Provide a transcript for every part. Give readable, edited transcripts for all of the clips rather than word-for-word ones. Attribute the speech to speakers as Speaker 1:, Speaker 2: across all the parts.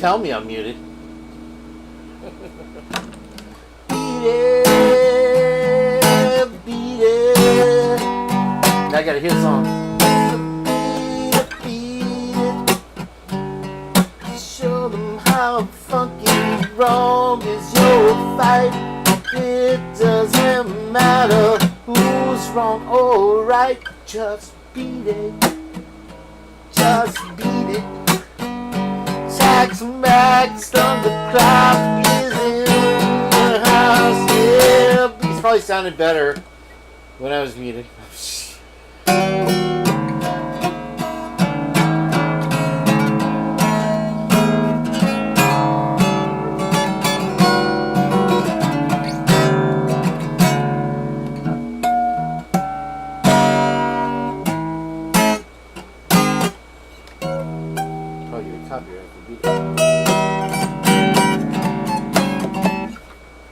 Speaker 1: tell me I'm muted. Beat it, beat it. Now I gotta hear the song. Beat it. Show them how funky wrong is your fight. It doesn't matter who's wrong or right. Just beat it. Just beat it. Tax Max, Thunderclap is in the house. Yeah, he's probably sounded better when I was muted.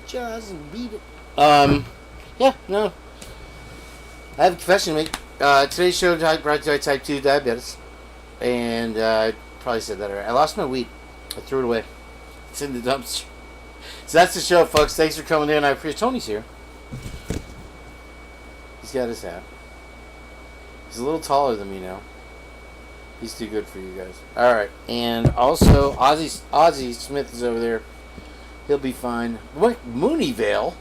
Speaker 1: Just beat it. Yeah, no. I have a confession to make. Today's show brought to you by type 2 diabetes. And I probably said that already. I lost my weed. I threw it away. It's in the dumpster. So that's the show, folks. Thanks for coming in. I appreciate Tony's here. He's got his hat. He's a little taller than me now. He's too good for you guys. Alright. And also, Ozzy Smith is over there. He'll be fine. What? Mooneyvale?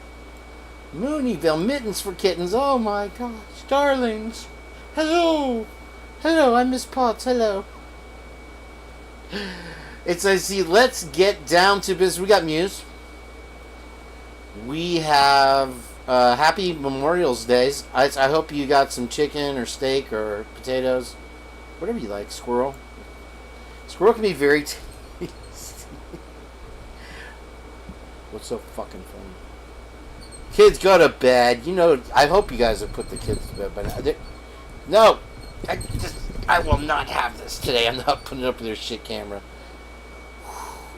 Speaker 1: Mooneyvale. Mittens for kittens. Oh my gosh. Darlings. Hello. Hello. I'm Miss Potts. Hello. It's, I see, let's get down to business. We got Muse. We have Happy Memorial's Days. I hope you got some chicken or steak or potatoes. Whatever you like. Squirrel. Squirrel can be very tasty. What's so fucking funny? Kids, go to bed. You know, I hope you guys have put the kids to bed by now. No! I will not have this today. I'm not putting it up with their shit camera.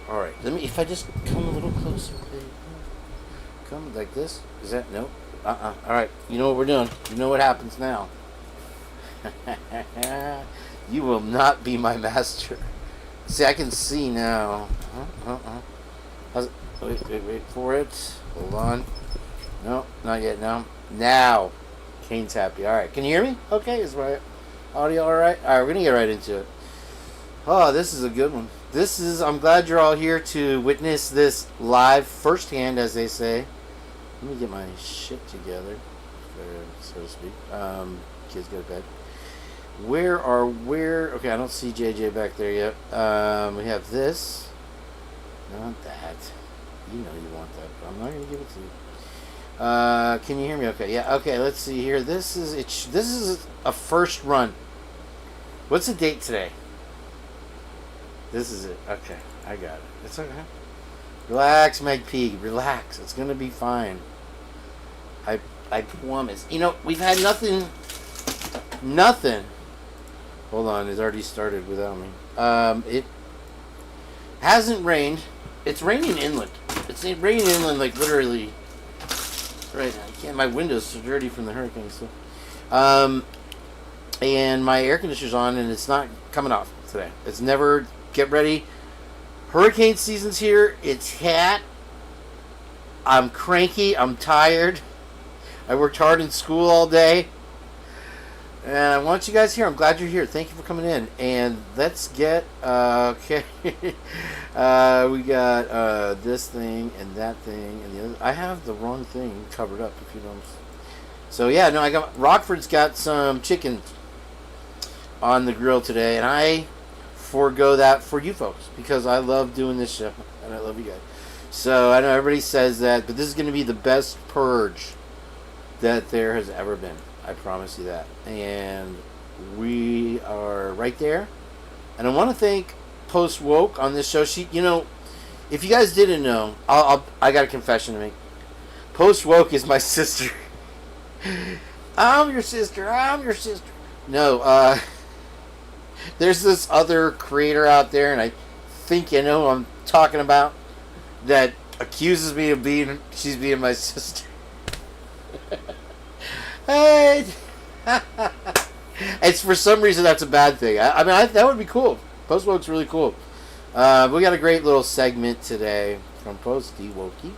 Speaker 1: Alright, if I just come a little closer. Come like this? Is that, no? Alright, you know what we're doing. You know what happens now. You will not be my master. See, I can see now. How's it? Wait for it. Hold on. No, not yet. No. Now. Kane's happy. Alright. Can you hear me? Okay. Is my audio alright? Alright, we're going to get right into it. Oh, this is a good one. I'm glad you're all here to witness this live firsthand, as they say. Let me get my shit together, so to speak. Kids go to bed. Okay, I don't see JJ back there yet. We have this. Not that. You know you want that, but I'm not going to give it to you. Can you hear me? Okay, yeah. Okay, let's see here. This is a first run. What's the date today? This is it. Okay, I got it. It's okay. Relax, Meg P. Relax. It's going to be fine. I promise. You know, we've had nothing. Hold on, it's already started without me. It hasn't rained. It's raining inland. It's raining inland, like literally. Right now, I can't. My window's so dirty from the hurricane stuff. And my air conditioner's on, and it's not coming off today. It's never. Get ready. Hurricane season's here. It's hot. I'm cranky. I'm tired. I worked hard in school all day. And I want you guys here. I'm glad you're here. Thank you for coming in. And let's get, okay. We got this thing and that thing and the other. I have the wrong thing covered up, if you don't. So, yeah, no, Rockford's got some chicken on the grill today. And I forego that for you folks because I love doing this show. And I love you guys. So, I know everybody says that, but this is going to be the best purge that there has ever been. I promise you that. And we are right there. And I want to thank Post Woke on this show. She, you know, if you guys didn't know, I got a confession to make. Post Woke is my sister. I'm your sister. No, there's this other creator out there, and I think you know who I'm talking about, that accuses me of she's being my sister. Hey, it's for some reason that's a bad thing. I mean, that would be cool. Post Woke's really cool. We got a great little segment today from Posty Wokey.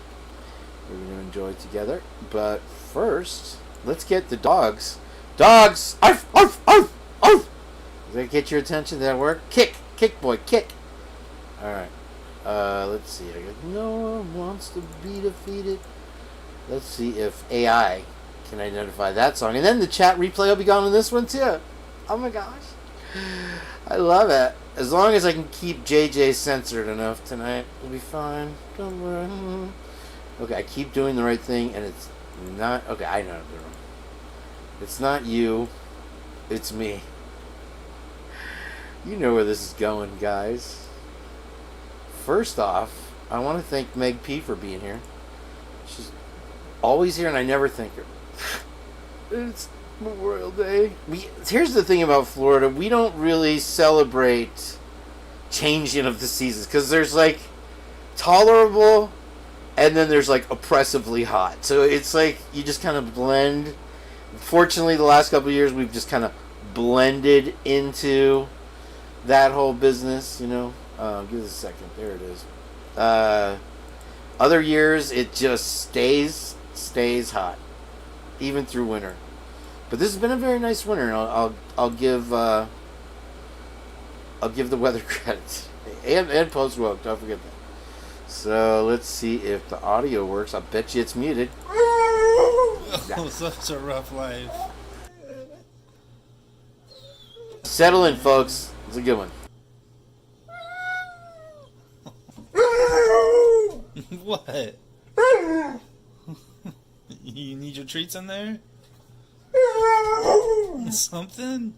Speaker 1: We're going to enjoy together. But first, let's get the dogs. Dogs! Arf! Arf! Arf! Arf! Does that get your attention? Did that work? Kick! Kick, boy! Kick! Alright. Let's see. I got no one wants to be defeated. Let's see if AI can identify that song. And then the chat replay will be gone on this one too. Oh my gosh. I love it. As long as I can keep JJ censored enough tonight, we'll be fine. Don't worry. Okay, I keep doing the right thing, and it's not... Okay, I know I'm doing wrong. It's not you. It's me. You know where this is going, guys. First off, I want to thank Meg P for being here. She's always here, and I never thank her. It's Memorial Day. Here's the thing about Florida. We don't really celebrate changing of the seasons, because there's, like, tolerable, and then there's, like, oppressively hot. So it's like you just kind of blend. Fortunately, the last couple of years, we've just kind of blended into that whole business, you know. Give us a second. There it is. Other years, it just stays hot, even through winter. But this has been a very nice winter, and I'll give the weather credit and post woke. Don't forget that. So let's see if the audio works. I bet you it's muted.
Speaker 2: Oh, such a rough life.
Speaker 1: Settle in, folks. It's a good one.
Speaker 2: What? You need your treats in there? Something?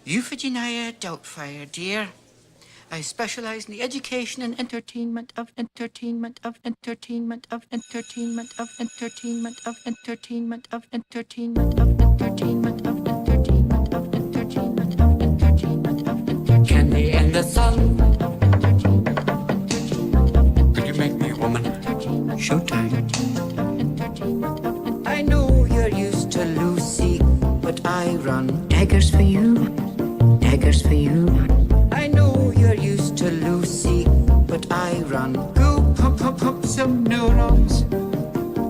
Speaker 3: Euphigenia Doubtfire, dear. I specialize in the education and entertainment of entertainment of entertainment of entertainment of entertainment of entertainment of entertainment of entertainment of entertainment of entertainment of entertainment of entertainment. Candy and the sun. Could you make me a woman? Showtime. I know you're used to Lucy, but I run daggers for you. Daggers for you. I know you're used to Lucy, but I run go pump pump pump some neurons.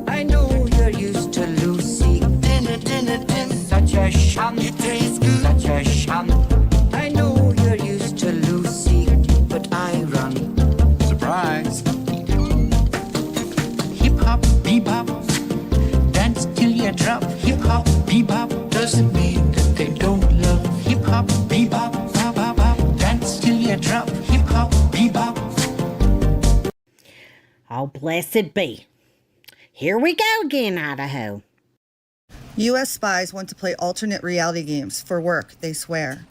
Speaker 3: I know you're used to Lucy. Din such a shun. It tastes good. Such a shun. I know you're used to Lucy, but I run. Surprise. Hip hop, bebop, dance till you drop. Hip hop, bebop doesn't mean that they don't love. Hip hop, bebop, bop bop bop, dance till you drop. Hip hop, bebop.
Speaker 4: Oh, blessed be. Here we go again, Idaho.
Speaker 5: U.S. spies want to play alternate reality games for work, they swear.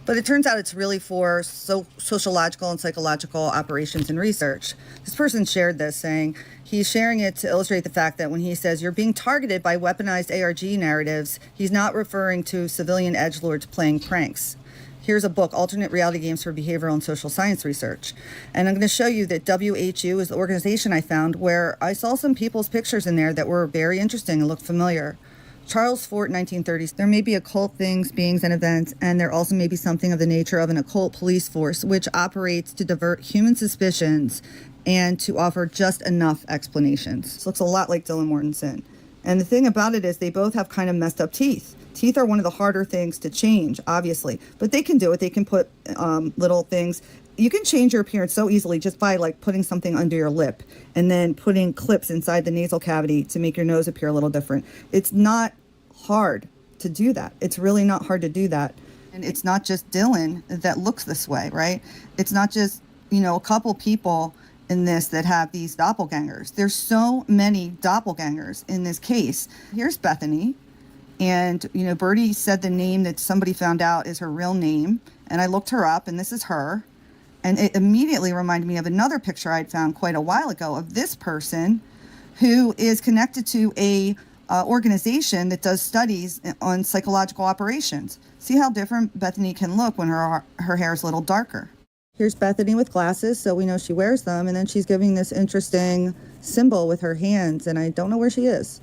Speaker 5: But it turns out it's really for sociological and psychological operations and research. This person shared this, saying he's sharing it to illustrate the fact that when he says you're being targeted by weaponized ARG narratives, he's not referring to civilian edgelords playing pranks. Here's a book, Alternate Reality Games for Behavioral and Social Science Research. And I'm going to show you that WHU is the organization I found where I saw some people's pictures in there that were very interesting and looked familiar. Charles Fort, 1930s. There may be occult things, beings, and events, and there also may be something of the nature of an occult police force which operates to divert human suspicions and to offer just enough explanations. This looks a lot like Dylan Mortensen. And the thing about it is they both have kind of messed up teeth. Teeth are one of the harder things to change, obviously, but they can do it. They can put little things. You can change your appearance so easily just by like putting something under your lip and then putting clips inside the nasal cavity to make your nose appear a little different. It's not hard to do that. It's really not hard to do that. And it's not just Dylan that looks this way, right? It's not just, a couple people in this that have these doppelgangers. There's so many doppelgangers in this case. Here's Bethany. And, Birdie said the name that somebody found out is her real name. And I looked her up, and this is her. And it immediately reminded me of another picture I'd found quite a while ago of this person who is connected to a organization that does studies on psychological operations. See how different Bethany can look when her hair is a little darker. Here's Bethany with glasses, so we know she wears them. And then she's giving this interesting symbol with her hands, and I don't know where she is.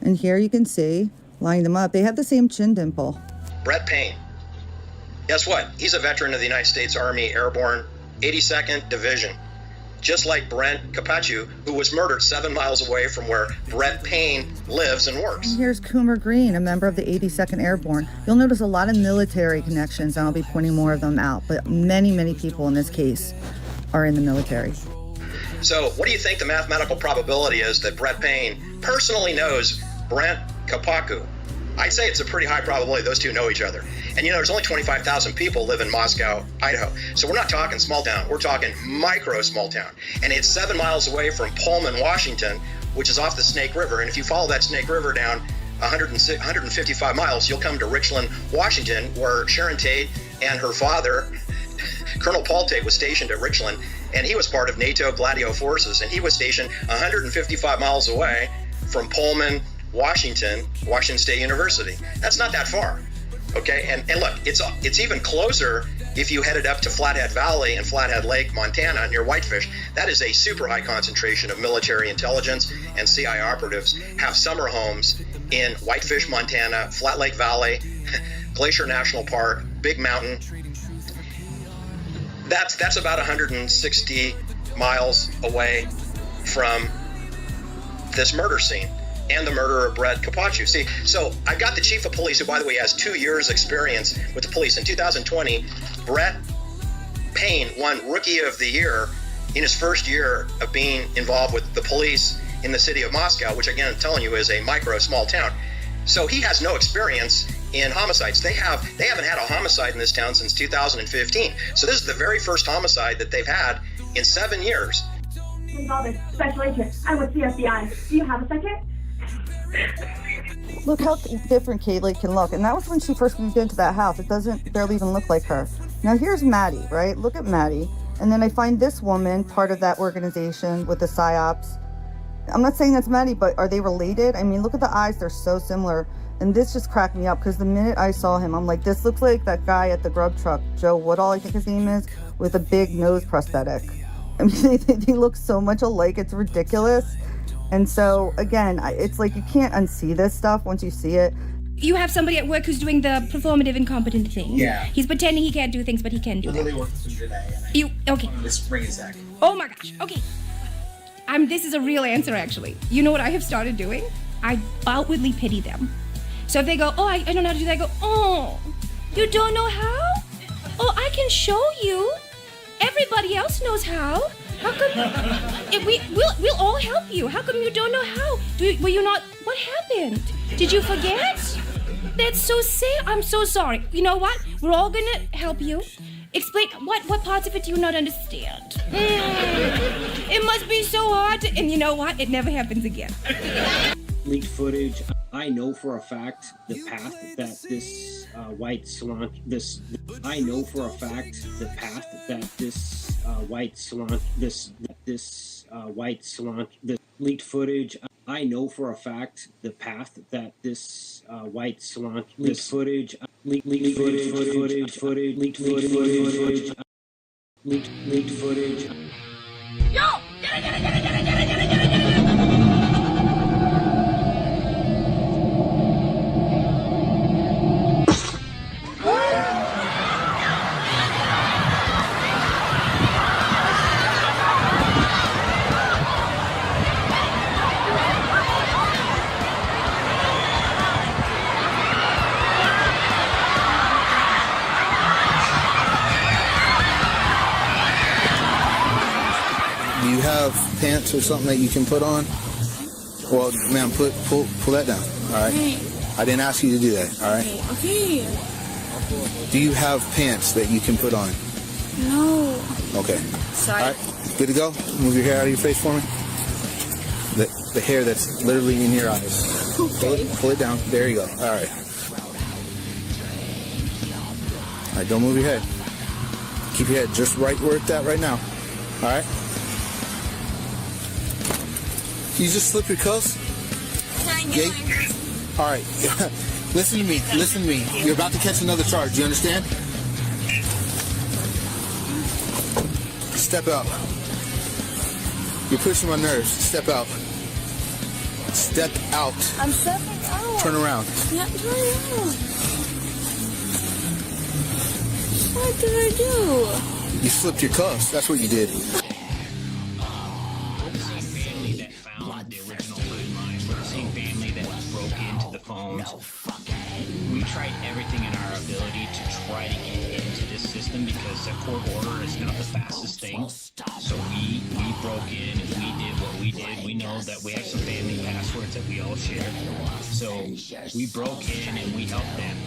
Speaker 5: And here you can see, lining them up, they have the same chin dimple.
Speaker 6: Brett Payne. Guess what? He's a veteran of the United States Army Airborne 82nd Division. Just like Brent Capacu, who was murdered 7 miles away from where Brett Payne lives and works.
Speaker 5: And here's Coomer Green, a member of the 82nd Airborne. You'll notice a lot of military connections, and I'll be pointing more of them out. But many, many people in this case are in the military.
Speaker 6: So what do you think the mathematical probability is that Brett Payne personally knows Brent Capacu? I'd say it's a pretty high probability those two know each other. And there's only 25,000 people live in Moscow, Idaho. So we're not talking small town, we're talking micro small town. And it's 7 miles away from Pullman, Washington, which is off the Snake River. And if you follow that Snake River down 155 miles, you'll come to Richland, Washington, where Sharon Tate and her father, Colonel Paul Tate, was stationed at Richland. And he was part of NATO Gladio forces. And he was stationed 155 miles away from Pullman, Washington State University. That's not that far. Okay, and look, it's even closer if you headed up to Flathead Valley and Flathead Lake, Montana, near Whitefish. That is a super high concentration of military intelligence, and CI operatives have summer homes in Whitefish, Montana, Flat Lake Valley, Glacier National Park, Big Mountain. That's about 160 miles away from this murder scene and the murder of Brett Capacu. See, so I've got the chief of police, who, by the way, has 2 years experience with the police. In 2020, Brett Payne won Rookie of the Year in his first year of being involved with the police in the city of Moscow, which, again, I'm telling you, is a micro small town. So he has no experience in homicides. They haven't had a homicide in this town since 2015. So this is the very first homicide that they've had in 7 years.
Speaker 7: Gonzalez, special agent. I'm with the FBI. Do you have a second?
Speaker 5: Look how different Kaylee can look. And that was when she first moved into that house. It doesn't barely even look like her. Now here's Maddie, right? Look at Maddie. And then I find this woman, part of that organization with the psyops. I'm not saying that's Maddie, but are they related? I mean, look at the eyes. They're so similar. And this just cracked me up, because the minute I saw him, I'm like, this looks like that guy at the grub truck, Joe Woodall, I think his name is, with a big nose prosthetic. I mean, they look so much alike. It's ridiculous. And so, again, it's like you can't unsee this stuff once you see it.
Speaker 8: You have somebody at work who's doing the performative incompetent thing.
Speaker 9: Yeah.
Speaker 8: He's pretending he can't do things, but he can do them.
Speaker 9: Literally worked with him today.
Speaker 8: Okay.
Speaker 9: This spring is Zach.
Speaker 8: Oh my gosh. Okay. This is a real answer, actually. You know what I have started doing? I outwardly pity them. So if they go, oh, I don't know how to do that, I go, oh, you don't know how? Oh, I can show you. Everybody else knows how. How come? We'll all help you. How come you don't know how? Were you not? What happened? Did you forget? That's so sad. I'm so sorry. You know what? We're all gonna help you. Explain what parts of it do you not understand? It must be so hard to, and you know what? It never happens again.
Speaker 10: Leaked footage. I know for a fact the path that this white salon. I know for a fact the path that this white salon. This white salon. The leaked footage. I know for a fact the path that this white salon. This footage. Leaked footage. Leaked footage.
Speaker 7: Yo! Get it!
Speaker 11: Do you have pants or something that you can put on? Well, ma'am, pull that down. All right.
Speaker 12: Okay.
Speaker 11: I didn't ask you to do that. All right.
Speaker 12: Okay.
Speaker 11: Do you have pants that you can put on?
Speaker 12: No.
Speaker 11: Okay.
Speaker 12: Sorry.
Speaker 11: All right. Good to go. Move your hair out of your face for me. The hair that's literally in your eyes.
Speaker 12: Okay.
Speaker 11: Pull it down. There you go. All right. All right. Don't move your head. Keep your head just right where it's at right now. All right. Can you just slip your cuffs? All right. Listen to me. You're about to catch another charge. You understand? Step out. You're pushing my nerves. Step out. Step out.
Speaker 12: I'm stepping out.
Speaker 11: Turn around.
Speaker 12: Yeah, turn around.
Speaker 9: What did I do?
Speaker 11: You flipped your cuffs. That's what you did.
Speaker 10: We're the same family that found the original landlines. We're the same family that broke into the phones. We tried everything in our ability to try to get into this system because a court order is not the fastest thing. So we broke in and we did what we did. We know that we have some family passwords that we all share. So we broke in and we helped them.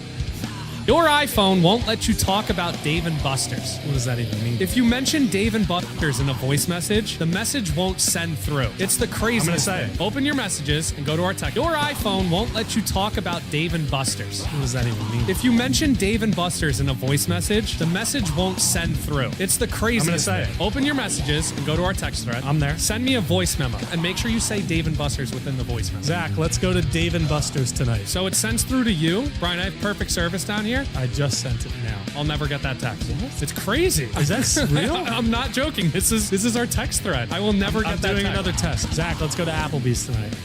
Speaker 12: Your iPhone won't let you talk about Dave & Buster's.
Speaker 2: What does that even mean?
Speaker 12: If you mention Dave & Buster's in a voice message, the message won't send through. It's the craziest
Speaker 2: I'm gonna say
Speaker 12: thing. Open your messages and go to our text. Your iPhone won't let you talk about Dave & Buster's.
Speaker 2: What does that even mean?
Speaker 12: If you mention Dave & Buster's in a voice message, the message won't send through. It's the craziest
Speaker 2: I'm gonna say
Speaker 12: thing. Open your messages and go to our text thread.
Speaker 2: I'm there.
Speaker 12: Send me a voice memo and make sure you say Dave & Buster's within the voice message.
Speaker 2: Zach, let's go to Dave & Buster's tonight.
Speaker 12: So it sends through to you. Brian, I have perfect service down here.
Speaker 2: I just sent it now.
Speaker 12: I'll never get that text. What? It's crazy.
Speaker 2: Is that real?
Speaker 12: I'm not joking. This is our text thread. I will never get that
Speaker 2: I'm doing
Speaker 12: text.
Speaker 2: another test. Zach, let's go to Applebee's tonight.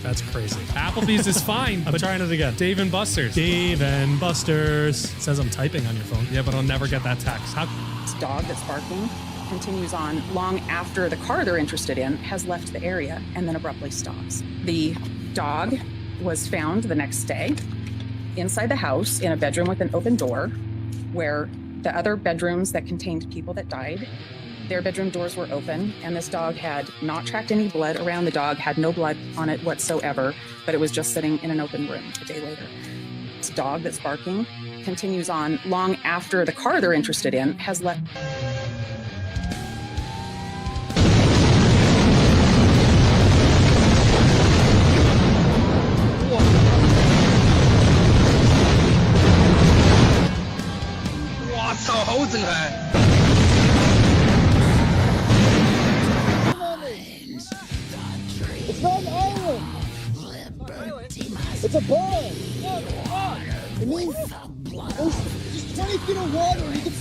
Speaker 2: That's crazy.
Speaker 12: Applebee's is fine.
Speaker 2: I'm
Speaker 12: but
Speaker 2: trying it again.
Speaker 12: Dave & Buster's.
Speaker 2: Dave & Buster's. It says I'm typing on your phone.
Speaker 12: Yeah, but I'll never get that text. How?
Speaker 13: This dog that's barking continues on long after the car they're interested in has left the area and then abruptly stops. The dog was found the next day inside the house in a bedroom with an open door where the other bedrooms that contained people that died, their bedroom doors were open, and this dog had not tracked any blood around the dog, had no blood on it whatsoever, but it was just sitting in an open room a day later. This dog that's barking continues on long after the car they're interested in has left.
Speaker 14: It's not an island. It's a bar. It means there's just 20 feet of water. You can...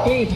Speaker 14: Hey.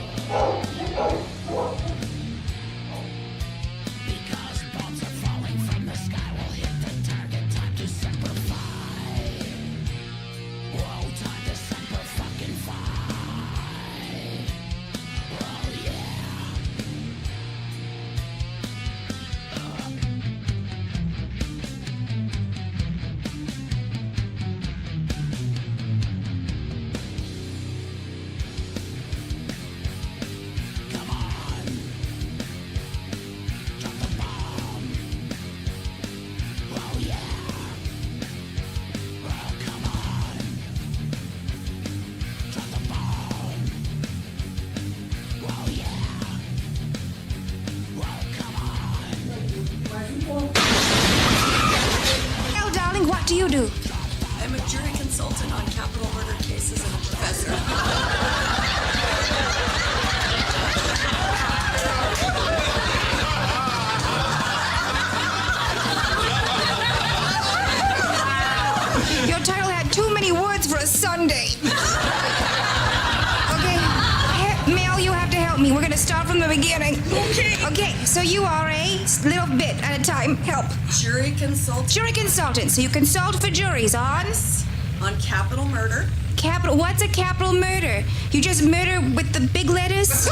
Speaker 8: Oh, darling, what do you do?
Speaker 15: I'm a jury consultant on capital murder cases and a professor.
Speaker 8: Your title had too many words for a Sunday. Okay, Mel, you have to help me. We're gonna start from the beginning.
Speaker 15: Okay.
Speaker 8: Okay, so you are a little bit at a time. Help.
Speaker 15: Jury consultant.
Speaker 8: Jury consultant. So you consult for juries on
Speaker 15: capital murder.
Speaker 8: capital. What's a capital murder? You just murder with the big letters?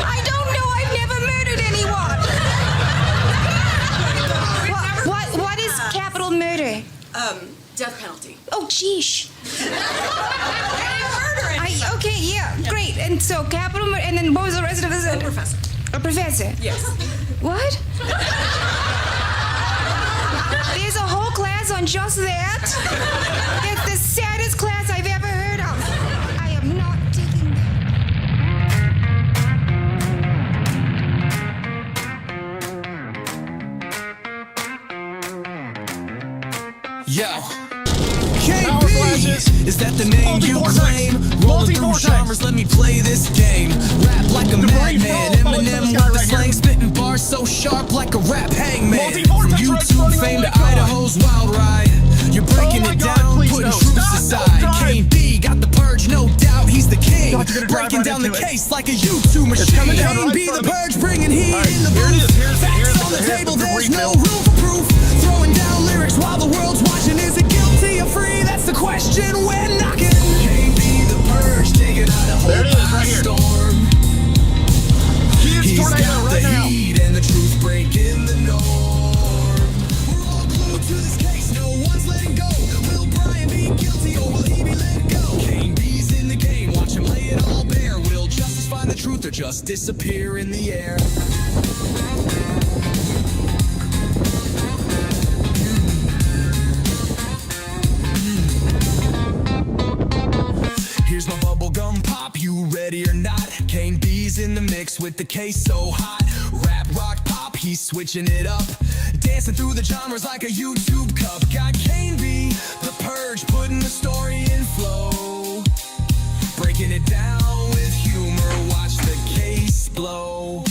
Speaker 8: I don't know. I've never murdered anyone. What is capital murder?
Speaker 15: Death penalty.
Speaker 8: Oh, sheesh.
Speaker 15: Murder.
Speaker 8: Okay, yeah, great. And so capital murder, and then what was the rest of this?
Speaker 15: A professor.
Speaker 8: A professor?
Speaker 15: Yes.
Speaker 8: What? There's a whole class on just that? That's the saddest class I've ever heard of. I am not taking
Speaker 11: Yo.
Speaker 14: KB!
Speaker 9: Is that the name you claim? Rolling through genres, let me play this game. Rap like a madman, Eminem with the slang, spitting bars so sharp like a rap hangman. From YouTube fame to Idaho's wild ride, you're breaking it down, putting truths aside. Kane B got the purge, no doubt, he's the king. Breaking down the case like a YouTube machine. Kane B the purge, bringing heat in the booth. Facts on the table, there's no room for proof. Throwing down lyrics while the world's watching. Is it guilty or free? That's the question we're knocking. Kane B the purge, taking Idaho by storm. He's got the heat and the truth breaking the norm. We're all glued to this case, no one's letting go. Will Brian be guilty or will he be let go? Kane B's in the game, watch him lay it all bare. Will justice find the truth or just disappear in the air? Here's my bubblegum pop, you ready or not? Kane B's in the mix with the case so hot. Rap, rock, pop, he's switching it up. Dancing through the genres like a YouTube cup. Got Kane B, the purge, putting the story in flow. Breaking it down with humor, watch the case blow.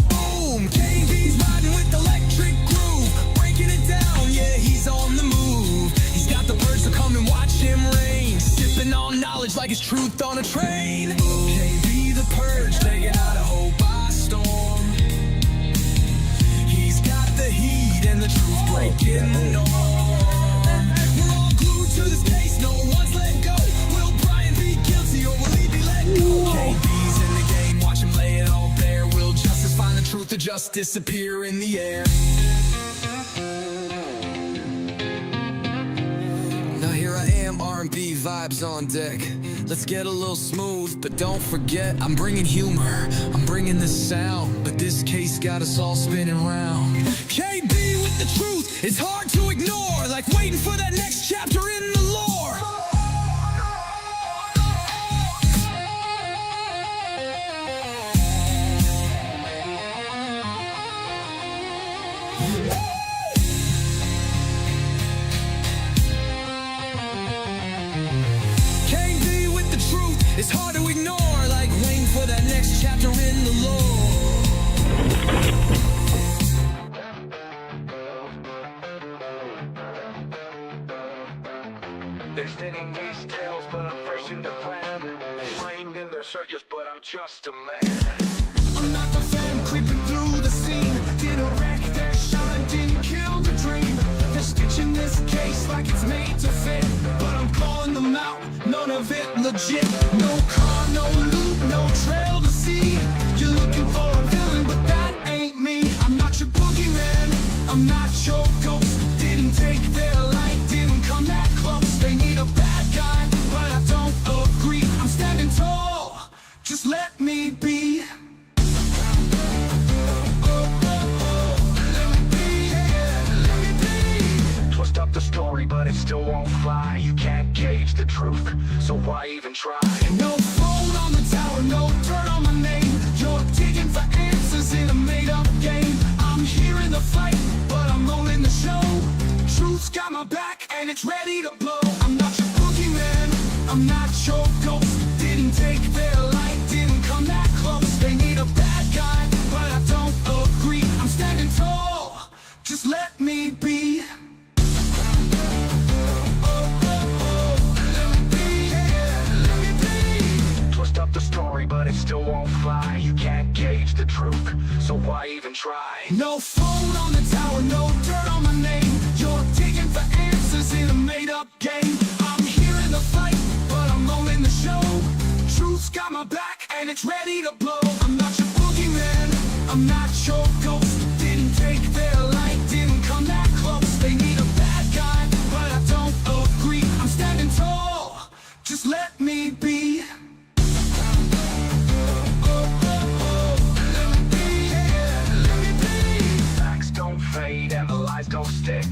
Speaker 9: Boom, Kane B's riding with electric groove. Breaking it down, yeah, he's on the move. He's got the purge, so come and watch him reign. Sipping on knowledge like it's truth on a train. Kane B the purge, taking Idaho by storm. He's got the heat and the truth breaking the norm. We're all glued to this case, no one's let go. Will Brian be guilty or will he be let go? Kane B's in the game, watch him lay it all bare. Will justice find the truth or just disappear in the air? Now here I am, R&B vibes on deck. Let's get a little smooth, but don't forget I'm bringing humor, I'm bringing the sound. But this case got us all spinning round. KB with the truth, it's hard to ignore. Like waiting for that next chapter in the lore. It's hard to ignore, like waiting for that next chapter in the lore. They're spinning these tales, but I'm fresh in the plan. Flamed in their searches, but I'm just a man. I'm not the fan creeping through the scene. Didn't wreck their shine, didn't kill the dream. They're stitching this case like it's made to fit, but I'm calling them out, none of it legit. No car, no loot, no trail to see. You're looking for a villain, but that ain't me. I'm not your boogeyman, I'm not your ghost. Didn't take their light, didn't come that close. They need a bad guy, but I don't agree. I'm standing tall, just let me be. Twist up the story, but it still won't fly. You can't gauge the truth, so why even try? No phone on the tower, no dirt on my name. You're digging for answers in a made-up game. I'm here in the fight, but I'm owning the show. Truth's got my back, and it's ready to blow. I'm not your boogeyman, I'm not your ghost. Didn't take their light, didn't come that close. They need a bad guy, but I don't agree. I'm standing tall, just let me be. Twist up the story, but it still won't fly. You can't gauge the truth, so why even try? No phone on the tower, no dirt on my name. You're digging for answers in a made-up game. I'm here in the fight, but I'm owning the show. Truth's got my back, and it's ready to blow. I'm not your boogeyman, I'm not your ghost. Didn't take their light, didn't come that close. They need a bad guy, but I don't agree. I'm standing tall, just let me be. Facts don't fade and the lies don't stick.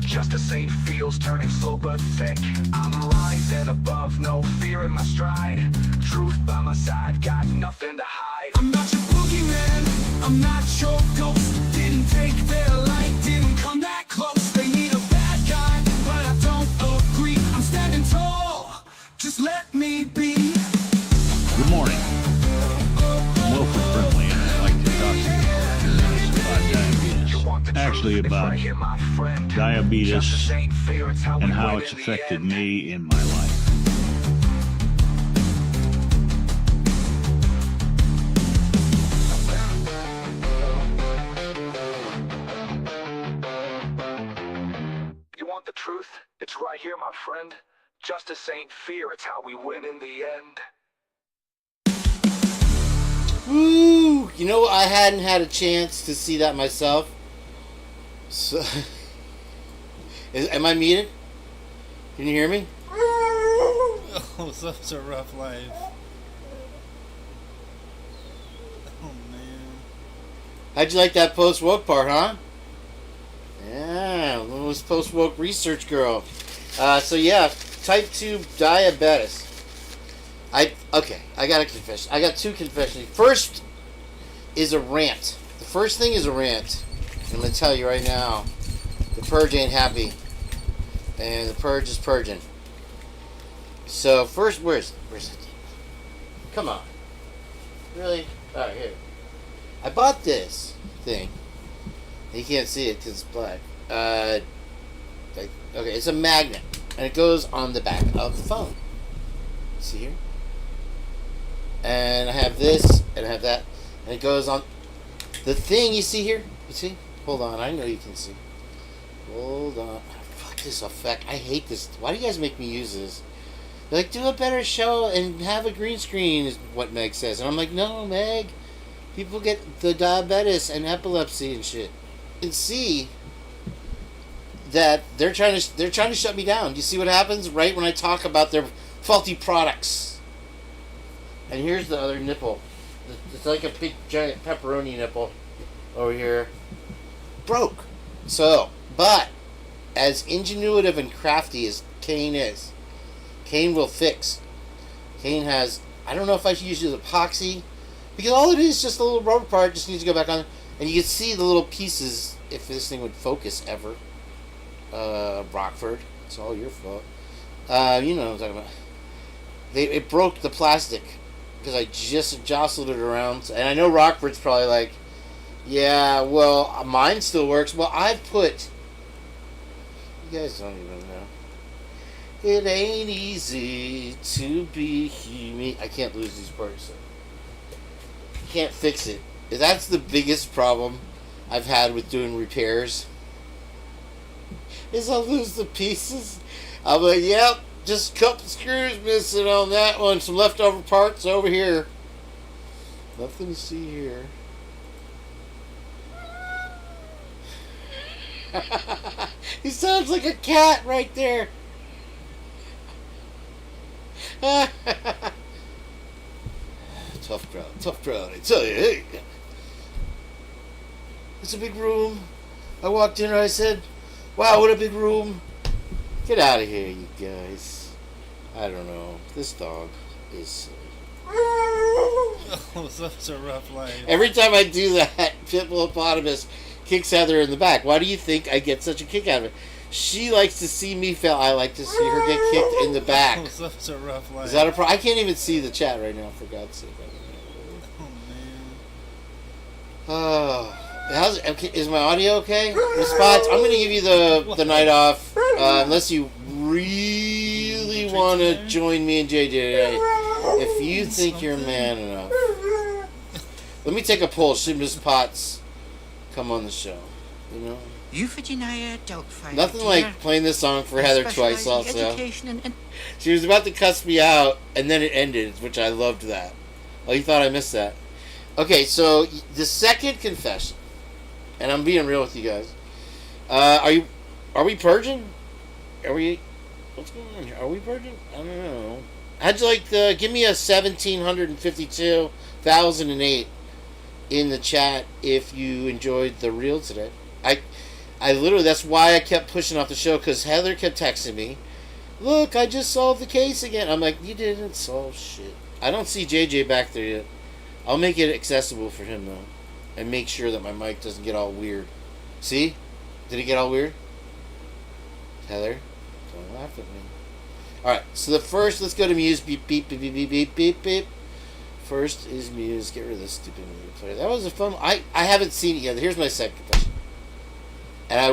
Speaker 9: Justice ain't feels turning slow but thick. I'm rising above, no fear in my stride. Truth by my side, got nothing to hide. I'm not your boogeyman, I'm not your ghost. Didn't take their light, didn't come that close. They need a bad guy, but I don't agree. I'm standing tall.
Speaker 16: especially about diabetes and how it's affected me in my life.
Speaker 17: You want the truth? It's right here, my friend. Justice ain't fear, it's how we win in the end.
Speaker 1: Woo! You know, I hadn't had a chance to see that myself. So, am I muted? Can you hear me?
Speaker 2: Oh, such a rough life. Oh, man.
Speaker 1: How'd you like that post-woke part, huh? Yeah, little post-woke research girl. So yeah, type 2 diabetes. I got a confession. I got two confessions. First is a rant. The first thing is a rant. I'm going to tell you right now, the Purge ain't happy. And the Purge is purging. So first, where's it? Come on. Really? Alright, here. I bought this thing. You can't see it because it's black. Okay, it's a magnet. And it goes on the back of the phone. See here? And I have this, and I have that. And it goes on. The thing you see here? You see? Hold on, I know you can see. Hold on. Fuck this effect. I hate this. Why do you guys make me use this? They're like, do a better show and have a green screen, is what Meg says. And I'm like, no, Meg. People get the diabetes and epilepsy and shit. And see that they're trying to shut me down. Do you see what happens right when I talk about their faulty products? And here's the other nipple. It's like a big giant pepperoni nipple over here. Broke. So, but as ingenuitive and crafty as Kane is, Kane will fix. Kane has, I don't know if I should use epoxy, because all it is just a little rubber part, just needs to go back on, and you can see the little pieces, if this thing would focus ever. Rockford, it's all your fault. You know what I'm talking about. It broke the plastic, because I just jostled it around, and I know Rockford's probably like, yeah, well, mine still works. Well, I've put, you guys don't even know. It ain't easy to be human. I can't lose these parts. So. Can't fix it. That's the biggest problem I've had with doing repairs. Is I'll lose the pieces. I'll be like, yep, just a couple screws missing on that one. Some leftover parts over here. Nothing to see here. He sounds like a cat right there. Tough crowd, I tell you. Hey, it's a big room. I walked in and I said, wow, what a big room. Get out of here, you guys. I don't know. This dog is silly.
Speaker 2: Oh, such a rough life.
Speaker 1: Every time I do that, Pitbull kicks Heather in the back. Why do you think I get such a kick out of it? She likes to see me fail. I like to see her get kicked in the back.
Speaker 2: Oh, such a rough life.
Speaker 1: Is that a problem? I can't even see the chat right now, for God's sake. Oh, is my audio okay? The spots. I'm going to give you the night off, unless you really want to join me and JJ today. If you think you're man enough. Let me take a poll. Should Miss Potts come on the show? You know?
Speaker 3: Euphigenia Doubtfire.
Speaker 1: Nothing like playing this song for Heather twice also. She was about to cuss me out, and then it ended, which I loved that. Oh, you thought I missed that? Okay, so the second confession, and I'm being real with you guys. Are we purging? What's going on here? Are we purging? I don't know. How'd you like give me a 1752,008 in the chat if you enjoyed the reel today. I literally, that's why I kept pushing off the show, because Heather kept texting me, look, I just solved the case again. I'm like, you didn't solve shit. I don't see JJ back there yet. I'll make it accessible for him, though, and make sure that my mic doesn't get all weird. See? Did it get all weird? Heather? Don't laugh at me. Alright, so the first, let's go to Muse. Beep, beep, beep, beep, beep, beep, beep, beep. First is Muse. Get rid of this stupid music player. That was a fun. I haven't seen it yet. Here's my second question. And I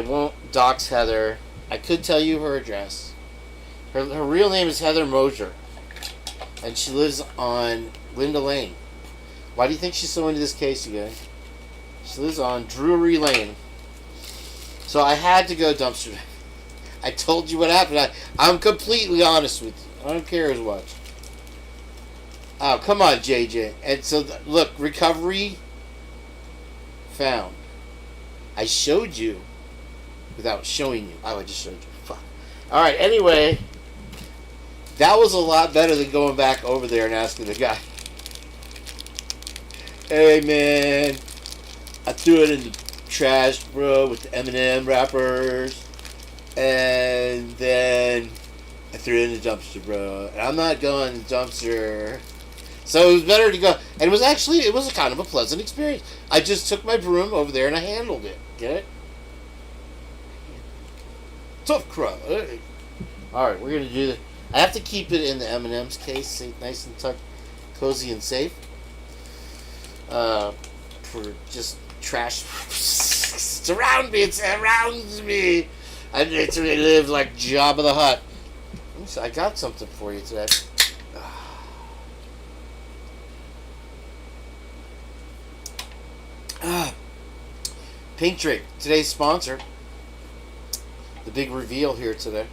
Speaker 1: won't dox Heather. I could tell you her address. Her real name is Heather Mosier. And she lives on Linda Lane. Why do you think she's so into this case, you guys? She lives on Drury Lane. So I had to go dumpster. I told you what happened. I'm completely honest with you. I don't care as much. Oh, come on, JJ. And so, look, recovery found. I showed you without showing you. Oh, I just showed you. Fuck. Alright, anyway. That was a lot better than going back over there and asking the guy. Hey, man. I threw it in the trash, bro, with the M&M wrappers. And then I threw it in the dumpster, bro. And I'm not going in the dumpster. So it was better to go. And it was a kind of a pleasant experience. I just took my broom over there and I handled it. Get it? Tough crowd. Alright, we're going to do this. I have to keep it in the M&M's case, nice and tucked, cozy and safe. For just trash. Surround me, it surrounds me. I need to live like Jabba the Hutt. I got something for you today. Pink Drink, today's sponsor. The big reveal here today.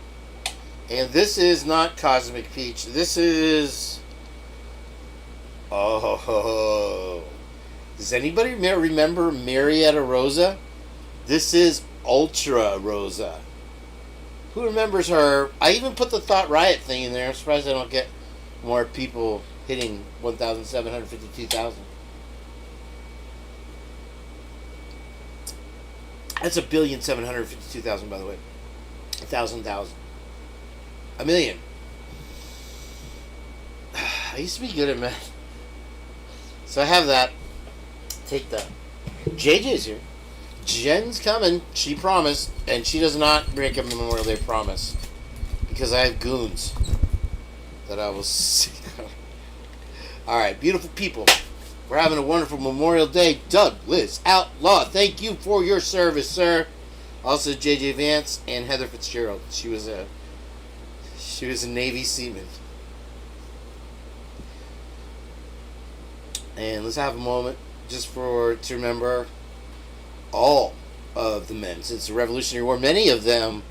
Speaker 1: And this is not Cosmic Peach. This is... Oh. Does anybody remember Marietta Rosa? This is Ultra Rosa. Who remembers her? I even put the Thought Riot thing in there. I'm surprised I don't get more people hitting 1,752,000. That's 1,752,000, by the way. 1,000. A million. I used to be good at math. So I have that. Take that. JJ's here. Jenn's coming. She promised. And she does not break a Memorial Day promise. Because I have goons that I will see. Alright, beautiful people. We're having a wonderful Memorial Day. Doug, Liz, Outlaw, thank you for your service, sir. Also, JJ Vance and Heather Fitzgerald. She was a Navy seaman. And let's have a moment just to remember all of the men since the Revolutionary War. Many of them,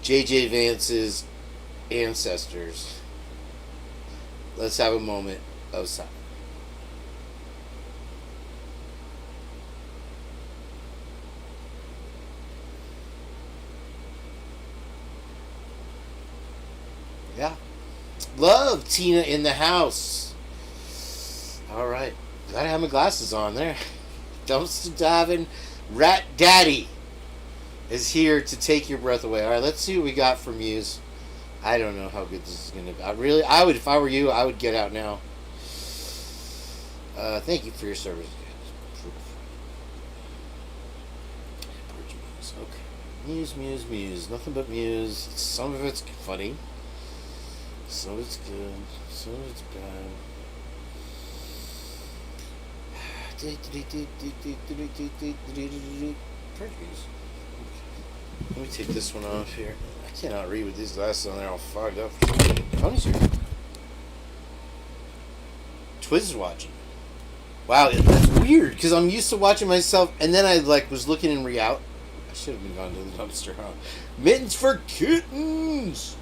Speaker 1: JJ Vance's ancestors. Let's have a moment of silence. Yeah. Love Tina in the house. Alright. Gotta have my glasses on there. Dumpster diving Rat Daddy is here to take your breath away. Alright, let's see what we got from Muse. I don't know how good this is gonna be. I would, if I were you, I would get out now. Thank you for your service. Okay. Muse. Nothing but Muse. Some of it's funny. Some of it's good. Some of it's bad. Purge. Let me take this one off here. I cannot read with these glasses on. They're all fogged up. Tony's here. Twiz is watching. Wow, that's weird because I'm used to watching myself, and then I was looking in reality. I should have been gone to the dumpster, huh? Mittens for kittens.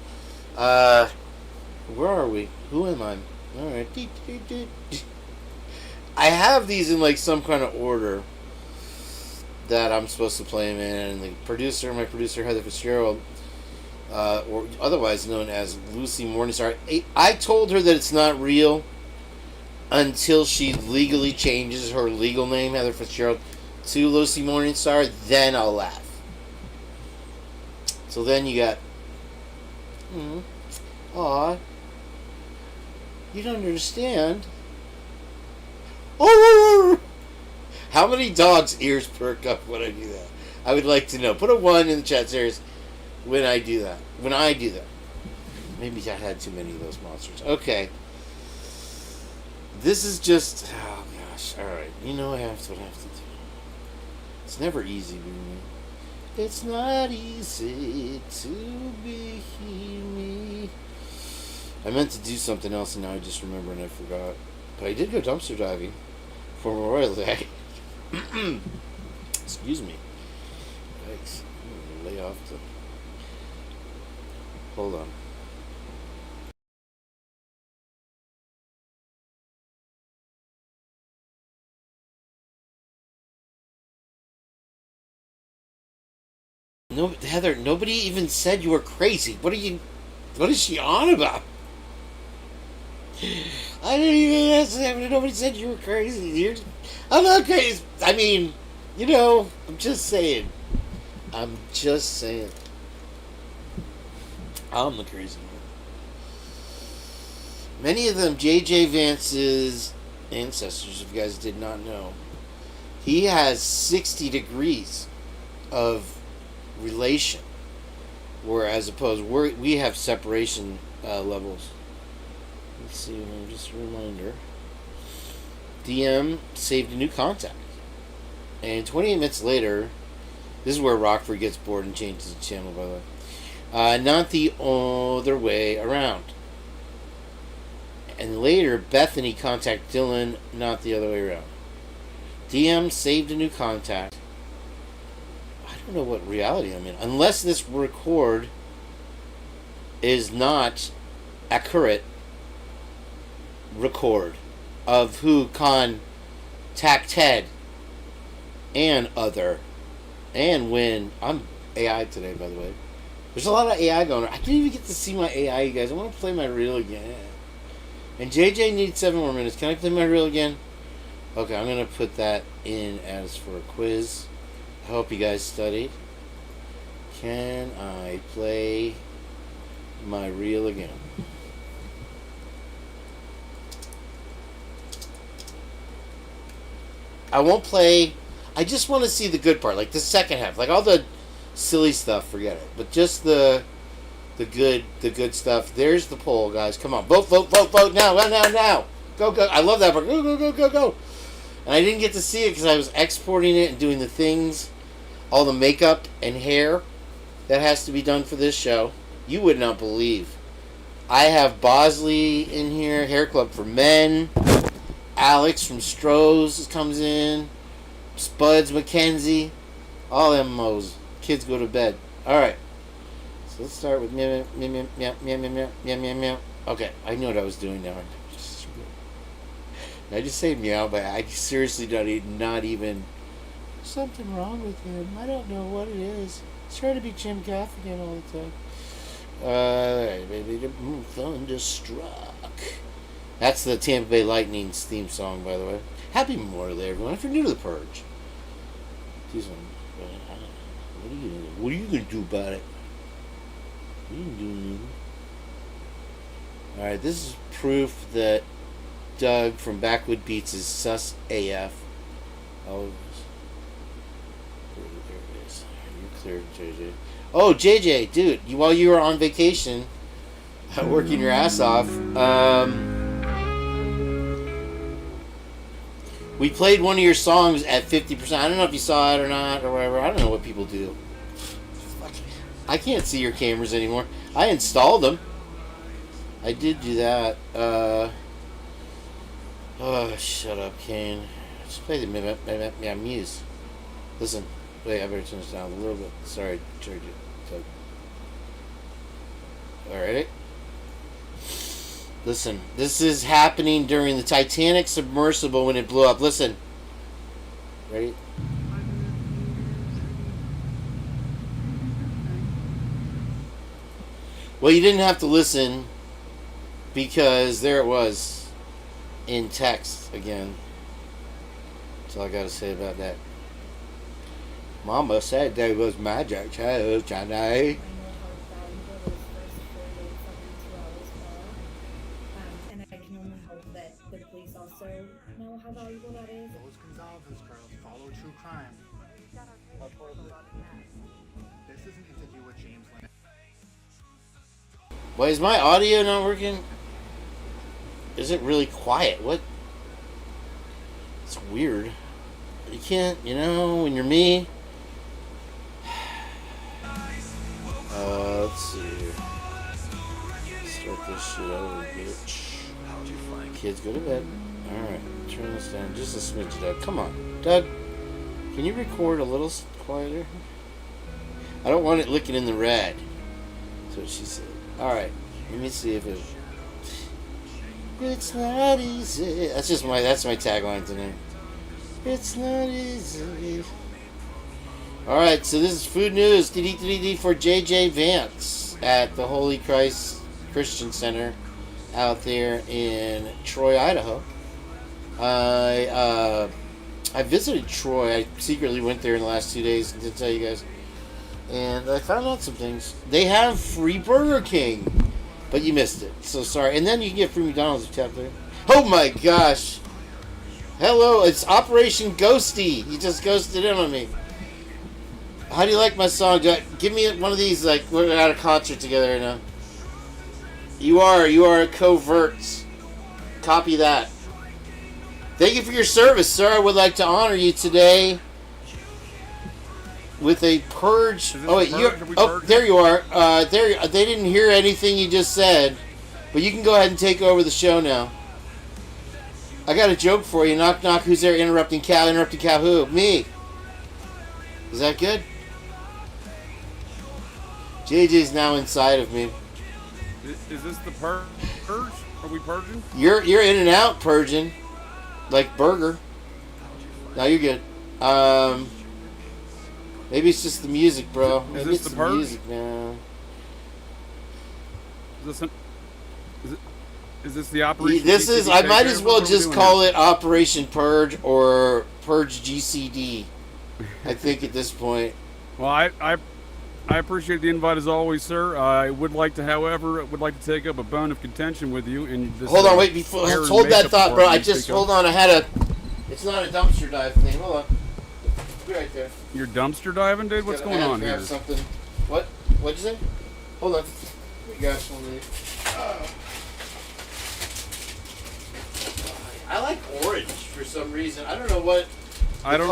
Speaker 1: Where are we? Who am I? All right. I have these in some kind of order that I'm supposed to play them in. And my producer, Heather Fitzgerald, or otherwise known as Lucy Morningstar, I told her that it's not real until she legally changes her legal name, Heather Fitzgerald, to Lucy Morningstar. Then I'll laugh. So then you got... Aw. You don't understand. Oh! How many dogs' ears perk up when I do that? I would like to know. Put a 1 in the chat series when I do that. Maybe I had too many of those monsters. Okay. This is just... Oh, gosh. Alright. You know what I have to do. It's never easy being me. It's not easy to be me. I meant to do something else and now I just remember and I forgot. But I did go dumpster diving for Memorial Day. Excuse me. Yikes. I'm gonna lay off the... Hold on. No, Heather, nobody even said you were crazy. What is she on about? I didn't even ask them. Nobody said you were crazy. I'm not crazy. I mean, I'm just saying. I'm the crazy one. Many of them, J.J. Vance's ancestors, if you guys did not know, he has 60 degrees of relation, whereas opposed we have separation levels. Let's see, just a reminder. DM saved a new contact, and 28 minutes later, this is where Rockford gets bored and changes the channel, by the way. Not the other way around. And later, Bethany contacted Dylan, not the other way around. DM saved a new contact. I don't know what reality I'm in. Unless this record is not accurate record of who contacted and other. And when... I'm AI today, by the way. There's a lot of AI going on. I didn't even get to see my AI, you guys. I want to play my reel again. And JJ needs 7 more minutes. Can I play my reel again? Okay, I'm going to put that in as for a quiz. I hope you guys studied. Can I play my reel again? I won't play... I just want to see the good part, like the second half. Like all the silly stuff, forget it. But just the good stuff. There's the poll, guys. Come on, vote now. Go. I love that part. Go. And I didn't get to see it because I was exporting it and doing the things, all the makeup and hair that has to be done for this show. You would not believe. I have Bosley in here, Hair Club for Men. Alex from Stroh's comes in. Spuds, Mackenzie, all them mo's. Kids go to bed. Alright. So let's start with meow, meow, meow, meow, meow, meow, meow, meow. Okay, I know what I was doing now. I just say meow, but I seriously not even... Something wrong with him. I don't know what it is. He's trying to be Jim Gaffigan all the time. Alright, baby. Thunderstruck. That's the Tampa Bay Lightning's theme song, by the way. Happy Memorial Day, everyone. If you're new to the Purge, what are you gonna do about it? What are you doing? Alright, this is proof that Doug from Backwood Beats is sus AF. There it is. You're clear, JJ. Oh, JJ, dude, while you were on vacation, working your ass off, we played one of your songs at 50%. I don't know if you saw it or not or whatever. I don't know what people do. I can't see your cameras anymore. I installed them. I did do that. Oh, shut up, Kane. Just play the Muse. Listen. Wait, I better turn this down a little bit. Sorry, charge it. Alright. Listen, this is happening during the Titanic submersible when it blew up. Listen. Ready? Well, you didn't have to listen because there it was in text again. That's all I got to say about that. Mama said there was magic shows tonight.
Speaker 18: And I can only hope that the police also know how valuable that is.
Speaker 19: Those Goncalves girls follow true crime. This isn't interview with James Lynn.
Speaker 1: Why is my audio not working? Is it really quiet? What? It's weird. You can't, when you're me. Let's see here. Start this shit over, bitch. Kids, go to bed. Alright, turn this down just a smidge, Doug. Come on. Doug, can you record a little quieter? I don't want it licking in the red. That's what she said. Alright, let me see if it... It's not easy. That's my tagline tonight. It's not easy. Alright, so this is food news for JJ Vance at the Holy Christ Christian Center out there in Troy, Idaho. I visited Troy. I secretly went there in the last 2 days to tell you guys. And I found out some things. They have free Burger King. But you missed it. So sorry. And then you can get free McDonald's if you tap there. Oh my gosh. Hello, it's Operation Ghosty. You just ghosted in on me. How do you like my song? Give me one of these, like, we're at a concert together right now. You are a covert. Copy that. Thank you for your service, sir. I would like to honor you today with a purge. Oh wait, there you are. They didn't hear anything you just said, but you can go ahead and take over the show now. I got a joke for you. Knock knock. Who's there? Interrupting cow. Interrupting cow. Who? Me. Is that good? JJ's now inside of me.
Speaker 20: Is this the purge? Are we purging?
Speaker 1: You're in and out purging, like burger. Now you're good. Maybe it's just the music, bro. Maybe it's the
Speaker 20: purge?
Speaker 1: Music, man.
Speaker 20: Is this the operation?
Speaker 1: I might as well just call it Operation Purge or Purge GCD. I think at this point.
Speaker 20: Well, I appreciate the invite as always, sir. I would like to take up a bone of contention with you. In this,
Speaker 1: hold on, wait. Hold that thought, bro. Hold on. It's not a dumpster dive thing. Hold on. Be right there.
Speaker 20: You're dumpster diving, dude? What's going on here?
Speaker 1: Something. What? What'd you say? Hold on. We got something. I like orange for some reason. I don't know what.
Speaker 20: I don't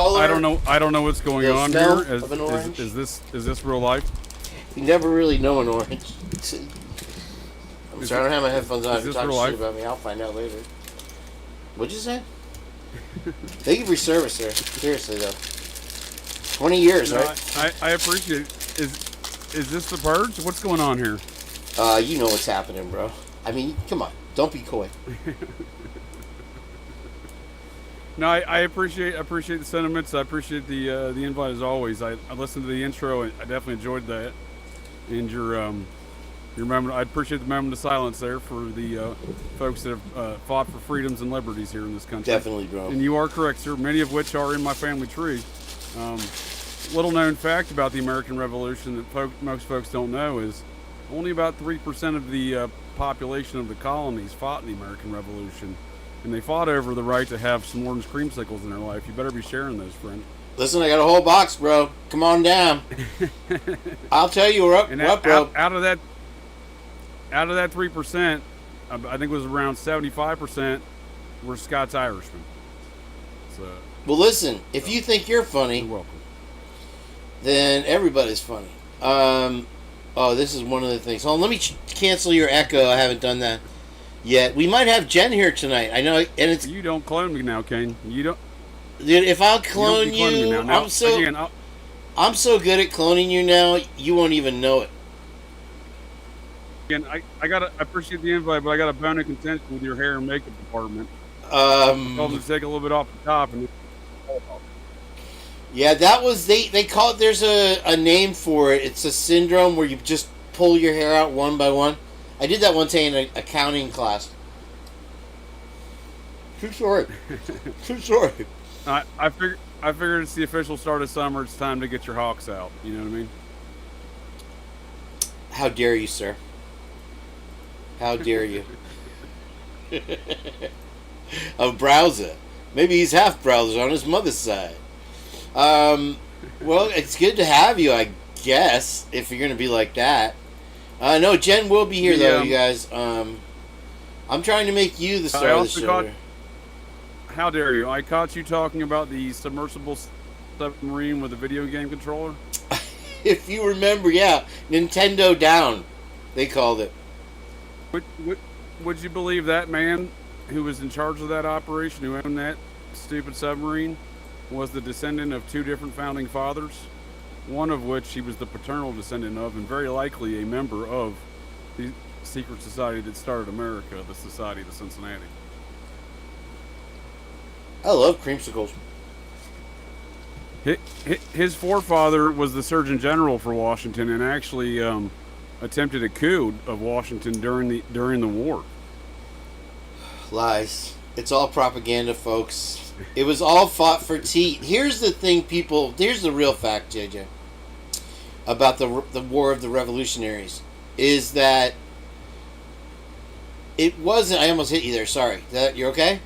Speaker 20: know what's going on here. Is this real life?
Speaker 1: You never really know an orange. I'm sorry, I don't have my headphones on. If you talk shit about me, I'll find out later. What'd you say? Thank you for your service, sir. Seriously, though. 20 years, right?
Speaker 20: I appreciate it. Is this the purge? What's going on here?
Speaker 1: You know what's happening, bro. I mean, come on. Don't be coy.
Speaker 20: No, I appreciate the sentiments. I appreciate the invite as always. I listened to the intro and I definitely enjoyed that. And your moment. I appreciate the moment of silence there for the folks that have fought for freedoms and liberties here in this country.
Speaker 1: Definitely, bro.
Speaker 20: And you are correct, sir. Many of which are in my family tree. Little known fact about the American Revolution that most folks don't know is only about 3% of the population of the colonies fought in the American Revolution. And they fought over the right to have some orange creamsicles in their life. You better be sharing those, friend.
Speaker 1: Listen, I got a whole box, bro. Come on down. I'll tell you, we're up, bro.
Speaker 20: Out of that 3%, I think it was around 75% were Scots Irishmen. So.
Speaker 1: Well, listen, if you think you're funny,
Speaker 20: you're welcome.
Speaker 1: Then everybody's funny. Oh, this is one of the things. Hold on, let me cancel your echo. I haven't done that yet. We might have Jenn here tonight. I know, and it's.
Speaker 20: You don't clone me now, Kane. You don't.
Speaker 1: Dude, if I'll clone you, I'm so good at cloning you now. You won't even know it.
Speaker 20: Again, I appreciate the invite, but I got a bone of contention with your hair and makeup department. Told them to take a little bit off the top and.
Speaker 1: Yeah, that was they call it. There's a name for it. It's a syndrome where you just pull your hair out one by one. I did that one day in an accounting class. True story. True story.
Speaker 20: I figured it's the official start of summer. It's time to get your hawks out. You know what I mean?
Speaker 1: How dare you, sir? How dare you? A browser. Maybe he's half browser on his mother's side. Well, it's good to have you, I guess, if you're going to be like that. No, Jenn will be here, though, you guys. I'm trying to make you the star of the show.
Speaker 20: How dare you? I caught you talking about the submersible submarine with a video game controller.
Speaker 1: If you remember, yeah, Nintendo Down, they called it.
Speaker 20: Would you believe that man who was in charge of that operation, who owned that stupid submarine, was the descendant of 2 different founding fathers? One of which he was the paternal descendant of, and very likely a member of the secret society that started America, the Society of the Cincinnati.
Speaker 1: I love creamsicles.
Speaker 20: His forefather was the Surgeon General for Washington, and actually attempted a coup of Washington during the war.
Speaker 1: Lies. It's all propaganda, folks. It was all fought for tea. Here's the thing, people. Here's the real fact, JJ, about the War of the Revolutionaries, is that it wasn't. I almost hit you there. Sorry. You're okay?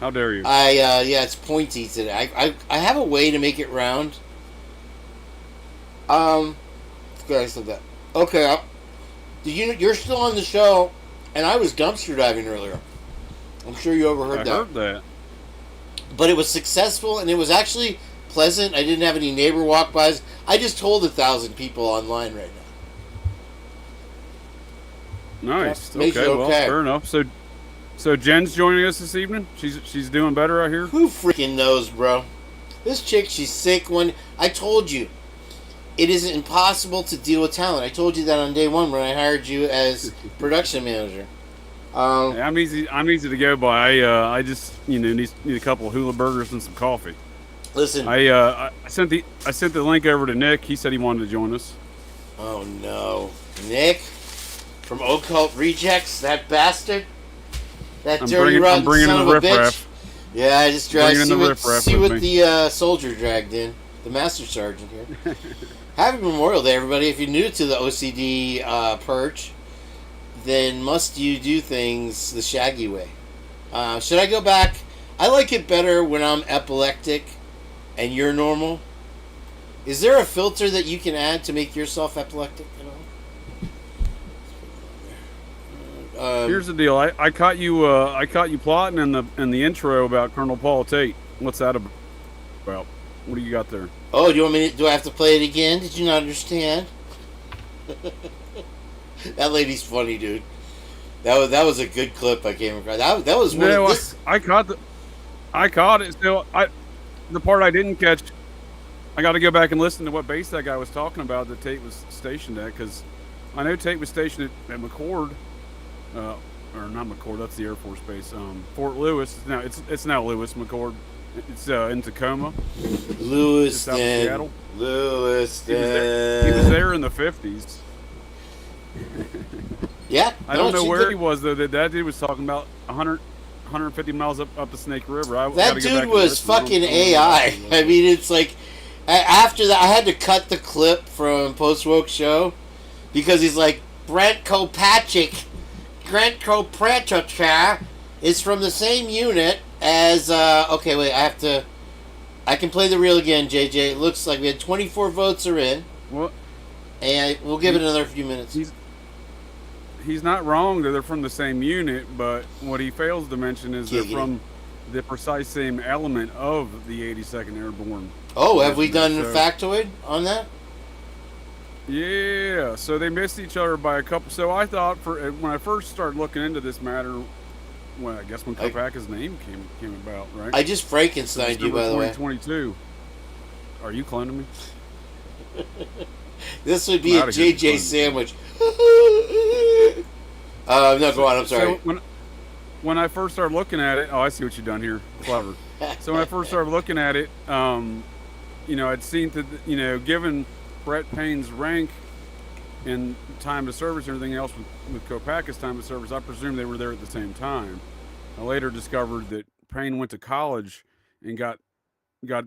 Speaker 20: How dare you?
Speaker 1: Yeah, it's pointy today. I have a way to make it round. Okay, I said that. Okay, you're still on the show, and I was dumpster diving earlier. I'm sure you overheard that.
Speaker 20: I heard that.
Speaker 1: But it was successful, and it was actually pleasant. I didn't have any neighbor walk-bys. I just told 1,000 people online right now.
Speaker 20: Nice.
Speaker 1: Makes
Speaker 20: Okay,
Speaker 1: you
Speaker 20: well,
Speaker 1: okay.
Speaker 20: fair enough. So Jen's joining us this evening? She's doing better, I hear?
Speaker 1: Who freaking knows, bro? This chick, she's sick. I told you, it is impossible to deal with talent. I told you that on day 1 when I hired you as production manager.
Speaker 20: Yeah, I'm easy to go by. I just need a couple of hula burgers and some coffee.
Speaker 1: Listen,
Speaker 20: I sent the link over to Nick. He said he wanted to join us.
Speaker 1: Oh no, Nick from Occult Rejects, that bastard, that dirty rotten son of a bitch. Yeah, I just dragged. See what the soldier dragged in, the master sergeant here. Happy Memorial Day, everybody! If you're new to the OCD Purge, then must you do things the Shaggy way? Should I go back? I like it better when I'm epileptic and you're normal. Is there a filter that you can add to make yourself epileptic at all?
Speaker 20: Here's the deal. I caught you plotting in the intro about Colonel Paul Tate. What's that about? What do you got there?
Speaker 1: Oh, do you want me? Do I have to play it again? Did you not understand? That lady's funny, dude. That was a good clip I came across. That was one of this.
Speaker 20: I caught it. Still, the part I didn't catch. I got to go back and listen to what base that guy was talking about that Tate was stationed at, because I know Tate was stationed at McCord, or not McCord. That's the Air Force Base. Fort Lewis. Now it's now Lewis McCord. It's in Tacoma.
Speaker 1: Lewiston.
Speaker 20: Seattle.
Speaker 1: Lewiston.
Speaker 20: He was there in the 50s.
Speaker 1: Yeah.
Speaker 20: I don't know where he was, though. That dude was talking about 150 miles up the Snake River.
Speaker 1: That dude was fucking AI. I mean, it's like, after that, I had to cut the clip from Post Woke Show because he's like, Brent Kopachik is from the same unit as, okay, wait, I can play the reel again, JJ. It looks like we had 24 votes are in.
Speaker 20: What?
Speaker 1: And we'll give it another few minutes.
Speaker 20: He's not wrong that they're from the same unit, but what he fails to mention is they're from the precise same element of the 82nd Airborne.
Speaker 1: Oh, have we done a factoid on that?
Speaker 20: Yeah, so they missed each other by a couple. So I thought when I first started looking into this matter, well, I guess when Kopach's name came about, right?
Speaker 1: I just Frankensteined you, by the way.
Speaker 20: 2022. Are you cloning me?
Speaker 1: This would be a JJ sandwich. No, go on. I'm sorry.
Speaker 20: So when I first started looking at it, I see what you've done here. Clever. So when I first started looking at it, I'd seen that, given Brett Payne's rank and time of service and everything else with Kopach's time of service, I presume they were there at the same time. I later discovered that Payne went to college and got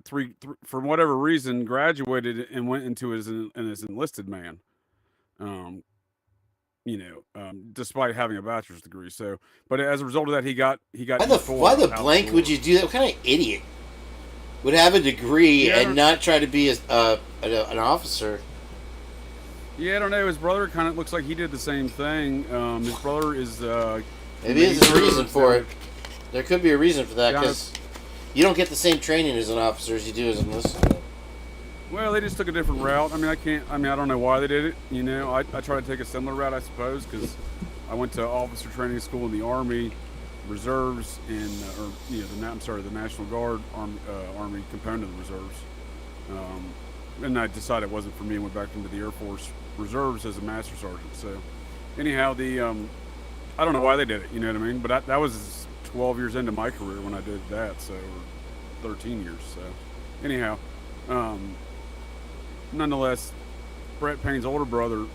Speaker 20: three for whatever reason, graduated and went into as enlisted man. Despite having a bachelor's degree. So, but as a result of that, he got.
Speaker 1: Why the blank would you do that? What kind of idiot would have a degree and not try to be an officer?
Speaker 20: Yeah, I don't know. His brother kind of looks like he did the same thing. His brother is.
Speaker 1: Maybe there's a reason for it. There could be a reason for that, because you don't get the same training as an officer as you do as an enlisted.
Speaker 20: Well, they just took a different route. I mean, I don't know why they did it. You know, I try to take a similar route, I suppose, because I went to officer training school in the Army, Reserves, and the National Guard Army component of the Reserves. And I decided it wasn't for me and went back into the Air Force Reserves as a Master Sergeant. So, anyhow, I don't know why they did it. You know what I mean? But that was 12 years into my career when I did that. So, 13 years. So, anyhow. Nonetheless, Brett Payne's older brother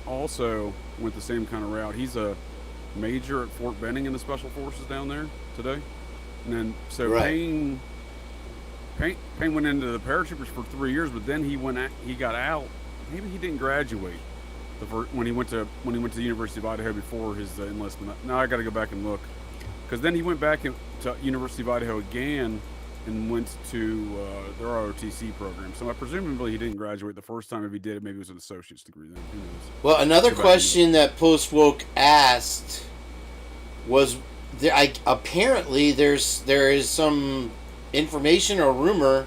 Speaker 20: also went the same kind of route. He's a major at Fort Benning in the Special Forces down there today. And then, so Payne went into the paratroopers for 3 years, but then he got out. Maybe he didn't graduate when he went to the University of Idaho before his enlistment. Now I got to go back and look, because then he went back to University of Idaho again and went to their ROTC program. So presumably he didn't graduate the first time. If he did, maybe it was an associate's degree then. Who knows?
Speaker 1: Well, another question that Post Woke asked was, apparently there is some information or rumor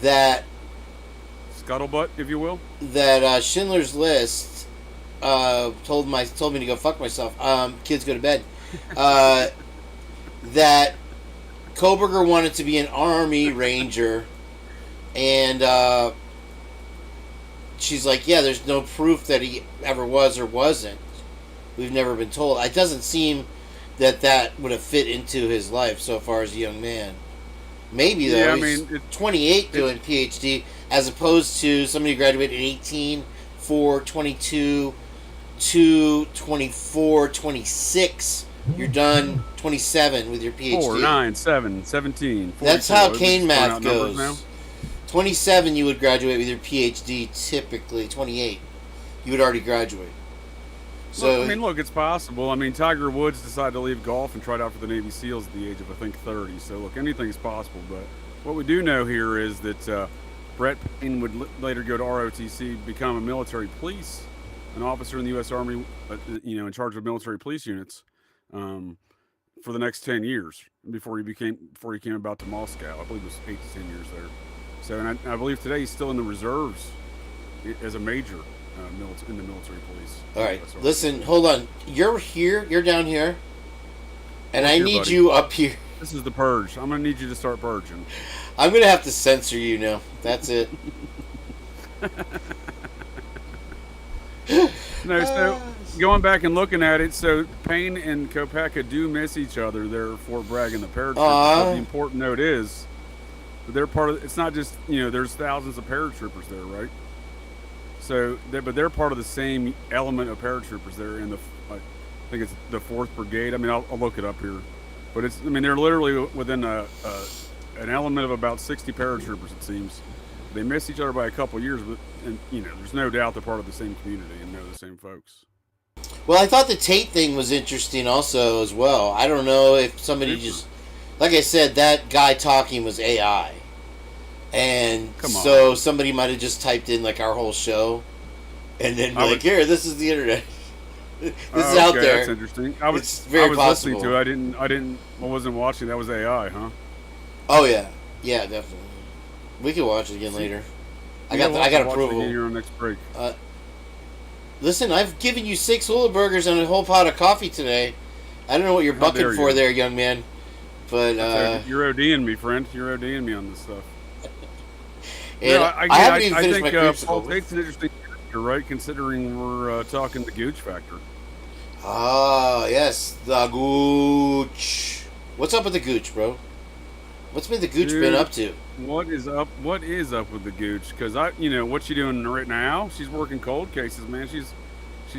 Speaker 1: that
Speaker 20: scuttlebutt, if you will,
Speaker 1: that Schindler's List told me to go fuck myself. Kids, go to bed. That Koberger wanted to be an Army Ranger, and she's like, yeah, there's no proof that he ever was or wasn't. We've never been told. It doesn't seem that would have fit into his life so far as a young man. Maybe, though.
Speaker 20: Yeah,
Speaker 1: he's 28 doing PhD, as opposed to somebody who graduated at 18, 4, 22, 2, 24, 26. You're done 27 with your PhD.
Speaker 20: 4, 9, 7, 17, 42.
Speaker 1: That's how Kane math goes. 27, you would graduate with your PhD typically. 28, you would already graduate. So
Speaker 20: look, it's possible. I mean, Tiger Woods decided to leave golf and tried out for the Navy SEALs at the age of, I think, 30. So, look, anything's possible. But what we do know here is that Brett Payne would later go to ROTC, become a military police, an officer in the U.S. Army, in charge of military police units. For the next 10 years before he came about to Moscow. I believe it was 8 to 10 years there. So, and I believe today he's still in the reserves as a major in the military police.
Speaker 1: All right, listen, hold on. You're here. You're down here, and I need
Speaker 20: buddy.
Speaker 1: you up here.
Speaker 20: This is the purge. I'm gonna need you to start purging.
Speaker 1: I'm gonna have to censor you now. That's it.
Speaker 20: No, so going back and looking at it, so Payne and Kopeka do miss each other there at Fort Bragg in the paratroopers. But the important note is that they're part of. It's not just there's thousands of paratroopers there, right? So, but they're part of the same element of paratroopers. They're in I think it's the 4th Brigade. I mean, I'll look it up here, but they're literally within an element of about 60 paratroopers. It seems they miss each other by a couple years, but there's no doubt they're part of the same community and know the same folks.
Speaker 1: Well, I thought the Tate thing was interesting also as well. I don't know if somebody just, like I said, that guy talking was AI. And so somebody might have just typed in like our whole show and then be like, here, this is the internet. This is out there.
Speaker 20: That's interesting.
Speaker 1: It's very possible.
Speaker 20: Listening to it. I wasn't watching. That was AI, huh?
Speaker 1: Oh, yeah. Yeah, definitely. We can watch it again later. I got approval.
Speaker 20: Here on next break.
Speaker 1: Listen, I've given you 6 hula burgers and a whole pot of coffee today. I don't know what you're bucking for there, young man. But
Speaker 20: you're ODing me, friend. You're ODing me on this stuff.
Speaker 1: And I haven't even finished my creepsicle.
Speaker 20: Paul Tate's an interesting character, right? Considering we're talking the Gooch factor.
Speaker 1: Ah, yes, the Gooch. What's up with the Gooch, bro? What's been the Gooch been up to?
Speaker 20: What is up with the Gooch? Because what she doing right now? She's working cold cases, man. She's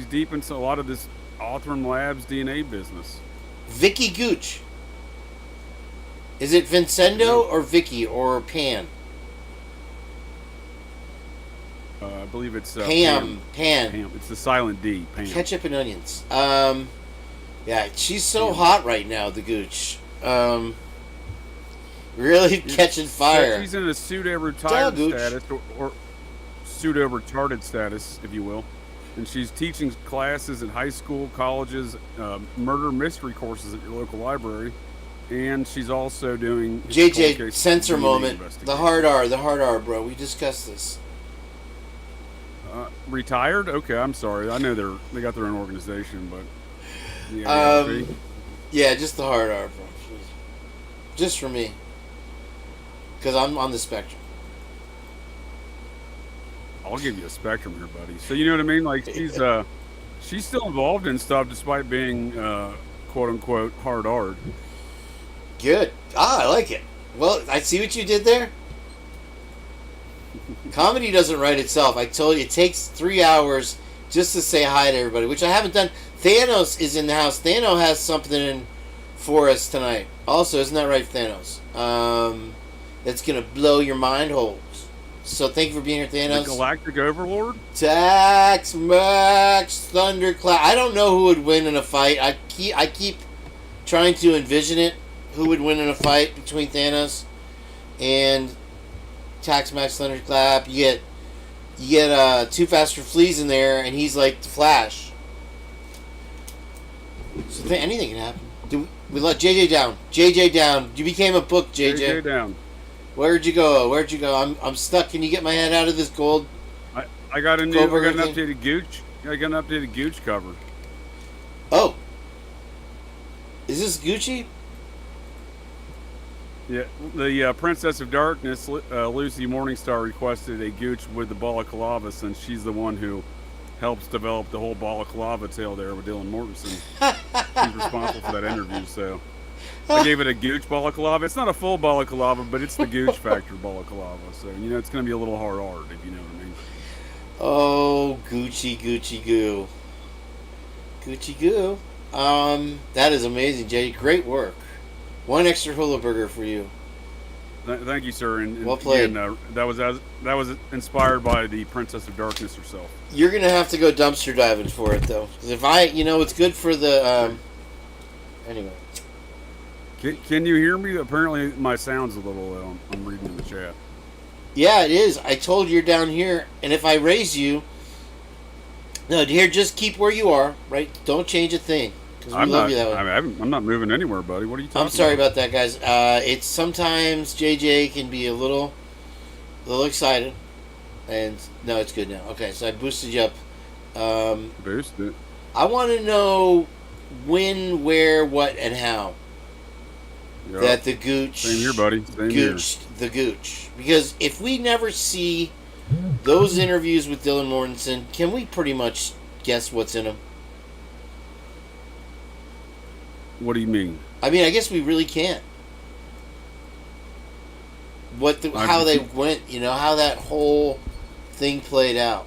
Speaker 20: deep into a lot of this Othram Labs DNA business.
Speaker 1: Vicky Gooch. Is it Vincendo or Vicky or Pan?
Speaker 20: I believe it's
Speaker 1: Pam.
Speaker 20: It's the silent D. Pam.
Speaker 1: Ketchup and onions. Yeah, she's so hot right now, the Gooch. Really catching fire.
Speaker 20: She's in a pseudo-retired status, or pseudo-retarded status, if you will. And she's teaching classes at high school, colleges, murder mystery courses at your local library. and she's also doing
Speaker 1: JJ censor moment. The hard R, bro. We discussed this.
Speaker 20: Retired? Okay, I'm sorry. I know they got their own organization, but
Speaker 1: yeah, just the hard R, bro. Just for me, because I'm on the spectrum.
Speaker 20: I'll give you a spectrum here, buddy. So you know what I mean? Like she's still involved in stuff despite being quote unquote hard R.
Speaker 1: Good. I like it. Well, I see what you did there. Comedy doesn't write itself. I told you, it takes 3 hours just to say hi to everybody, which I haven't done. Thanos is in the house. Thanos has something for us tonight. Also, isn't that right, Thanos? That's going to blow your mind holes. So thank you for being here, Thanos.
Speaker 20: The Galactic Overlord?
Speaker 1: Tax Max Thunderclap. I don't know who would win in a fight. I keep trying to envision it. Who would win in a fight between Thanos and Tax Max Thunderclap? You get Too Fast for Fleas in there, and he's like the Flash. So anything can happen. We let JJ down. JJ down. You became a book, JJ.
Speaker 20: JJ down.
Speaker 1: Where'd you go? I'm stuck. Can you get my head out of this gold?
Speaker 20: I got an updated Gooch. I got an updated Gooch cover.
Speaker 1: Oh. Is this Gucci?
Speaker 20: Yeah, the Princess of Darkness, Lucy Morningstar, requested a Gooch with the balaclava, since she's the one who helps develop the whole balaclava tale there with Dylan Mortensen. She's responsible for that interview, so I gave it a Gooch balaclava. It's not a full balaclava, but it's the Gooch factor balaclava, so it's going to be a little hard, if you know what I mean.
Speaker 1: Oh, Gucci goo. Gucci goo. That is amazing, Jay. Great work. One extra hula burger for you.
Speaker 20: Thank you, sir. And
Speaker 1: well played.
Speaker 20: Again, that was inspired by the Princess of Darkness herself.
Speaker 1: You're gonna have to go dumpster diving for it, though. Because if it's good for the. Anyway.
Speaker 20: Can you hear me? Apparently, my sound's a little low. I'm reading in the chat.
Speaker 1: Yeah, it is. I told you you're down here, and if I raise you, no, here, just keep where you are. Right? Don't change a thing.
Speaker 20: I'm not moving anywhere, buddy. What are you talking about?
Speaker 1: I'm sorry about that, guys. It's sometimes JJ can be a little excited, and no, it's good now. Okay, so I boosted you up.
Speaker 20: Boost it.
Speaker 1: I want to know when, where, what, and how. Yep. That the Gooch.
Speaker 20: Same here, buddy. Same
Speaker 1: Gooched the Gooch, because if we never see those interviews with Dylan Mortensen, can we pretty much guess what's in them?
Speaker 20: What do you mean?
Speaker 1: I mean, I guess we really can't. How they went, how that whole thing played out.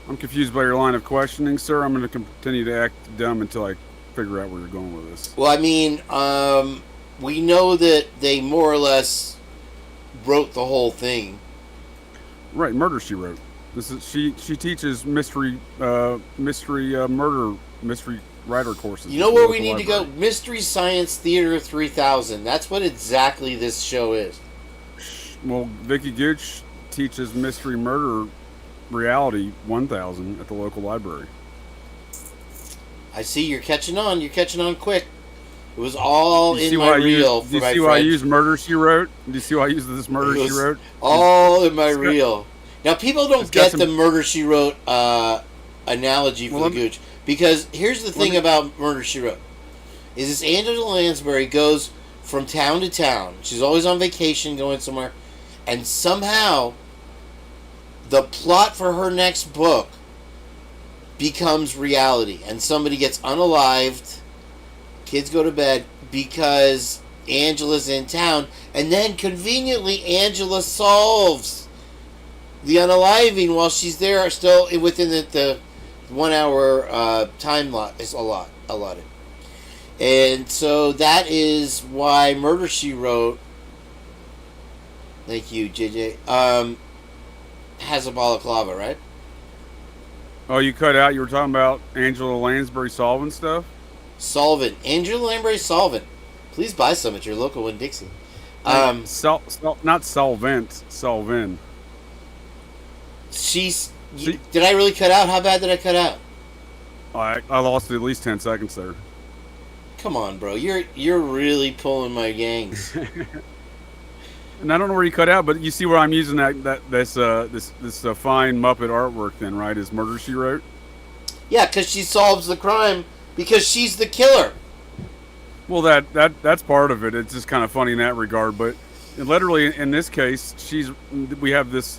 Speaker 20: I'm confused by your line of questioning, sir. I'm going to continue to act dumb until I figure out where you're going with this.
Speaker 1: Well, I mean, we know that they more or less wrote the whole thing.
Speaker 20: Right, Murder, She Wrote. She teaches mystery writer courses.
Speaker 1: You know where we need to go? Mystery Science Theater 3000. That's what exactly this show is.
Speaker 20: Well, Vicky Gooch teaches Mystery Murder Reality 1000 at the local library.
Speaker 1: I see you're catching on. You're catching on quick. It was all in my reel.
Speaker 20: Do you see why I used Murder, She Wrote? Do you see why I used this Murder, She Wrote?
Speaker 1: All in my reel. Now, people don't get the Murder, She Wrote analogy for the Gooch. Because here's the thing about Murder, She Wrote. Is this Angela Lansbury goes from town to town. She's always on vacation going somewhere. And somehow, the plot for her next book becomes reality. And somebody gets unalived. Kids go to bed because Angela's in town. And then, conveniently, Angela solves the unaliving while she's there, still within the 1 hour time lot is allotted. And so that is why Murder, She Wrote, thank you, JJ, has a balaclava, right?
Speaker 20: Oh, you cut out. You were talking about Angela Lansbury solvent stuff?
Speaker 1: Solvent. Angela Lansbury solvent. Please buy some at your local Winn-Dixie.
Speaker 20: Not solvent, solvin.
Speaker 1: Did I really cut out? How bad did I cut out?
Speaker 20: I lost at least 10 seconds there.
Speaker 1: Come on, bro. You're really pulling my gangs.
Speaker 20: And I don't know where you cut out, but you see where I'm using this fine Muppet artwork then, right? Is Murder, She Wrote?
Speaker 1: Yeah, because she solves the crime because she's the killer.
Speaker 20: Well, that's part of it. It's just kind of funny in that regard. But literally, in this case, we have this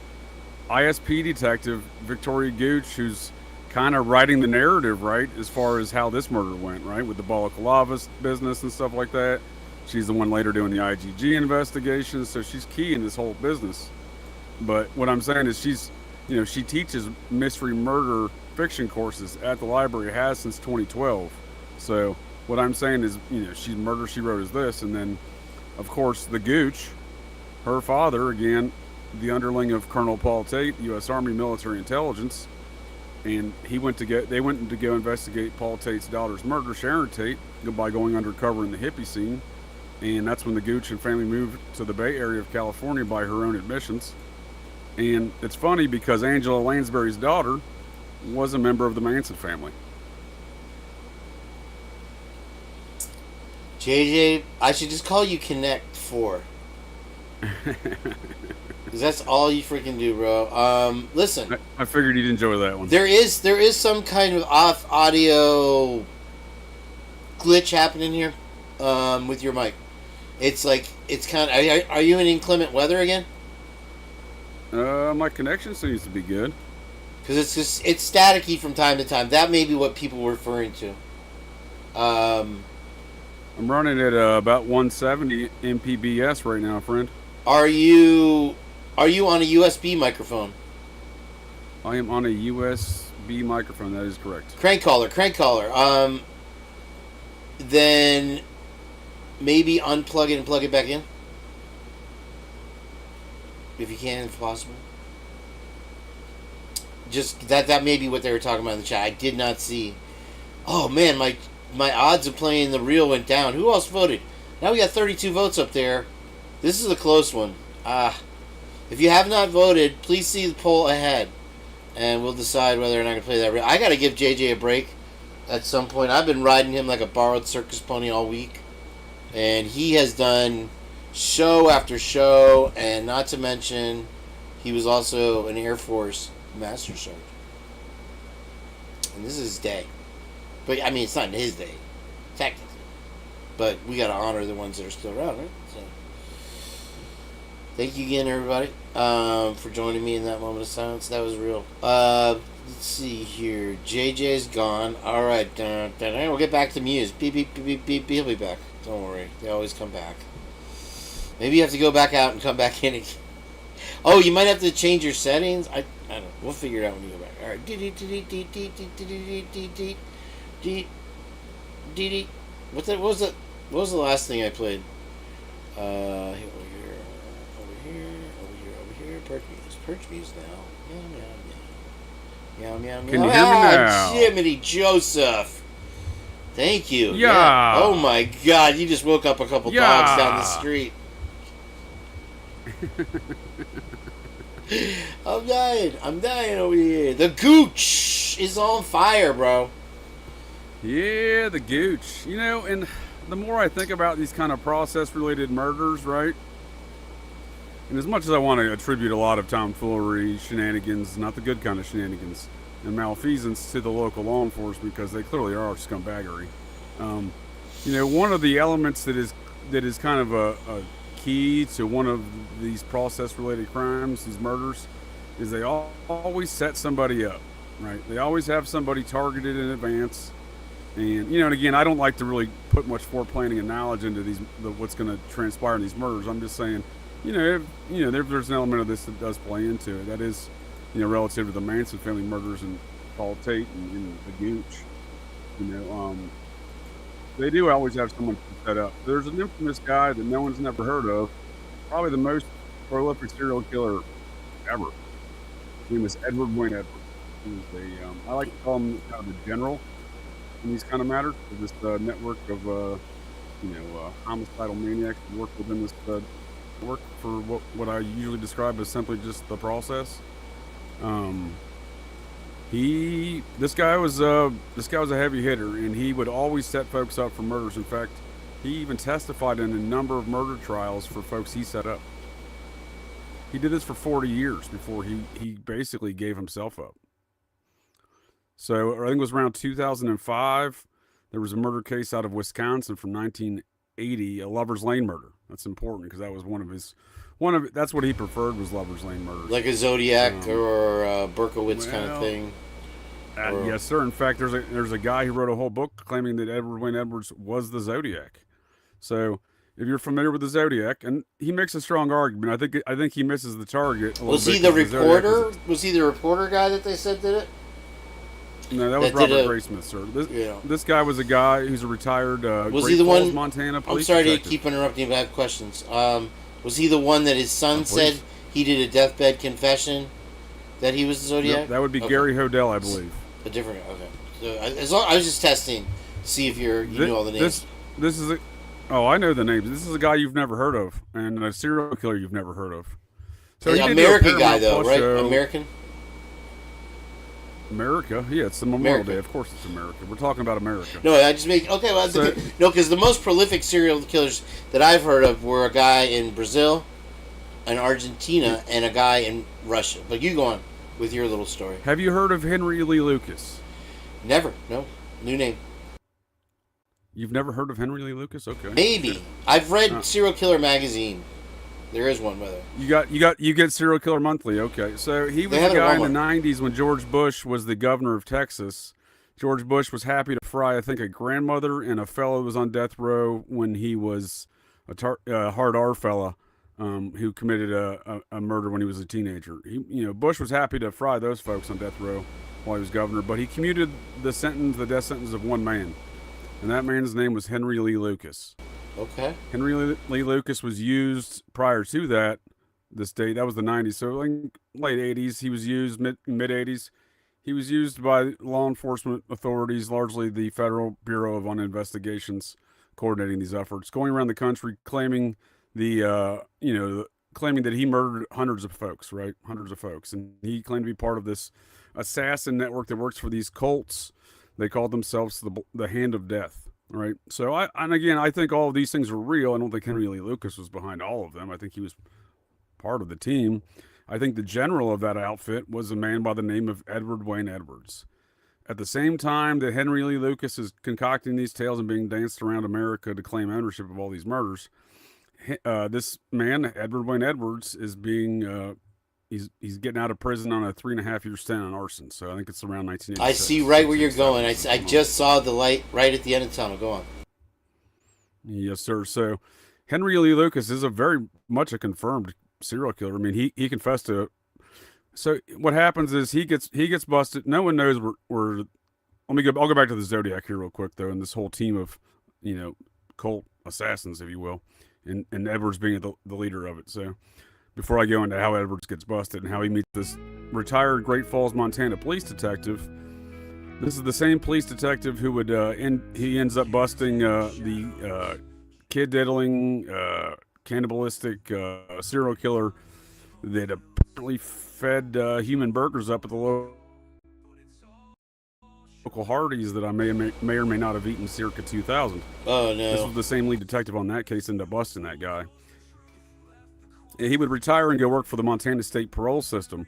Speaker 20: ISP detective, Victoria Gooch, who's kind of writing the narrative, right, as far as how this murder went, right, with the balaclava business and stuff like that. She's the one later doing the IGG investigation, so she's key in this whole business. But what I'm saying is she teaches mystery murder fiction courses at the library, has since 2012. So what I'm saying is, she's Murder, She Wrote is this, and then, of course, the Gooch, her father, again, the underling of Colonel Paul Tate, U.S. Army Military Intelligence, and they went to go investigate Paul Tate's daughter's murder, Sharon Tate, by going undercover in the hippie scene. And that's when the Gooch and family moved to the Bay Area of California by her own admissions. And it's funny because Angela Lansbury's daughter was a member of the Manson family.
Speaker 1: JJ, I should just call you Connect 4. Because that's all you freaking do, bro. Listen.
Speaker 20: I figured you'd enjoy that one.
Speaker 1: There is some kind of off audio glitch happening here with your mic. It's like, it's kind of, are you in inclement weather again?
Speaker 20: My connection seems to be good.
Speaker 1: Because it's staticky from time to time. That may be what people were referring to.
Speaker 20: I'm running at about 170 MPBS right now, friend.
Speaker 1: Are you on a USB microphone?
Speaker 20: I am on a USB microphone. That is correct.
Speaker 1: Crank caller. Then maybe unplug it and plug it back in. If you can, if possible. Just that may be what they were talking about in the chat. I did not see. Oh man, my odds of playing the reel went down. Who else voted? Now we got 32 votes up there. This is a close one. If you have not voted, please see the poll ahead, and we'll decide whether or not I can play that reel. I got to give JJ a break at some point. I've been riding him like a borrowed circus pony all week, and he has done show after show, and not to mention, he was also an Air Force Master Sergeant. And this is his day. But, I mean, it's not his day, technically. But we got to honor the ones that are still around, right? So, thank you again, everybody, for joining me in that moment of silence. That was real. Let's see here. JJ's gone. All right. We'll get back to Muse. Beep, beep, beep, beep, beep. He'll be back. Don't worry. They always come back. Maybe you have to go back out and come back in again. Oh, you might have to change your settings. I don't know. We'll figure it out when you go back. All right. What was the last thing I played? Over here. Purge Muse now. Meow.
Speaker 20: Can you hear me now?
Speaker 1: Jiminy Joseph. Thank you.
Speaker 20: Yeah.
Speaker 1: Oh my God, you just woke up a couple dogs down the street. I'm dying over here. The Gooch is on fire, bro.
Speaker 20: Yeah, the Gooch. And the more I think about these kind of process-related murders, right? And as much as I want to attribute a lot of tomfoolery, shenanigans, not the good kind of shenanigans, and malfeasance to the local law enforcement, because they clearly are scumbaggery. One of the elements that is kind of a key to one of these process-related crimes, these murders, is they always set somebody up, right? They always have somebody targeted in advance. And, and again, I don't like to really put much foreplanning and knowledge into what's going to transpire in these murders. I'm just saying, there's an element of this that does play into it. That is, relative to the Manson family murders and Paul Tate and the Gooch. They do always have someone set up. There's an infamous guy that no one's never heard of, probably the most prolific serial killer ever. His name is Edward Wayne Edwards. I like to call him kind of the general in these kind of matters. This network of homicidal maniacs that work within this work for what I usually describe as simply just the process. This guy was a heavy hitter, and he would always set folks up for murders. In fact, he even testified in a number of murder trials for folks he set up. He did this for 40 years before he basically gave himself up. So I think it was around 2005. There was a murder case out of Wisconsin from 1980, a Lover's Lane murder. That's important because that was that's what he preferred, was Lover's Lane murder.
Speaker 1: Like a Zodiac or a Berkowitz kind of thing.
Speaker 20: Yes, sir. In fact, there's a guy who wrote a whole book claiming that Edward Wayne Edwards was the Zodiac. So if you're familiar with the Zodiac, and he makes a strong argument, I think he misses the target.
Speaker 1: Was he the reporter? Was he the reporter guy that they said did it?
Speaker 20: No, that was Robert Graysmith, sir. This guy was a guy who's a retired
Speaker 1: was he the
Speaker 20: Falls,
Speaker 1: one?
Speaker 20: Montana police
Speaker 1: I'm sorry
Speaker 20: detective.
Speaker 1: to keep interrupting, but I have questions. Was he the one that his son said he did a deathbed confession that he was the Zodiac?
Speaker 20: Nope, that would be Gary Hodel, I believe.
Speaker 1: A different okay. So I was just testing to see if you knew all the names.
Speaker 20: This is I know the names. This is a guy you've never heard of, and a serial killer you've never heard of. So
Speaker 1: An American guy, though, right? American.
Speaker 20: America, yeah, it's the Memorial Day. Of course, it's America. We're talking about America.
Speaker 1: No, I just make okay. Well, no, because the most prolific serial killers that I've heard of were a guy in Brazil, an Argentina, and a guy in Russia. But you go on with your little story.
Speaker 20: Have you heard of Henry Lee Lucas?
Speaker 1: Never. No, new name.
Speaker 20: You've never heard of Henry Lee Lucas? Okay.
Speaker 1: Maybe I've read Serial Killer magazine. There is one, brother.
Speaker 20: You get Serial Killer Monthly. Okay, so he was the guy in the '90s when George Bush was the governor of Texas. George Bush was happy to fry, I think, a grandmother and a fellow who was on death row when he was a hard R fella who committed a murder when he was a teenager. Bush was happy to fry those folks on death row while he was governor, but he commuted the death sentence of one man, and that man's name was Henry Lee Lucas.
Speaker 1: Okay.
Speaker 20: Henry Lee Lucas was used prior to this date. That was the 90s. So like late 80s, he was used, mid 80s. He was used by law enforcement authorities, largely the Federal Bureau of Investigations, coordinating these efforts, going around the country claiming claiming that he murdered hundreds of folks, right? Hundreds of folks. And he claimed to be part of this assassin network that works for these cults. They called themselves the Hand of Death. Right. So I think all of these things are real. I don't think Henry Lee Lucas was behind all of them. I think he was part of the team. I think the general of that outfit was a man by the name of Edward Wayne Edwards. At the same time that Henry Lee Lucas is concocting these tales and being danced around America to claim ownership of all these murders, this man, Edward Wayne Edwards, is being he's getting out of prison on a 3.5-year stint on arson. So I think it's around 1986.
Speaker 1: I see right where you're going. I just saw the light right at the end of the tunnel. Go on.
Speaker 20: Yes, sir. So Henry Lee Lucas is a very much a confirmed serial killer. I mean, he confessed to. So what happens is he gets busted. No one knows where. I'll go back to the Zodiac here real quick though, and this whole team of, cult assassins, if you will, and Edwards being the leader of it. So before I go into how Edwards gets busted and how he meets this retired Great Falls, Montana police detective, this is the same police detective who would he ends up busting the kid diddling, cannibalistic serial killer that apparently fed human burgers up at the local Hardee's that I may or may not have eaten circa 2000.
Speaker 1: Oh, no.
Speaker 20: This was the same lead detective on that case, ended up busting that guy. He would retire and go work for the Montana State Parole System,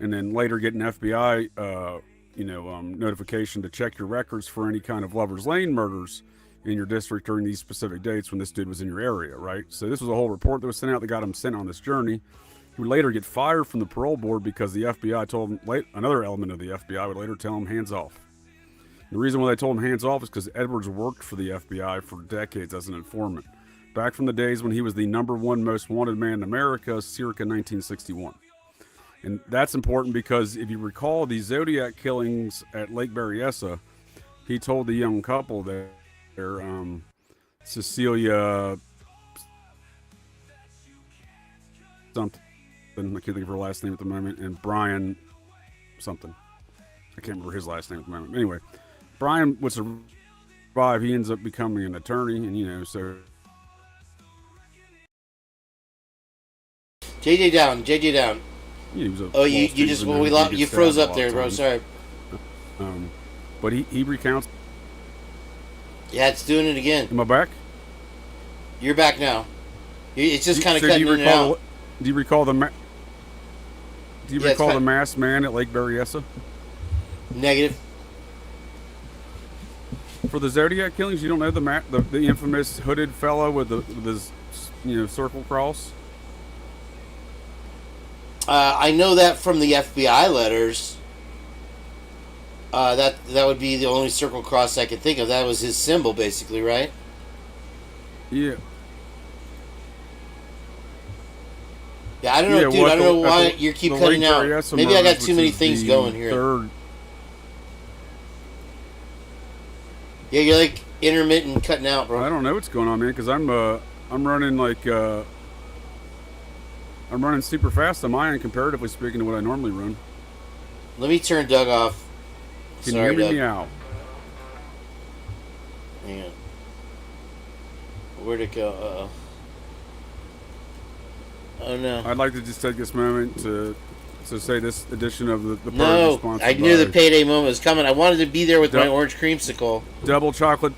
Speaker 20: and then later get an FBI, notification to check your records for any kind of Lover's Lane murders in your district during these specific dates when this dude was in your area, right? So this was a whole report that was sent out that got him sent on this journey. He would later get fired from the parole board because the FBI told him, another element of the FBI would later tell him hands off. The reason why they told him hands off is because Edwards worked for the FBI for decades as an informant, back from the days when he was the #1 most wanted man in America, circa 1961. And that's important because if you recall the Zodiac killings at Lake Berryessa, he told the young couple there, Cecilia something, I can't think of her last name at the moment, and Brian something. I can't remember his last name at the moment. Anyway, Brian would survive. He ends up becoming an attorney, and so.
Speaker 1: JJ down.
Speaker 20: Yeah,
Speaker 1: You froze up there, bro. Sorry.
Speaker 20: but he recounts.
Speaker 1: Yeah, it's doing it again.
Speaker 20: Am I back?
Speaker 1: You're back now. It's just kind of
Speaker 20: So
Speaker 1: cutting in and out.
Speaker 20: Do you recall the the masked man at Lake Berryessa?
Speaker 1: Negative.
Speaker 20: For the Zodiac killings, you don't know the infamous hooded fellow with his circle cross?
Speaker 1: I know that from the FBI letters. That would be the only circle cross I could think of. That was his symbol, basically, right?
Speaker 20: Yeah.
Speaker 1: Yeah, I don't know, dude. I don't know why you keep cutting out. Maybe I got too many things going here. Yeah, you're like intermittent cutting out, bro.
Speaker 20: I don't know what's going on, man, because I'm running I'm running super fast on my end, comparatively speaking, to what I normally run.
Speaker 1: Let me turn Doug off.
Speaker 20: Can you hear me meow?
Speaker 1: Hang on. Where'd it go? Uh-oh. Oh, no.
Speaker 20: I'd like to just take this moment to say this edition of the Purge
Speaker 1: No,
Speaker 20: is sponsored
Speaker 1: I knew
Speaker 20: by
Speaker 1: the payday moment was coming. I wanted to be there with my orange creamsicle.
Speaker 20: Double chocolate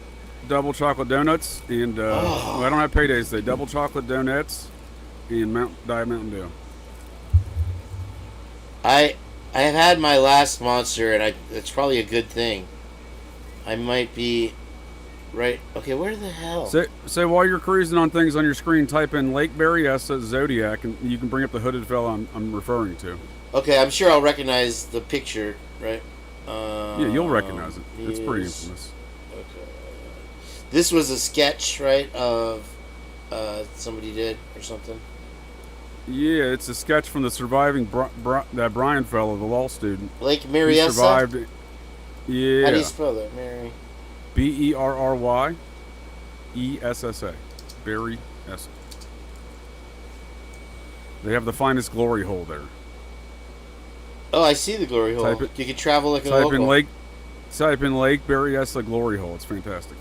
Speaker 20: donuts, and well, I don't have paydays today. Double chocolate donuts and Diet Mountain Dew.
Speaker 1: I have had my last monster, and it's probably a good thing. I might be right. Okay, where the hell?
Speaker 20: So while you're cruising on things on your screen, type in Lake Berryessa Zodiac, and you can bring up the hooded fella I'm referring to.
Speaker 1: Okay, I'm sure I'll recognize the picture, right?
Speaker 20: Yeah, you'll recognize it. It's pretty infamous.
Speaker 1: Okay. This was a sketch, right, of somebody did or something?
Speaker 20: Yeah, it's a sketch from the surviving that Brian fellow, the law student.
Speaker 1: Lake Berryessa?
Speaker 20: He survived. Yeah.
Speaker 1: How do you spell that, Mary?
Speaker 20: Berryessa. Berryessa. They have the finest glory hole there.
Speaker 1: Oh, I see the glory hole. You can travel like a local.
Speaker 20: Type in Lake Berryessa glory hole. It's fantastic.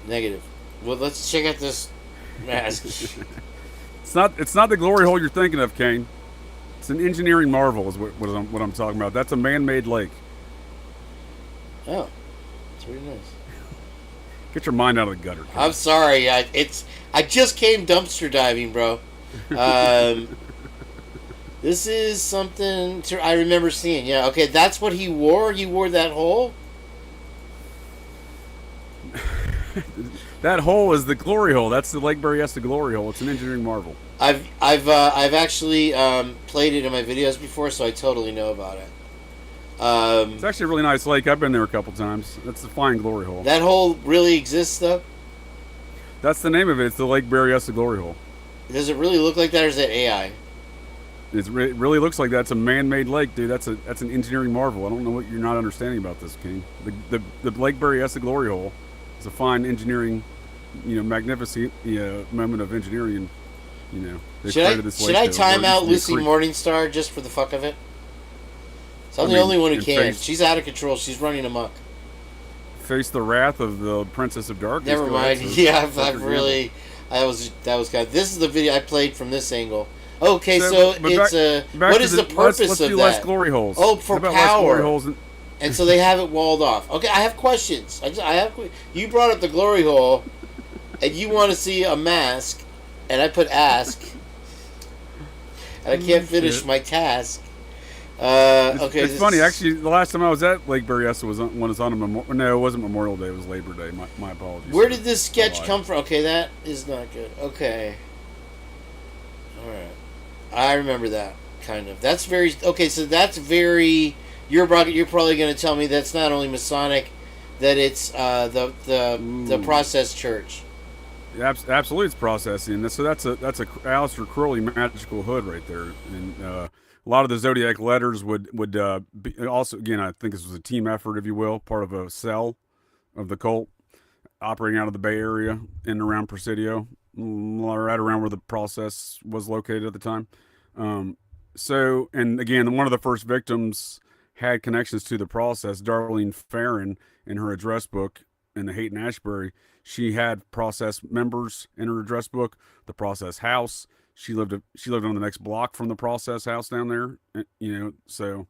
Speaker 1: Negative. Well, let's check out this mask.
Speaker 20: It's not the glory hole you're thinking of, Kane. It's an engineering marvel, is what I'm talking about. That's a man-made lake.
Speaker 1: Oh, it's really nice.
Speaker 20: Get your mind out of the gutter, Kane.
Speaker 1: I'm sorry. I just came dumpster diving, bro. This is something I remember seeing. Yeah. Okay, that's what he wore. He wore that hole.
Speaker 20: That hole is the glory hole. That's the Lake Berryessa glory hole. It's an engineering marvel.
Speaker 1: I've actually played it in my videos before, so I totally know about it.
Speaker 20: It's actually a really nice lake. I've been there a couple times. That's the fine glory hole.
Speaker 1: That hole really exists, though?
Speaker 20: That's the name of it. It's the Lake Berryessa glory hole.
Speaker 1: Does it really look like that, or is that AI?
Speaker 20: It really looks like that's a man-made lake, dude. That's an engineering marvel. I don't know what you're not understanding about this, King. The Lake Berryessa glory hole is a fine engineering, magnificent moment of engineering.
Speaker 1: Should I time out Lucy Morningstar just for the fuck of it? So I'm the only one who can. She's out of control. She's running amok.
Speaker 20: Face the wrath of the Princess of Darkness.
Speaker 1: Never mind. Yeah, I've really. That was kind of. This is the video I played from this angle. Okay, so it's what is the purpose of that?
Speaker 20: Let's do less glory holes.
Speaker 1: Oh, for power. And so they have it walled off. Okay, I have questions. You brought up the glory hole, and you want to see a mask, and I put ask, and I can't finish my task. Okay,
Speaker 20: it's funny. Actually, the last time I was at Lake Berryessa was on a no, it wasn't Memorial Day. It was Labor Day. My apologies.
Speaker 1: Where did this sketch come from? Okay, that is not good. Okay, all right. I remember that kind of. That's very okay. So that's very. You're probably going to tell me that's not only Masonic, that it's the Process Church.
Speaker 20: Absolutely, it's processing. So that's a Aleister Crowley magical hood right there, and a lot of the Zodiac letters would be also, again, I think this was a team effort, if you will, part of a cell of the cult operating out of the Bay Area in and around Presidio, right around where the process was located at the time. So, and again, one of the first victims had connections to the process. Darlene Farron, in her address book in the Haight and Ashbury, she had process members in her address book. The process house. She lived on the next block from the process house down there. So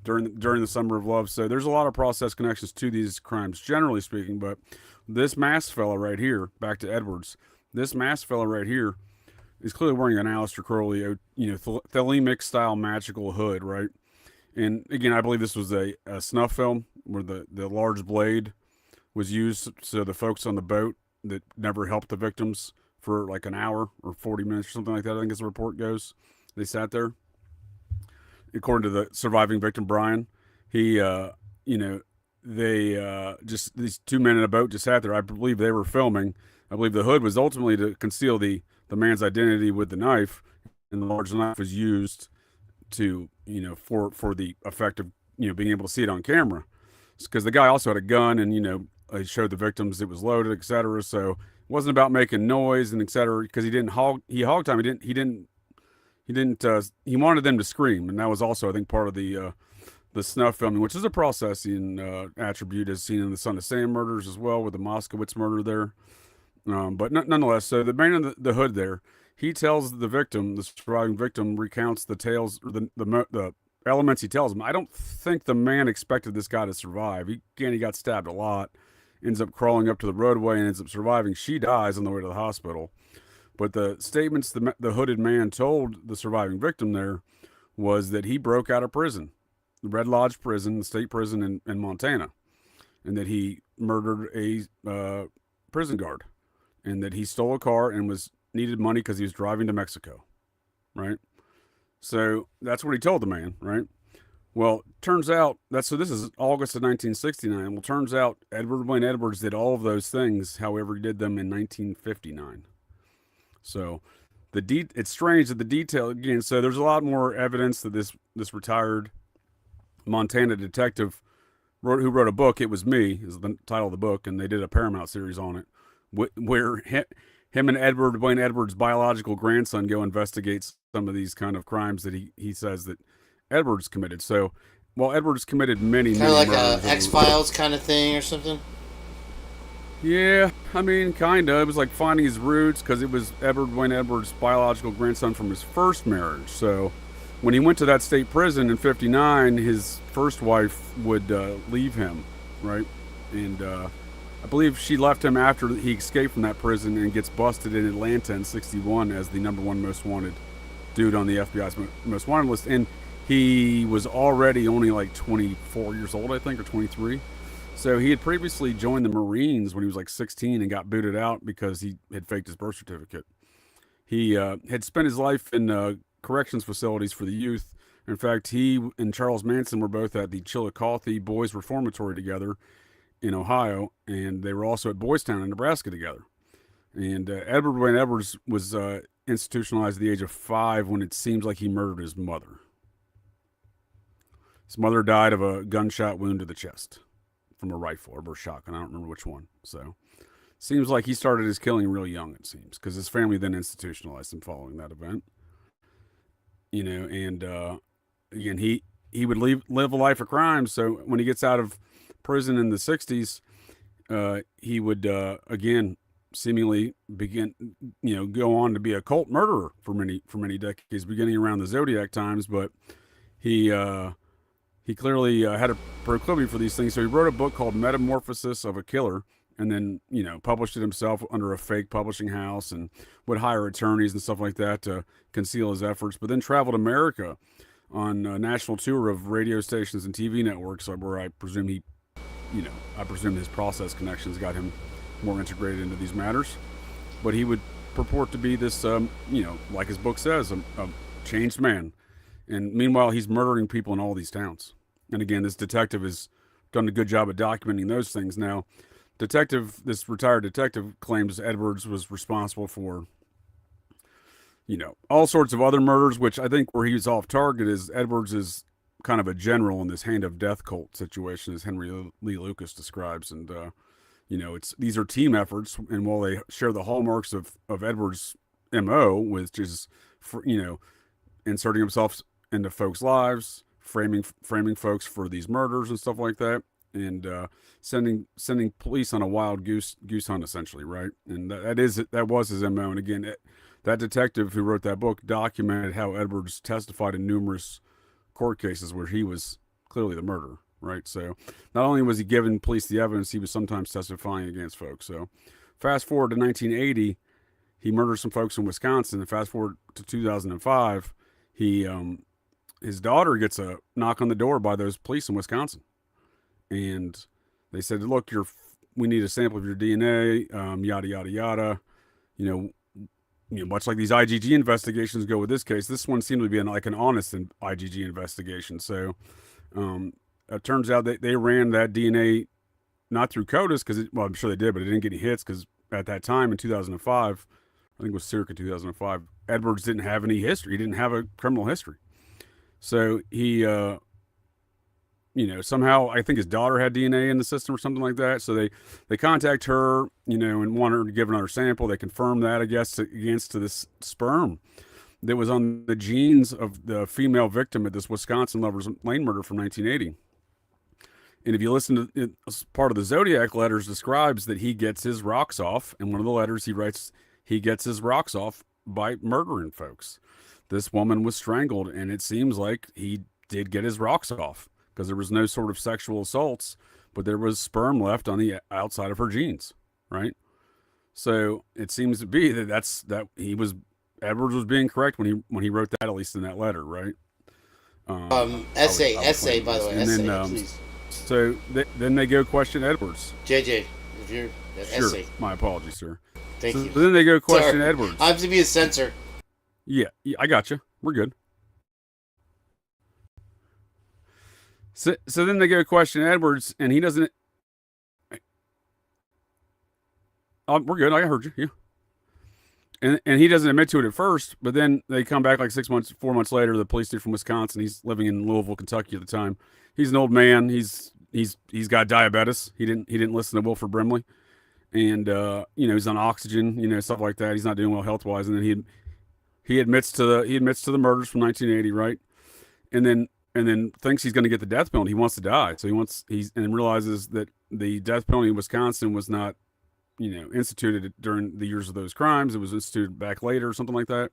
Speaker 20: during the Summer of Love. So there's a lot of process connections to these crimes, generally speaking. But this masked fella right here, back to Edwards, this masked fella right here is clearly wearing an Aleister Crowley, thelemic style magical hood, right? And again, I believe this was a snuff film where the large blade was used so the folks on the boat that never helped the victims for like an hour or 40 minutes or something like that, I think as the report goes, they sat there. According to the surviving victim, Brian, he, just these two men in a boat just sat there. I believe they were filming. I believe the hood was ultimately to conceal the man's identity with the knife, and the large knife was used to, for the effect of, being able to see it on camera. Because the guy also had a gun, and, he showed the victims it was loaded, etc. So it wasn't about making noise and etc. Because he hog time. He wanted them to scream, and that was also, I think, part of the snuff filming, which is a processing attribute as seen in the Son of Sam murders as well, with the Moskowitz murder there. But nonetheless, so the man in the hood there, he tells the victim, the surviving victim, recounts the tales, or the elements he tells him. I don't think the man expected this guy to survive. He got stabbed a lot, ends up crawling up to the roadway and ends up surviving. She dies on the way to the hospital. But the statements the hooded man told the surviving victim there was that he broke out of prison, the Red Lodge prison, the state prison in Montana, and that he murdered a prison guard, and that he stole a car and needed money because he was driving to Mexico, right? So that's what he told the man, right? Well, turns out this is August of 1969. Well, turns out Edward Wayne Edwards did all of those things. However, he did them in 1959. So it's strange that the detail again. So there's a lot more evidence that this retired Montana detective who wrote a book. It Was Me is the title of the book, and they did a Paramount series on it, where him and Wayne Edwards' biological grandson go investigate some of these kind of crimes that he says that Edwards committed. So, well, Edwards committed many
Speaker 1: like
Speaker 20: murders.
Speaker 1: a X-Files kind of thing or something.
Speaker 20: Yeah, I mean, kind of. It was like finding his roots, because it was Edward Wayne Edwards' biological grandson from his first marriage. So when he went to that state prison in 59, his first wife would leave him, right? And I believe she left him after he escaped from that prison and gets busted in Atlanta in 61 as the #1 most wanted dude on the FBI's most wanted list. And he was already only like 24 years old, I think, or 23. So he had previously joined the Marines when he was like 16 and got booted out because he had faked his birth certificate. He had spent his life in corrections facilities for the youth. In fact, he and Charles Manson were both at the Chillicothe Boys Reformatory together in Ohio, and they were also at Boys Town in Nebraska together. And Edward Wayne Edwards was institutionalized at the age of 5 when it seems like he murdered his mother. His mother died of a gunshot wound to the chest from a rifle or a shotgun. I don't remember which one. So seems like he started his killing really young, it seems, because his family then institutionalized him following that event. And again, he would live a life of crime. So when he gets out of prison in the 60s, he would again seemingly go on to be a cult murderer for many decades, beginning around the Zodiac times. But he clearly had a proclivity for these things. So he wrote a book called Metamorphosis of a Killer, and then published it himself under a fake publishing house, and would hire attorneys and stuff like that to conceal his efforts. But then traveled America on a national tour of radio stations and TV networks, where I presume his process connections got him more integrated into these matters. But he would purport to be this, like his book says, a changed man. And meanwhile, he's murdering people in all these towns. And again, this detective has done a good job at documenting those things. Now, this retired detective claims Edwards was responsible for, all sorts of other murders, which I think where he's off target is Edwards is kind of a general in this hand of death cult situation, as Henry Lee Lucas describes. And, these are team efforts. And while they share the hallmarks of Edwards' MO, which is, inserting himself into folks' lives, framing folks for these murders and stuff like that, and sending police on a wild goose hunt, essentially, right? And that was his MO. And again, that detective who wrote that book documented how Edwards testified in numerous court cases where he was clearly the murderer, right? So not only was he giving police the evidence, he was sometimes testifying against folks. So fast forward to 1980, he murdered some folks in Wisconsin. And fast forward to 2005, his daughter gets a knock on the door by those police in Wisconsin. And they said, look, we need a sample of your DNA, yada, yada, yada. You know, much like these IgG investigations go with this case, this one seemed to be like an honest IgG investigation. So it turns out that they ran that DNA not through CODIS, because, well, I'm sure they did, but it didn't get any hits because at that time in 2005, I think it was circa 2005, Edwards didn't have any history. He didn't have a criminal history. So he, somehow I think his daughter had DNA in the system or something like that. So they contact her, and want her to give another sample. They confirm that, I guess, against this sperm that was on the genes of the female victim at this Wisconsin Lovers Lane murder from 1980. And if you listen to it, part of the Zodiac letters describes that he gets his rocks off. And one of the letters he writes, he gets his rocks off by murdering folks. This woman was strangled, and it seems like he did get his rocks off because there was no sort of sexual assaults, but there was sperm left on the outside of her jeans, right? So it seems to be that Edwards was being correct when he wrote that, at least in that letter, right?
Speaker 1: Essay, by the way,
Speaker 20: and
Speaker 1: essay,
Speaker 20: then,
Speaker 1: please.
Speaker 20: So then they go question Edwards.
Speaker 1: JJ, if you're
Speaker 20: Sure,
Speaker 1: essay.
Speaker 20: my apologies, sir.
Speaker 1: Thank you.
Speaker 20: So then they go question
Speaker 1: Sorry.
Speaker 20: Edwards.
Speaker 1: I have to be a censor.
Speaker 20: Yeah, I got you. We're good. So then they go question Edwards, and he doesn't. We're good. I heard you. Yeah. And he doesn't admit to it at first, but then they come back like 4 months later. The police dude from Wisconsin. He's living in Louisville, Kentucky at the time. He's an old man. He's got diabetes. He didn't listen to Wilford Brimley, and he's on oxygen. Stuff like that. He's not doing well health wise. And then he admits to the murders from 1980, right? And then thinks he's going to get the death penalty. He wants to die, so and realizes that the death penalty in Wisconsin was not, instituted during the years of those crimes. It was instituted back later, or something like that.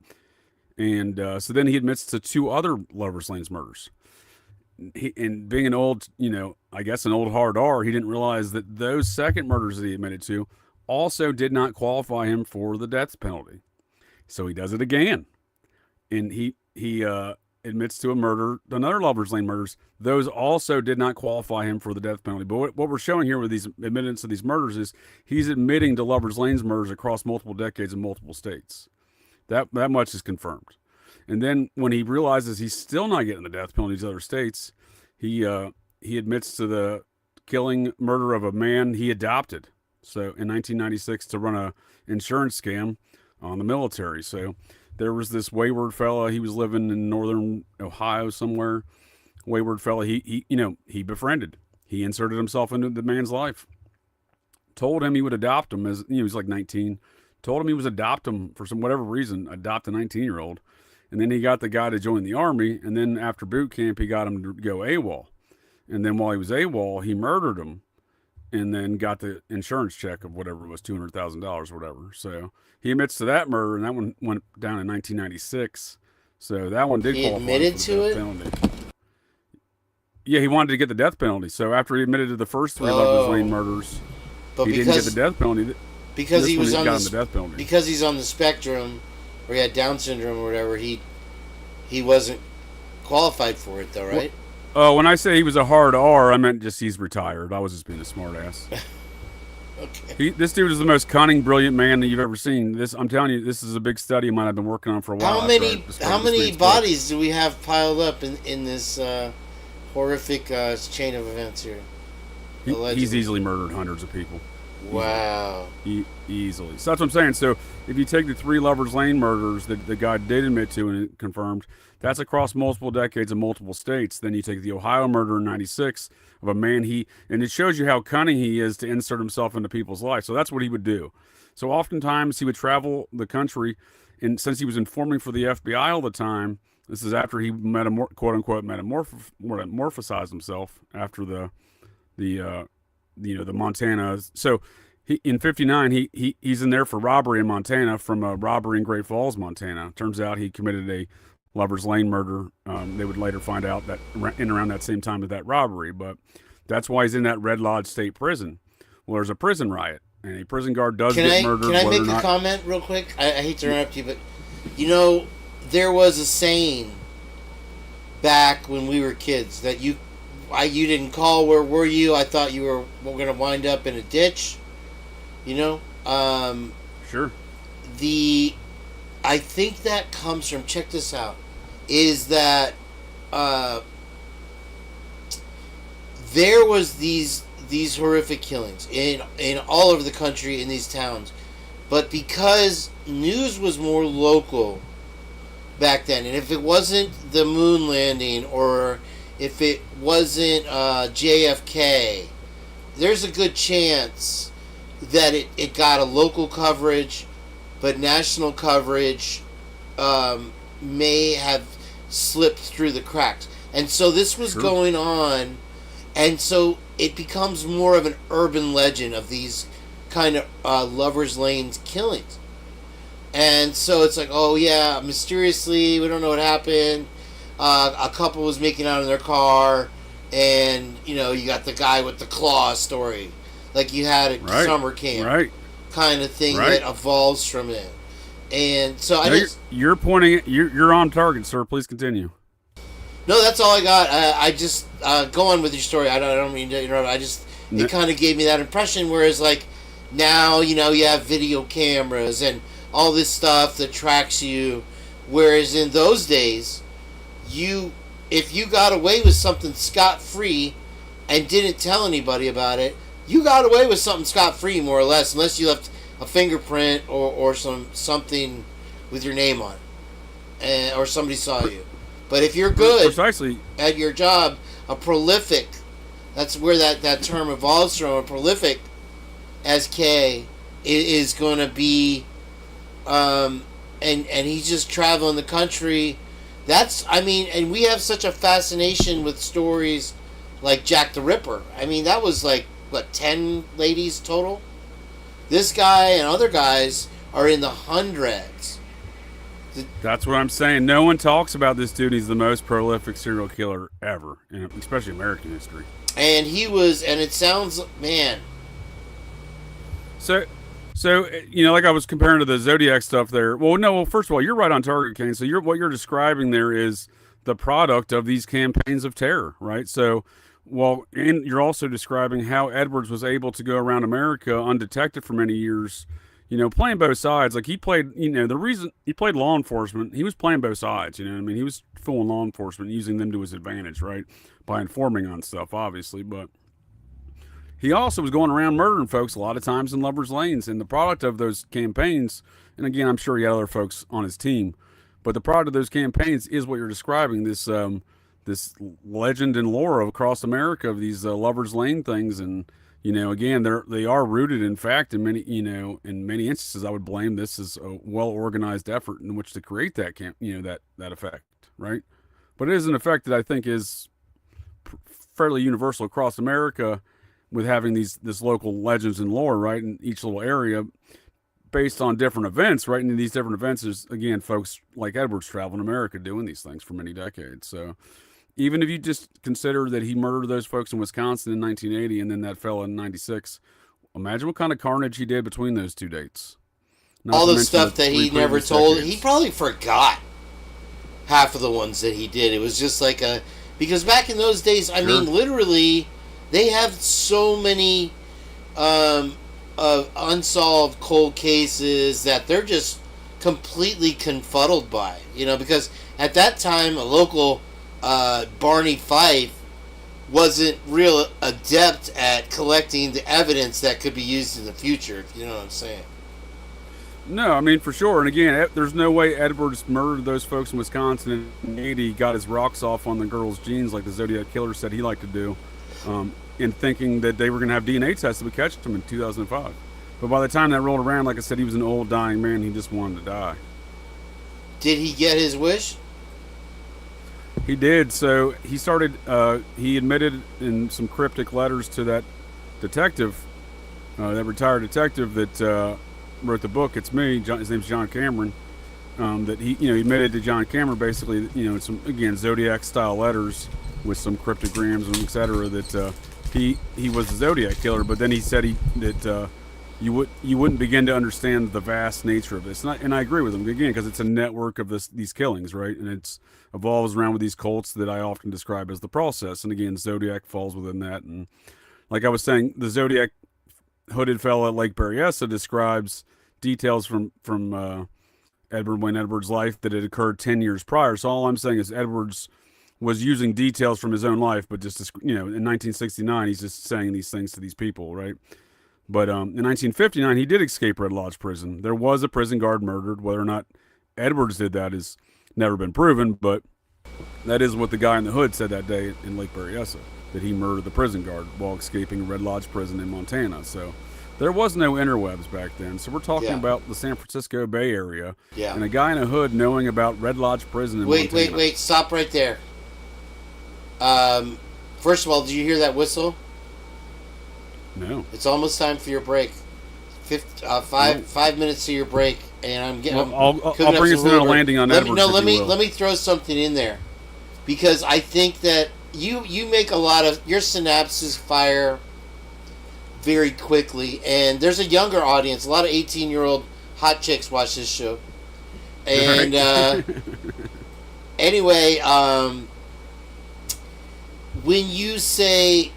Speaker 20: And so then he admits to 2 other Lovers Lanes murders. And being an old, I guess an old hard R, he didn't realize that those second murders that he admitted to also did not qualify him for the death penalty. So he does it again, and he admits to another Lovers Lane murders. Those also did not qualify him for the death penalty. But what we're showing here with these admittance of these murders is he's admitting to Lovers Lane's murders across multiple decades in multiple states. That much is confirmed. And then when he realizes he's still not getting the death penalty in these other states, he admits to the murder of a man he adopted. So in 1996 to run a insurance scam on the military. So there was this wayward fella. He was living in northern Ohio somewhere. Wayward fella. He befriended. He inserted himself into the man's life. Told him he would adopt him as he was like 19. Told him he was adopt him for whatever reason. Adopt a 19-year-old. And then he got the guy to join the army. And then after boot camp, he got him to go AWOL. And then while he was AWOL, he murdered him. And then got the insurance check of whatever it was, $200,000 or whatever. So he admits to that murder, and that one went down in 1996. So that one did qualify.
Speaker 1: He admitted to it?
Speaker 20: Penalty. Yeah, he wanted to get the death penalty. So after he admitted to the first 3 Lovers Lane murders, he didn't get the death penalty.
Speaker 1: Because he was on
Speaker 20: the death penalty.
Speaker 1: Because he's on the spectrum, or he had Down syndrome or whatever. He wasn't qualified for it, though, right?
Speaker 20: Oh, when I say he was a hard R, I meant just he's retired. I was just being a smart ass.
Speaker 1: Okay.
Speaker 20: This dude is the most cunning, brilliant man that you've ever seen. I'm telling you, this is a big study of mine I've been working on for a while.
Speaker 1: How many bodies do we have piled up in this horrific chain of events here?
Speaker 20: He's easily murdered hundreds of people.
Speaker 1: Wow.
Speaker 20: Easily. So that's what I'm saying. So if you take the 3 Lovers Lane murders that the guy did admit to and it confirmed, that's across multiple decades and multiple states. Then you take the Ohio murder in 96 of a man and it shows you how cunning he is to insert himself into people's lives. So that's what he would do. So oftentimes he would travel the country, and since he was informing for the FBI all the time, this is after he quote unquote metamorphosized himself after the Montana. So in 59, he's in there for robbery in Montana from a robbery in Great Falls, Montana. Turns out he committed a Lover's Lane murder. They would later find out that in around that same time of that robbery, but that's why he's in that Red Lodge State Prison. Well, there's a prison riot, and a prison guard does get murdered.
Speaker 1: Can I make a comment real quick? I hate to interrupt you, but there was a saying back when we were kids that you didn't call. Where were you? I thought you were going to wind up in a ditch.
Speaker 20: Sure.
Speaker 1: I think that comes from, check this out, is that there was these horrific killings in all over the country in these towns, but because news was more local back then, and if it wasn't the moon landing or if it wasn't JFK, there's a good chance that it got a local coverage, but national coverage may have slipped through the cracks. And so this was going on, and so it becomes more of an urban legend of these kind of Lover's Lane killings. And so it's like, oh yeah, mysteriously, we don't know what happened. A couple was making out in their car, and you got the guy with the claw story, like you had at summer camp, kind of thing that evolves from it. And so
Speaker 20: you're pointing. You're on target, sir. Please continue.
Speaker 1: No, that's all I got. I just go on with your story. I don't mean to interrupt. It kind of gave me that impression. Whereas like now, you have video cameras and all this stuff that tracks you. Whereas in those days, if you got away with something scot-free and didn't tell anybody about it, you got away with something scot-free more or less, unless you left a fingerprint or something with your name on it, or somebody saw you. But if you're good at your job, a prolific, that's where that term evolves from, a prolific SK is going to be, and he's just traveling the country. And we have such a fascination with stories like Jack the Ripper. I mean, that was like, 10 ladies total? This guy and other guys are in the hundreds.
Speaker 20: That's what I'm saying. No one talks about this dude. He's the most prolific serial killer ever, especially American history.
Speaker 1: And it sounds, man.
Speaker 20: So, like I was comparing to the Zodiac stuff there. Well, first of all, you're right on target, Kane. So what you're describing there is the product of these campaigns of terror, right? So, and you're also describing how Edwards was able to go around America undetected for many years, playing both sides. Like he played, the reason he played law enforcement, he was playing both sides, he was fooling law enforcement, using them to his advantage, right? By informing on stuff, obviously, but he also was going around murdering folks a lot of times in Lover's Lanes, and the product of those campaigns, and again, I'm sure he had other folks on his team, but the product of those campaigns is what you're describing, this legend and lore across America of these Lover's Lane things. And, again, they are rooted in fact in many, in many instances. I would blame this as a well-organized effort in which to create that that effect, right? But it is an effect that I think is fairly universal across America, with having this local legends and lore, right, in each little area based on different events, right? And these different events is, again, folks like Edwards traveling America doing these things for many decades. So even if you just consider that he murdered those folks in Wisconsin in 1980 and then that fella in 96, imagine what kind of carnage he did between those two dates.
Speaker 1: All the stuff that he never told. Decades. He probably forgot half of the ones that he did. It was just like because back in those days, I mean, literally, they have so many unsolved cold cases that they're just completely confuddled by, because at that time a local Barney Fife wasn't real adept at collecting the evidence that could be used in the future, if you know what I'm saying.
Speaker 20: No, I mean, for sure. And again, there's no way Edwards murdered those folks in Wisconsin in 80, got his rocks off on the girls' jeans like the Zodiac Killer said he liked to do, in thinking that they were going to have DNA tests that would catch him in 2005. But by the time that rolled around, like I said, he was an old, dying man. He just wanted to die.
Speaker 1: Did he get his wish?
Speaker 20: He did. So he started, he admitted in some cryptic letters to that detective, that retired detective that wrote the book, It's Me, his name's John Cameron, that he admitted to John Cameron basically, some again Zodiac style letters with some cryptograms and etc. That he was the Zodiac killer, but then he said that you wouldn't begin to understand the vast nature of this. And I agree with him again because it's a network of these killings, right? And it's evolves around with these cults that I often describe as the process. And again, Zodiac falls within that. And like I was saying, the Zodiac hooded fella at Lake Berryessa describes details from Edward Wayne Edwards' life that had occurred 10 years prior. So all I'm saying is Edwards was using details from his own life, but just in 1969 he's just saying these things to these people, right? But in 1959 he did escape Red Lodge prison. There was a prison guard murdered. Whether or not Edwards did that is never been proven, but that is what the guy in the hood said that day in Lake Berryessa, that he murdered the prison guard while escaping Red Lodge prison in Montana. So there was no interwebs back then. So we're talking about the San Francisco Bay Area and a guy in a hood knowing about Red Lodge prison in Montana.
Speaker 1: Wait, stop right there. First of all, did you hear that whistle?
Speaker 20: No.
Speaker 1: It's almost time for your break. 5 minutes to your break, and I'm getting.
Speaker 20: I'll bring us in a landing on Edwards.
Speaker 1: Let me throw something in there, because I think that you make a lot of your synapses fire very quickly, and there's a younger audience. A lot of 18-year-old hot chicks watch this show, and anyway, when you say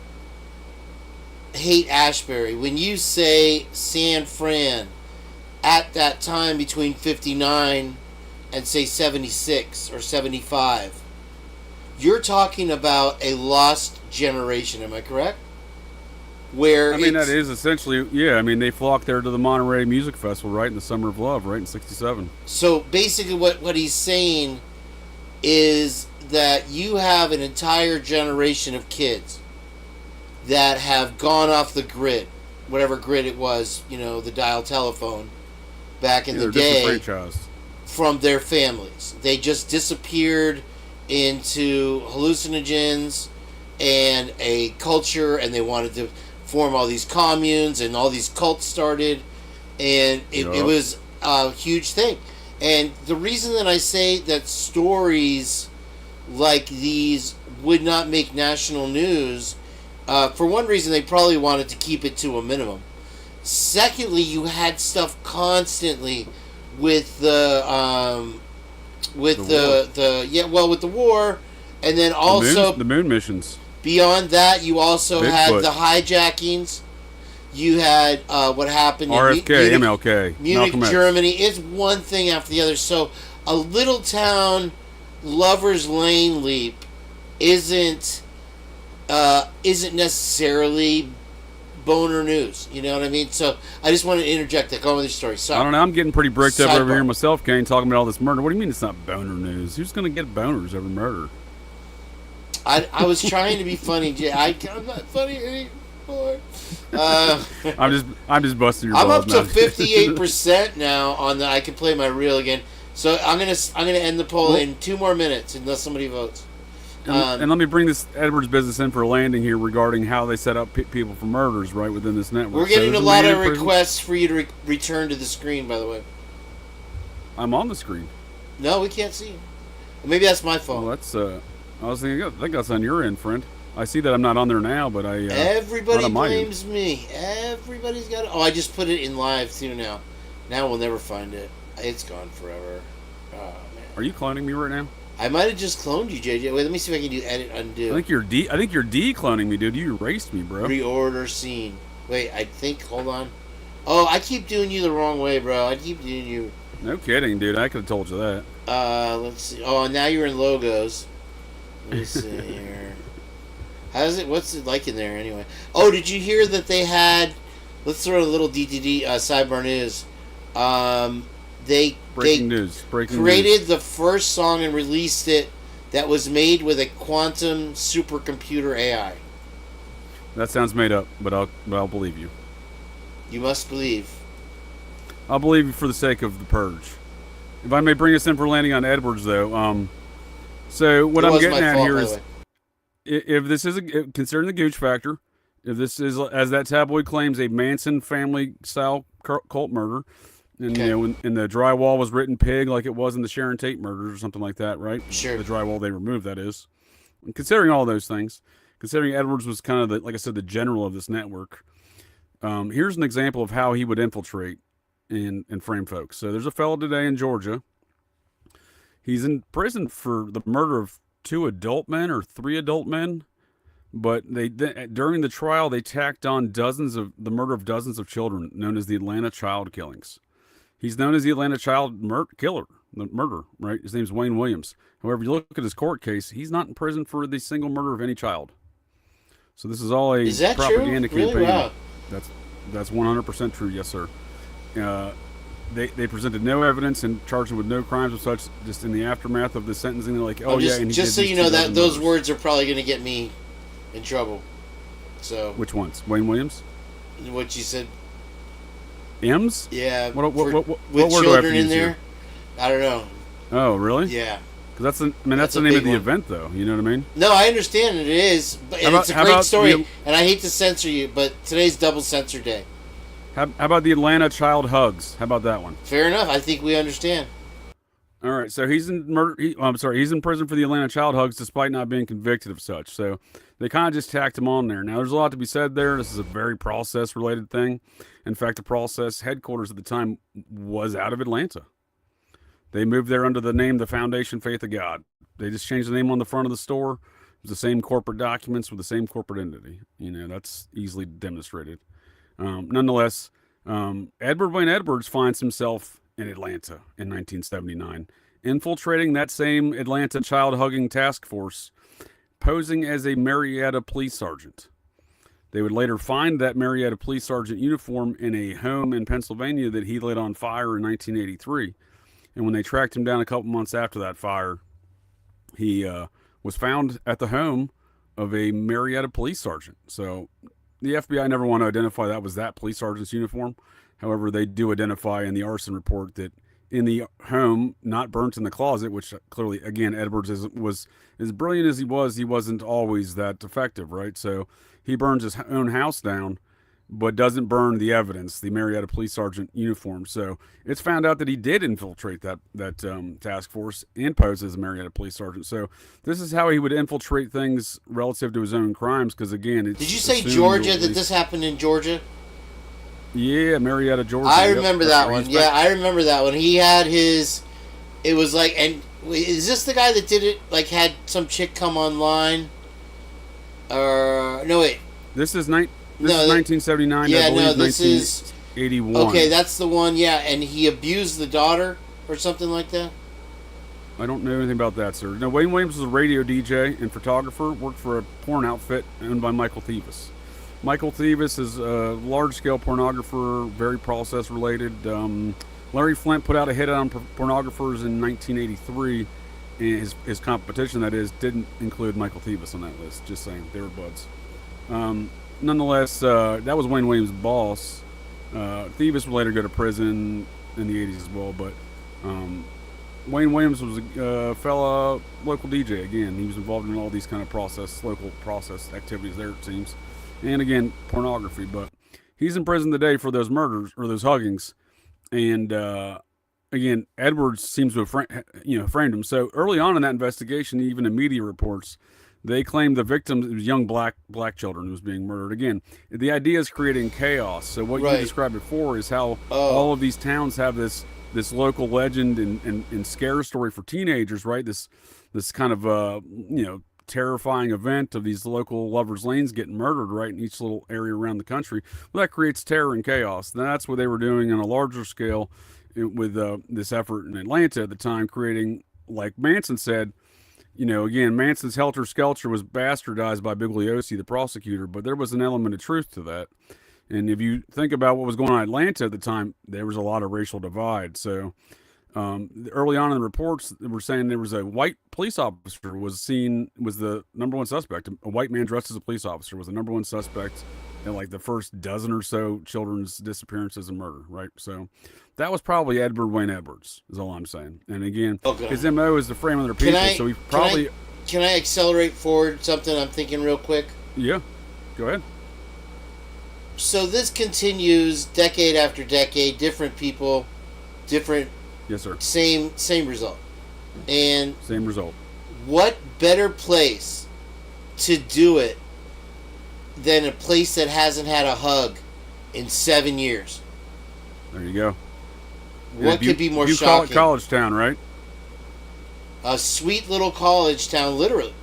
Speaker 1: hate Ashbury, when you say San Fran at that time between 59 and say 76 or 75, you're talking about a lost generation, am I correct? Where
Speaker 20: that is essentially, they flocked there to the Monterey Music Festival, right, in the Summer of Love, right, in 67.
Speaker 1: So basically what he's saying is that you have an entire generation of kids that have gone off the grid, whatever grid it was, the dial telephone back in the day, from their families. They just disappeared into hallucinogens and a culture, and they wanted to form all these communes, and all these cults started, and it was a huge thing. And the reason that I say that stories like these would not make national news, for one reason, they probably wanted to keep it to a minimum. Secondly, you had stuff constantly with the war, and then also
Speaker 20: the moon missions.
Speaker 1: Beyond that, you also
Speaker 20: Bigfoot.
Speaker 1: had the hijackings. You had what happened
Speaker 20: RFK,
Speaker 1: in
Speaker 20: MLK,
Speaker 1: Munich,
Speaker 20: Malcolm X.
Speaker 1: Germany. It's one thing after the other. So a little town Lover's Lane leap isn't necessarily boner news. You know what I mean? So I just want to interject that. Go on with your story. Sorry.
Speaker 20: I don't know. I'm getting pretty bricked up over here myself, Kane, talking about all this murder. What do you mean it's not boner news? Who's going to get boners over murder?
Speaker 1: I was trying to be funny. I'm not funny anymore.
Speaker 20: I'm just busting your
Speaker 1: I'm
Speaker 20: balls
Speaker 1: up to
Speaker 20: now.
Speaker 1: 58% now on the. I can play my reel again. So I'm gonna end the poll in 2 more minutes unless somebody votes.
Speaker 20: And let me bring this Edwards business in for a landing here regarding how they set up people for murders right within this network.
Speaker 1: We're getting a lot of requests for you to return to the screen. By the way,
Speaker 20: I'm on the screen.
Speaker 1: No, we can't see you. Maybe that's my fault.
Speaker 20: Well, that's I think that's on your end, friend. I see that I'm not on there now, but I.
Speaker 1: Everybody blames me. Everybody's got it. Oh, I just put it in live too now. Now we'll never find it. It's gone forever. Oh man.
Speaker 20: Are you cloning me right now?
Speaker 1: I might have just cloned you, JJ. Wait, let me see if I can do edit undo.
Speaker 20: I think you're de-cloning me, dude. You erased me, bro.
Speaker 1: Reorder scene. Wait, I think. Hold on. Oh, I keep doing you the wrong way, bro. I keep doing you.
Speaker 20: No kidding, dude. I could have told you that.
Speaker 1: Let's see. Oh, now you're in logos. Let me see here. How's it? What's it like in there anyway? Oh, did you hear that they had? Let's throw a little DTD sidebar news. They created the first song and released it that was made with a quantum supercomputer AI.
Speaker 20: That sounds made up, but I'll believe you.
Speaker 1: You must believe.
Speaker 20: I'll believe you for the sake of the Purge. If I may bring us in for landing on Edwards, though. So what I'm getting at here is, if this is considering the Gooch factor, if this is, as that tabloid claims, a Manson family style cult murder, And
Speaker 1: Okay.
Speaker 20: in the drywall was written pig, like it was in the Sharon Tate murders or something like that, right?
Speaker 1: Sure.
Speaker 20: The drywall they removed, that is. And considering all those things, considering Edwards was kind of the, like I said, the general of this network. Here's an example of how he would infiltrate and frame folks. So there's a fellow today in Georgia. He's in prison for the murder of 2 adult men or 3 adult men. But during the trial, they tacked on the murder of dozens of children, known as the Atlanta child killings. He's known as the Atlanta child murderer, right? His name's Wayne Williams. However, you look at his court case, he's not in prison for the single murder of any child. So this is all a propaganda
Speaker 1: true?
Speaker 20: campaign.
Speaker 1: Really? Wow.
Speaker 20: That's 100% true, yes, sir. They presented no evidence and charged him with no crimes or such. Just in the aftermath of the sentencing, they're like,
Speaker 1: just so you know that those words are probably going to get me in trouble. So
Speaker 20: which ones? Wayne Williams?
Speaker 1: What you said?
Speaker 20: M's?
Speaker 1: Yeah.
Speaker 20: What
Speaker 1: with
Speaker 20: word do I have
Speaker 1: children
Speaker 20: to
Speaker 1: in
Speaker 20: use
Speaker 1: there?
Speaker 20: here?
Speaker 1: I don't know.
Speaker 20: Oh, really?
Speaker 1: Yeah.
Speaker 20: Because that's the name of the event, though. You know what I mean?
Speaker 1: No, I understand it is, but it's a great story. And I hate to censor you, but today's double censor day.
Speaker 20: How about the Atlanta child hugs? How about that one?
Speaker 1: Fair enough. I think we understand.
Speaker 20: All right, so he's in he's in prison for the Atlanta child hugs, despite not being convicted of such. So they kind of just tacked him on there. Now, there's a lot to be said there. This is a very process-related thing. In fact, the process headquarters at the time was out of Atlanta. They moved there under the name the Foundation Faith of God. They just changed the name on the front of the store. It was the same corporate documents with the same corporate entity. That's easily demonstrated. Nonetheless, Edward Wayne Edwards finds himself in Atlanta in 1979, infiltrating that same Atlanta child-hugging task force, posing as a Marietta police sergeant. They would later find that Marietta police sergeant uniform in a home in Pennsylvania that he lit on fire in 1983. And when they tracked him down a couple months after that fire, he was found at the home of a Marietta police sergeant. So the FBI never want to identify that was that police sergeant's uniform. However, they do identify in the arson report that in the home, not burnt in the closet, which clearly, again, Edwards was as brilliant as he wasn't always that effective, right? So he burns his own house down, but doesn't burn the evidence, the Marietta police sergeant uniform. So it's found out that he did infiltrate that task force and pose as a Marietta police sergeant. So this is how he would infiltrate things relative to his own crimes, because again, it's
Speaker 1: Did you say Georgia, that this happened in Georgia?
Speaker 20: Yeah, Marietta, Georgia.
Speaker 1: I remember that one. Yeah, I remember that one. He had his... It was like... And is this the guy that did it, like, had some chick come online? No, wait.
Speaker 20: This is 1979.
Speaker 1: Yeah,
Speaker 20: I believe
Speaker 1: no, this is
Speaker 20: 81.
Speaker 1: Okay, that's the one. Yeah, and he abused the daughter or something like that.
Speaker 20: I don't know anything about that, sir. No, Wayne Williams was a radio DJ and photographer. Worked for a porn outfit owned by Michael Thievis. Michael Thievis is a large-scale pornographer, very process-related. Larry Flint put out a hit on pornographers in 1983. And his competition, that is, didn't include Michael Thievis on that list. Just saying, they were buds. Nonetheless, that was Wayne Williams' boss. Thievis would later go to prison in the 80s as well, but Wayne Williams was a fella local DJ. Again, he was involved in all these kind of local process activities there, it seems. And again, pornography. But he's in prison today for those murders or those huggings. And again, Edwards seems to have framed him. So early on in that investigation, even in media reports, they claimed the victims, it was young black children who was being murdered. Again, the idea is creating chaos. So what you described before is how all of these towns have this local legend and scare story for teenagers, right? This kind of terrifying event of these local lovers' lanes getting murdered right in each little area around the country. Well, that creates terror and chaos. And that's what they were doing on a larger scale with this effort in Atlanta at the time, creating, like Manson said, again, Manson's Helter Skelter was bastardized by Bugliosi, the prosecutor, but there was an element of truth to that. And if you think about what was going on in Atlanta at the time, there was a lot of racial divide. So early on in the reports, they were saying there was a white police officer was the number one suspect. A white man dressed as a police officer was the number one suspect in like the first dozen or so children's disappearances and murder, right? So that was probably Edward Wayne Edwards, is all I'm saying. And again, his MO is to frame other people. So he probably...
Speaker 1: Can I accelerate forward something I'm thinking real quick?
Speaker 20: Yeah, go ahead.
Speaker 1: So this continues decade after decade, different people different.
Speaker 20: Yes, sir.
Speaker 1: Same result. And
Speaker 20: same result.
Speaker 1: What better place to do it than a place that hasn't had a hug in 7 years?
Speaker 20: There you go.
Speaker 1: What could be more
Speaker 20: you
Speaker 1: shocking?
Speaker 20: call it college town, right?
Speaker 1: A sweet little college town, literally.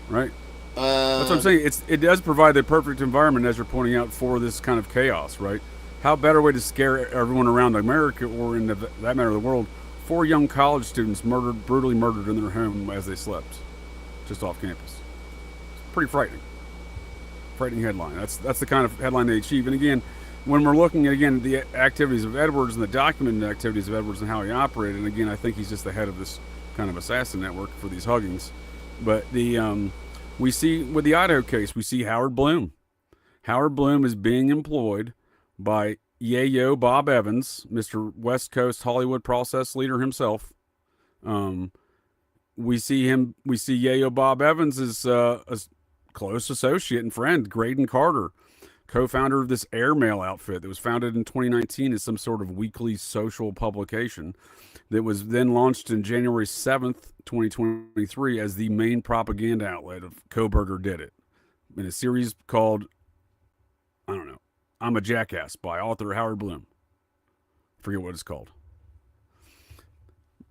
Speaker 20: Right. That's what I'm saying. It does provide the perfect environment, as you're pointing out, for this kind of chaos, right? How better way to scare everyone around America, or in that matter, the world? 4 young college students brutally murdered in their home as they slept, just off campus. It's pretty frightening. Frightening headline. That's the kind of headline they achieve. And again, when we're looking at the activities of Edwards and the documented activities of Edwards and how he operated, and again, I think he's just the head of this kind of assassin network for these huggings. But we see with the Idaho case, we see Howard Bloom. Howard Bloom is being employed by Yayo Bob Evans, Mr. West Coast Hollywood process leader himself. We see Yayo Bob Evans as a close associate and friend, Graydon Carter, co-founder of this airmail outfit that was founded in 2019 as some sort of weekly social publication that was then launched in January 7th, 2023 as the main propaganda outlet of Kohberger Did It, in a series called, I don't know, I'm a Jackass by author Howard Bloom. Forget what it's called.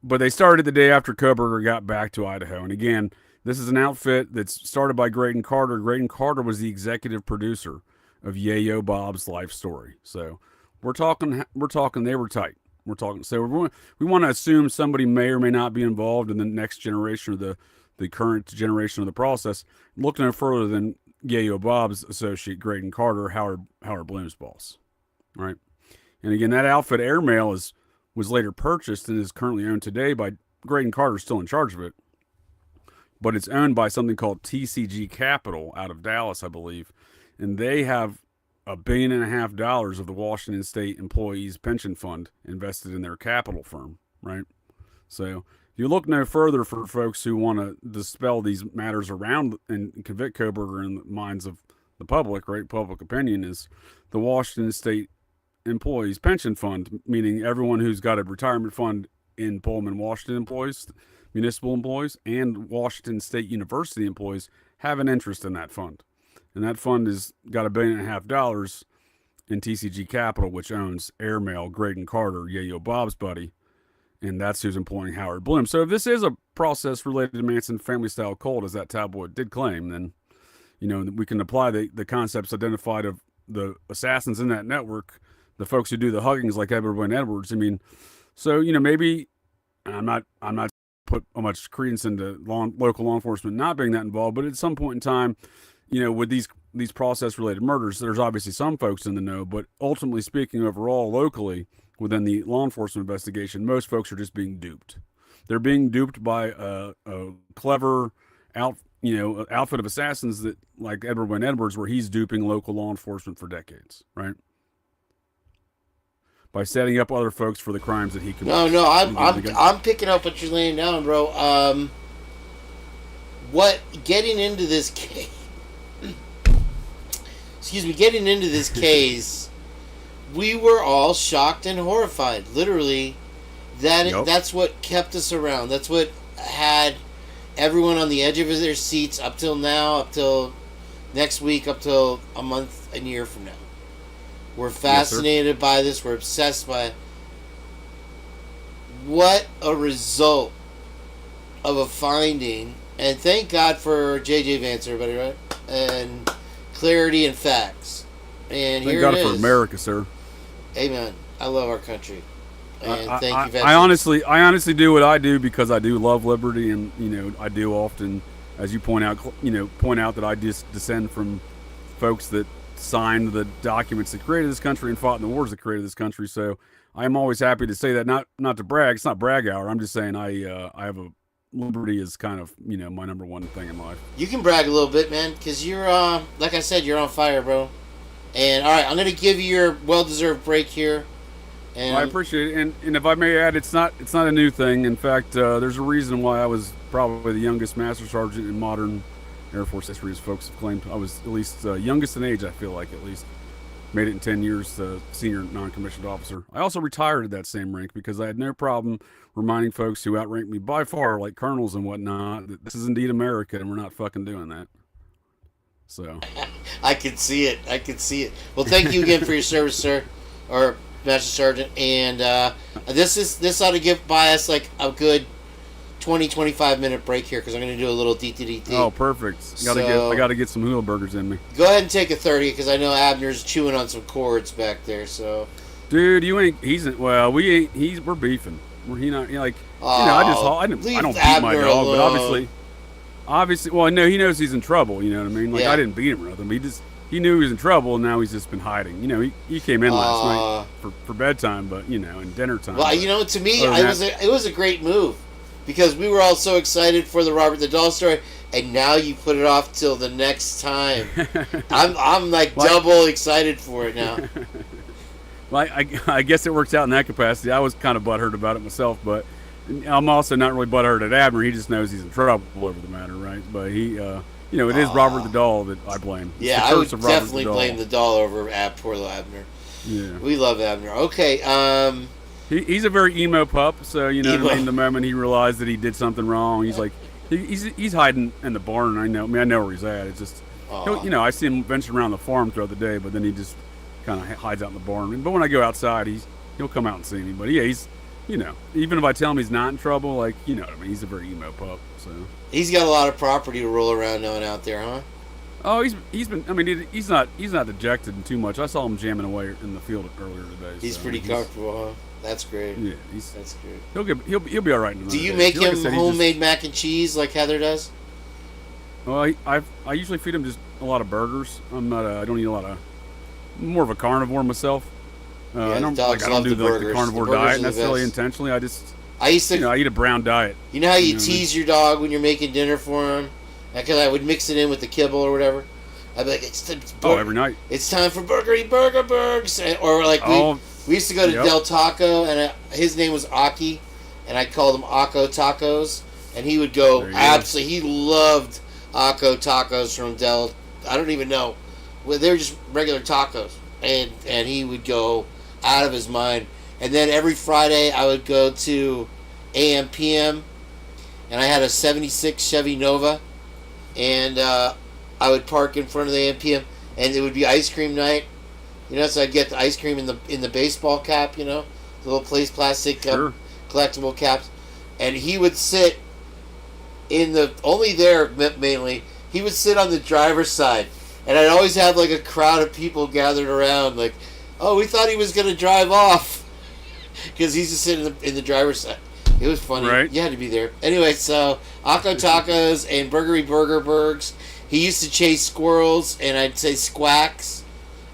Speaker 20: But they started the day after Kohberger got back to Idaho. And again, this is an outfit that's started by Graydon Carter. Graydon Carter was the executive producer of Yayo Bob's life story. So we're talking they were tight. We're talking, so we want to assume somebody may or may not be involved in the next generation or the current generation of the process. Look no further than Yayo Bob's associate, Graydon Carter, Howard Bloom's boss. All right. And again, that outfit airmail was later purchased and is currently owned today by Graydon Carter, still in charge of it. But it's owned by something called TCG Capital out of Dallas, I believe. And they have $1.5 billion of the Washington State Employees Pension Fund invested in their capital firm, right? So you look no further for folks who want to dispel these matters around and convict Kohberger in the minds of the public, right? Public opinion is the Washington State Employees Pension Fund, meaning everyone who's got a retirement fund in Pullman, Washington employees, municipal employees, and Washington State University employees have an interest in that fund. And that fund has got $1.5 billion in TCG Capital, which owns Airmail, Graydon Carter, Yayo Bob's buddy, and that's who's employing Howard Bloom. So if this is a process related to Manson family-style cult, as that tabloid did claim, then we can apply the concepts identified of the assassins in that network, the folks who do the huggings like Edward Edwards. I mean, so maybe I'm not put much credence into local law enforcement not being that involved, but at some point in time, with these process-related murders, there's obviously some folks in the know, but ultimately speaking, overall, locally, within the law enforcement investigation, most folks are just being duped. They're being duped by a clever outfit of assassins that, like Edward Edwards, where he's duping local law enforcement for decades, right? By setting up other folks for the crimes that he commits.
Speaker 1: No, I'm picking up what you're laying down, bro. Getting into this case. Getting into this case, we were all shocked and horrified. Literally, that's what kept us around. That's what had everyone on the edge of their seats up till now, up till next week, up till a month and year from now. We're fascinated by this. We're obsessed by it. What a result of a finding. And thank God for J.J. Vance, everybody, right? And clarity and facts. And
Speaker 20: thank God for America, sir.
Speaker 1: Amen. I love our country. And thank you, Vance.
Speaker 20: I honestly do what I do because I do love liberty, and I do often, as you point out that I just descend from folks that signed the documents that created this country and fought in the wars that created this country. So I'm always happy to say that, not to brag. It's not brag hour. I'm just saying I have a liberty is kind of my number one thing in life.
Speaker 1: You can brag a little bit, man, because you're like I said, you're on fire, bro. And all right, I'm gonna give you your well-deserved break here. And
Speaker 20: I appreciate it, and if I may add, it's not a new thing. In fact, there's a reason why I was probably the youngest master sergeant in modern Air Force history, as folks have claimed. I was at least youngest in age, I feel like, at least. Made it in 10 years, senior non-commissioned officer. I also retired at that same rank because I had no problem reminding folks who outranked me by far, like colonels and whatnot, that this is indeed America and we're not fucking doing that. So
Speaker 1: I can see it. I can see it. Well, thank you again for your service, sir, or Master Sergeant. And this ought to buy us like a good 20-25 minute break here because I'm going to do a little DTDT.
Speaker 20: Oh, perfect. I got to get some hula burgers in me.
Speaker 1: Go ahead and take a 30 because I know Abner's chewing on some cords back there. So,
Speaker 20: dude, you ain't. Well, we ain't. We're beefing. I don't beat my dog, but obviously, well, no, he knows he's in trouble. You know what I mean? Like I didn't beat him or nothing. He knew he was in trouble, and now he's just been hiding. You know, he came in last night for bedtime, but and dinner time.
Speaker 1: Well, to me, it was a great move. Because we were all so excited for the Robert the Doll story, and now you put it off till the next time. I'm like double excited for it now.
Speaker 20: Well, I guess it works out in that capacity. I was kind of butthurt about it myself, but I'm also not really butthurt at Abner. He just knows he's in trouble over the matter, right? But he, it is Robert the Doll that I blame.
Speaker 1: Yeah, I would definitely blame the doll over poor little Abner. Yeah, we love Abner. Okay,
Speaker 20: He's a very emo pup, so what I mean. The moment he realized that he did something wrong, he's like, he's hiding in the barn. I know where he's at. It's just, I see him venturing around the farm throughout the day, but then he just kind of hides out in the barn. But when I go outside, he'll come out and see me. But yeah, he's, even if I tell him he's not in trouble, like, what I mean, he's a very emo pup. So
Speaker 1: he's got a lot of property to roll around knowing out there, huh?
Speaker 20: Oh, he's been. I mean, he's not dejected too much. I saw him jamming away in the field earlier today.
Speaker 1: He's pretty comfortable, huh? That's great.
Speaker 20: Yeah,
Speaker 1: that's great.
Speaker 20: He'll be all right.
Speaker 1: Do you make him homemade mac and cheese like Heather does?
Speaker 20: Well, I usually feed him just a lot of burgers. I don't eat a lot of. I'm more of a carnivore myself. I don't do the carnivore diet necessarily intentionally. I used to. I eat a brown diet.
Speaker 1: You know how you tease your dog when you're making dinner for him? Because I would mix it in with the kibble or whatever. I'd be like,
Speaker 20: every night.
Speaker 1: It's time for burgers, or like we used to go to Del Taco, and his name was Aki, and I called him Akko Tacos, and he would go absolutely. He loved Akko Tacos from Del. I don't even know. Well, they were just regular tacos, and he would go out of his mind. And then every Friday I would go to AM PM, and I had a '76 Chevy Nova, and I would park in front of the AM PM, and it would be ice cream night. So I'd get the ice cream in the baseball cap, the little plastic collectible caps, and he would sit mainly. He would sit on the driver's side, and I'd always have like a crowd of people gathered around, like, oh, we thought he was gonna drive off, because he's just sitting in the driver's side. It was funny. Right. You had to be there. Anyway, so Akko Tacos and Burger Bergs. He used to chase squirrels, and I'd say squacks.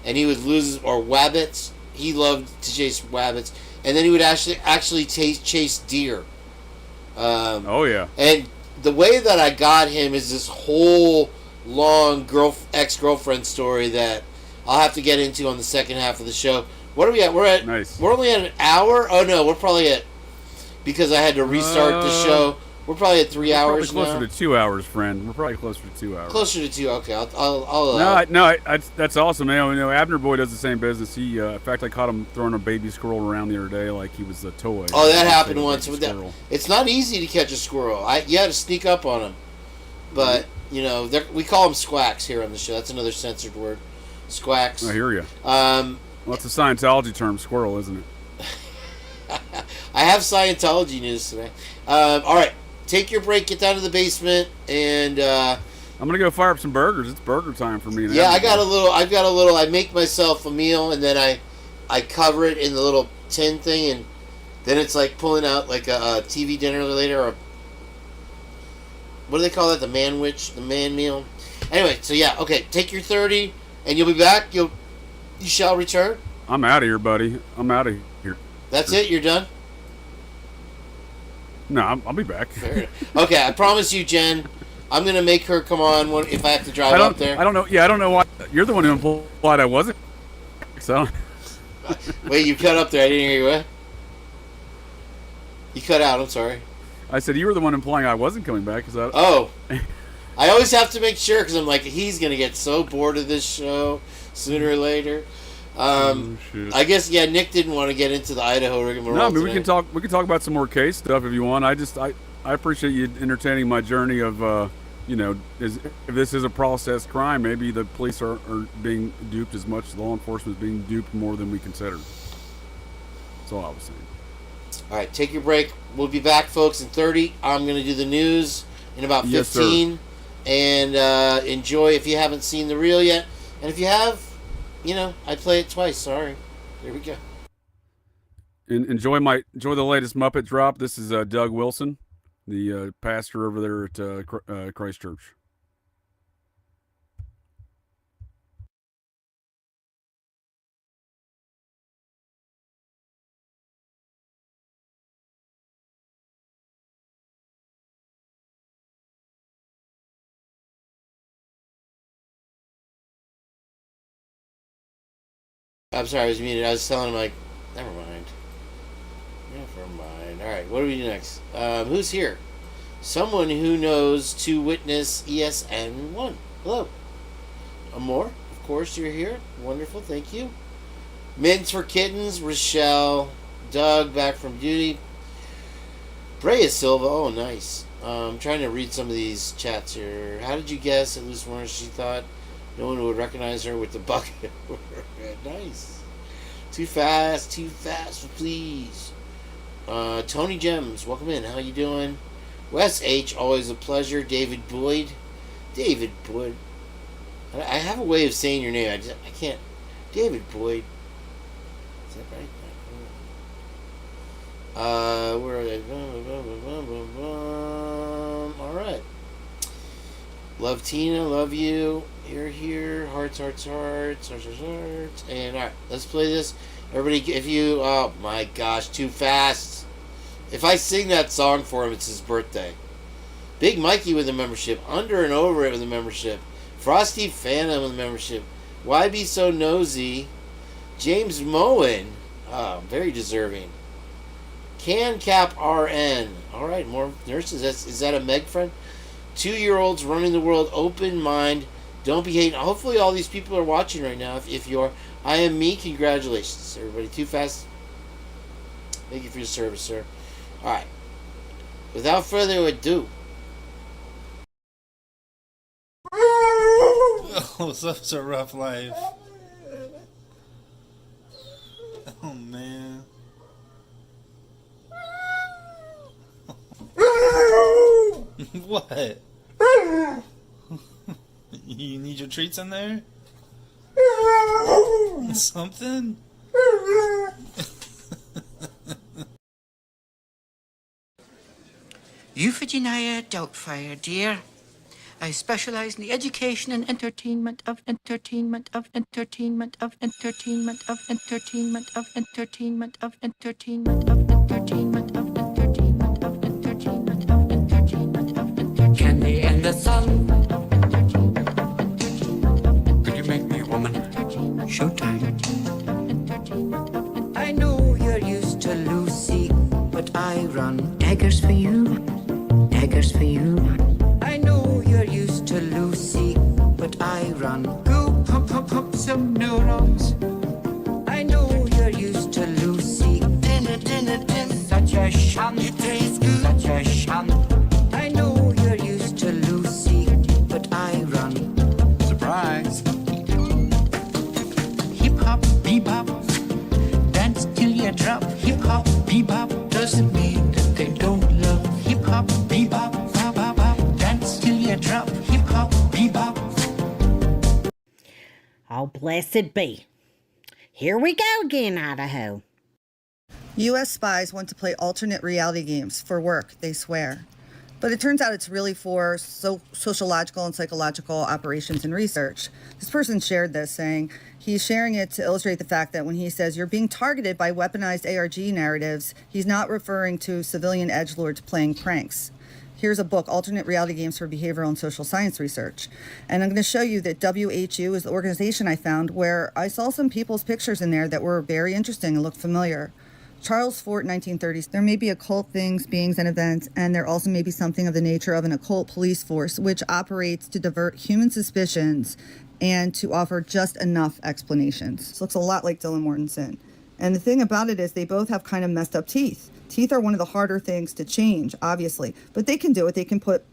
Speaker 1: And he would lose, or wabbits. He loved to chase wabbits. And then he would actually chase deer.
Speaker 20: Oh, yeah.
Speaker 1: And the way that I got him is this whole long ex-girlfriend story that I'll have to get into on the second half of the show. What are we at? We're only at an hour? Oh, no, we're probably at, because I had to restart the show. We're probably at 3 hours now.
Speaker 20: Closer to 2 hours, friend. We're probably closer to 2 hours.
Speaker 1: Closer to 2. Okay,
Speaker 20: that's awesome, man. Abner Boy does the same business. He, in fact, I caught him throwing a baby squirrel around the other day like he was a toy.
Speaker 1: Oh, that happened once. It's not easy to catch a squirrel. You had to sneak up on him. But we call them squacks here on the show. That's another censored word, squacks.
Speaker 20: I hear you. Well, it's a Scientology term, squirrel, isn't it?
Speaker 1: I have Scientology news today. All right. Take your break, get down to the basement, and
Speaker 20: I'm gonna go fire up some burgers. It's burger time for me now.
Speaker 1: Yeah, I've got a little. I make myself a meal, and then I cover it in the little tin thing, and then it's like pulling out like a TV dinner later, or what do they call that? The man meal. Anyway, so yeah, okay. Take your 30, and you'll be back. You shall return.
Speaker 20: I'm out of here, buddy. I'm out of here.
Speaker 1: That's it. You're done.
Speaker 20: No, I'll be back.
Speaker 1: Okay, I promise you, Jen. I'm gonna make her come on if I have to drive up there.
Speaker 20: I don't know. Yeah, I don't know why. You're the one who implied I wasn't. So.
Speaker 1: Wait, you cut up there. I didn't hear you. What? You cut out. I'm sorry.
Speaker 20: I said you were the one implying I wasn't coming back.
Speaker 1: Oh. I always have to make sure because I'm like, he's gonna get so bored of this show sooner or later.
Speaker 20: Shit.
Speaker 1: I guess Nick didn't want to get into the Idaho rigmarole.
Speaker 20: No, I mean,
Speaker 1: today.
Speaker 20: we can talk about some more case stuff if you want. I appreciate you entertaining my journey of if this is a processed crime, maybe the police are being duped as much as law enforcement is being duped more than we consider. That's all I was saying.
Speaker 1: All right, take your break. We'll be back, folks, in 30. I'm going to do the news in about 15. And enjoy if you haven't seen the reel yet. And if you have, I'd play it twice. Sorry. There we go.
Speaker 20: Enjoy the latest Muppet drop. This is Doug Wilson, the pastor over there at Christ Church.
Speaker 1: I'm sorry, I was muted. I was telling him, never mind. All right, what do we do next? Who's here? Someone who knows to witness ESN1. Hello. Amor, of course you're here. Wonderful, thank you. Mints for Kittens, Rochelle, Doug, back from duty. Brea Silva, oh, nice. I'm trying to read some of these chats here. How did you guess at Lucy Morningstar she thought no one would recognize her with the bucket? Nice. Too fast, please. Tony Gems, welcome in. How you doing? Wes H, always a pleasure. David Boyd. I have a way of saying your name. I can't. David Boyd. Is that right? Where are they? All right. Love Tina, love you. You're here. Hearts. And all right, let's play this. Everybody, if you, oh my gosh, too fast. If I sing that song for him, it's his birthday. Big Mikey with a membership. Under and Over It with a membership. Frosty Phantom with a membership. Why Be So Nosy? James Moen. Oh, very deserving. Can Cap RN. All right, more nurses. Is that a Meg friend? 2-year-olds running the world. Open mind. Don't be hating. Hopefully all these people are watching right now. If you are. I am me. Congratulations, everybody. Too fast. Thank you for your service, sir. All right. Without further ado.
Speaker 2: Oh, such a rough life. Oh, man. What? You need your treats in there? Something?
Speaker 3: Euphigenia Doubtfire, dear. I specialize in the education and entertainment of entertainment of entertainment of entertainment of entertainment of entertainment of entertainment of entertainment of entertainment of entertainment of entertainment of entertainment. Candy and the sun. Could you make me a woman? Showtime. I know you're used to Lucy, but I run daggers for you. Daggers for you. I know you're used to Lucy, but I run goop, hop, some neurons. I know you're used to Lucy. Dinner, such a sham. It tastes good, such a sham. I know you're used to Lucy, but I run. Surprise. Hip hop, bebop, dance till you drop. Hip hop, bebop doesn't mean that they don't love. Hip hop, bebop. Drop hip hop, bebop.
Speaker 4: Oh, blessed be. Here we go again, Idaho.
Speaker 5: U.S. spies want to play alternate reality games for work, they swear. But it turns out it's really for sociological and psychological operations and research. This person shared this, saying he's sharing it to illustrate the fact that when he says you're being targeted by weaponized ARG narratives, he's not referring to civilian edgelords playing pranks. Here's a book, Alternate Reality Games for Behavioral and Social Science Research. And I'm going to show you that WHU is the organization I found where I saw some people's pictures in there that were very interesting and looked familiar. Charles Fort, 1930s. There may be occult things, beings, and events, and there also may be something of the nature of an occult police force which operates to divert human suspicions and to offer just enough explanations. This looks a lot like Dylan Mortensen. And the thing about it is they both have kind of messed up teeth. Teeth are one of the harder things to change, obviously, but they can do it. They can put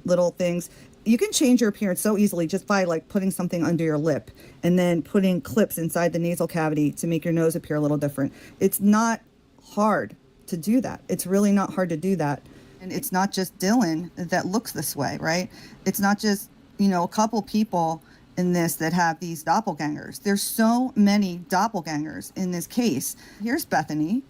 Speaker 5: little things. You can change your appearance so easily just by like putting something under your lip and then putting clips inside the nasal cavity to make your nose appear a little different. It's not hard to do that. It's really not hard to do that. And it's not just Dylan that looks this way, right? It's not just, a couple people in this that have these doppelgangers. There's so many doppelgangers in this case. Here's Bethany.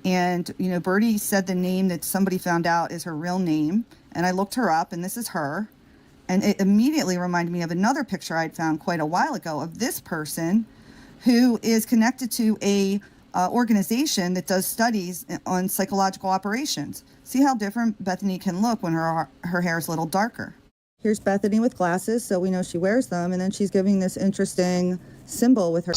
Speaker 5: And, Birdie said the name that somebody found out is her real name. And I looked her up, and this is her. And it immediately reminded me of another picture I'd found quite a while ago of this person who is connected to a organization that does studies on psychological operations. See how different Bethany can look when her hair is a little darker. Here's Bethany with glasses, so we know she wears them, and then she's giving this interesting symbol with her.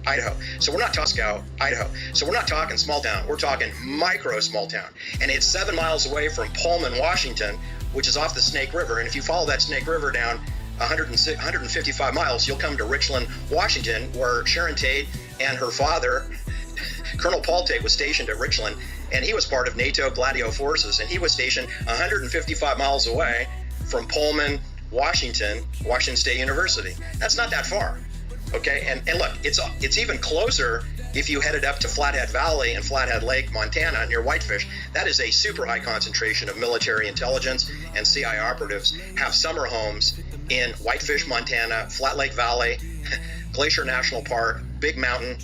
Speaker 6: Idaho. So we're not talking small town. We're talking micro small town. And it's 7 miles away from Pullman, Washington, which is off the Snake River. And if you follow that Snake River down 155 miles, you'll come to Richland, Washington, where Sharon Tate and her father, Colonel Paul Tate, was stationed at Richland, and he was part of NATO Gladio forces, and he was stationed 155 miles away from Pullman, Washington State University. That's not that far. Okay, and look, it's even closer if you headed up to Flathead Valley and Flathead Lake, Montana, near Whitefish. That is a super high concentration of military intelligence, and CI operatives have summer homes in Whitefish, Montana, Flat Lake Valley, Glacier National Park, Big Mountain.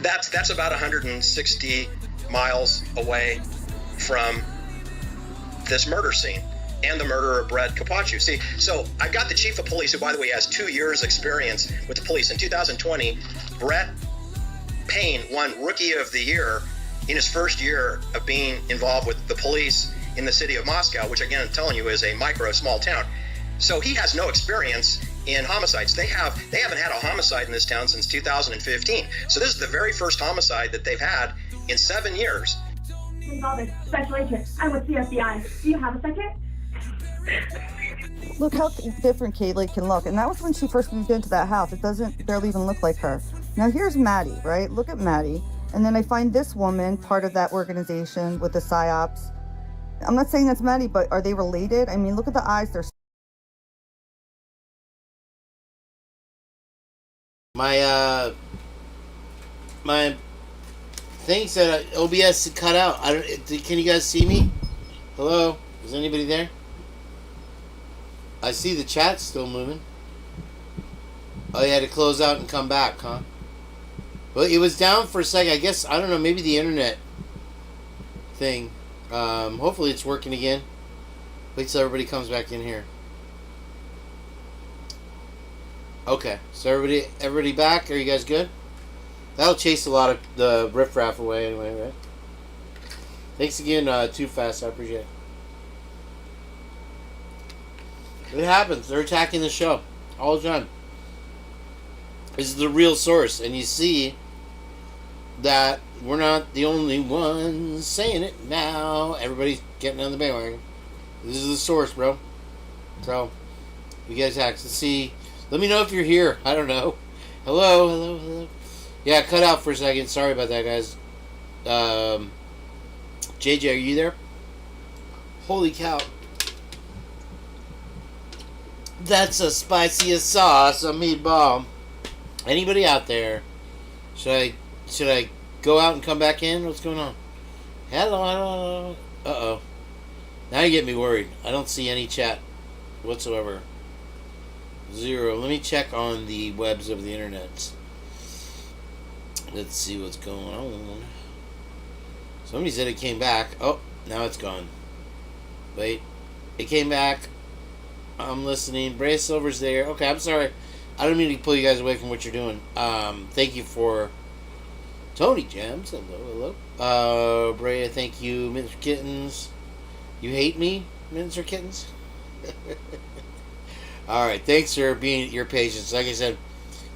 Speaker 6: That's about 160 miles away from this murder scene and the murder of Brett Capacu. See, so I've got the chief of police, who, by the way, has 2 years experience with the police. In 2020, Brett Payne won Rookie of the Year in his first year of being involved with the police in the city of Moscow, which, again, I'm telling you, is a micro small town. So he has no experience in homicides. They haven't had a homicide in this town since 2015. So this is the very first homicide that they've had in 7 years.
Speaker 7: Gonzalez, Special Agent. I'm with the FBI. Do you have a second?
Speaker 5: Look how different Kaylee can look. And that was when she first moved into that house. It doesn't barely even look like her. Now here's Maddie, right? Look at Maddie. And then I find this woman part of that organization with the psyops. I'm not saying that's Maddie, but are they related? I mean, look at the eyes. They're
Speaker 1: my thing said OBS cut out. Can you guys see me? Hello? Is anybody there? I see the chat still moving. Oh, you had to close out and come back, huh? Well, it was down for a second. I guess, I don't know, maybe the internet thing. Hopefully it's working again. Wait till everybody comes back in here. Okay, so everybody back? Are you guys good? That'll chase a lot of the riffraff away anyway, right? Thanks again, Too Fast. I appreciate it. It happens. They're attacking the show all the time. This is the real source, and you see that we're not the only ones saying it now. Everybody's getting on the bandwagon. This is the source, bro. So, we get attacked. Let's see. Let me know if you're here. I don't know. Hello. Yeah, cut out for a second. Sorry about that, guys. JJ, are you there? Holy cow. That's a spiciest sauce, a meatball. Anybody out there? Should I go out and come back in? What's going on? Hello. Uh-oh. Now you get me worried. I don't see any chat whatsoever. 0. Let me check on the webs of the internet. Let's see what's going on. Somebody said it came back. Oh, now it's gone. Wait. It came back. I'm listening. Bray Silver's there. Okay, I'm sorry. I don't mean to pull you guys away from what you're doing. Thank you for Tony Gems. Hello. Bray, thank you. Mr. Kittens. You hate me, Mr. Kittens? Alright, thanks for being your patience. Like I said,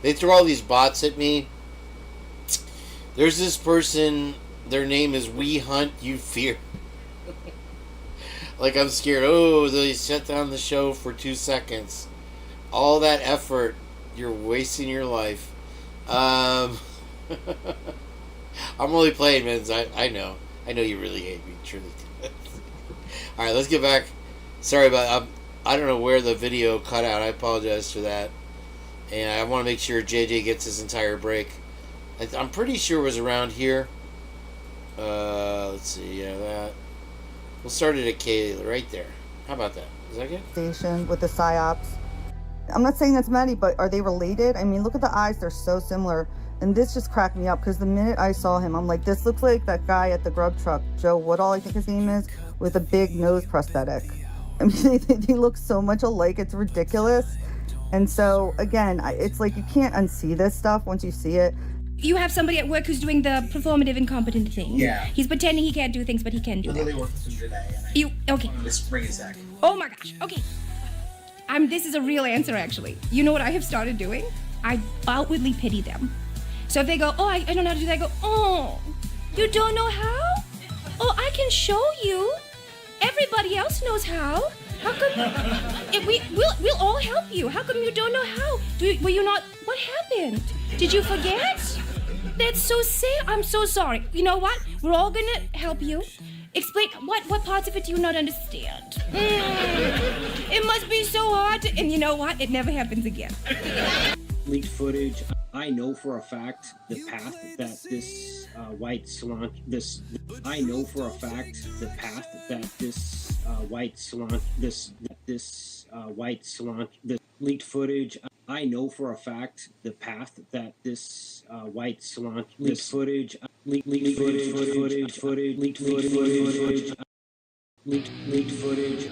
Speaker 1: they throw all these bots at me. There's this person, their name is We Hunt You Fear. Like I'm scared. Oh, they shut down the show for 2 seconds. all that effort, you're wasting your life. I'm only playing, man. I know you really hate me, truly. All right, let's get back. Sorry about. I don't know where the video cut out. I apologize for that. And I want to make sure JJ gets his entire break. I'm pretty sure it was around here. Let's see. Yeah, that. We'll start it at K right there. How about that? Is that good?
Speaker 5: Station with the psyops. I'm not saying that's Maddie, but are they related? I mean, look at the eyes. They're so similar. And this just cracked me up because the minute I saw him, I'm like, this looks like that guy at the grub truck, Joe Woodall, I think his name is, with a big nose prosthetic. I mean, they look so much alike. It's ridiculous. And so, again, it's like you can't unsee this stuff once you see it.
Speaker 8: You have somebody at work who's doing the performative incompetent thing.
Speaker 19: Yeah.
Speaker 8: He's pretending he can't do things, but he can do them.
Speaker 19: Literally worked with him today.
Speaker 8: Okay.
Speaker 19: Let's bring it back.
Speaker 8: Oh my gosh. Okay. This is a real answer, actually. You know what I have started doing? I outwardly pity them. So if they go, oh, I don't know how to do that, I go, oh, you don't know how? Oh, I can show you. Everybody else knows how. How come? We'll all help you. How come you don't know how? Were you not? What happened? Did you forget? That's so sad. I'm so sorry. You know what? We're all gonna help you. Explain what parts of it do you not understand? It must be so hard. And you know what? It never happens again.
Speaker 10: Leaked footage. I know for a fact the path that this white salon. I know for a fact the path that this white salon. This white salon. The leaked footage. I know for a fact the path that this white salon. Leaked footage. Leaked footage. Leaked footage. Leaked footage.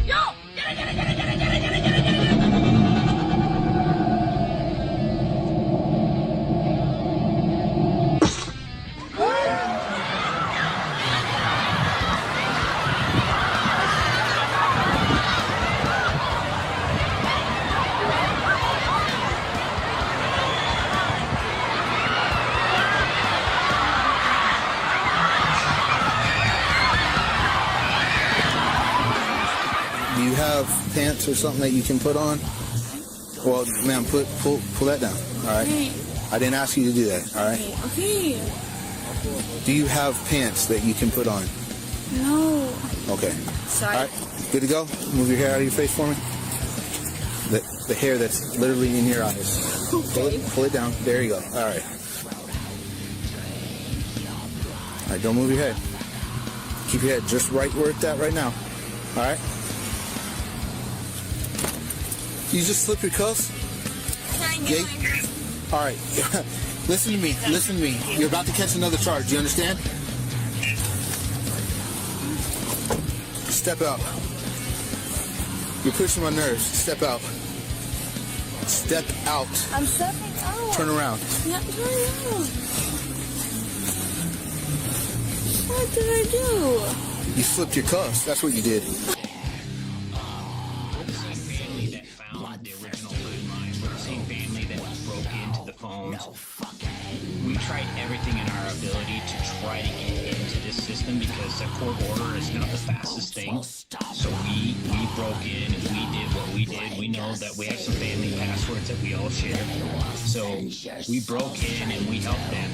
Speaker 15: Yo! Get it!
Speaker 11: Do you have pants or something that you can put on? Well, ma'am, pull that down. All right.
Speaker 15: Okay.
Speaker 11: I didn't ask you to do that. All right.
Speaker 15: Okay.
Speaker 11: Do you have pants that you can put on?
Speaker 15: No.
Speaker 11: Okay.
Speaker 15: Sorry.
Speaker 11: All right. Good to go. Move your hair out of your face for me. The hair that's literally in your eyes.
Speaker 15: Okay.
Speaker 11: Pull it down. There you go. All right. All right. Don't move your head. Keep your head just right where it's at right now. All right. You just slip your cuffs? Okay. All right. Listen to me. Listen to me. You're about to catch another charge. Do you understand? Step out. You're pushing my nerves. Step out. Step out.
Speaker 15: I'm stepping out.
Speaker 11: Turn around.
Speaker 15: Yeah, turn around. What did I do?
Speaker 11: You flipped your cuffs. That's what you did.
Speaker 21: We tried everything in our ability to try to get into this system because a court order is not the fastest thing. So we broke in and we did what we did. We know that we have some family passwords that we all share. So we broke in and we helped them.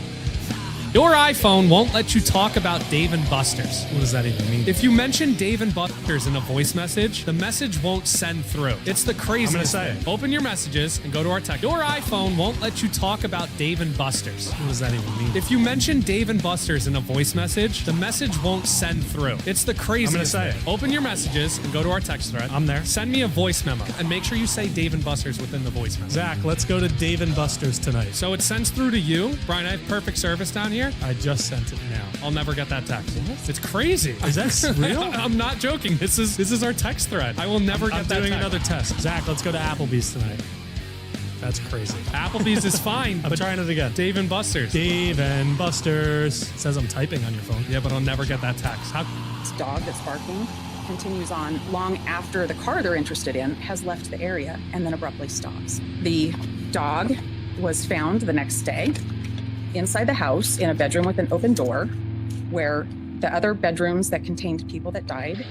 Speaker 12: Your iPhone won't let you talk about Dave & Buster's. What does that even mean? If you mention Dave & Buster's in a voice message, the message won't send through. It's the craziest thing. Open your messages and go to our text. Your iPhone won't let you talk about Dave & Buster's. What does that even mean? If you mention Dave & Buster's in a voice message, the message won't send through. It's the craziest thing. Open your messages and go to our text thread. I'm there. Send me a voice memo and make sure you say Dave & Buster's within the voice memo.
Speaker 22: Zach, let's go to Dave & Buster's tonight.
Speaker 12: So it sends through to you. Brian, I have perfect service down here.
Speaker 22: I just sent it now.
Speaker 12: I'll never get that text. What? It's crazy.
Speaker 22: Is that real?
Speaker 12: I'm not joking. This is our text thread. I will never get that
Speaker 22: I'm doing
Speaker 12: text.
Speaker 22: another test. Zach, let's go to Applebee's tonight. That's crazy.
Speaker 12: Applebee's is fine.
Speaker 22: I'm trying it again.
Speaker 12: Dave & Buster's.
Speaker 22: Dave & Buster's. It says I'm typing on your phone.
Speaker 12: Yeah, but I'll never get that text. How?
Speaker 13: This dog that's barking continues on long after the car they're interested in has left the area and then abruptly stops. The dog was found the next day inside the house in a bedroom with an open door where the other bedrooms that contained people that died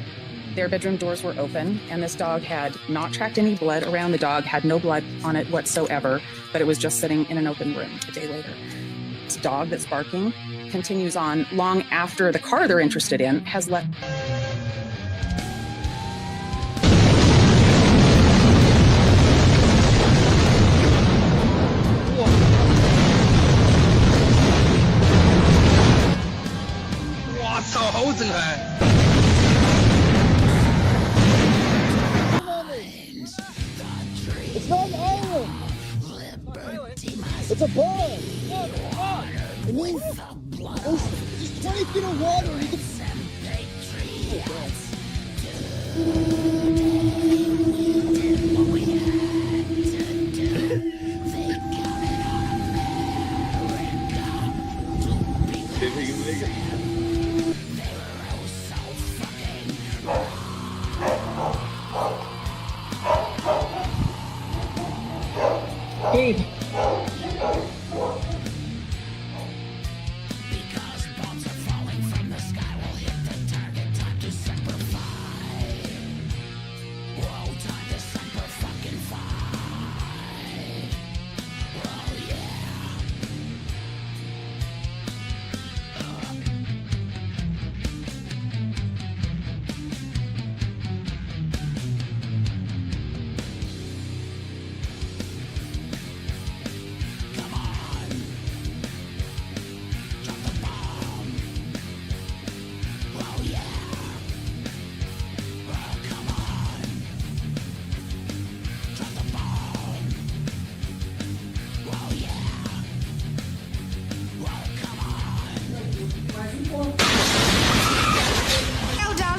Speaker 13: Their bedroom doors were open, and this dog had not tracked any blood around the dog, had no blood on it whatsoever, but it was just sitting in an open room a day later. This dog that's barking continues on long after the car they're interested in has left.
Speaker 9: It's not an island. It's a bar. It means there's just 20 feet of water. And you can...
Speaker 3: Gabe.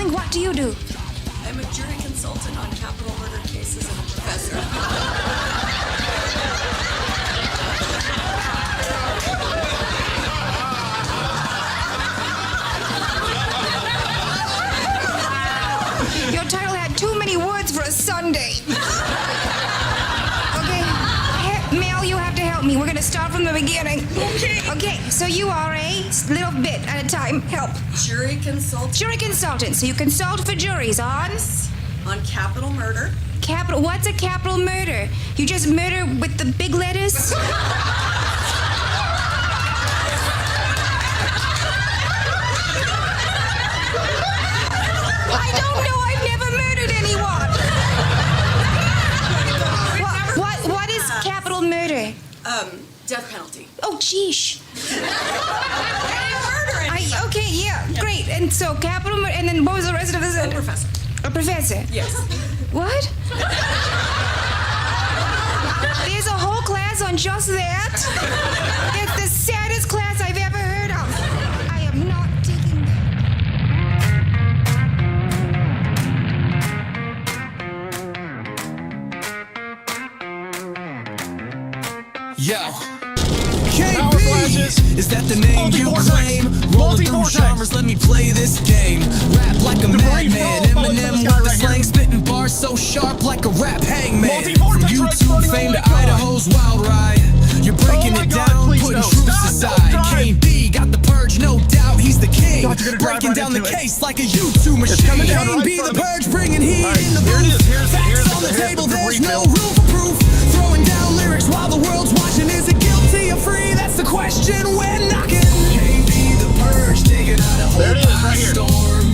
Speaker 8: What do you do?
Speaker 15: I'm a jury consultant on capital murder cases and a professor.
Speaker 8: Your title had too many words for a Sunday. Okay, Mel, you have to help me. We're gonna start from the beginning. Okay, so you are a little bit at a time. Help.
Speaker 15: Jury consultant.
Speaker 8: Jury consultant. So you consult for juries on
Speaker 15: capital murder.
Speaker 8: Capital. What's a capital murder? You just murder with the big letters? I don't know. I've never murdered anyone. What is capital murder?
Speaker 15: Death penalty.
Speaker 8: Oh, sheesh. Okay, yeah, great. And so capital murder, and then what was the rest of the sentence?
Speaker 15: A professor.
Speaker 8: A professor?
Speaker 15: Yes.
Speaker 8: What? There's a whole class on just that? It's the saddest class I've ever heard of. I am not taking
Speaker 14: Yo. Is that the name you claim? Rolling through genres, let me play this game. Rap like a madman, Eminem with the slang, spitting bars so sharp like a rap hangman. From YouTube fame to Idaho's wild ride, you're breaking it down, putting truths aside. Kane B got the purge, no doubt, he's the king. Breaking down the case like a YouTube machine. Kane B the purge, bringing heat in the booth. Facts on the table, there's no room for proof. Throwing down lyrics while the world's watching. Is it guilty or free? That's the question we're knocking. Kane B the purge, taking out a whole storm.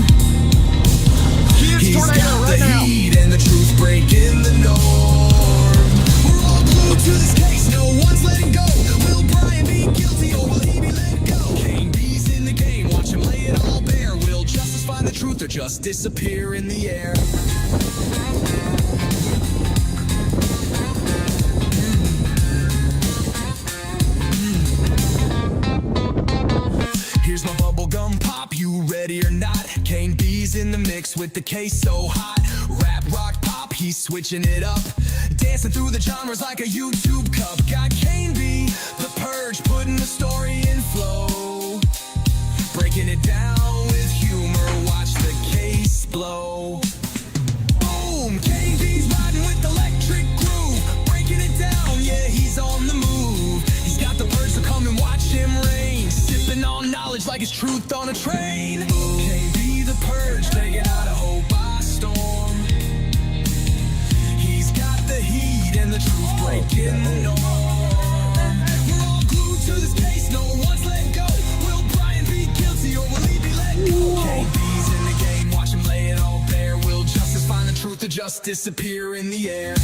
Speaker 14: He's got the heat and the truth breaking the norm. We're all glued to this case, no one's letting go. Will Brian be guilty or will he be let go? Kane B's in the game, watch him lay it all bare. Will justice find the truth or just disappear in the air? Here's my bubblegum pop, you ready or not? Kane B's in the mix with the case so hot. Rap, rock, pop, he's switching it up. Dancing through the genres like a YouTube cup. Got Kane B, the purge, putting the story in flow. Breaking it down with humor, watch the case blow. Boom, Kane B's riding with electric groove. Breaking it down, yeah, he's on the move. He's got the purge, so come and watch him reign. Sipping on knowledge like it's truth on a train. Kane B the purge, taking out a whole by storm. ignore. We're all glued to this case, no one's let go. Will Brian be guilty or will he be let go? KB's in the game, watch him lay it all bare. Will justice find the truth or just disappear in the air?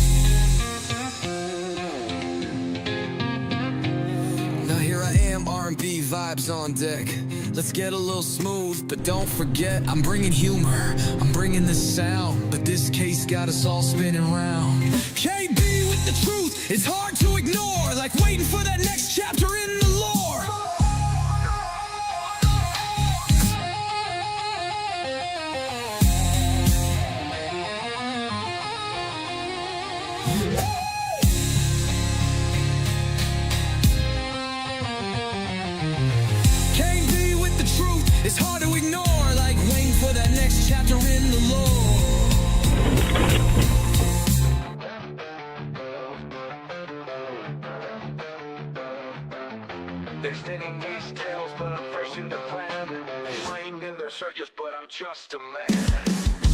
Speaker 14: Now here I am, R&B vibes on deck. Let's get a little smooth, but don't forget I'm bringing humor, I'm bringing the sound. But this case got us all spinning round. KB with the truth, it's hard to ignore. Like waiting for that next chapter in the lore. It's hard to ignore, like waiting for that next chapter in the lore.
Speaker 16: They're spinning these tales, but I'm fresh in the plan. Framed in their searches, but I'm just a man.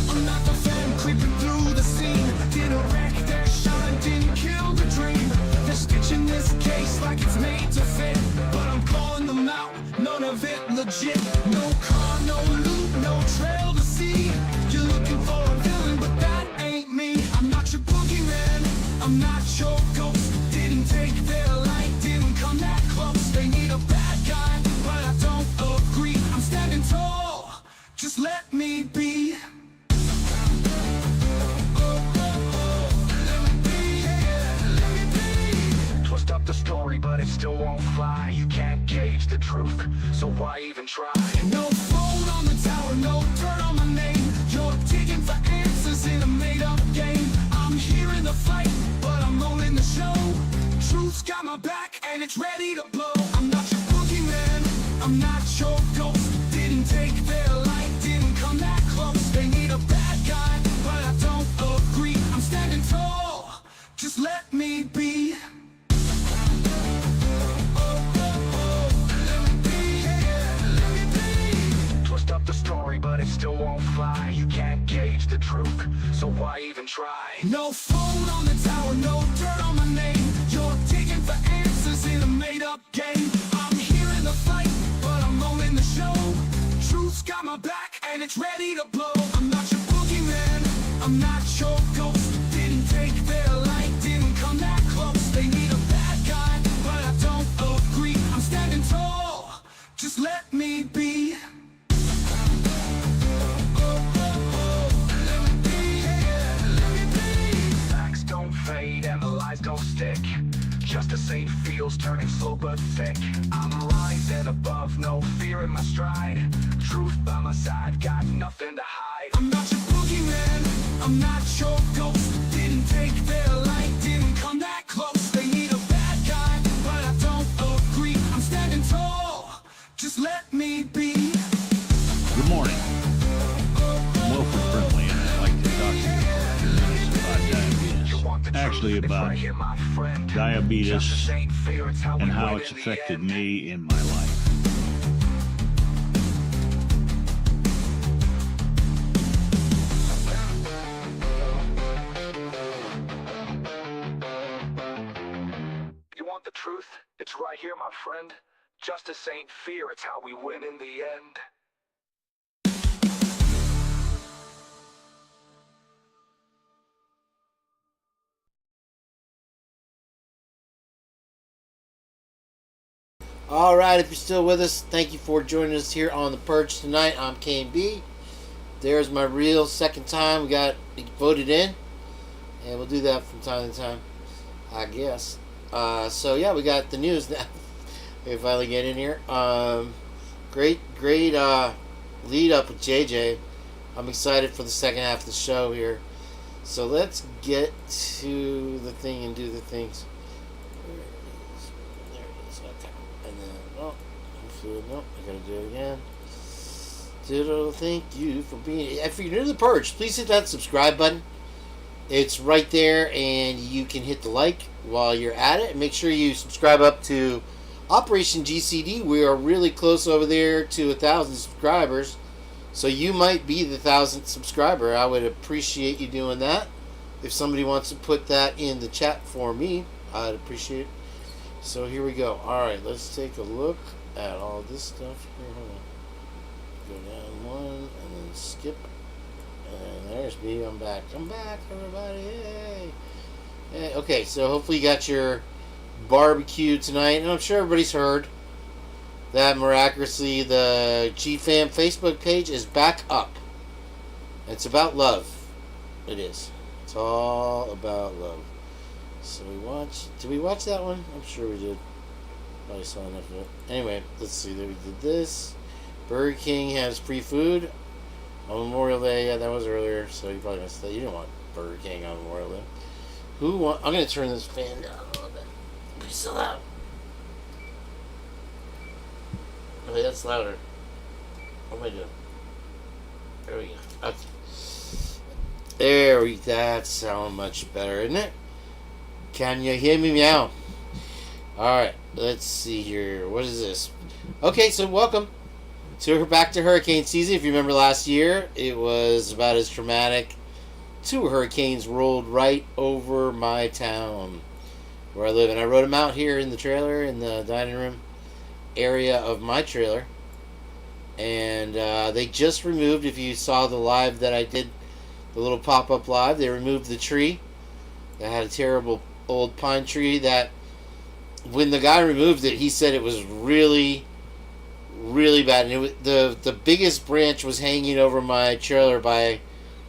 Speaker 14: I'm not the fan creeping through the scene. Didn't wreck their shine, didn't kill the dream. They're stitching this case like it's made to fit, but I'm calling them out, none of it legit. No car, no loot, no trail to see. You're looking for a villain, but that ain't me. I'm not your boogeyman, I'm not your ghost. Didn't take their light, didn't come that close. They need a bad guy, but I don't agree. I'm standing tall, just let me be.
Speaker 16: Twist up the story, but it still won't fly. You can't gauge the truth, so why even try?
Speaker 14: No phone on the tower, no dirt on my name. You're digging for answers in a made-up game. I'm here in the fight, but I'm owning the show. Truth's got my back, and it's ready to blow. I'm not your boogeyman, I'm not your ghost. Didn't take their light, didn't come that close. They need a bad guy, but I don't agree. I'm standing tall, just let me be.
Speaker 16: Twist up the story, but it still won't fly. You can't gauge the truth, so why even try?
Speaker 14: No phone on the tower, no dirt on my name. You're digging for answers in a made-up game. I'm here in the fight, but I'm owning the show. Truth's got my back, and it's ready to blow. I'm not your boogeyman, I'm not your ghost. Didn't take their light, didn't come that close. They need a bad guy, but I don't agree. I'm standing tall, just let me be.
Speaker 16: Facts don't fade and the lies don't stick. Justice ain't feels turning slow but thick. I'm rising above, no fear in my stride. Truth by my side, got nothing to hide.
Speaker 14: I'm not your boogeyman, I'm not your ghost. Didn't take their light, didn't come that close. They need a bad guy, but I don't agree. I'm standing tall, just let me be.
Speaker 17: Good morning. I'm Wilford Brinkley, and I'd like to talk to you for a few minutes about diabetes. Actually, about diabetes and how it's affected me in my life.
Speaker 16: You want the truth? It's right here, my friend. Justice ain't fear, it's how we win in the end.
Speaker 1: All right, if you're still with us, thank you for joining us here on the Purge tonight. I'm Kane B. There's my real second time. We got voted in, and we'll do that from time to time, I guess. So yeah, we got the news now. We finally get in here. Great lead up with JJ. I'm excited for the second half of the show here. So let's get to the thing and do the things. There it is. Okay. And then, no, I gotta do it again. Ditto, thank you for being. If you're new to the Purge, please hit that subscribe button. It's right there, and you can hit the like while you're at it. And make sure you subscribe up to Operation GCD. We are really close over there to 1,000 subscribers. So you might be the 1,000th subscriber. I would appreciate you doing that. If somebody wants to put that in the chat for me, I'd appreciate it. So here we go. Alright, let's take a look at all this stuff here. Hold on. Go down one and then skip. And there's me. I'm back. I'm back, everybody. Yay. Hey. Okay, so hopefully you got your barbecue tonight. And I'm sure everybody's heard that miraculously the GFam Facebook page is back up. It's about love. It is. It's all about love. So did we watch that one? I'm sure we did. Probably saw enough of it. Anyway, let's see. There we did this. Burger King has free food on Memorial Day. Yeah, that was earlier, so you probably missed that. You didn't want Burger King on Memorial Day. I'm going to turn this fan down a little bit. It's so loud. Okay, that's louder. What am I doing? There we go. Okay. That sounds much better, isn't it? Can you hear me meow? Alright, let's see here. What is this? Okay, so welcome back to hurricane season. If you remember last year, it was about as traumatic. 2 hurricanes rolled right over my town where I live. And I wrote them out here in the trailer, in the dining room area of my trailer. And they just removed, if you saw the live that I did, the little pop-up live, they removed the tree that had a terrible old pine tree that when the guy removed it, he said it was really, really bad. And it was, the biggest branch was hanging over my trailer by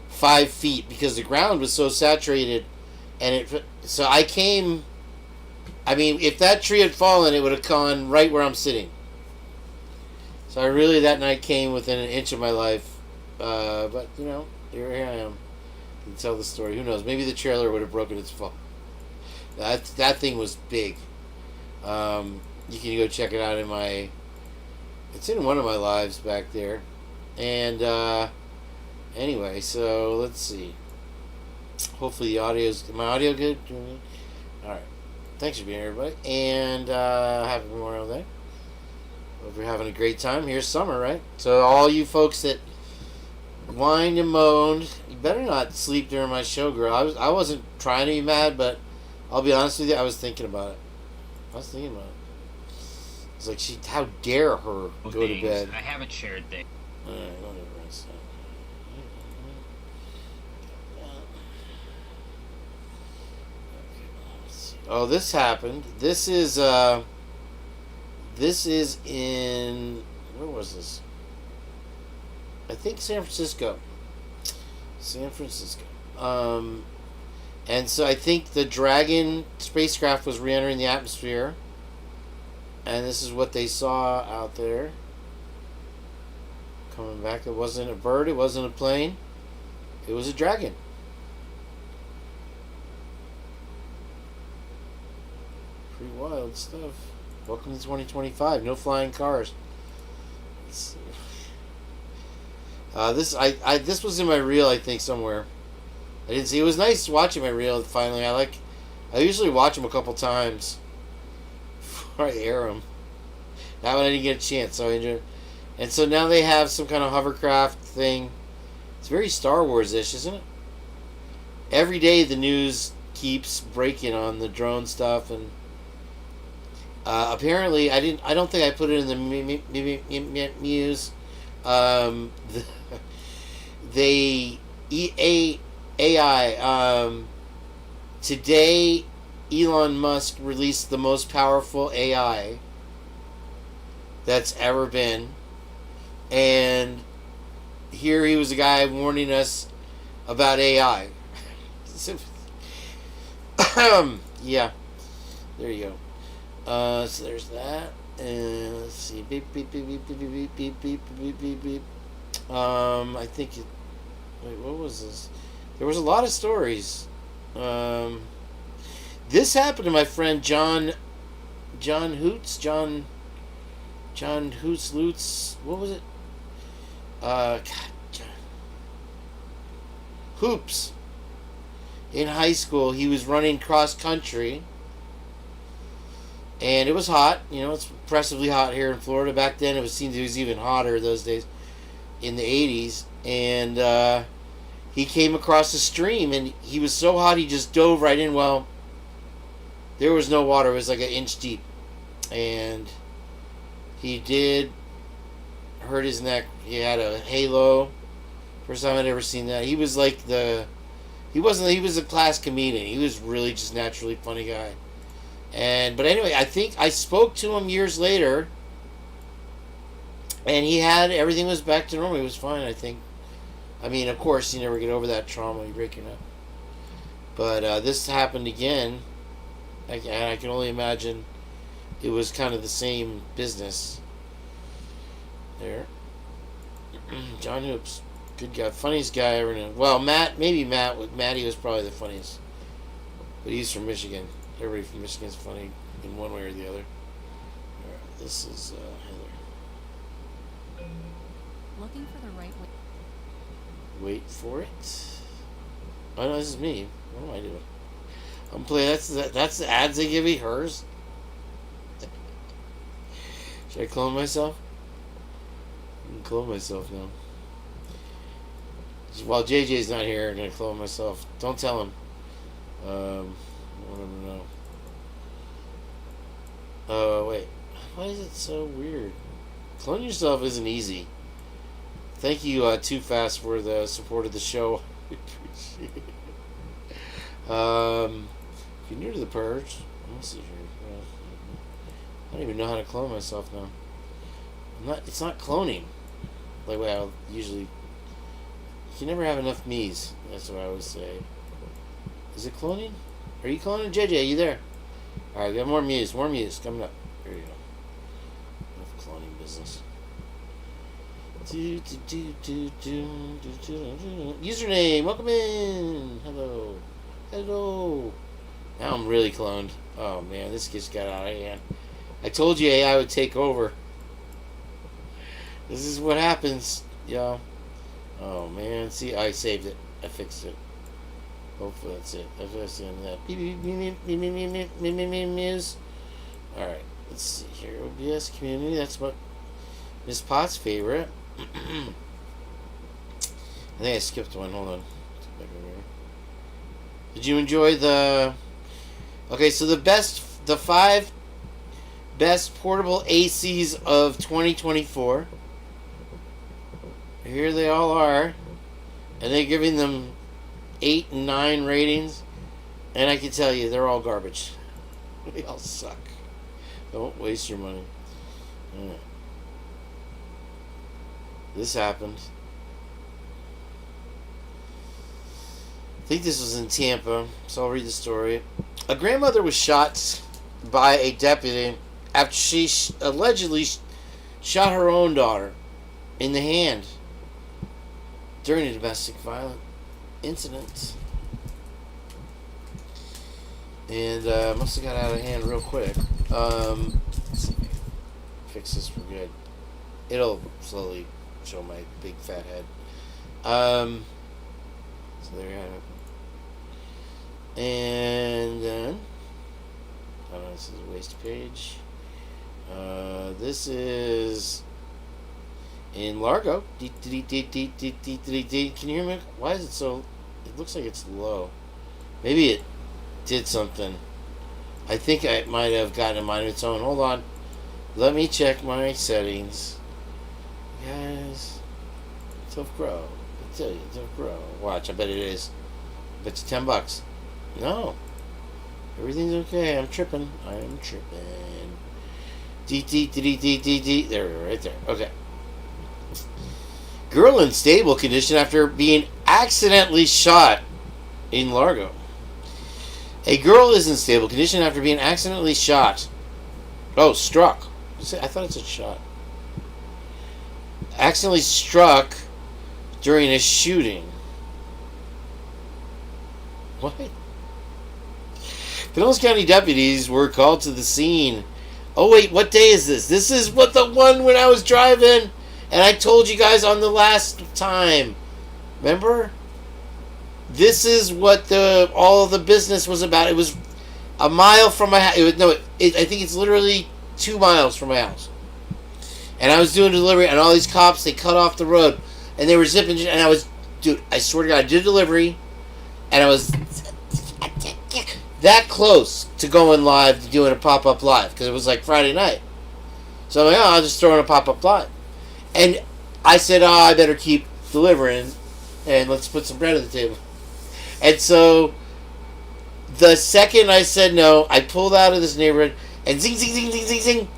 Speaker 1: 5 feet because the ground was so saturated. And so I came, if that tree had fallen, it would have gone right where I'm sitting. So I really that night came within an inch of my life. But, here I am. I can tell the story. Who knows? Maybe the trailer would have broken its fall. That thing was big. You can go check it out it's in one of my lives back there. And anyway, so let's see. Hopefully my audio good? Alright. Thanks for being here, everybody. And happy Memorial Day. Hope you're having a great time. Here's summer, right? So all you folks that whined and moaned, you better not sleep during my show, girl. I wasn't trying to be mad, but I'll be honest with you, I was thinking about it. It's like, how dare her go to bed.
Speaker 21: I haven't shared things.
Speaker 1: Alright, whatever. Oh, this happened. This is in, where was this? I think San Francisco. And so I think the Dragon spacecraft was re-entering the atmosphere. And this is what they saw out there. Coming back. It wasn't a bird. It wasn't a plane. It was a dragon. Pretty wild stuff. Welcome to 2025. No flying cars. This was in my reel, I think, somewhere. I didn't see. It was nice watching my reel finally. I usually watch them a couple times before I air them. That one I didn't get a chance, so I enjoyed it. And so now they have some kind of hovercraft thing. It's very Star Wars-ish, isn't it? Every day the news keeps breaking on the drone stuff, and apparently I don't think I put it in the news. AI. Today, Elon Musk released the most powerful AI that's ever been. And here he was a guy warning us about AI. Yeah. There you go. So there's that. And let's see. Beep, beep, beep, beep, beep, beep, beep, beep, beep, beep, beep. I think wait, what was this? There was a lot of stories. This happened to my friend John Hoots. John Hoots Lutz. What was it? Hoops. In high school, he was running cross country. And it was hot. It's impressively hot here in Florida. Back then, it seemed it was even hotter those days in the 80s. And he came across a stream, and he was so hot he just dove right in. Well, there was no water. It was like an inch deep. And he did hurt his neck. He had a halo. First time I'd ever seen that. He was like he was a class comedian. He was really just naturally funny guy. But anyway, I think I spoke to him years later, and everything was back to normal. He was fine, I think. I mean, of course, you never get over that trauma. You break your neck. But this happened again, and I can only imagine it was kind of the same business. There. John Hoops. Good guy. Funniest guy I ever knew. Well, maybe Matty was probably the funniest. But he's from Michigan. Everybody from Michigan's funny in one way or the other. Alright, this is Heather.
Speaker 18: Looking for the right way.
Speaker 1: Wait for it. Oh no, this is me. What am I doing? I'm playing. That's the ads they give me. Hers. Should I clone myself? I can clone myself now. While JJ's not here, I'm gonna clone myself. Don't tell him. I want him to know. Oh wait. Why is it so weird? Clone yourself isn't easy. Thank you, Too Fast, for the support of the show. I appreciate it. If you're new to the Purge, let's see here. I don't even know how to clone myself now. It's not cloning. Like what I usually. You never have enough me's. That's what I always say. Is it cloning? Are you cloning? JJ, are you there? Alright, we got more me's. More me's coming up. There you go. Enough cloning business. Username, welcome in. Hello. Hello. Now I'm really cloned. Oh man, this just got out of hand. I told you AI would take over. This is what happens, y'all. Oh man, see, I saved it. I fixed it. Hopefully that's it. That's the end of that. Muse. Alright, let's see here. OBS community, that's what Miss Potts' favorite. I think I skipped one. Hold on. Did you enjoy the... Okay, so the 5 best portable ACs of 2024. Here they all are. And they're giving them 8 and 9 ratings. And I can tell you, they're all garbage. They all suck. Don't waste your money. Alright. This happened. I think this was in Tampa, so I'll read the story. A grandmother was shot by a deputy after she allegedly shot her own daughter in the hand during a domestic violence incident. And must have got out of hand real quick. Let's see. Fix this for good. It'll slowly show my big fat head. So there you have it. And then, oh no, this is a waste page. This is in Largo. Can you hear me? Why is it so? It looks like it's low. Maybe it did something. I think I might have gotten a mind of its own. Hold on. Let me check my settings. Guys, Tough Grow. I tell you, Tough Grow. Watch, I bet it is. Bet you $10. No. Everything's okay. I'm tripping. I'm tripping. There, right there. Okay. Girl in stable condition after being accidentally shot in Largo. A girl is in stable condition after being accidentally shot. Oh, struck. I thought it said shot. Accidentally struck during a shooting. What? Pinellas County deputies were called to the scene. Oh wait, what day is this? This is what the one when I was driving and I told you guys on the last time. Remember? This is what all of the business was about. It was a mile from my house. I think it's literally 2 miles from my house. And I was doing delivery, and all these cops, they cut off the road, and they were zipping, and I was, dude, I swear to God, I did a delivery, and I was, that close to going live, to doing a pop-up live, because it was like Friday night. So I'm like, oh, I'll just throw in a pop-up live. And I said, oh, I better keep delivering, and let's put some bread on the table. And so the second I said no, I pulled out of this neighborhood, and zing, zing, zing, zing, zing, zing,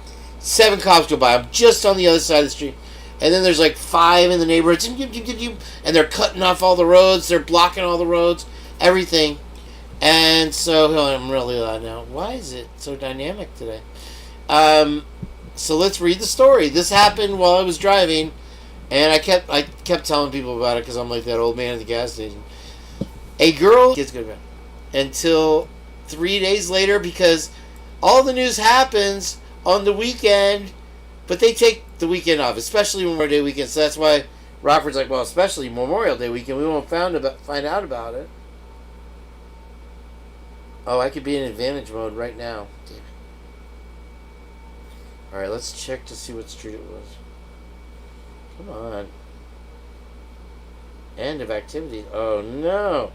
Speaker 1: 7 cops go by. I'm just on the other side of the street. And then there's like 5 in the neighborhood, and they're cutting off all the roads, they're blocking all the roads, everything. And so, I'm really loud now. Why is it so dynamic today? So let's read the story. This happened while I was driving, and I kept telling people about it because I'm like that old man at the gas station. A girl gets good bad until 3 days later, because all the news happens on the weekend, but they take the weekend off, especially Memorial Day weekend. So that's why Rockford's like, well, especially Memorial Day weekend, we won't find out about it. Oh, I could be in advantage mode right now. Damn it. Alright, let's check to see what street it was. Come on. End of activity. Oh, no.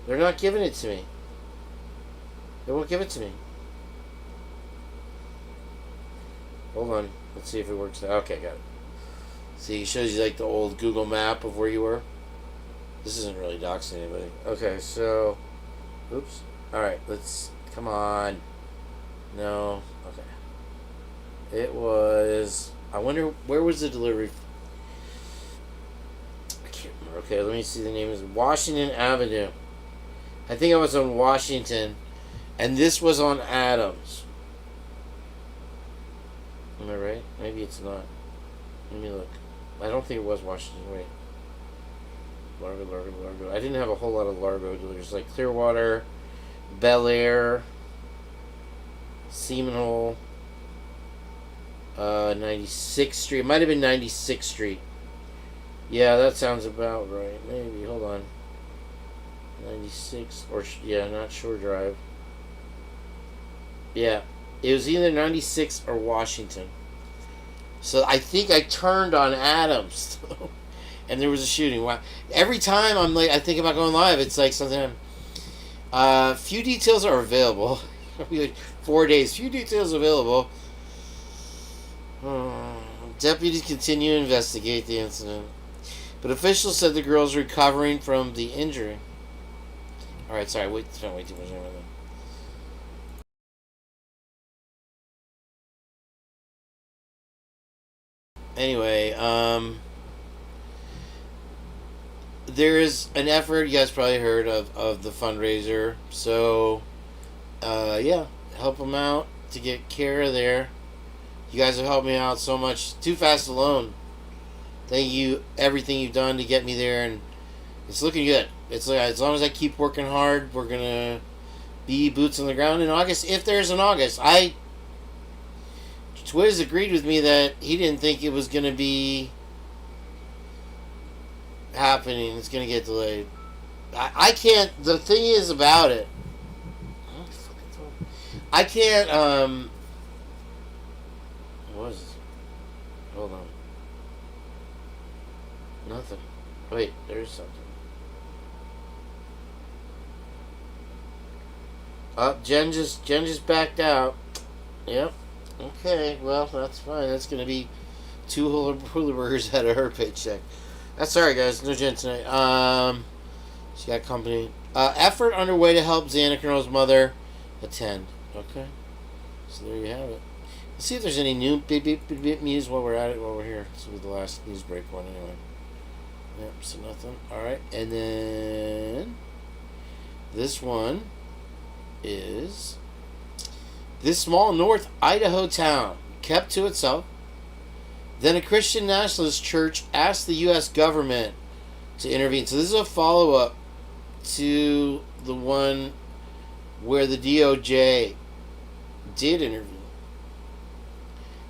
Speaker 1: They're not giving it to me. They won't give it to me. Hold on. Let's see if it works. Okay, got it. See, it shows you like the old Google map of where you were. This isn't really doxing anybody. Okay, so... Oops. Alright, let's... Come on. No. Okay. It was... I wonder... Where was the delivery? I can't remember. Okay, let me see the name. Is Washington Avenue. I think I was on Washington. And this was on Adams. Am I right? Maybe it's not. Let me look. I don't think it was Washington. Wait. Largo. I didn't have a whole lot of Largo deliveries. Like Clearwater... Bel Air, Seminole, 96th Street. It might have been 96th Street. Yeah, that sounds about right. Maybe. Hold on. 96, or yeah, not Shore Drive. Yeah, it was either 96 or Washington. So I think I turned on Adams, and there was a shooting. Wow. Every time I think about going live, it's like something. Few details are available. 4 days. Few details available. Deputies continue to investigate the incident, but officials said the girl's recovering from the injury. All right, sorry. Wait too much time. Anyway, there is an effort, you guys probably heard of the fundraiser. So, yeah, help them out to get Kara there. You guys have helped me out so much. Too Fast Alone. Thank you, everything you've done to get me there, and it's looking good. It's like, as long as I keep working hard, we're gonna be boots on the ground in August. If there's an August, Twiz agreed with me that he didn't think it was gonna be happening. It's gonna get delayed. I can't. The thing is about it, I can't. What is this? Hold on. Nothing. Wait, there's something. Jenn just backed out. Yep. Okay. Well, that's fine. That's gonna be 2 hula burgers out of her paycheck. That's sorry, guys. No Jenn tonight. She got company. Effort underway to help Xana Colonel's mother attend. Okay. So there you have it. Let's see if there's any new beep news while we're at it, while we're here. This will be the last news break one anyway. Yep, so nothing. Alright, and then this one is this small North Idaho town kept to itself. Then a Christian nationalist church asked the U.S. government to intervene. So this is a follow-up to the one where the DOJ did intervene.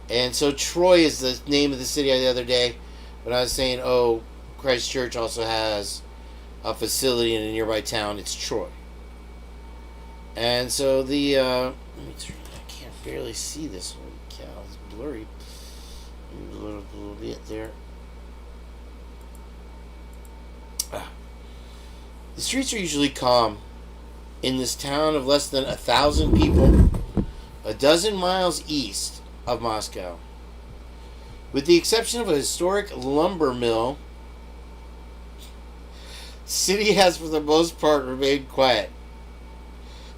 Speaker 1: And so Troy is the name of the city the other day. But I was saying, oh, Christ Church also has a facility in a nearby town. It's Troy. And so the... let me turn... I can't barely see this. Holy cow, it's blurry. A little bit there. The streets are usually calm in this town of less than 1,000 people, a dozen miles east of Moscow. With the exception of a historic lumber mill, the city has for the most part remained quiet.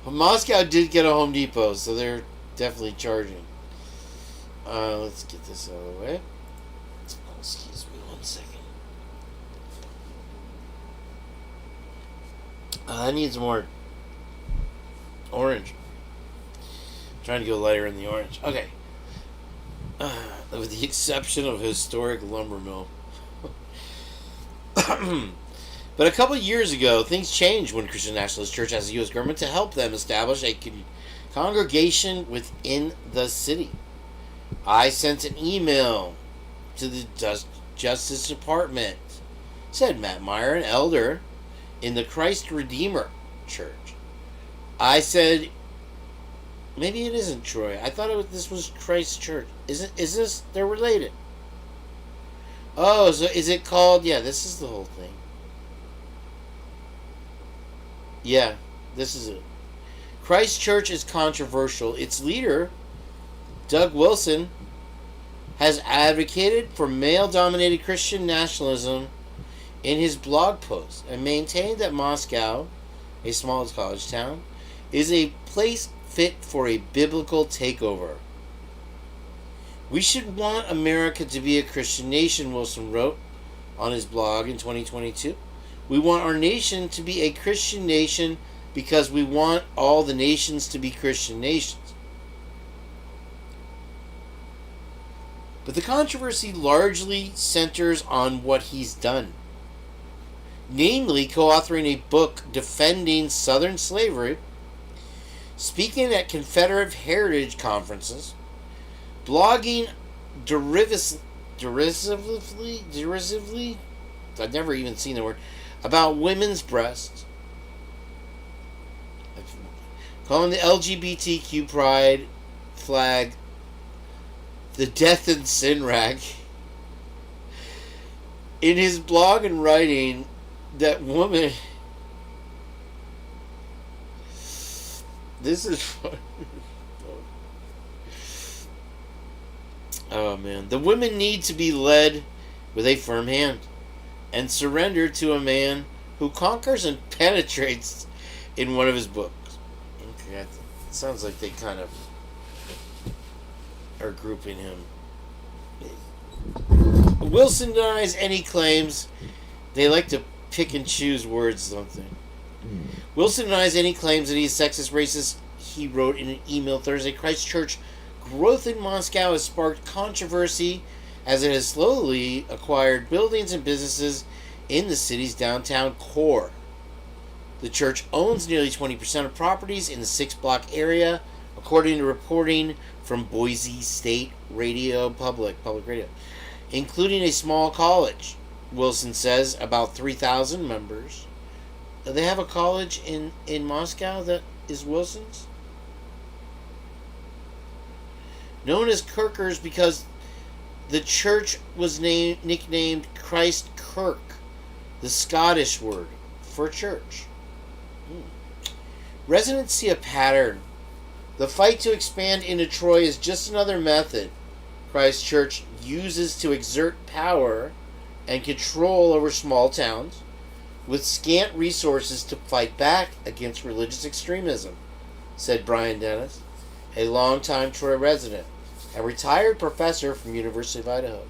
Speaker 1: But Moscow did get a Home Depot, so they're definitely charging. Let's get this out of the way. Oh, excuse me 1 second. That needs more orange. I'm trying to go lighter in the orange. Okay. With the exception of a historic lumber mill. But a couple of years ago, things changed when Christian Nationalist Church asked the U.S. government to help them establish a congregation within the city. I sent an email to the Justice Department, said Matt Meyer, an elder in the Christ Redeemer Church. I said, maybe it isn't Troy. I thought this was Christ Church. Is this? They're related. Oh, so is it called? Yeah, this is the whole thing. Yeah, this is it. Christ Church is controversial. Its leader, Doug Wilson, has advocated for male-dominated Christian nationalism in his blog post and maintained that Moscow, a small college town, is a place fit for a biblical takeover. We should want America to be a Christian nation, Wilson wrote on his blog in 2022. We want our nation to be a Christian nation because we want all the nations to be Christian nations. But the controversy largely centers on what he's done. Namely, co-authoring a book defending Southern slavery, speaking at Confederate heritage conferences, blogging derisively, I've never even seen the word, about women's breasts, calling the LGBTQ pride flag the death and sin rag. In his blog and writing, that woman... This is fun. Oh man. The women need to be led with a firm hand and surrender to a man who conquers and penetrates in one of his books. Okay, it sounds like they kind of are grouping him. Wilson denies any claims. They like to pick and choose words, don't they? Wilson denies any claims that he's sexist, racist. He wrote in an email Thursday, Christ Church growth in Moscow has sparked controversy as it has slowly acquired buildings and businesses in the city's downtown core. The church owns nearly 20% of properties in the 6-block area, according to reporting from Boise State Radio Public Radio, including a small college. Wilson says about 3,000 members. They have a college in Moscow that is Wilson's? Known as Kirkers because the church was nicknamed Christ Kirk, the Scottish word for church. Residents see a pattern. The fight to expand into Troy is just another method Christ Church uses to exert power and control over small towns with scant resources to fight back against religious extremism, said Brian Dennis, a longtime Troy resident, a retired professor from University of Idaho.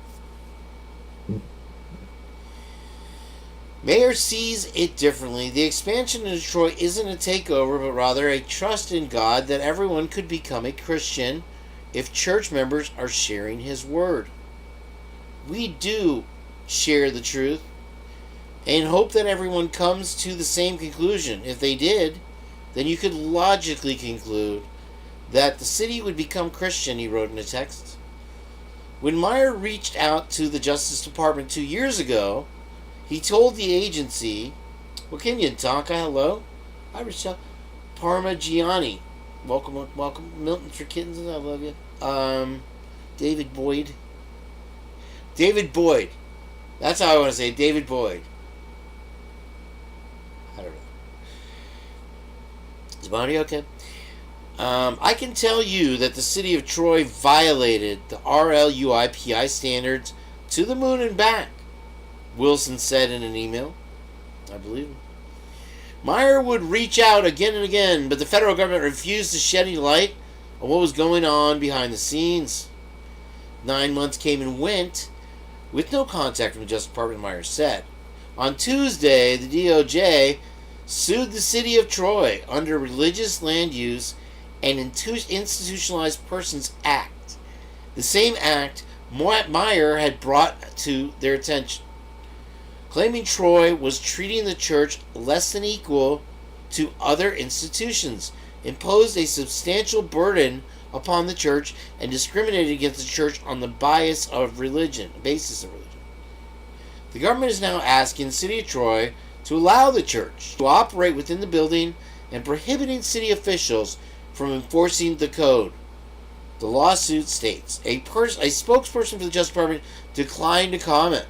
Speaker 1: Mayor sees it differently. The expansion in Detroit isn't a takeover, but rather a trust in God that everyone could become a Christian if church members are sharing His Word. We do share the truth and hope that everyone comes to the same conclusion. If they did, then you could logically conclude that the city would become Christian, he wrote in a text. When Meyer reached out to the Justice Department 2 years ago, he told the agency, well, can you talk? Hello? Hi, Rochelle. Parmigiani. Welcome. Milton for Kittens, I love you. David Boyd. That's how I want to say it. David Boyd. I don't know. Is Bonnie okay? I can tell you that the city of Troy violated the RLUIPI standards to the moon and back, Wilson said in an email. I believe him. Meyer would reach out again and again, but the federal government refused to shed any light on what was going on behind the scenes. 9 months came and went with no contact from the Justice Department, Meyer said. On Tuesday, the DOJ sued the city of Troy under Religious Land Use and Institutionalized Persons Act, the same act Meyer had brought to their attention, claiming Troy was treating the church less than equal to other institutions, imposed a substantial burden upon the church, and discriminated against the church on the basis of religion. The government is now asking the city of Troy to allow the church to operate within the building and prohibiting city officials from enforcing the code. The lawsuit states a spokesperson for the Justice Department declined to comment.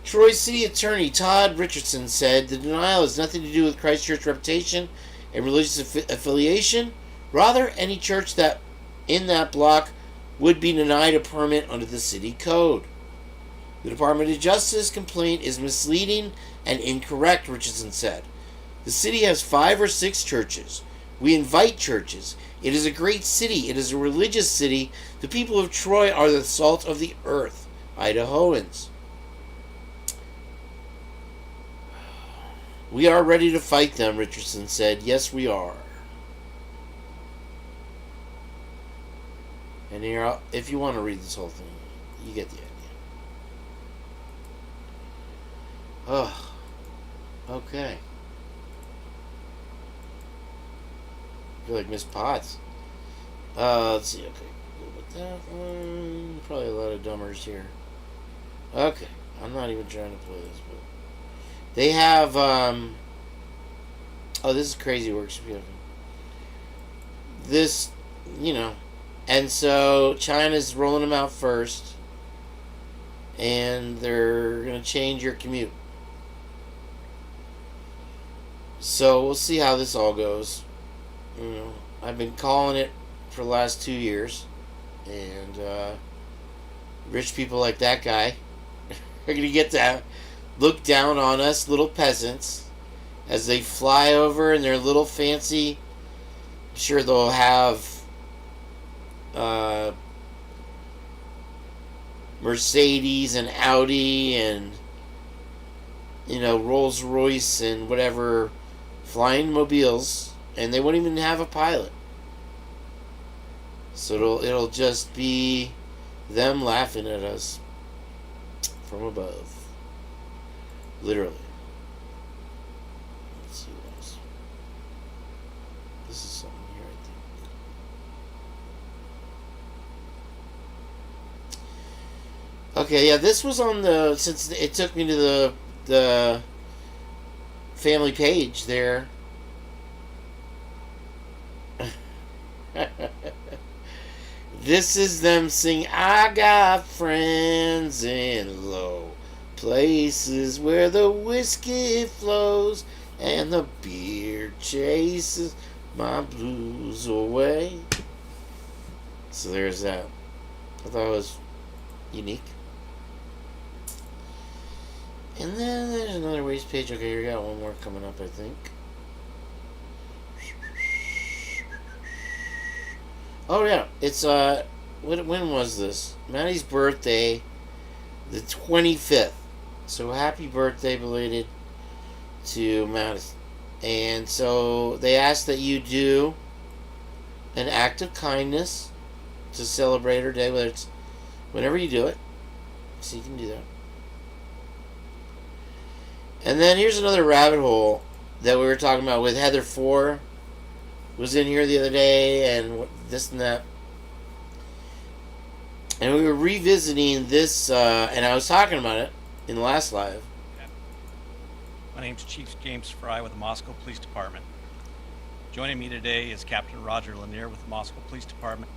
Speaker 1: Troy's city attorney Todd Richardson said the denial has nothing to do with Christchurch's reputation and religious affiliation. Rather, any church that in that block would be denied a permit under the city code. The Department of Justice complaint is misleading and incorrect, Richardson said. The city has 5 or 6 churches. We invite churches. It is a great city. It is a religious city. The people of Troy are the salt of the earth, Idahoans. We are ready to fight them, Richardson said. Yes, we are. And here, if you want to read this whole thing, you get the idea. Oh, okay. I feel like Miss Potts. Let's see. Okay, go with that one. Probably a lot of dummers here. Okay, I'm not even trying to play this, but they have. Oh, this is Crazy Works. This, and so China's rolling them out first, and they're gonna change your commute. So we'll see how this all goes. I've been calling it for the last 2 years, and rich people like that guy are going to get to look down on us little peasants as they fly over in their little fancy. I'm sure they'll have Mercedes and Audi and Rolls Royce and whatever flying mobiles, and they won't even have a pilot. So it'll just be them laughing at us from above. Literally. Let's see what else. This is something here, I think. Okay, yeah, this was on since it took me to the family page there. This is them singing, I got friends in low places where the whiskey flows and the beer chases my blues away. So there's that. I thought it was unique. And then there's another waste page. Okay, we got one more coming up, I think. Oh yeah, it's when was this? Maddie's birthday, the 25th. So happy birthday belated to Maddie. And so they ask that you do an act of kindness to celebrate her day, whether it's whenever you do it. So you can do that. And then here's another rabbit hole that we were talking about with Heather Four. Was in here the other day, and this and that. And we were revisiting this, and I was talking about it in the last live.
Speaker 2: My name's Chief James Fry with the Moscow Police Department. Joining me today is Captain Roger Lanier with the Moscow Police Department.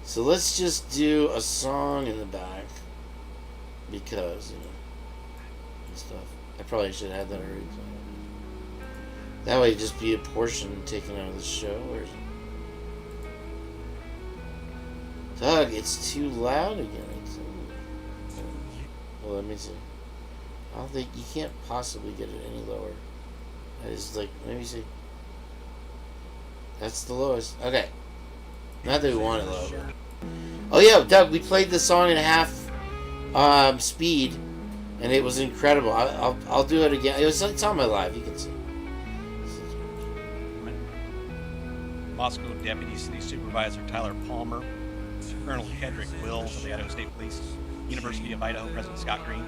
Speaker 1: So let's just do a song in the back, because, and stuff. I probably should have that already. That way, just be a portion taken out of the show, or is it? Doug, it's too loud again. Well, let me see. I don't think you can't possibly get it any lower. I just like, let me see. That's the lowest. Okay. Not that we want it lower. Oh yeah, Doug, we played the song in half speed, and it was incredible. I'll do it again. It's on my live. You can see.
Speaker 2: Moscow Deputy City Supervisor Tyler Palmer, Colonel Hedrick Wills of the Idaho State Police, University of Idaho President Scott Green,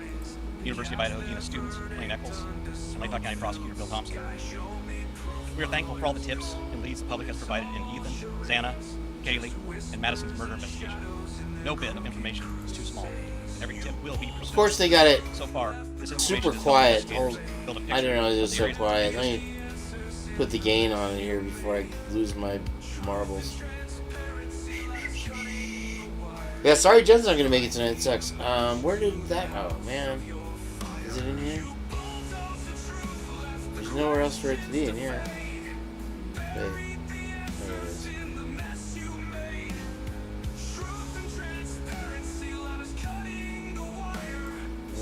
Speaker 2: University of Idaho Dean of Students Blaine Eccles, and Lake County Prosecutor Bill Thompson. We are thankful for all the tips and leads the public has provided in Ethan, Xana, Kaylee, and Madison's murder investigation. No bit of information is too small. Every tip will be pursued.
Speaker 1: Of course, they got it
Speaker 2: so far,
Speaker 1: super quiet. I don't know, it was so quiet. Let me put the gain on it here before I lose my marbles. Yeah, sorry Jen's not going to make it tonight. It sucks. Where did that... Oh, man. Is it in here? There's nowhere else for it to be in here. Wait. There it is.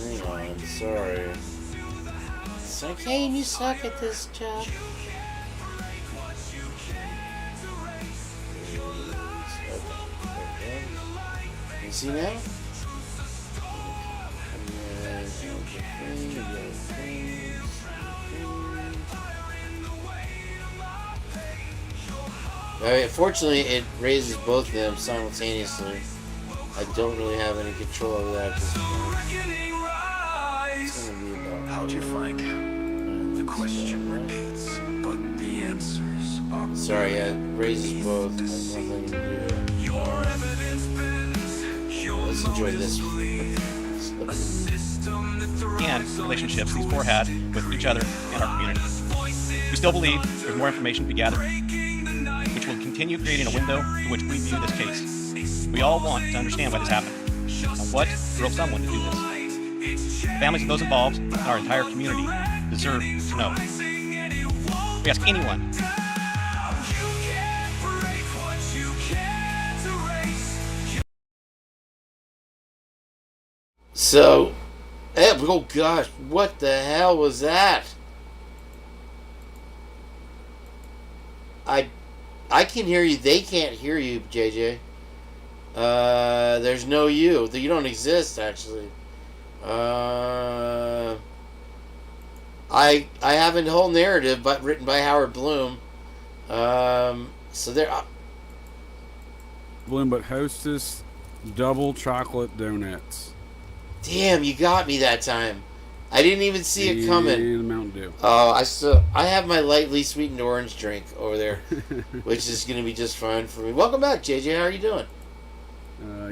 Speaker 1: Hang on. Sorry. So, Kane, you suck at this job. You see now? Fortunately, it raises both of them simultaneously. I don't really have any control over that. It's gonna be about. How'd you find him? The question remains, but the answers are. Sorry, yeah, it raises both. I have nothing to do. Let's enjoy this.
Speaker 2: And relationships these four had with each other and our community. We still believe there's more information to be gathered, which will continue creating a window through which we view this case. We all want to understand why this happened, and what drove someone to do this. Families of those involved and our entire community deserve to know. We ask anyone.
Speaker 1: So, oh gosh, what the hell was that? I can hear you. They can't hear you, JJ. There's no you. You don't exist, actually. I have a whole narrative, but written by Howard Bloom. So there.
Speaker 4: Bloom, but Hostess double chocolate donuts.
Speaker 1: Damn, you got me that time. I didn't even see it coming.
Speaker 4: And Mountain Dew.
Speaker 1: Oh, I have my lightly sweetened orange drink over there, which is going to be just fine for me. Welcome back, JJ. How are you doing?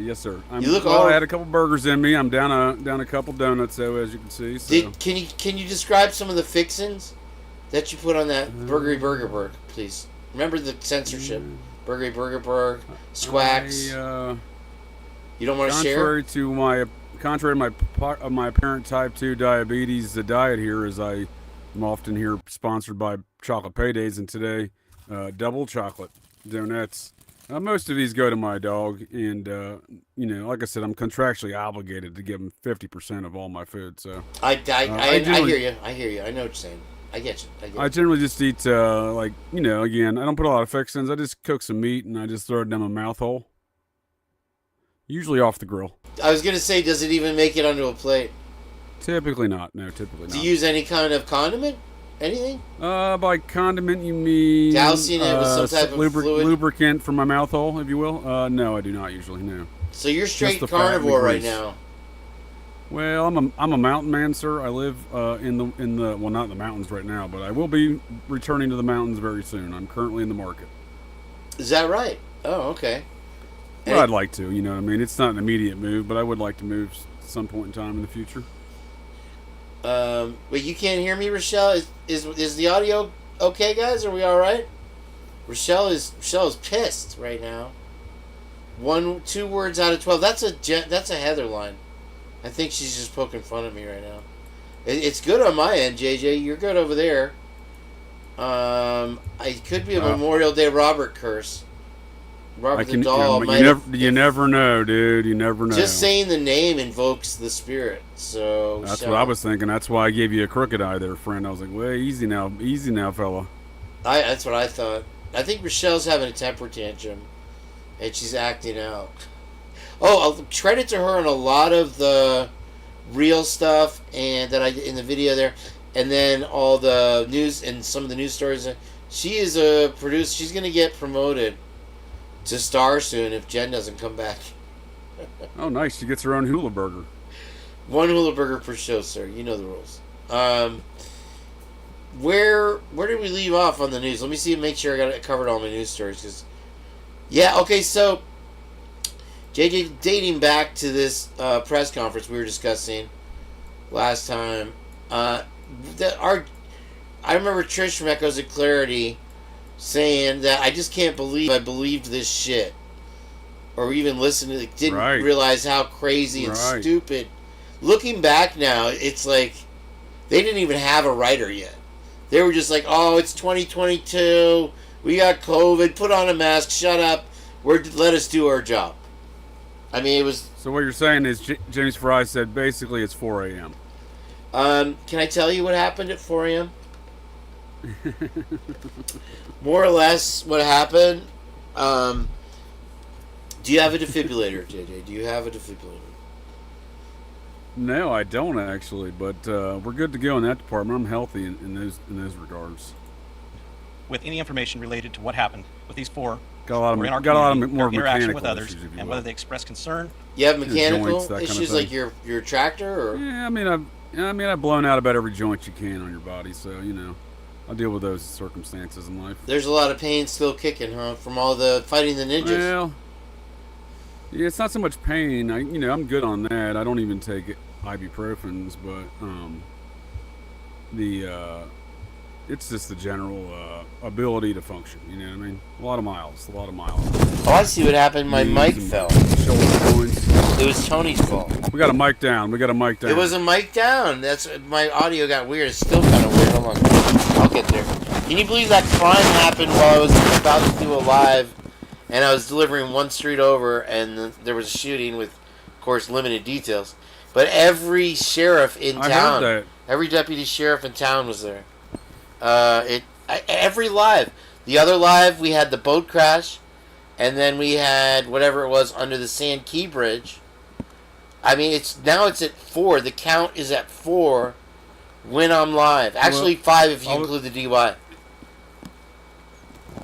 Speaker 4: Yes, sir.
Speaker 1: You look
Speaker 4: I had a couple burgers in me. I'm down a couple donuts, though, as you can see. So.
Speaker 1: Can you describe some of the fixins that you put on that Burgery Burger Burg, please? Remember the censorship. Burgery Burger Burg, Squacks. You don't want to share?
Speaker 4: Contrary to my apparent type 2 diabetes, the diet here is I am often here sponsored by Chocolate Paydays, and today, double chocolate donuts. Most of these go to my dog, and like I said, I'm contractually obligated to give him 50% of all my food. So
Speaker 1: I hear you. I hear you. I know what you're saying. I get you.
Speaker 4: I generally just eat again, I don't put a lot of fixins. I just cook some meat and I just throw it down my mouth hole. Usually off the grill.
Speaker 1: I was gonna say, does it even make it onto a plate?
Speaker 4: Typically not. No, typically not.
Speaker 1: Do you use any kind of condiment? Anything?
Speaker 4: By condiment you mean
Speaker 1: dousing it with some type of fluid?
Speaker 4: Lubricant for my mouth hole, if you will. No, I do not usually. No.
Speaker 1: So you're straight carnivore right now.
Speaker 4: Well, I'm a mountain man, sir. I live in the well, not in the mountains right now, but I will be returning to the mountains very soon. I'm currently in the market.
Speaker 1: Is that right? Oh, okay.
Speaker 4: Well, I'd like to, you know what I mean? It's not an immediate move, but I would like to move at some point in time in the future.
Speaker 1: But you can't hear me, Rochelle? Is the audio okay, guys? Are we all right? Rochelle is pissed right now. 2 words out of 12. That's a Heather line. I think she's just poking fun at me right now. It's good on my end, JJ. You're good over there. It could be a Memorial Day Robert curse. Robert the doll.
Speaker 4: You never know, dude. You never know.
Speaker 1: Just saying the name invokes the spirit. So
Speaker 4: that's what I was thinking. That's why I gave you a crooked eye there, friend. I was like, well, easy now, fella.
Speaker 1: That's what I thought. I think Rochelle's having a temper tantrum, and she's acting out. Oh, I'll credit to her on a lot of the real stuff and that I did in the video there, and then all the news and some of the news stories. She is a producer. She's gonna get promoted to star soon if Jenn doesn't come back.
Speaker 4: Oh, nice. She gets her own hula burger.
Speaker 1: One hula burger per show, sir. You know the rules. Where did we leave off on the news? Let me see and make sure I covered all my news stories. So JJ, dating back to this press conference we were discussing last time, I remember Trish from Echoes of Clarity saying that I just can't believe I believed this shit, or even listened to it, didn't realize how crazy and stupid. Looking back now, it's like they didn't even have a writer yet. They were just like, oh, it's 2022, we got COVID, put on a mask, shut up, let us do our job. I mean, it was...
Speaker 4: So what you're saying is James Fry said basically it's 4 a.m.
Speaker 1: Can I tell you what happened at 4 a.m.? More or less what happened. Do you have a defibrillator, JJ? Do you have a defibrillator?
Speaker 4: No, I don't actually, but we're good to go in that department. I'm healthy in those regards.
Speaker 2: With any information related to what happened with these four,
Speaker 4: got a lot of more
Speaker 2: interaction
Speaker 4: mechanical
Speaker 2: with others,
Speaker 4: issues,
Speaker 2: and whether they express concern.
Speaker 1: You have mechanical
Speaker 4: joints,
Speaker 1: issues like your tractor, or
Speaker 4: yeah, I've blown out about every joint you can on your body, so I'll deal with those circumstances in life.
Speaker 1: There's a lot of pain still kicking, huh? From all the fighting the ninjas.
Speaker 4: Well, yeah, it's not so much pain. I'm good on that. I don't even take ibuprofens, but it's just the general ability to function. You know what I mean? A lot of miles.
Speaker 1: Oh, I see what happened. My mic fell.
Speaker 4: Shoulder joints.
Speaker 1: It was Tony's fault.
Speaker 4: We got a mic down.
Speaker 1: It was a mic down. That's my audio got weird. It's still kind of weird. Hold on. I'll get there. Can you believe that crime happened while I was about to do a live, and I was delivering one street over, and there was a shooting with, of course, limited details. But every sheriff in town,
Speaker 4: I heard that.
Speaker 1: Every deputy sheriff in town was there. Every live. The other live, we had the boat crash, and then we had whatever it was under the Sand Key Bridge. I mean, it's at 4. The count is at 4 when I'm live. Actually, 5 if you include the DUI.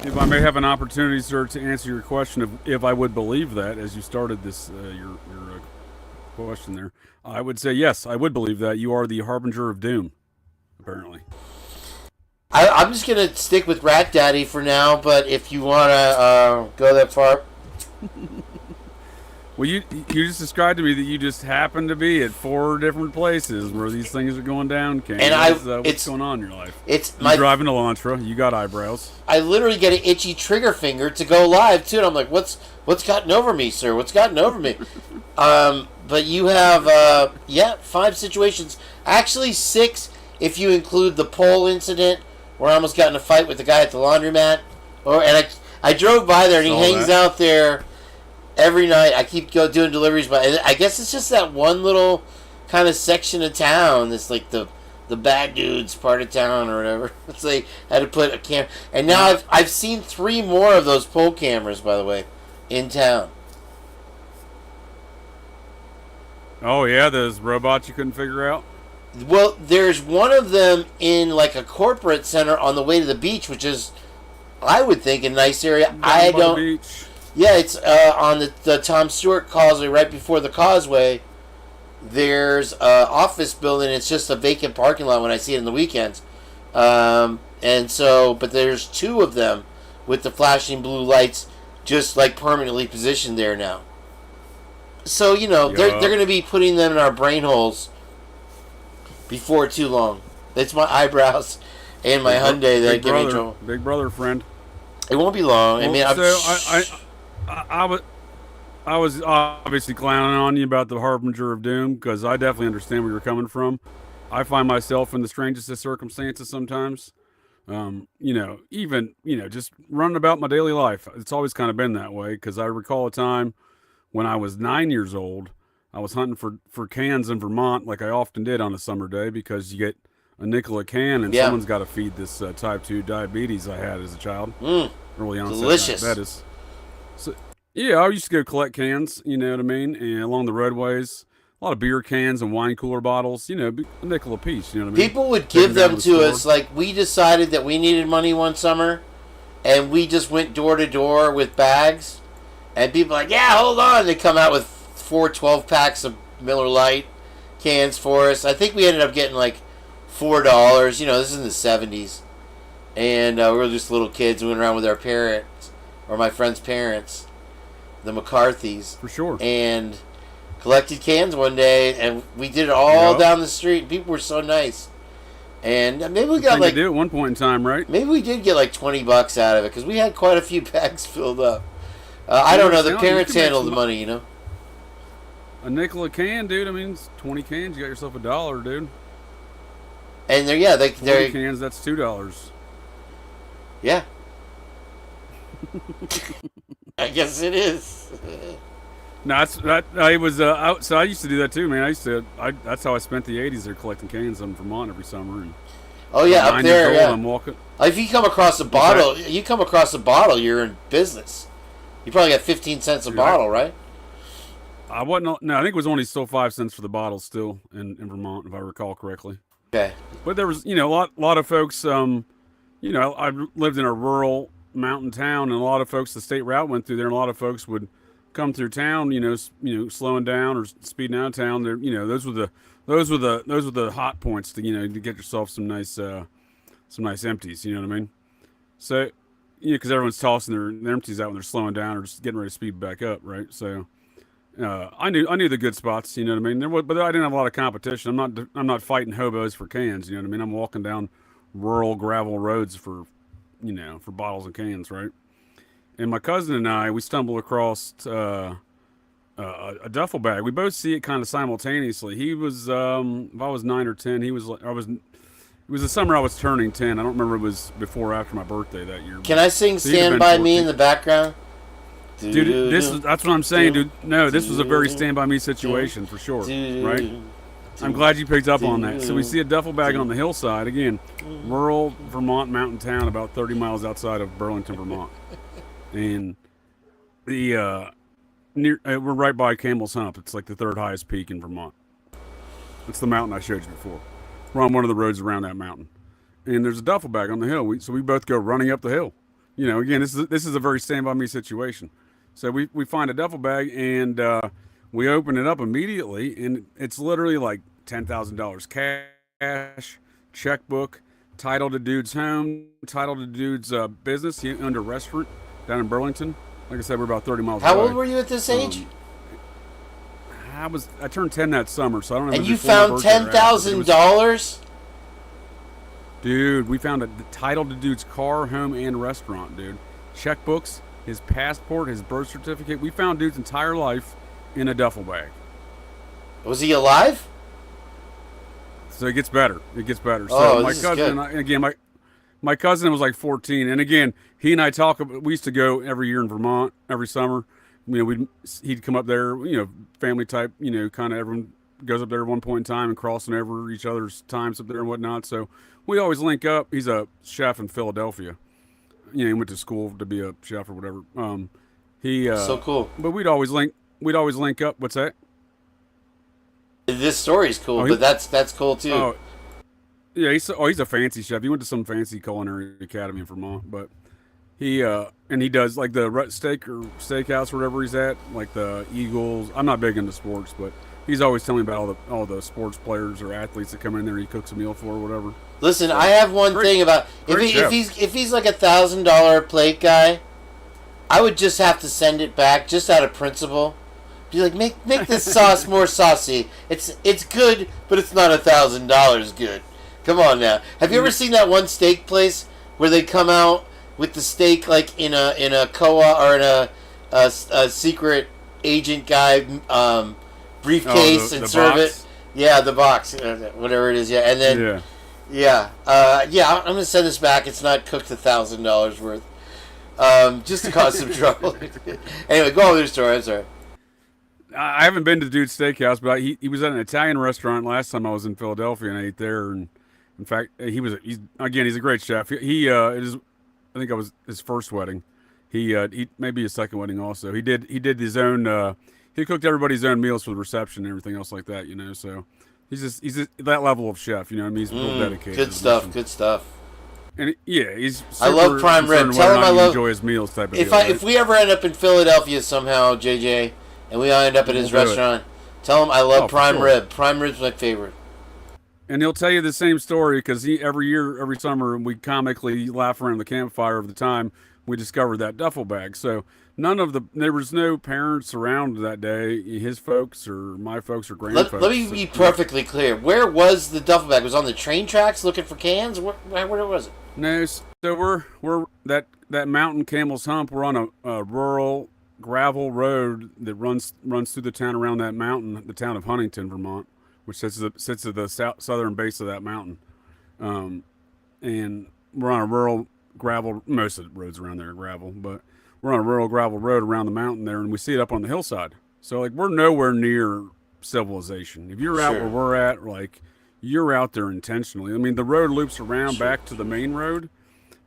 Speaker 4: If I may have an opportunity, sir, to answer your question, if I would believe that, as you started this your question there, I would say yes, I would believe that. You are the harbinger of doom, apparently.
Speaker 1: I'm just going to stick with Rat Daddy for now, but if you want to go that far...
Speaker 4: Well, you just described to me that you just happened to be at 4 different places where these things are going down, Kane.
Speaker 1: And
Speaker 4: what's going on in your life?
Speaker 1: You're
Speaker 4: driving a Elantra. You got eyebrows.
Speaker 1: I literally get an itchy trigger finger to go live, too, and I'm like, what's gotten over me, sir? What's gotten over me? But you have, 5 situations. Actually, 6 if you include the pole incident where I almost got in a fight with the guy at the laundromat. And I drove by there, and he hangs out there every night. I keep doing deliveries, but I guess it's just that one little kind of section of town that's like the bad dudes part of town or whatever. So they had to put a camera. And now I've seen 3 more of those pole cameras, by the way, in town.
Speaker 4: Oh, yeah, those robots you couldn't figure out?
Speaker 1: Well, there's one of them in like a corporate center on the way to the beach, which is, I would think, a nice area. I don't...
Speaker 4: Beach.
Speaker 1: Yeah, it's on the Tom Stewart Causeway, right before the causeway. There's an office building. It's just a vacant parking lot when I see it in the weekends. But there's 2 of them with the flashing blue lights just like permanently positioned there now. So, they're going to be putting them in our brain holes before too long. It's my eyebrows and my Hyundai that give me trouble.
Speaker 4: Big brother friend.
Speaker 1: It won't be long.
Speaker 4: I was obviously clowning on you about the harbinger of doom because I definitely understand where you're coming from. I find myself in the strangest of circumstances sometimes. Even just running about my daily life. It's always kind of been that way because I recall a time when I was 9 years old. I was hunting for cans in Vermont, like I often did on a summer day, because you get a nickel a can, and someone's got to feed this type 2 diabetes I had as a child. Early on,
Speaker 1: delicious.
Speaker 4: Diabetes. So, yeah, I used to go collect cans, you know what I mean, and along the roadways. A lot of beer cans and wine cooler bottles, a nickel a piece, you know what I mean?
Speaker 1: People would give them to us, like we decided that we needed money one summer, and we just went door to door with bags, and people were like, yeah, hold on. They come out with 4 12-packs of Miller Lite cans for us. I think we ended up getting like $4. This is in the 70s. And we were just little kids. We went around with our parents, or my friend's parents, the McCarthys.
Speaker 4: For sure.
Speaker 1: And collected cans one day, and we did it all down the street. People were so nice. And maybe we got like...
Speaker 4: did at one point in time, right?
Speaker 1: Maybe we did get like $20 out of it, because we had quite a few bags filled up. I don't know. The parents handled the money,
Speaker 4: A nickel a can, dude. I mean, it's 20 cans. You got yourself $1, dude.
Speaker 1: And they're
Speaker 4: 40 cans. That's $2.
Speaker 1: Yeah. I guess it is.
Speaker 4: No, so I used to do that too, man. That's how I spent the 80s. They're collecting cans in Vermont every summer. And
Speaker 1: oh yeah, up there. Yeah.
Speaker 4: I'm walking.
Speaker 1: If you come across a bottle, you're in business. You probably got 15 cents a bottle, right?
Speaker 4: I wasn't. No, I think it was only still 5 cents for the bottle still in Vermont, if I recall correctly.
Speaker 1: Okay.
Speaker 4: But there was, a lot of folks. I lived in a rural mountain town, and a lot of folks, the state route went through there, and a lot of folks would come through town, slowing down or speeding out of town. There, those were the hot points to get yourself some nice empties. You know what I mean? So, because everyone's tossing their empties out when they're slowing down or just getting ready to speed back up, right? So, I knew the good spots. You know what I mean? But I didn't have a lot of competition. I'm not fighting hobos for cans. You know what I mean? I'm walking down rural gravel roads for bottles and cans, right? And my cousin and I, we stumbled across a duffel bag. We both see it kind of simultaneously. He was, if I was 9 or 10, it was the summer I was turning 10. I don't remember if it was before or after my birthday that year.
Speaker 1: Can I sing Stand By Me in the background?
Speaker 4: Dude, that's what I'm saying, dude. No, this was a very Stand By Me situation for sure, right? I'm glad you picked up on that. So we see a duffel bag on the hillside, again, rural Vermont mountain town about 30 miles outside of Burlington, Vermont. And we're right by Campbell's Hump. It's like the 3rd highest peak in Vermont. It's the mountain I showed you before. We're on one of the roads around that mountain. And there's a duffel bag on the hill. So we both go running up the hill. Again, this is a very Stand By Me situation. So we find a duffel bag, and we open it up immediately, and it's literally like $10,000 cash, checkbook, title to dude's home, title to dude's business. He owned a restaurant down in Burlington. Like I said, we're about 30 miles away.
Speaker 1: How old were you at this age?
Speaker 4: I turned 10 that summer, so I don't know.
Speaker 1: And you found $10,000?
Speaker 4: Dude, we found the title to dude's car, home, and restaurant, dude. Checkbooks, his passport, his birth certificate. We found dude's entire life in a duffel bag.
Speaker 1: Was he alive?
Speaker 4: So it gets better. So my cousin and I, again, my cousin was like 14, and again, he and I talk. We used to go every year in Vermont every summer. He'd come up there, family type, kind of everyone goes up there at one point in time and crossing over each other's times up there and whatnot. So we always link up. He's a chef in Philadelphia. He went to school to be a chef or whatever.
Speaker 1: So cool.
Speaker 4: But we'd always link up. What's that?
Speaker 1: This story's cool, but that's cool too.
Speaker 4: Oh, yeah, he's a fancy chef. He went to some fancy culinary academy in Vermont, but he does like the steak or steakhouse, wherever he's at, like the Eagles. I'm not big into sports, but he's always telling me about all the sports players or athletes that come in there. He cooks a meal for or whatever.
Speaker 1: Listen, I have one thing about if he's like $1,000 plate guy, I would just have to send it back just out of principle. Be like, make this sauce more saucy. It's good, but it's not $1,000 good. Come on now. Have you ever seen that one steak place where they come out with the steak like in a co-op or in a secret agent guy briefcase and serve
Speaker 4: box?
Speaker 1: it? Yeah, the box, whatever it is. Yeah, and then Yeah. Yeah, I'm going to send this back. It's not cooked $1,000 worth. Just to cause some trouble. Anyway, go on with your story. I'm sorry.
Speaker 4: I haven't been to the dude's steakhouse, but he was at an Italian restaurant last time I was in Philadelphia and I ate there. And in fact, he's a great chef. I think it was his first wedding. He maybe his second wedding also. He did his own. He cooked everybody's own meals for the reception and everything else like that. So he's just that level of chef. You know what I mean? He's real dedicated.
Speaker 1: Good stuff. Good stuff.
Speaker 4: And he's.
Speaker 1: I love prime rib. Tell him I love.
Speaker 4: Enjoy his meals type of
Speaker 1: if
Speaker 4: deal.
Speaker 1: If we ever end up in Philadelphia somehow, JJ. And we all end up at his restaurant. Tell him I love prime rib. Prime rib's my favorite.
Speaker 4: And he'll tell you the same story because every summer, we comically laugh around the campfire of the time we discovered that duffel bag. So there was no parents around that day, his folks or my folks or Gran folks.
Speaker 1: Let me be perfectly clear. Where was the duffel bag? Was it on the train tracks looking for cans? Where was it?
Speaker 4: No, so we're that mountain Camel's Hump. We're on a rural gravel road that runs through the town around that mountain, the town of Huntington, Vermont, which sits at the southern base of that mountain. And we're on a rural gravel. Most of the roads around there are gravel, but we're on a rural gravel road around the mountain there, and we see it up on the hillside. So we're nowhere near civilization. If you're out where we're at, you're out there intentionally. I mean, the road loops around back to the main road,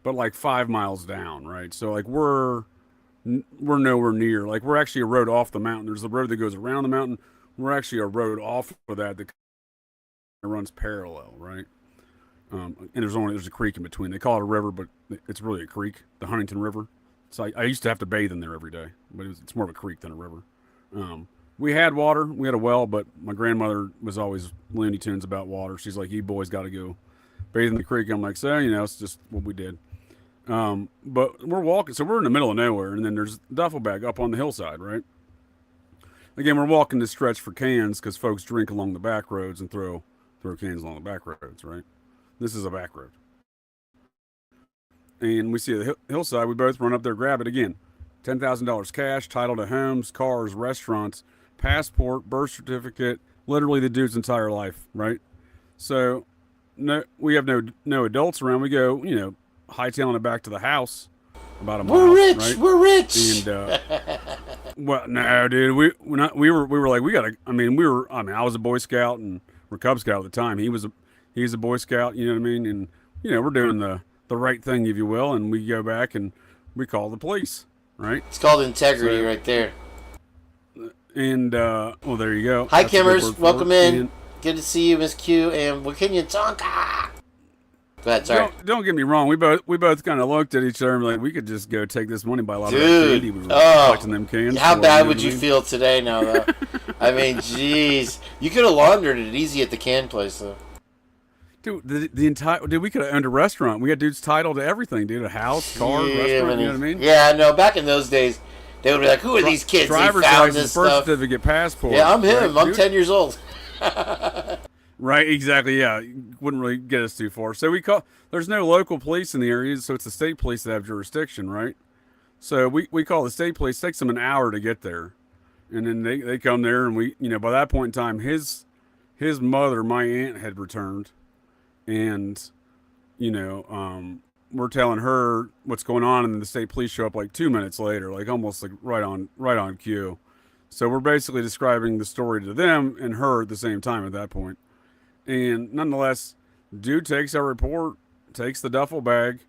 Speaker 4: but 5 miles down, right? So we're nowhere near. We're actually a road off the mountain. There's a road that goes around the mountain. We're actually a road off of that runs parallel, right? And there's a creek in between. They call it a river, but it's really a creek, the Huntington River. So I used to have to bathe in there every day, but it's more of a creek than a river. We had water. We had a well, but my grandmother was always Looney Tunes about water. She's like, you boys got to go bathe in the creek. I'm like, so, it's just what we did. But we're walking, so we're in the middle of nowhere, and then there's a duffel bag up on the hillside, right? Again, we're walking this stretch for cans because folks drink along the back roads and throw cans along the back roads, right? This is a back road. And we see the hillside. We both run up there, grab it again. $10,000 cash, title to homes, cars, restaurants, passport, birth certificate, literally the dude's entire life, right? So we have no adults around. We go, hightailing it back to the house about a mile.
Speaker 1: We're rich.
Speaker 4: Right?
Speaker 1: We're rich.
Speaker 4: And well, no, dude, we were like, we gotta. I was a Boy Scout and we're Cub Scout at the time. He's a Boy Scout. You know what I mean? And we're doing the right thing, if you will. And we go back and we call the police. Right?
Speaker 1: It's called integrity, right there.
Speaker 4: And well, there you go.
Speaker 1: Hi, Kimmers. Welcome in. Good to see you, Miss Q. And Wakinya. Go ahead, sorry.
Speaker 4: Don't get me wrong. We both kind of looked at each other and were like, we could just go take this money, buy a lot of candy. We were collecting them cans.
Speaker 1: How bad would you feel today now, though? I mean, jeez. You could have laundered it easy at the can place, though.
Speaker 4: Dude, we could have owned a restaurant. We had dudes titled to everything, dude. A house, car, restaurant, you know what I mean?
Speaker 1: Yeah, no, back in those days, they would be like, who are these kids?
Speaker 4: Driver's license, birth certificate, passport.
Speaker 1: Yeah, I'm him.
Speaker 4: Right,
Speaker 1: I'm 10 years old.
Speaker 4: Right, exactly, yeah. Wouldn't really get us too far. So there's no local police in the area, so it's the state police that have jurisdiction, right? So we call the state police. It takes them an hour to get there. And then they come there, and by that point in time, his mother, my aunt, had returned. And, we're telling her what's going on, and the state police show up 2 minutes later, almost right on cue. So we're basically describing the story to them and her at the same time at that point. And nonetheless, dude takes our report, takes the duffel bag.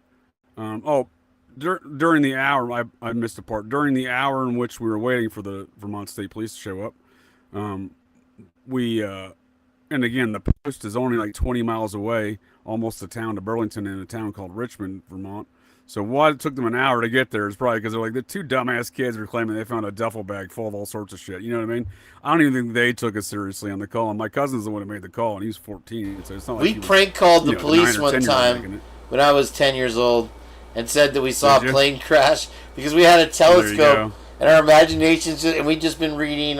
Speaker 4: During the hour, I missed a part. During the hour in which we were waiting for the Vermont State Police to show up, and again, the post is only 20 miles away, almost a town to Burlington, in a town called Richmond, Vermont. So why it took them an hour to get there is probably because they're the two dumbass kids were claiming they found a duffel bag full of all sorts of shit. You know what I mean? I don't even think they took us seriously on the call. And my cousin's the one who made the call, and he was 14. So it's not
Speaker 1: we prank called the police one time when I was 10 years old and said that we saw a plane crash because we had a telescope and our imaginations, and we'd just been reading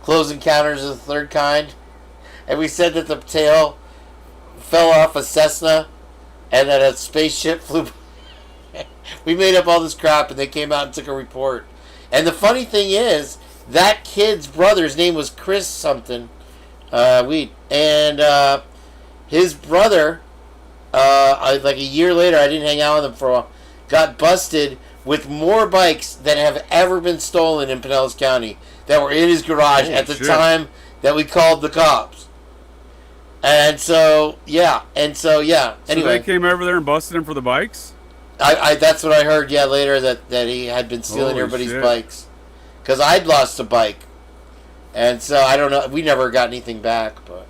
Speaker 1: Close Encounters of the Third Kind. And we said that the tail fell off a Cessna and that a spaceship flew. We made up all this crap, and they came out and took a report. And the funny thing is, that kid's brother's name was Chris something, and his brother like a year later, I didn't hang out with him for a while. Got busted with more bikes that have ever been stolen in Pinellas County that were in his garage at the time that we called the cops. And so, yeah.
Speaker 4: So
Speaker 1: anyway,
Speaker 4: they came over there and busted him for the bikes?
Speaker 1: I that's what I heard, later, that he had been stealing everybody's bikes. Because I'd lost a bike. And so, I don't know, we never got anything back, but...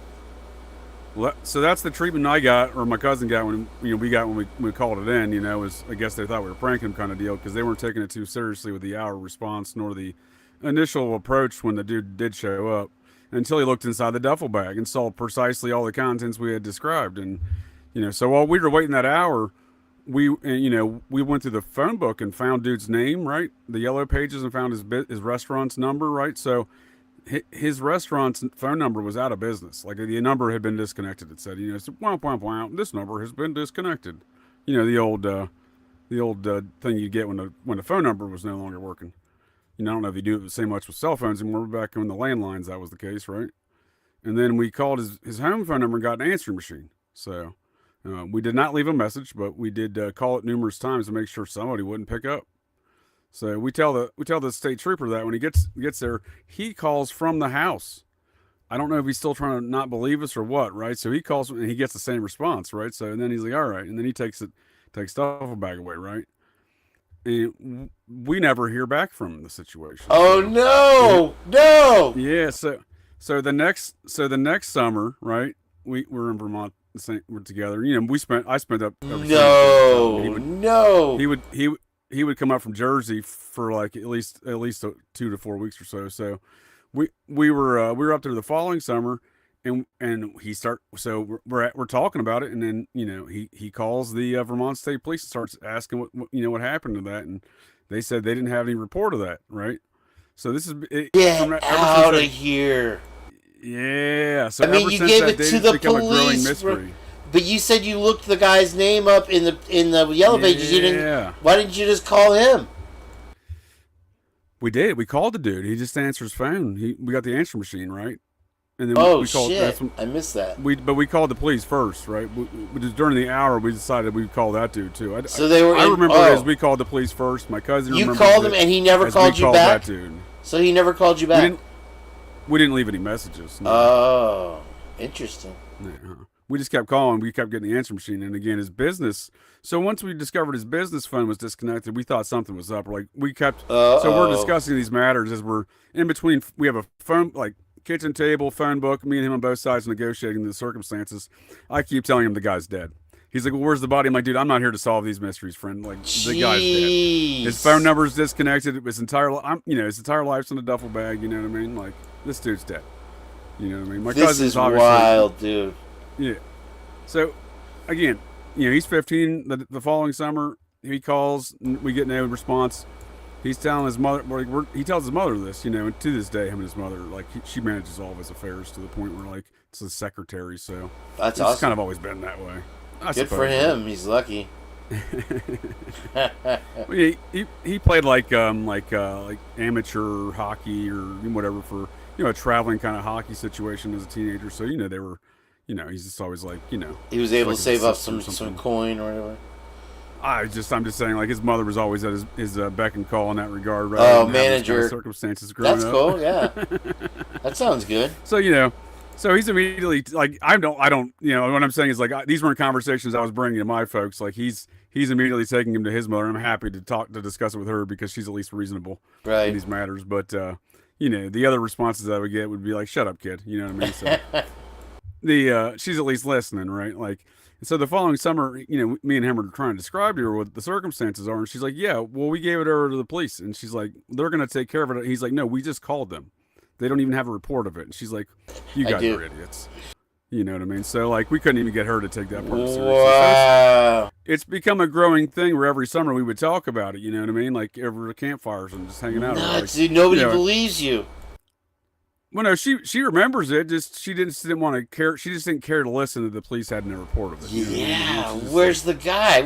Speaker 4: Well, so that's the treatment I got, or my cousin got when we called it in. Was I guess they thought we were pranking him kind of deal because they weren't taking it too seriously with the hour response nor the initial approach when the dude did show up until he looked inside the duffel bag and saw precisely all the contents we had described. And so while we were waiting that hour, we went through the phone book and found dude's name, right, the yellow pages, and found his restaurant's number, right. So his restaurant's phone number was out of business. Like the number had been disconnected. It said, wow, this number has been disconnected. The old thing you get when the phone number was no longer working. I don't know if you do it so much with cell phones anymore. Back when the landlines, that was the case, right? And then we called his home phone number and got an answering machine. So we did not leave a message, but we did call it numerous times to make sure somebody wouldn't pick up. So we tell the state trooper that when he gets there, he calls from the house. I don't know if he's still trying to not believe us or what, right? So he calls and he gets the same response, right? So and then he's like, all right, and then he takes the duffel bag away, right? And we never hear back from the situation.
Speaker 1: Oh no!
Speaker 4: Yeah. So the next summer, right? We're in Vermont. We're together. I spent up.
Speaker 1: No.
Speaker 4: He would come up from Jersey for like at least 2 to 4 weeks or so. So we were up there the following summer, and we're talking about it, and then he calls the Vermont State Police and starts asking what happened to that, and they said they didn't have any report of that, right? So this is
Speaker 1: get out of here.
Speaker 4: Yeah. So
Speaker 1: I mean, you gave it to the police. But you said you looked the guy's name up in the yellow pages. You didn't. Why didn't you just call him?
Speaker 4: We did. We called the dude. He just answered his phone. We got the answer machine, right? And then we called,
Speaker 1: shit! I missed that.
Speaker 4: But we called the police first, right? During the hour, we decided we'd call that dude too.
Speaker 1: I
Speaker 4: remember as we called the police first. My cousin.
Speaker 1: You called him, and he never called you back. That dude. So he never called you back.
Speaker 4: We didn't leave any messages. No.
Speaker 1: Oh, interesting.
Speaker 4: Yeah. We just kept calling. We kept getting the answer machine. And again, his business. So once we discovered his business phone was disconnected, we thought something was up. So we're discussing these matters as we're in between. We have a phone, like kitchen table, phone book, me and him on both sides negotiating the circumstances. I keep telling him the guy's dead. He's like, well, where's the body? I'm like, dude, I'm not here to solve these mysteries, friend. Like, the guy's dead. His phone number is disconnected. His entire life's in a duffel bag. You know what I mean? Like, this dude's dead. You know what I mean? My cousin's obviously
Speaker 1: wild, dude.
Speaker 4: Yeah. So, again, he's 15. The following summer, he calls. We get no response. He's telling his mother. He tells his mother this, and to this day, him and his mother, she manages all of his affairs to the point where, it's the secretary. So
Speaker 1: that's awesome.
Speaker 4: It's kind of always been that way.
Speaker 1: Good for him. He's lucky.
Speaker 4: he played like amateur hockey or whatever for a traveling kind of hockey situation as a teenager. So they were. He's just always he
Speaker 1: was able to save up some coin or whatever.
Speaker 4: I'm just saying, his mother was always at his beck and call in that regard.
Speaker 1: Right? Oh, manager.
Speaker 4: Kind of circumstances growing
Speaker 1: up. That's cool. Yeah, that sounds good.
Speaker 4: So he's immediately I don't. What I'm saying is these weren't conversations I was bringing to my folks. He's immediately taking him to his mother. I'm happy to discuss it with her because she's at least reasonable in these matters. But the other responses I would get would be like, "Shut up, kid." You know what I mean? So she's at least listening, right? So the following summer, me and him are trying to describe to her what the circumstances are, and she's like, "Yeah, well, we gave it over to the police," and she's like, "They're gonna take care of it." He's like, "No, we just called them. They don't even have a report of it." And she's like, "You guys are idiots." You know what I mean? So we couldn't even get her to take that part seriously. Wow. So it's become a growing thing where every summer we would talk about it. You know what I mean? Over the campfires and just hanging out.
Speaker 1: Dude, nobody believes you.
Speaker 4: Well, no, she remembers it. She didn't want to care. She just didn't care to listen that the police hadn't reported it.
Speaker 1: Yeah, where's the guy?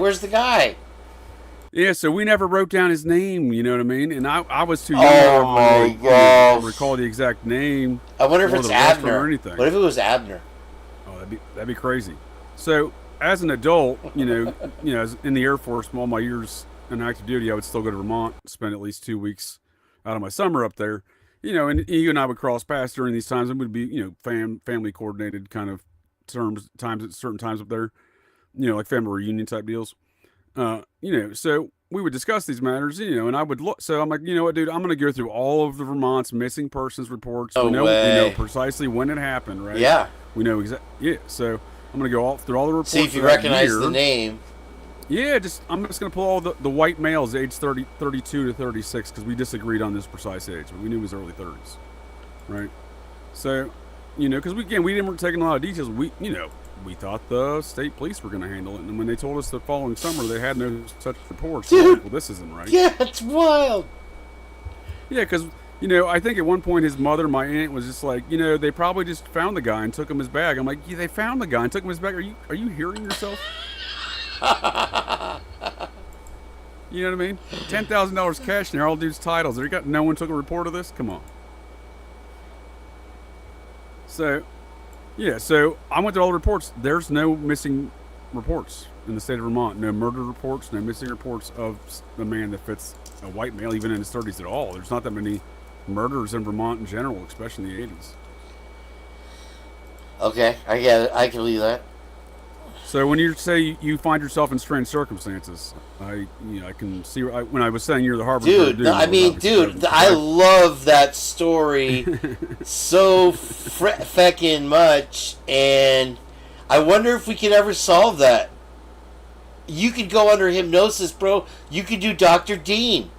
Speaker 4: Yeah, so we never wrote down his name. You know what I mean? And I was too young to recall the exact name.
Speaker 1: I wonder if it's Abner
Speaker 4: or anything.
Speaker 1: What if it was Abner?
Speaker 4: Oh, that'd be crazy. So as an adult, as in the Air Force, all my years in active duty, I would still go to Vermont, spend at least 2 weeks out of my summer up there. And you and I would cross paths during these times, and would be, family coordinated kind of times at certain times up there, like family reunion type deals. So we would discuss these matters, and I would look. So I'm like, you know what, dude, I'm going to go through all of the Vermont's missing persons reports. We know precisely when it happened, right?
Speaker 1: Yeah.
Speaker 4: We know exactly. Yeah. So I'm going to go through all the reports.
Speaker 1: See if you recognize the name.
Speaker 4: Yeah, I'm just going to pull all the white males age 32 to 36 because we disagreed on this precise age, but we knew it was early 30s, right? So, because we didn't take a lot of details. We thought the state police were going to handle it, and when they told us the following summer they had no such reports, we're like, well, this isn't right.
Speaker 1: Yeah, it's wild.
Speaker 4: Yeah, because I think at one point his mother, my aunt, was just like, they probably just found the guy and took him his bag. I'm like, yeah, they found the guy and took him his bag. Are you hearing yourself? You know what I mean? $10,000 cash in there, all dudes' titles. No one took a report of this? Come on. So, yeah, so I went through all the reports. There's no missing reports in the state of Vermont. No murder reports, no missing reports of a man that fits a white male, even in his 30s at all. There's not that many murders in Vermont in general, especially in the 80s.
Speaker 1: Okay, I get it. I can believe that.
Speaker 4: So when you say you find yourself in strange circumstances, I can see when I was saying you're the Harvard
Speaker 1: dude. I love that story so feckin' much, and I wonder if we could ever solve that. You could go under hypnosis, bro. You could do Dr. Dean.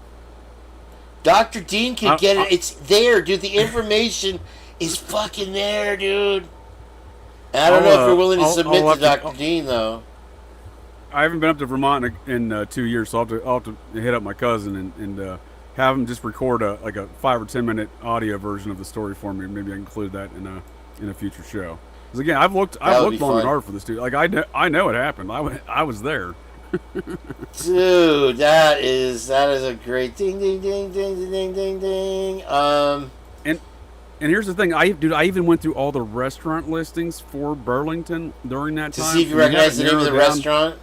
Speaker 1: Dr. Dean can get it. It's there, dude. The information is fucking there, dude. I don't know if you're willing to submit to Dr. Dean, though.
Speaker 4: I haven't been up to Vermont in 2 years, so I'll have to hit up my cousin and have him just record a 5 or 10 minute audio version of the story for me. Maybe I can include that in a future show. Because again, I've looked long and hard for this dude. Like I know it happened. I was there.
Speaker 1: Dude, that is a great ding ding ding ding ding ding ding.
Speaker 4: And here's the thing, I even went through all the restaurant listings for Burlington during that time.
Speaker 1: To see if you recognize the name of the restaurant?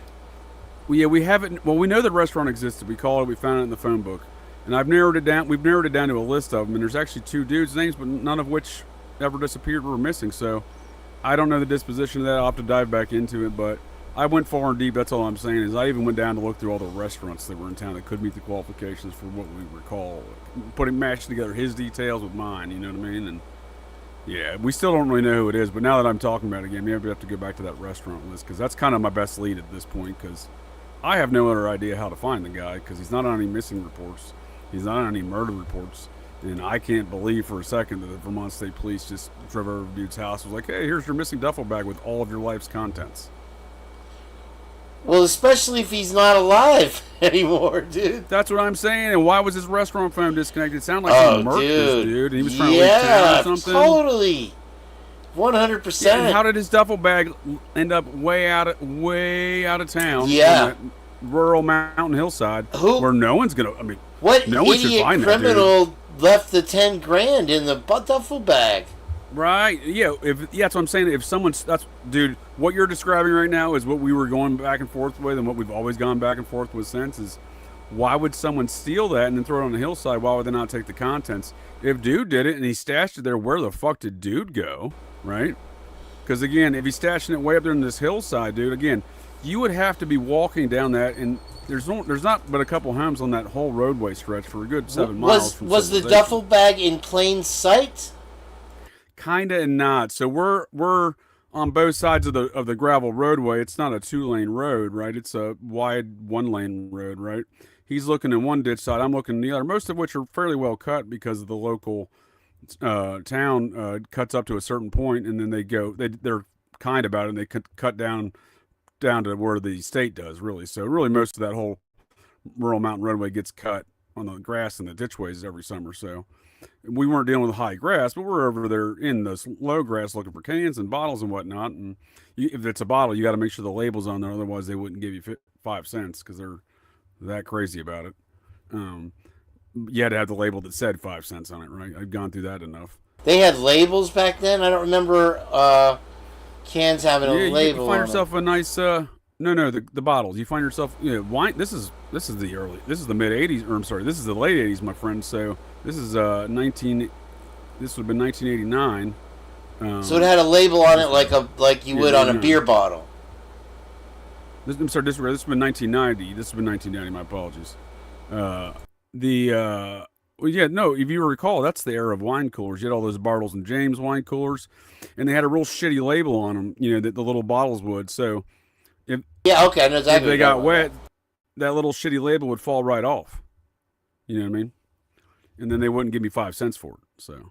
Speaker 4: Well, yeah, we haven't. Well, we know the restaurant existed. We called it. We found it in the phone book, and I've narrowed it down. We've narrowed it down to a list of them, and there's actually 2 dudes' names, but none of which ever disappeared or were missing. So I don't know the disposition of that. I'll have to dive back into it, but I went far and deep. That's all I'm saying. Is I even went down to look through all the restaurants that were in town that could meet the qualifications for what we recall. Matching together his details with mine. You know what I mean? And yeah, we still don't really know who it is. But now that I'm talking about it again, maybe I have to go back to that restaurant list because that's kind of my best lead at this point. Because I have no other idea how to find the guy because he's not on any missing reports. He's not on any murder reports. And I can't believe for a second that the Vermont State Police just drove over a dude's house and was like, hey, here's your missing duffel bag with all of your life's contents.
Speaker 1: Well, especially if he's not alive anymore, dude.
Speaker 4: That's what I'm saying. And why was his restaurant phone disconnected? It sounded like he murked this dude. And he was trying to leave town or something.
Speaker 1: Totally. 100%.
Speaker 4: Yeah, and how did his duffel bag end up way out of town?
Speaker 1: Yeah.
Speaker 4: On that rural mountain hillside where no one's going to,
Speaker 1: what
Speaker 4: no one should find that dude.
Speaker 1: Criminal left the $10,000 in the duffel bag?
Speaker 4: Right. Yeah. That's what I'm saying. If someone's dude, what you're describing right now is what we were going back and forth with, and what we've always gone back and forth with since is, why would someone steal that and then throw it on the hillside? Why would they not take the contents? If dude did it and he stashed it there, where the fuck did dude go? Right? Because again, if he's stashing it way up there in this hillside, dude, again, you would have to be walking down that, and there's not but a couple homes on that whole roadway stretch for a good 7 miles.
Speaker 1: Was the duffel bag in plain sight?
Speaker 4: Kinda and not. So we're on both sides of the gravel roadway. It's not a 2-lane road, right? It's a wide 1-lane road, right? He's looking in one ditch side, I'm looking in the other. Most of which are fairly well cut because of the local town cuts up to a certain point, and then they're kind about it, and they cut down to where the state does, really. So really most of that whole rural mountain roadway gets cut on the grass and the ditchways every summer. So we weren't dealing with high grass, but we're over there in the low grass looking for cans and bottles and whatnot. And if it's a bottle, you got to make sure the label's on there. Otherwise, they wouldn't give you 5 cents because they're that crazy about it. You had to have the label that said 5 cents on it, right? I've gone through that enough.
Speaker 1: They had labels back then? I don't remember cans having a label
Speaker 4: you find
Speaker 1: on
Speaker 4: yourself
Speaker 1: them.
Speaker 4: a nice the bottles. You find yourself wine. This is the mid 80s, or I'm sorry, this is the late 80s, my friend. So this is this would have been 1989.
Speaker 1: So it had a label on it like you would on a beer bottle.
Speaker 4: I'm sorry, this would have been 1990. This would have been 1990. My apologies. If you recall, that's the era of wine coolers. You had all those Bartles and James wine coolers, and they had a real shitty label on them. That the little bottles would. So I know exactly. If they got wet, that little shitty label would fall right off. You know what I mean? And then they wouldn't give me 5 cents for it. So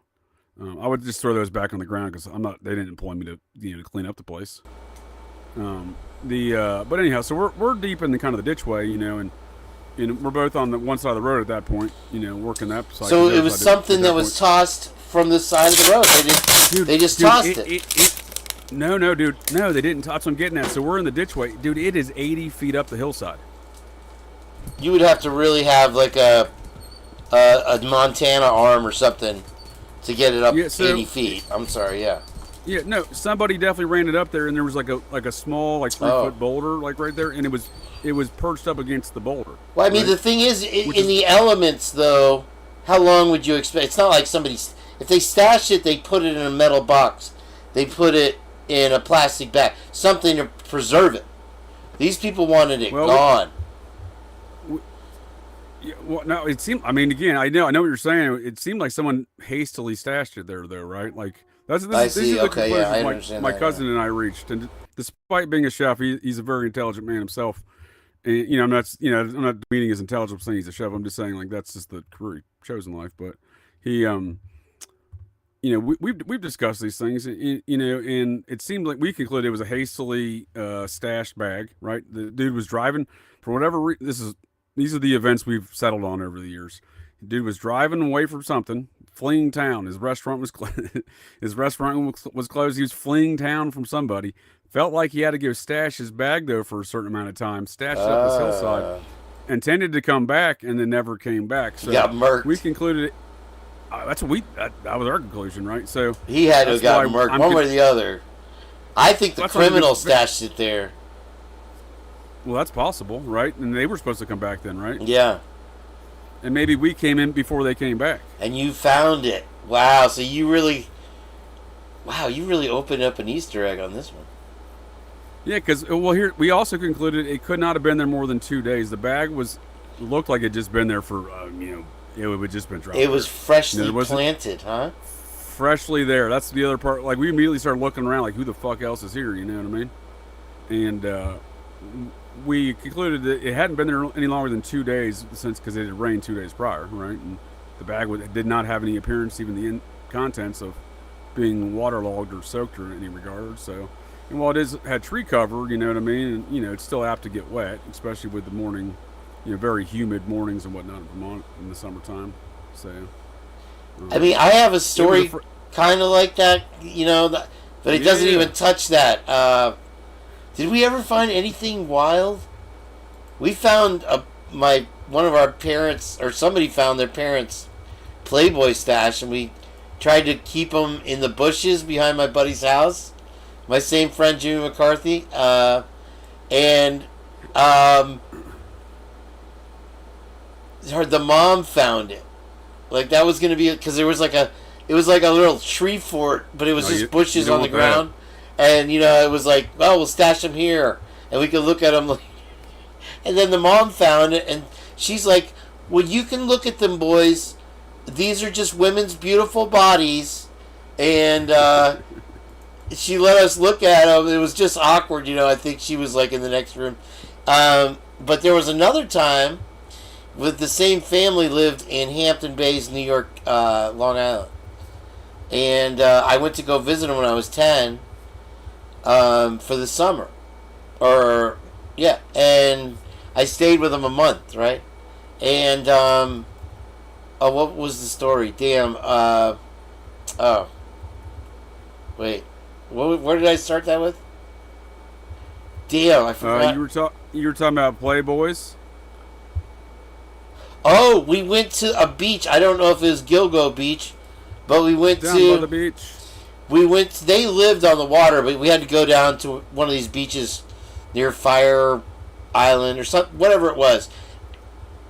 Speaker 4: I would just throw those back on the ground because they didn't employ me to clean up the place. But anyhow, so we're deep in the kind of the ditch way, and we're both on the one side of the road at that point, working that side.
Speaker 1: So it was something that was tossed from the side of the road. They just tossed it.
Speaker 4: No, dude. No, they didn't. That's what I'm getting at. So we're in the ditch way. Dude, it is 80 feet up the hillside.
Speaker 1: You would have to really have like a Montana arm or something to get it up 80 feet. I'm sorry, yeah.
Speaker 4: Yeah, no, somebody definitely ran it up there, and there was like a small 3-foot boulder right there, and it was perched up against the boulder.
Speaker 1: Well, I mean, the thing is, in the elements, though, how long would you expect? It's not like if they stashed it, they put it in a metal box. They put it in a plastic bag, something to preserve it. These people wanted it gone.
Speaker 4: No, it seemed. I mean, again, I know what you're saying. It seemed like someone hastily stashed it there, though, right? Like these are the conclusions my cousin and I reached. And despite being a chef, he's a very intelligent man himself. And, I'm not demeaning his intelligence saying he's a chef. I'm just saying that's just the career he chose in life. But he, we've discussed these things, and it seemed like we concluded it was a hastily stashed bag, right? The dude was driving for whatever reason. These are the events we've settled on over the years. The dude was driving away from something, fleeing town. His restaurant was closed. He was fleeing town from somebody. Felt like he had to go stash his bag though for a certain amount of time. Stashed it up this hillside. Intended to come back and then never came back. So
Speaker 1: he got murked.
Speaker 4: We concluded that was our conclusion, right? So
Speaker 1: he had to have gotten murked one way or the other. I think the criminal stashed it there.
Speaker 4: Well, that's possible, right? And they were supposed to come back then, right?
Speaker 1: Yeah.
Speaker 4: And maybe we came in before they came back.
Speaker 1: And you found it. Wow. So you really opened up an Easter egg on this one.
Speaker 4: Yeah, because here we also concluded it could not have been there more than 2 days. The bag looked like it had just been there for it would just been dropped.
Speaker 1: It was freshly planted, huh?
Speaker 4: Freshly there. That's the other part. Like we immediately started looking around, like who the fuck else is here? You know what I mean? And we concluded that it hadn't been there any longer than 2 days because it had rained 2 days prior, right? And the bag did not have any appearance, even the contents of being waterlogged or soaked or in any regard. So, and while it had tree cover, you know what I mean, and it's still apt to get wet, especially with the morning, very humid mornings and whatnot in Vermont in the summertime. So,
Speaker 1: I mean, I have a story kind of like that, but it doesn't even touch that. Did we ever find anything wild? We found one of our parents, or somebody found their parents' Playboy stash, and we tried to keep them in the bushes behind my buddy's house. My same friend, Jimmy McCarthy, the mom found it. Like that was gonna be because it was like a little tree fort, but it was just bushes on the ground. And, it was like, well, we'll stash them here. And we could look at them. And then the mom found it. And she's like, well, you can look at them, boys. These are just women's beautiful bodies. And she let us look at them. It was just awkward. I think she was like in the next room. But there was another time with the same family lived in Hampton Bays, New York, Long Island. And I went to go visit them when I was 10. For the summer, and I stayed with them a month, right? And what was the story? Damn. Wait, where did I start that with? Damn, I forgot.
Speaker 4: You were talking about Playboys.
Speaker 1: Oh, we went to a beach. I don't know if it was Gilgo Beach, but we went
Speaker 4: down by the beach.
Speaker 1: we went. They lived on the water, but we had to go down to one of these beaches near Fire Island or something, whatever it was,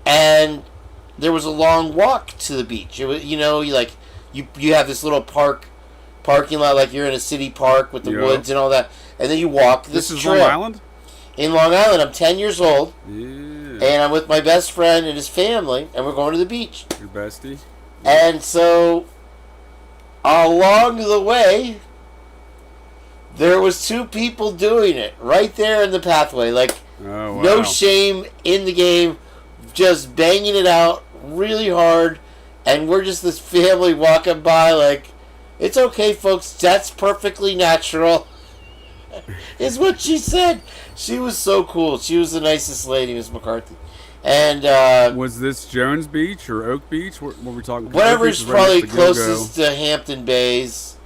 Speaker 1: and there was a long walk to the beach. It was, you have this little parking lot, like you're in a city park with the woods and all that, and then you walk this
Speaker 4: is
Speaker 1: trail.
Speaker 4: Long Island?
Speaker 1: In Long Island. I'm 10 years old,
Speaker 4: Yeah.
Speaker 1: and I'm with my best friend and his family, and we're going to the beach.
Speaker 4: Your bestie?
Speaker 1: And so, along the way, there was 2 people doing it right there in the pathway. Like,
Speaker 4: Oh, wow.
Speaker 1: no shame in the game, just banging it out really hard, and we're just this family walking by like, it's okay, folks, that's perfectly natural, is what she said. She was so cool. She was the nicest lady, Miss McCarthy. And
Speaker 4: was this Jones Beach or Oak Beach? What were we talking about?
Speaker 1: whatever's probably closest to Hampton Bays.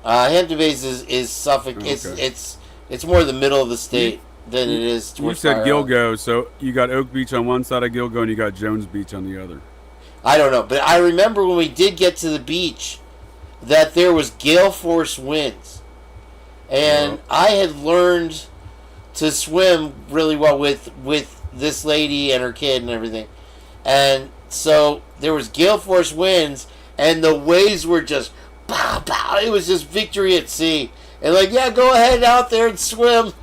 Speaker 1: Hampton Bays is Suffolk.
Speaker 4: Okay.
Speaker 1: It's more the middle of the state than it is
Speaker 4: You
Speaker 1: towards
Speaker 4: said
Speaker 1: Fire Island.
Speaker 4: Gilgo, so you got Oak Beach on one side of Gilgo and you got Jones Beach on the other.
Speaker 1: I don't know, but I remember when we did get to the beach that there was gale force winds, and I had learned to swim really well with this lady and her kid and everything, and so there was gale force winds, and the waves were just pow pow. It was just victory at sea, and like, yeah, go ahead out there and swim.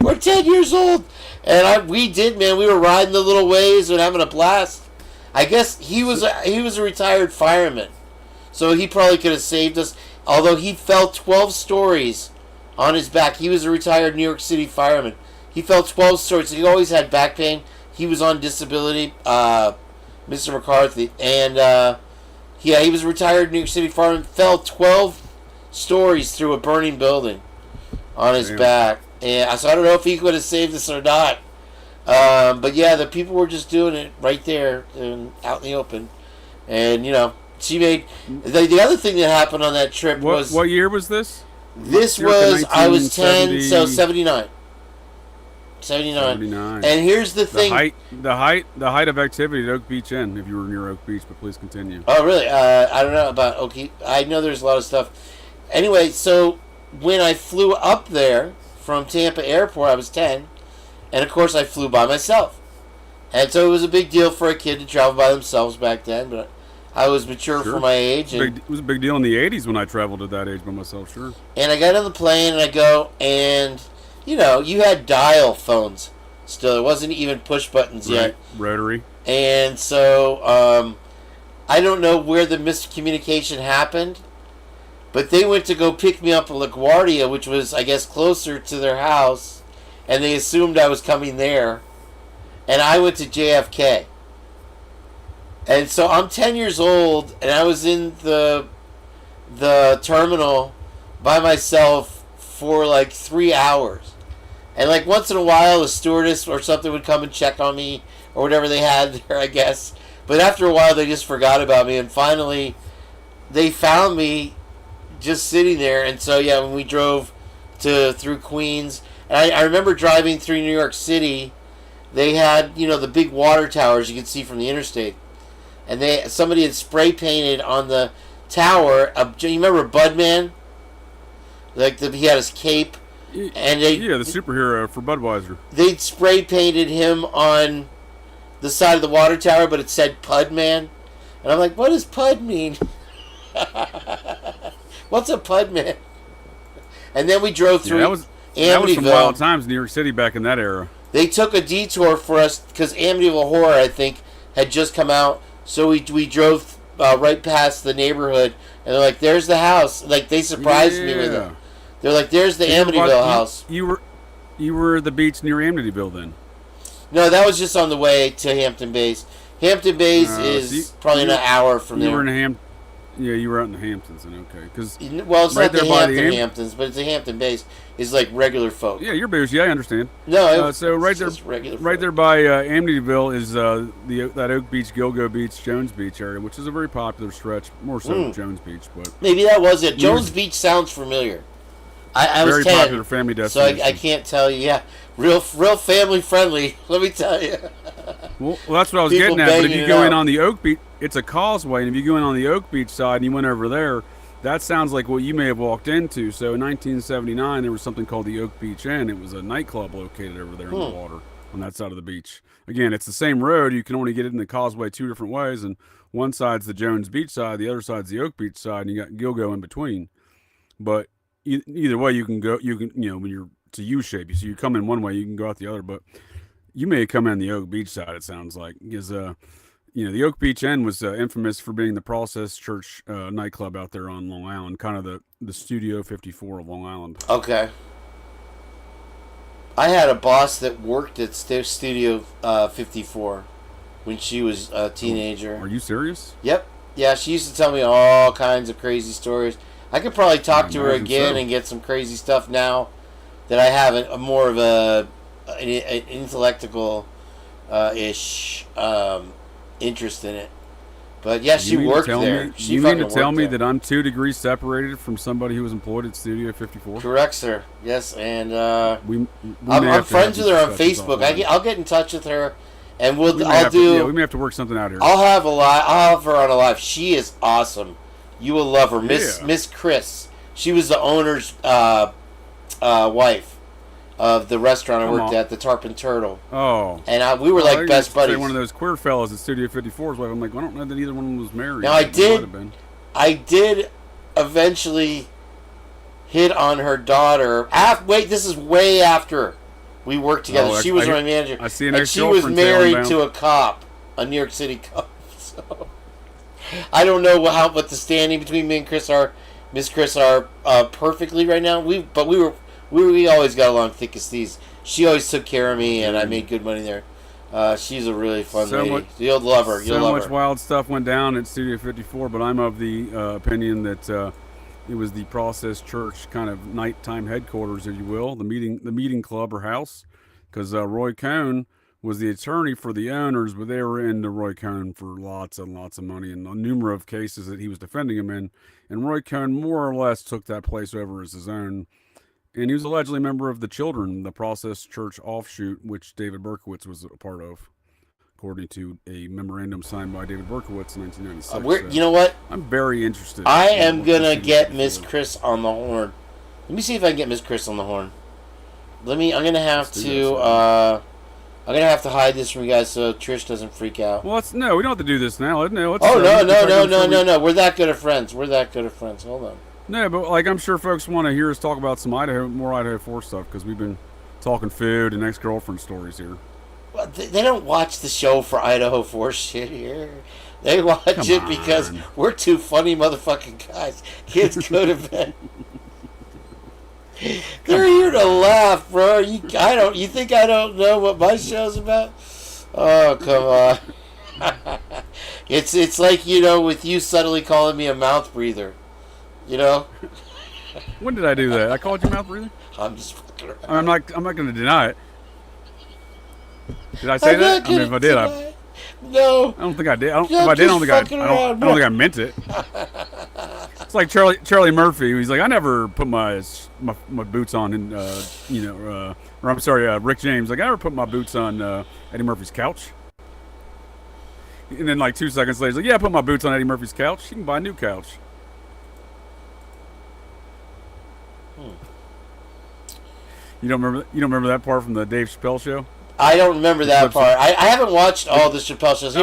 Speaker 1: We're 10 years old, and we did, man. We were riding the little waves and having a blast. I guess he was a retired fireman, so he probably could have saved us. Although he fell 12 stories on his back. He was a retired New York City fireman. He fell 12 stories. He always had back pain. He was on disability, Mr. McCarthy, and he was a retired New York City fireman. Fell 12 stories through a burning building on his back. And so I don't know if he could have saved us or not. But yeah, the people were just doing it right there and out in the open. And, she made... The other thing that happened on that trip was...
Speaker 4: What year was this?
Speaker 1: This was... I was 10, so 79.
Speaker 4: 79.
Speaker 1: And here's the thing...
Speaker 4: The height of activity at Oak Beach Inn, if you were near Oak Beach, but please continue.
Speaker 1: Oh, really? I don't know about Oak Beach. I know there's a lot of stuff. Anyway, so when I flew up there from Tampa Airport, I was 10, and of course I flew by myself. And so it was a big deal for a kid to travel by themselves back then, but I was mature for my age. And
Speaker 4: It was a big deal in the 80s when I traveled at that age by myself, sure.
Speaker 1: And I got on the plane, and I go, and, you had dial phones still. It wasn't even push buttons yet.
Speaker 4: Rotary.
Speaker 1: And so, I don't know where the miscommunication happened, but they went to go pick me up in LaGuardia, which was, I guess, closer to their house, and they assumed I was coming there, and I went to JFK. And so I'm 10 years old, and I was in the terminal by myself for like 3 hours. And like once in a while, a stewardess or something would come and check on me, or whatever they had there, I guess. But after a while, they just forgot about me, and finally, they found me just sitting there. And so yeah, when we drove through Queens, and I remember driving through New York City, they had the big water towers you could see from the interstate, and somebody had spray painted on the tower. You remember Budman? Like he had his cape, and the
Speaker 4: superhero for Budweiser.
Speaker 1: They'd spray painted him on the side of the water tower, but it said Pudman, and I'm like, what does Pud mean? What's a Pudman? And then we drove through
Speaker 4: that was some wild times in New York City back in that era.
Speaker 1: They took a detour for us because Amityville Horror, I think, had just come out. So we drove right past the neighborhood, and they're like, "There's the house." Like they surprised me with it. They're like, "There's the Amityville house."
Speaker 4: You were at the beach near Amityville then?
Speaker 1: No, that was just on the way to Hampton Bays. Hampton Bays is probably an hour from there.
Speaker 4: You were in you were out in the Hamptons, then, okay?
Speaker 1: Well, it's not the Hamptons, but it's the Hampton Bays. Is like regular folk.
Speaker 4: Yeah, your Bays. Yeah, I understand.
Speaker 1: No,
Speaker 4: so right there by Amityville is that Oak Beach, Gilgo Beach, Jones Beach area, which is a very popular stretch. More so than Jones Beach, but
Speaker 1: maybe that was it. Jones Beach sounds familiar. I was 10,
Speaker 4: very popular family destination.
Speaker 1: So I can't tell you. Yeah, real family friendly. Let me tell you.
Speaker 4: Well, that's what I was getting at. But if you go in on the Oak Beach, it's a causeway, and if you go in on the Oak Beach side and you went over there, that sounds like what you may have walked into. So in 1979, there was something called the Oak Beach Inn. It was a nightclub located over there in the water on that side of the beach. Again, it's the same road. You can only get in the causeway 2 different ways, and one side's the Jones Beach side, the other side's the Oak Beach side, and you got Gilgo in between. But either way, you can go. You can, when you're, it's a U shape. So you come in one way, you can go out the other. But you may come in the Oak Beach side. It sounds like, because the Oak Beach Inn was infamous for being the Process Church nightclub out there on Long Island, kind of the Studio 54 of Long Island.
Speaker 1: Okay. I had a boss that worked at Studio 54 when she was a teenager.
Speaker 4: Are you serious?
Speaker 1: Yep. Yeah, she used to tell me all kinds of crazy stories. I could probably talk to her again and get some crazy stuff now that I have a more of an intellectual ish interest in it. But yeah, she worked there.
Speaker 4: You mean to tell me that I'm 2 degrees separated from somebody who was employed at Studio 54?
Speaker 1: Correct, sir. Yes, and I'm friends with her on Facebook. I'll get in touch with her, and we may have
Speaker 4: to work something out here.
Speaker 1: I'll have her on a live. She is awesome. You will love her, Miss Chris. She was the owner's wife of the restaurant I worked at, the Tarpon Turtle.
Speaker 4: Oh.
Speaker 1: And we were like best buddies.
Speaker 4: One of those queer fellows at Studio 54's wife. I'm like, I don't know that either one of them was married.
Speaker 1: Now, I did eventually hit on her daughter. Wait, this is way after we worked together. She was my manager.
Speaker 4: I see an
Speaker 1: and she was married to a cop, a New York City cop. So I don't know what the standing between me and Miss Chris are perfectly right now. We always got along thick as thieves. She always took care of me, and I made good money there. She's a really fun lady. You'll love her.
Speaker 4: So much wild stuff went down at Studio 54, but I'm of the opinion that it was the Process Church kind of nighttime headquarters, if you will, the meeting club or house, because Roy Cohn was the attorney for the owners, but they were into Roy Cohn for lots and lots of money and a number of cases that he was defending him in, and Roy Cohn more or less took that place over as his own. And he was allegedly a member of the Children, the Process Church offshoot, which David Berkowitz was a part of, according to a memorandum signed by David Berkowitz in 1996.
Speaker 1: You know what?
Speaker 4: I'm very interested.
Speaker 1: I am going to get Miss Chris on the horn. Let me see if I can get Miss Chris on the horn. I'm going to have to hide this from you guys so Trish doesn't freak out.
Speaker 4: Well, we don't have to do this now. No.
Speaker 1: We're that good of friends. Hold on.
Speaker 4: No, but I'm sure folks want to hear us talk about some more Idaho 4 stuff, because we've been talking food and ex-girlfriend stories here.
Speaker 1: Well, they don't watch the show for Idaho 4 shit here. They watch it because we're 2 funny motherfucking guys. Kids go to bed. They're here to laugh, bro. You think I don't know what my show's about? Oh, come on. It's like, with you subtly calling me a mouth breather.
Speaker 4: When did I do that? I called you mouth breather?
Speaker 1: I'm just fucking around.
Speaker 4: I'm not going to deny it. Did I say that? If I did,
Speaker 1: no.
Speaker 4: I don't think I did. If I did, I don't think I meant it. It's like Charlie Murphy. He's like, I never put my boots on, and or I'm sorry, Rick James. Like, I never put my boots on Eddie Murphy's couch. And then 2 seconds later, he's like, yeah, I put my boots on Eddie Murphy's couch. You can buy a new couch. You don't remember that part from the Dave Chappelle show?
Speaker 1: I don't remember that part. I haven't watched all the Chappelle shows.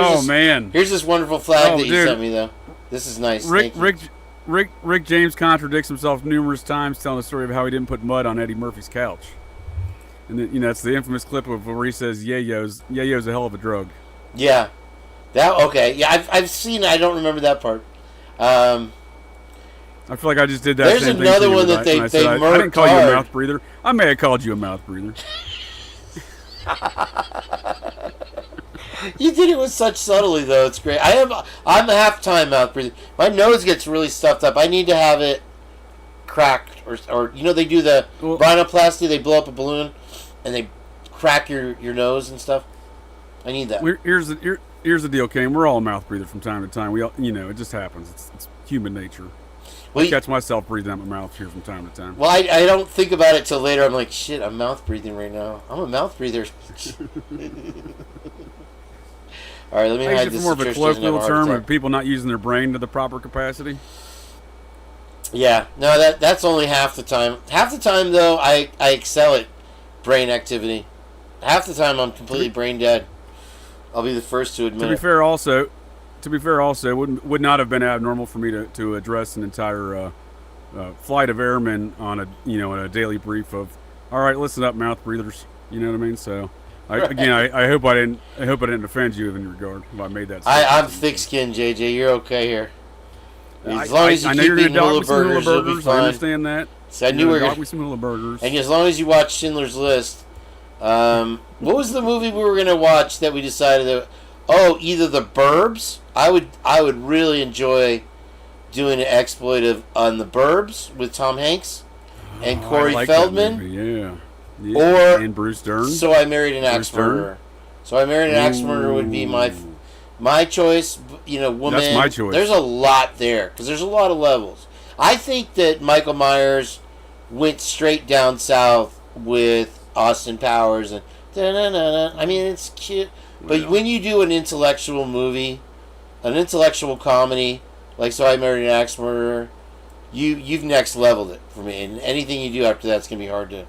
Speaker 1: Here's this wonderful flag that you sent me, though. This is nice.
Speaker 4: Rick James contradicts himself numerous times, telling the story of how he didn't put mud on Eddie Murphy's couch. And then, it's the infamous clip of where he says yayo's a hell of a drug.
Speaker 1: Yeah. Okay. Yeah, I've seen it. I don't remember that part.
Speaker 4: I feel like I just did that.
Speaker 1: There's another one that they murdered.
Speaker 4: I didn't call you a mouth breather. I may have called you a mouth breather.
Speaker 1: You did it with such subtlety, though. It's great. I'm a half-time mouth breather. My nose gets really stuffed up. I need to have it cracked, or they do the rhinoplasty. They blow up a balloon and they crack your nose and stuff. I need that.
Speaker 4: Here's the deal, Kane. We're all a mouth breather from time to time. We all, it just happens. It's human nature. I catch myself breathing out my mouth here from time to time.
Speaker 1: Well, I don't think about it till later. I'm like, shit, I'm mouth breathing right now. I'm a mouth breather. All right, let me hide this.
Speaker 4: More of a colloquial term of people not using their brain to the proper capacity.
Speaker 1: Yeah, no, that's only half the time. Half the time, though, I excel at brain activity. Half the time, I'm completely brain dead. I'll be the first to admit
Speaker 4: To be fair, also, it would not have been abnormal for me to address an entire flight of airmen on a daily brief of, all right, listen up, mouth breathers. You know what I mean? So, I hope I didn't offend you in your regard if I made that.
Speaker 1: I'm thick-skinned, JJ. You're okay here. As long as you keep eating hula burgers, you'll be fine.
Speaker 4: I understand that.
Speaker 1: So I knew we were
Speaker 4: going to some hula burgers.
Speaker 1: And as long as you watch Schindler's List, what was the movie we were going to watch that we decided that? Oh, either The Burbs. I would really enjoy doing an exploitive on The Burbs with Tom Hanks and Corey Feldman.
Speaker 4: Yeah.
Speaker 1: Or
Speaker 4: and Bruce Dern.
Speaker 1: So I Married an Axe Murderer. So I Married an Axe Murderer would be my choice. Woman.
Speaker 4: That's my choice.
Speaker 1: There's a lot there because there's a lot of levels. I think that Michael Myers went straight down south with Austin Powers and I mean, it's cute, but when you do an intellectual movie, an intellectual comedy like So I Married an Axe Murderer, you've next leveled it for me, and anything you do after that's gonna be hard to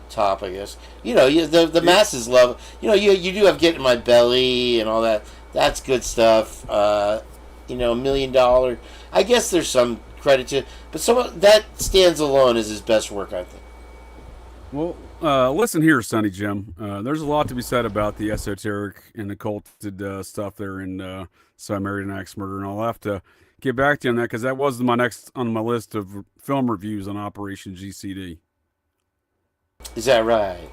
Speaker 1: top, I guess. The masses love. You do have Get in My Belly and all that. That's good stuff. $1 Million. I guess there's some credit to, but that stands alone as his best work, I think.
Speaker 4: Well, listen here, Sonny Jim. There's a lot to be said about the esoteric and occulted stuff there in So I Married an Axe Murderer, and I'll have to get back to you on that because that was my next on my list of film reviews on Operation GCD.
Speaker 1: Is that right?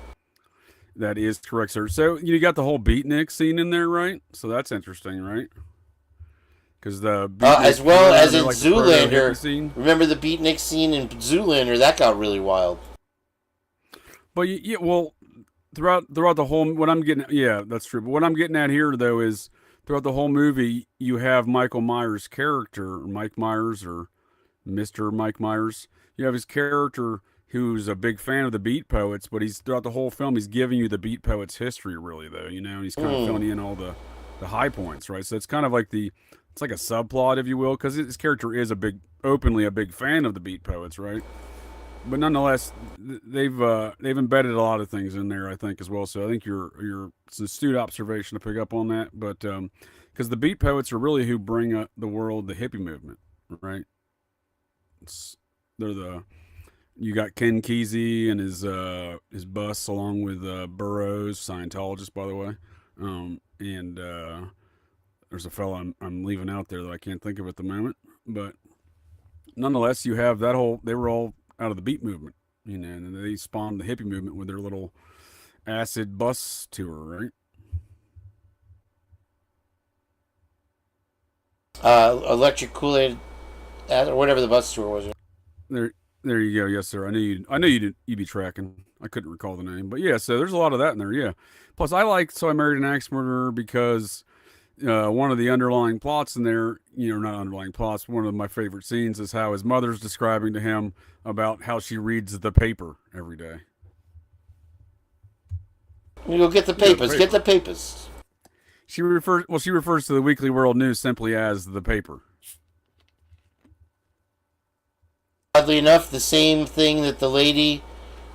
Speaker 4: That is correct, sir. So you got the whole beatnik scene in there, right? So that's interesting, right? Because the
Speaker 1: as well as in Zoolander. Remember the beatnik scene in Zoolander? That got really wild.
Speaker 4: But well, throughout the whole, what I'm getting, that's true. But what I'm getting at here, though, is throughout the whole movie, you have Michael Myers' character, Mike Myers or Mr. Mike Myers. You have his character who's a big fan of the Beat Poets, but he's throughout the whole film, he's giving you the Beat Poets' history, really, though, and he's kind of filling in all the high points, right? So it's kind of like it's like a subplot, if you will, because his character is openly a big fan of the Beat Poets, right? But nonetheless, they've embedded a lot of things in there, I think, as well. So I think it's an astute observation to pick up on that, but because the Beat Poets are really who bring the world the hippie movement, right? You got Ken Kesey and his bus, along with Burroughs, Scientologist, by the way, and there's a fellow I'm leaving out there that I can't think of at the moment, but nonetheless, you have that whole. They were all out of the Beat movement, and they spawned the hippie movement with their little acid bus tour,
Speaker 1: right? Electric Kool-Aid, or whatever the bus tour was.
Speaker 4: There you go. Yes, sir. I knew you'd be tracking. I couldn't recall the name, but yeah. So there's a lot of that in there. Yeah. Plus, I like So I Married an Axe Murderer because one of the underlying plots in there, not underlying plots. One of my favorite scenes is how his mother's describing to him about how she reads the paper every day.
Speaker 1: You go get the papers. Get the papers.
Speaker 4: She refers to the Weekly World News simply as the paper.
Speaker 1: Oddly enough, the same thing that the lady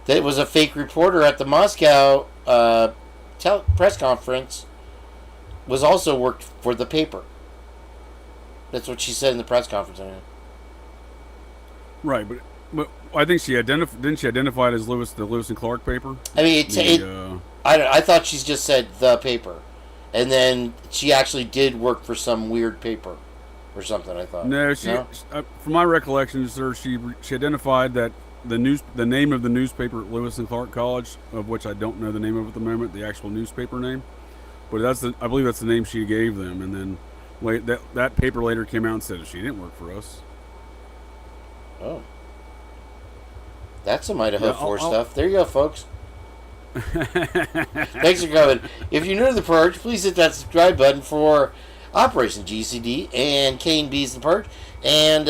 Speaker 1: that was a fake reporter at the Moscow press conference was also worked for the paper. That's what she said in the press conference.
Speaker 4: Right, but I think didn't she identify it as the Lewis and Clark paper?
Speaker 1: I mean, I thought she just said the paper, and then she actually did work for some weird paper or something. I thought.
Speaker 4: No, from my recollection, sir, she identified that the name of the newspaper at Lewis and Clark College, of which I don't know the name of at the moment, the actual newspaper name, but I believe that's the name she gave them, and then that paper later came out and said she didn't work for us.
Speaker 1: Oh, that's some Idaho 4 stuff. There you go, folks. Thanks for coming. If you're new to the Purge, please hit that subscribe button for Operation GCD and Kane Bees the Purge, and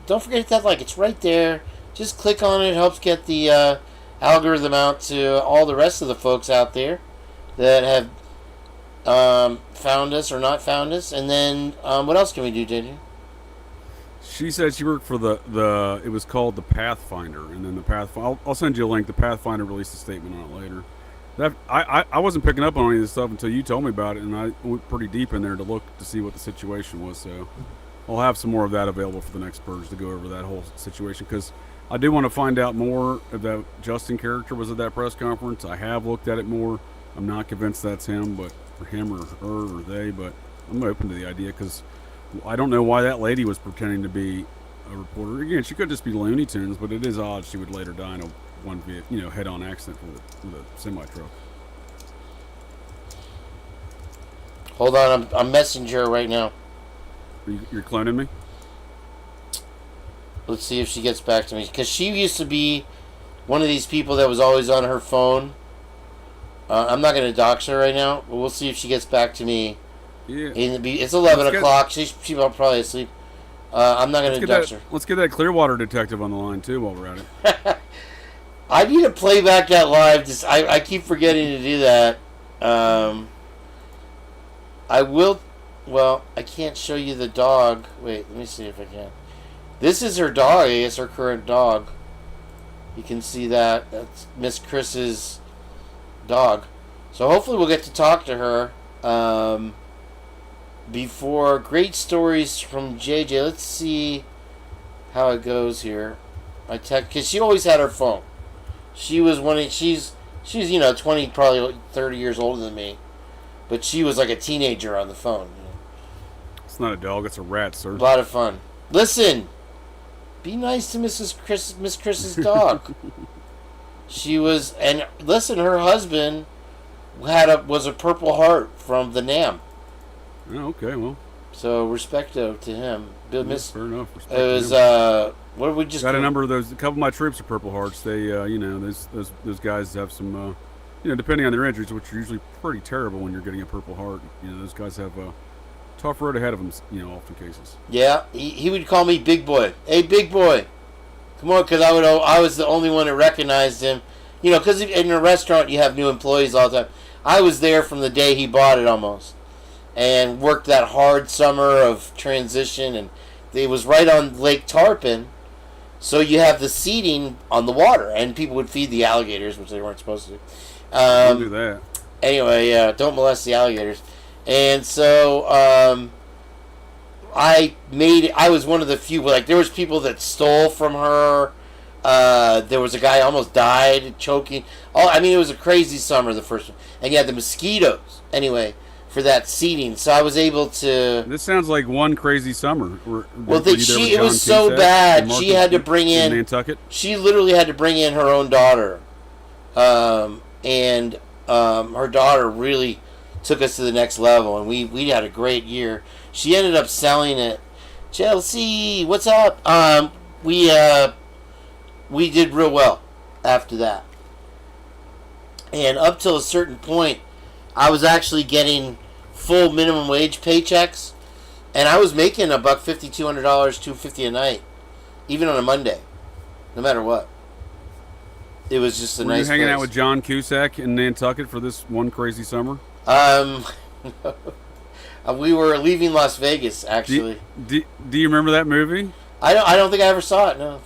Speaker 1: don't forget that like. It's right there. Just click on it. It helps get the algorithm out to all the rest of the folks out there that have found us or not found us. And then what else can we do, JJ?
Speaker 4: She said she worked for the it was called the Pathfinder, and then the Pathfinder. I'll send you a link. The Pathfinder released a statement on it later. That I wasn't picking up on any of this stuff until you told me about it, and I went pretty deep in there to look to see what the situation was. So I'll have some more of that available for the next Purge to go over that whole situation, because I do want to find out more if that Justin character was at that press conference. I have looked at it more. I'm not convinced that's him, but or him or her or they, but I'm open to the idea, because I don't know why that lady was pretending to be a reporter. Again, she could just be Looney Tunes, but it is odd she would later die in a head-on accident with a semi-truck.
Speaker 1: Hold on, I'm messaging her right now.
Speaker 4: You're cloning me?
Speaker 1: Let's see if she gets back to me, because she used to be one of these people that was always on her phone. I'm not going to dox her right now, but we'll see if she gets back to me.
Speaker 4: Yeah.
Speaker 1: It's 11 o'clock. She's probably asleep. I'm not going to dox her.
Speaker 4: Let's get that Clearwater detective on the line, too, while we're at it.
Speaker 1: I need to play back that live. I keep forgetting to do that. I will... Well, I can't show you the dog. Wait, let me see if I can. This is her dog. I guess her current dog. You can see that. That's Miss Chris's dog. So hopefully we'll get to talk to her before. Great stories from JJ. Let's see how it goes here. I text, because she always had her phone. She was she's 20, probably 30 years older than me, but she was like a teenager on the phone.
Speaker 4: It's not a dog, it's a rat, sir.
Speaker 1: A lot of fun. Listen, be nice to Miss Chris's dog. She was, and listen, her husband was a Purple Heart from the NAM.
Speaker 4: Oh, okay, well.
Speaker 1: So respecto to him.
Speaker 4: Fair enough.
Speaker 1: It was what did we just
Speaker 4: got a number of those? A couple of my troops are Purple Hearts. They, those guys have some, depending on their injuries, which are usually pretty terrible when you're getting a Purple Heart. Those guys have a tough road ahead of them. Often cases.
Speaker 1: Yeah, he would call me Big Boy. Hey, Big Boy, come on, because I was the only one that recognized him. Because in a restaurant you have new employees all the time. I was there from the day he bought it almost, and worked that hard summer of transition, and it was right on Lake Tarpon. So you have the seating on the water, and people would feed the alligators, which they weren't supposed to.
Speaker 4: Don't do that.
Speaker 1: Anyway, don't molest the alligators. And so I was one of the few. Like, there was people that stole from her. There was a guy almost died choking. It was a crazy summer, the first one, and you had the mosquitoes. Anyway, for that seating, so I was able to.
Speaker 4: This sounds like one crazy summer.
Speaker 1: It was so bad. She had to bring in
Speaker 4: Nantucket.
Speaker 1: She literally had to bring in her own daughter, and her daughter really took us to the next level, and we had a great year. She ended up selling it. Chelsea, what's up? We did real well after that, and up till a certain point, I was actually getting full minimum wage paychecks, and I was making $150, $200, $250 a night, even on a Monday, no matter what. It was just a nice.
Speaker 4: Were you hanging
Speaker 1: place.
Speaker 4: out with John Cusack in Nantucket for this one crazy summer?
Speaker 1: We were leaving Las Vegas, actually.
Speaker 4: Do you remember that movie?
Speaker 1: I don't think I ever saw it. No.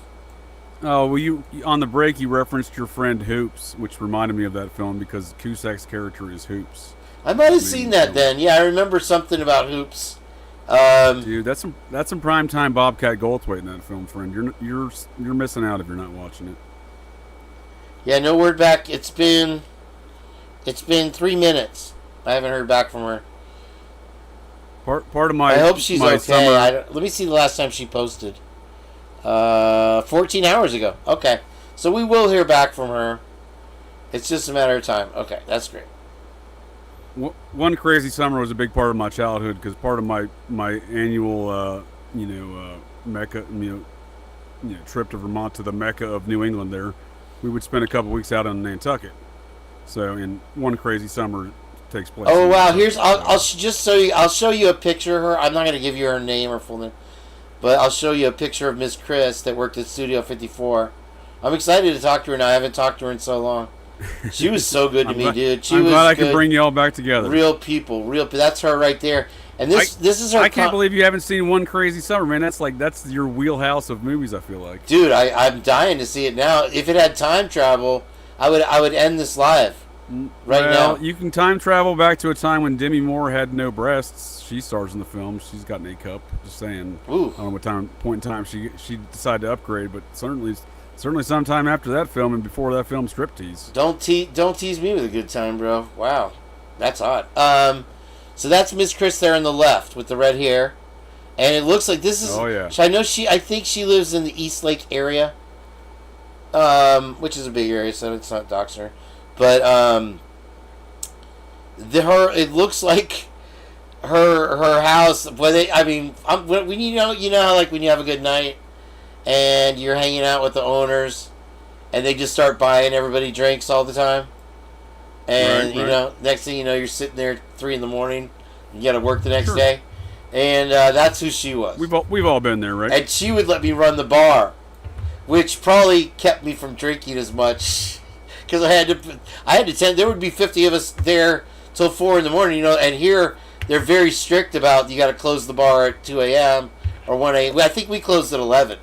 Speaker 4: Oh, well, you on the break you referenced your friend Hoops, which reminded me of that film because Cusack's character is Hoops.
Speaker 1: I might have seen that then. Yeah, I remember something about Hoops.
Speaker 4: Dude, that's some primetime Bobcat Goldthwait in that film, friend. You're missing out if you're not watching it.
Speaker 1: Yeah, no word back. It's been 3 minutes. I haven't heard back from her.
Speaker 4: Part of my.
Speaker 1: I hope she's okay.
Speaker 4: Summer...
Speaker 1: Let me see the last time she posted. 14 hours ago. Okay, so we will hear back from her. It's just a matter of time. Okay, that's great.
Speaker 4: One crazy summer was a big part of my childhood because part of my annual Mecca trip to Vermont to the Mecca of New England. There, we would spend a couple weeks out on Nantucket. So, in one crazy summer takes place.
Speaker 1: Oh wow! I'll show you a picture of her. I'm not going to give you her name or full name, but I'll show you a picture of Miss Chris that worked at Studio 54. I'm excited to talk to her now. I haven't talked to her in so long. She was so good to me, dude.
Speaker 4: I'm glad I can bring you all back together.
Speaker 1: Real people. That's her right there. And this is her.
Speaker 4: I can't believe you haven't seen One Crazy Summer, man. That's your wheelhouse of movies. I feel like,
Speaker 1: dude, I'm dying to see it now. If it had time travel, I would end this live now.
Speaker 4: You can time travel back to a time when Demi Moore had no breasts. She stars in the film. She's got an A cup. Just saying.
Speaker 1: Ooh.
Speaker 4: I don't know what point in time she decided to upgrade, but certainly sometime after that film and before that film, striptease.
Speaker 1: Don't tease me with a good time, bro. Wow, that's hot. So that's Miss Chris there on the left with the red hair, and it looks like this is.
Speaker 4: Oh yeah.
Speaker 1: I think she lives in the East Lake area, which is a big area, so it's not doxing her, but it looks like her house. When you know how like when you have a good night, and you're hanging out with the owners, and they just start buying everybody drinks all the time. And, next thing you know, you're sitting there at 3 a.m. You got to work the next day. And that's who she was.
Speaker 4: We've all been there, right?
Speaker 1: And she would let me run the bar, which probably kept me from drinking as much. Because I had to tend, there would be 50 of us there till 4 a.m, and here they're very strict about you got to close the bar at 2 a.m. or 1 a.m. I think we closed at 11.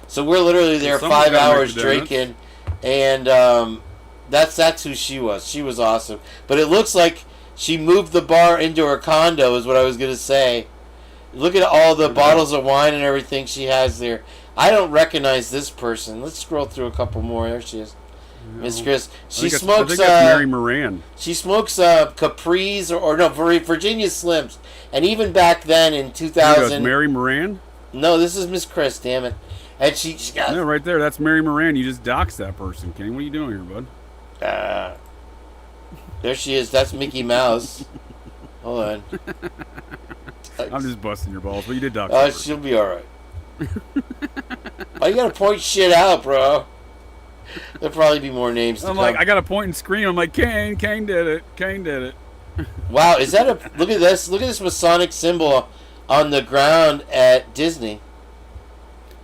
Speaker 1: So we're literally there 5 hours drinking. And that's who she was. She was awesome. But it looks like she moved the bar into her condo is what I was going to say. Look at all the bottles of wine and everything she has there. I don't recognize this person. Let's scroll through a couple more. There she is. Miss Chris. She smokes...
Speaker 4: I think that's Mary Moran.
Speaker 1: She smokes Capris or no, Virginia Slims. And even back then in 2000...
Speaker 4: Mary Moran?
Speaker 1: No, this is Miss Chris, damn it. And she got...
Speaker 4: No, right there. That's Mary Moran. You just doxed that person, Kane. What are you doing here, bud?
Speaker 1: There she is. That's Mickey Mouse. Hold on.
Speaker 4: I'm just busting your balls, but you did dox
Speaker 1: her.
Speaker 4: her.
Speaker 1: She'll be alright. Why you gotta point shit out, bro? There'll probably be more names to come.
Speaker 4: Like, I gotta point and scream. I'm like, Kane did it. Kane did it.
Speaker 1: Wow, is that a... Look at this. Look at this Masonic symbol on the ground at Disney.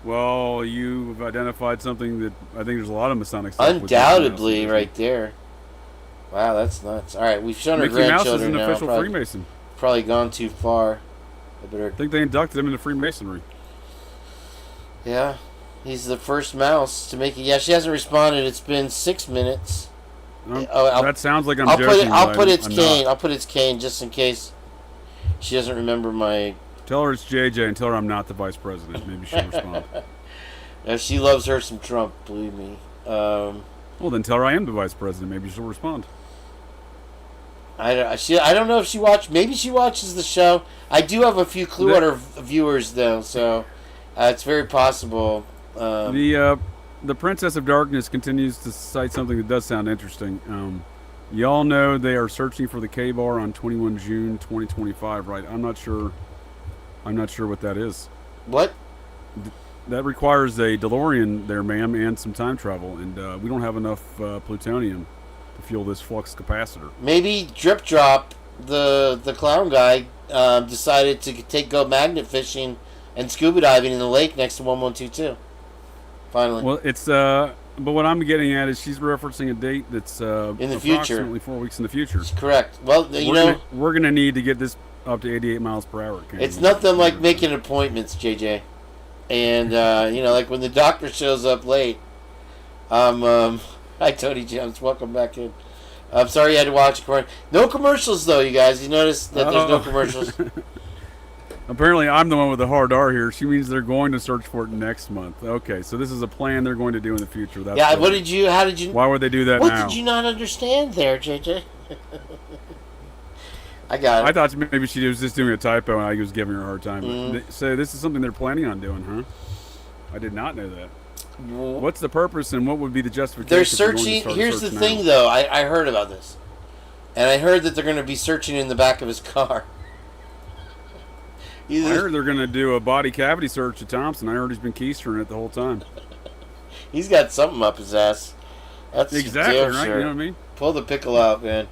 Speaker 4: Well, you've identified something that I think there's a lot of Masonic stuff.
Speaker 1: Undoubtedly, right there. Wow, that's nuts. All right, we've shown
Speaker 4: Mickey
Speaker 1: our grandchildren
Speaker 4: Mouse is an official
Speaker 1: now.
Speaker 4: Freemason.
Speaker 1: Probably gone too far.
Speaker 4: I think they inducted him into Freemasonry.
Speaker 1: Yeah, he's the first mouse to make it. Yeah, she hasn't responded. It's been 6 minutes.
Speaker 4: That sounds like I'm joking.
Speaker 1: I'll put it's Kane. I'll put it's Kane just in case she doesn't remember my...
Speaker 4: Tell her it's JJ and tell her I'm not the vice president. Maybe she'll respond.
Speaker 1: She loves her some Trump, believe me.
Speaker 4: Well, then tell her I am the vice president. Maybe she'll respond.
Speaker 1: I don't know if she watched. Maybe she watches the show. I do have a few Clearwater viewers, though, so it's very possible.
Speaker 4: The Princess of Darkness continues to cite something that does sound interesting. Y'all know they are searching for the K-Bar on 21 June 2025, right? I'm not sure what that is.
Speaker 1: What?
Speaker 4: That requires a DeLorean there, ma'am, and some time travel, and we don't have enough plutonium to fuel this flux capacitor.
Speaker 1: Maybe Drip Drop, the clown guy, decided to go magnet fishing and scuba diving in the lake next to 1122. Finally.
Speaker 4: Well, it's but what I'm getting at is she's referencing a date that's
Speaker 1: in the future,
Speaker 4: approximately 4 weeks in the future.
Speaker 1: That's correct. Well,
Speaker 4: we're gonna need to get this up to 88 miles per hour.
Speaker 1: It's nothing like making appointments, JJ. And like when the doctor shows up late. Hi, Tony Jones. Welcome back in. I'm sorry you had to watch a No commercials though, you guys. You notice that there's no commercials.
Speaker 4: Apparently, I'm the one with the hard R here. She means they're going to search for it next month. Okay, so this is a plan they're going to do in the future. That's
Speaker 1: yeah.
Speaker 4: Good.
Speaker 1: How did you?
Speaker 4: Why would they do that
Speaker 1: what
Speaker 4: now?
Speaker 1: What did you not understand there, JJ? I got it.
Speaker 4: I thought maybe she was just doing a typo and I was giving her a hard time. So this is something they're planning on doing, huh? I did not know that. What's the purpose and what would be the justification?
Speaker 1: They're searching. Here's the thing, though. I heard about this. And I heard that they're going to be searching in the back of his car.
Speaker 4: I heard they're going to do a body cavity search at Thompson. I heard he's been keystering it the whole time.
Speaker 1: He's got something up his ass. That's
Speaker 4: exactly right.
Speaker 1: Sure.
Speaker 4: You know what I mean?
Speaker 1: Pull the pickle out, man.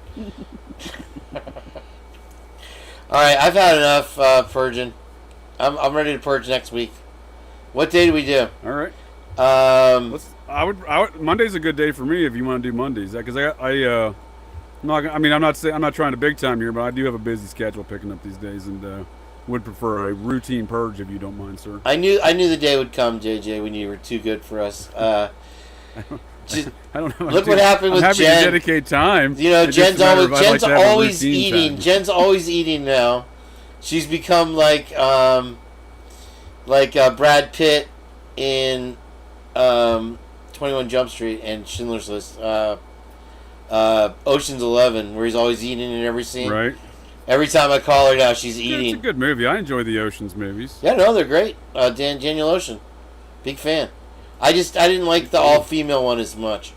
Speaker 1: All right, I've had enough purging. I'm ready to purge next week. What day do we do?
Speaker 4: All right. I would Monday's a good day for me if you want to do Mondays, because I'm not trying to big time here, but I do have a busy schedule picking up these days, and would prefer a routine purge if you don't mind, sir.
Speaker 1: I knew the day would come, JJ, when you were too good for us.
Speaker 4: I don't know.
Speaker 1: Look what happened with
Speaker 4: I'm happy
Speaker 1: Jenn.
Speaker 4: to dedicate time.
Speaker 1: You know,
Speaker 4: It's just
Speaker 1: Jen's
Speaker 4: a matter
Speaker 1: always
Speaker 4: of I'd like to have a
Speaker 1: always
Speaker 4: routine
Speaker 1: eating.
Speaker 4: time.
Speaker 1: Jen's always eating now. She's become like Brad Pitt in 21 Jump Street and Schindler's List. Ocean's 11, where he's always eating in every scene.
Speaker 4: Right.
Speaker 1: Every time I call her now, she's eating.
Speaker 4: It's a good movie. I enjoy the Ocean's movies.
Speaker 1: Yeah, no, they're great. Daniel Ocean, big fan. I didn't like the all-female one as much.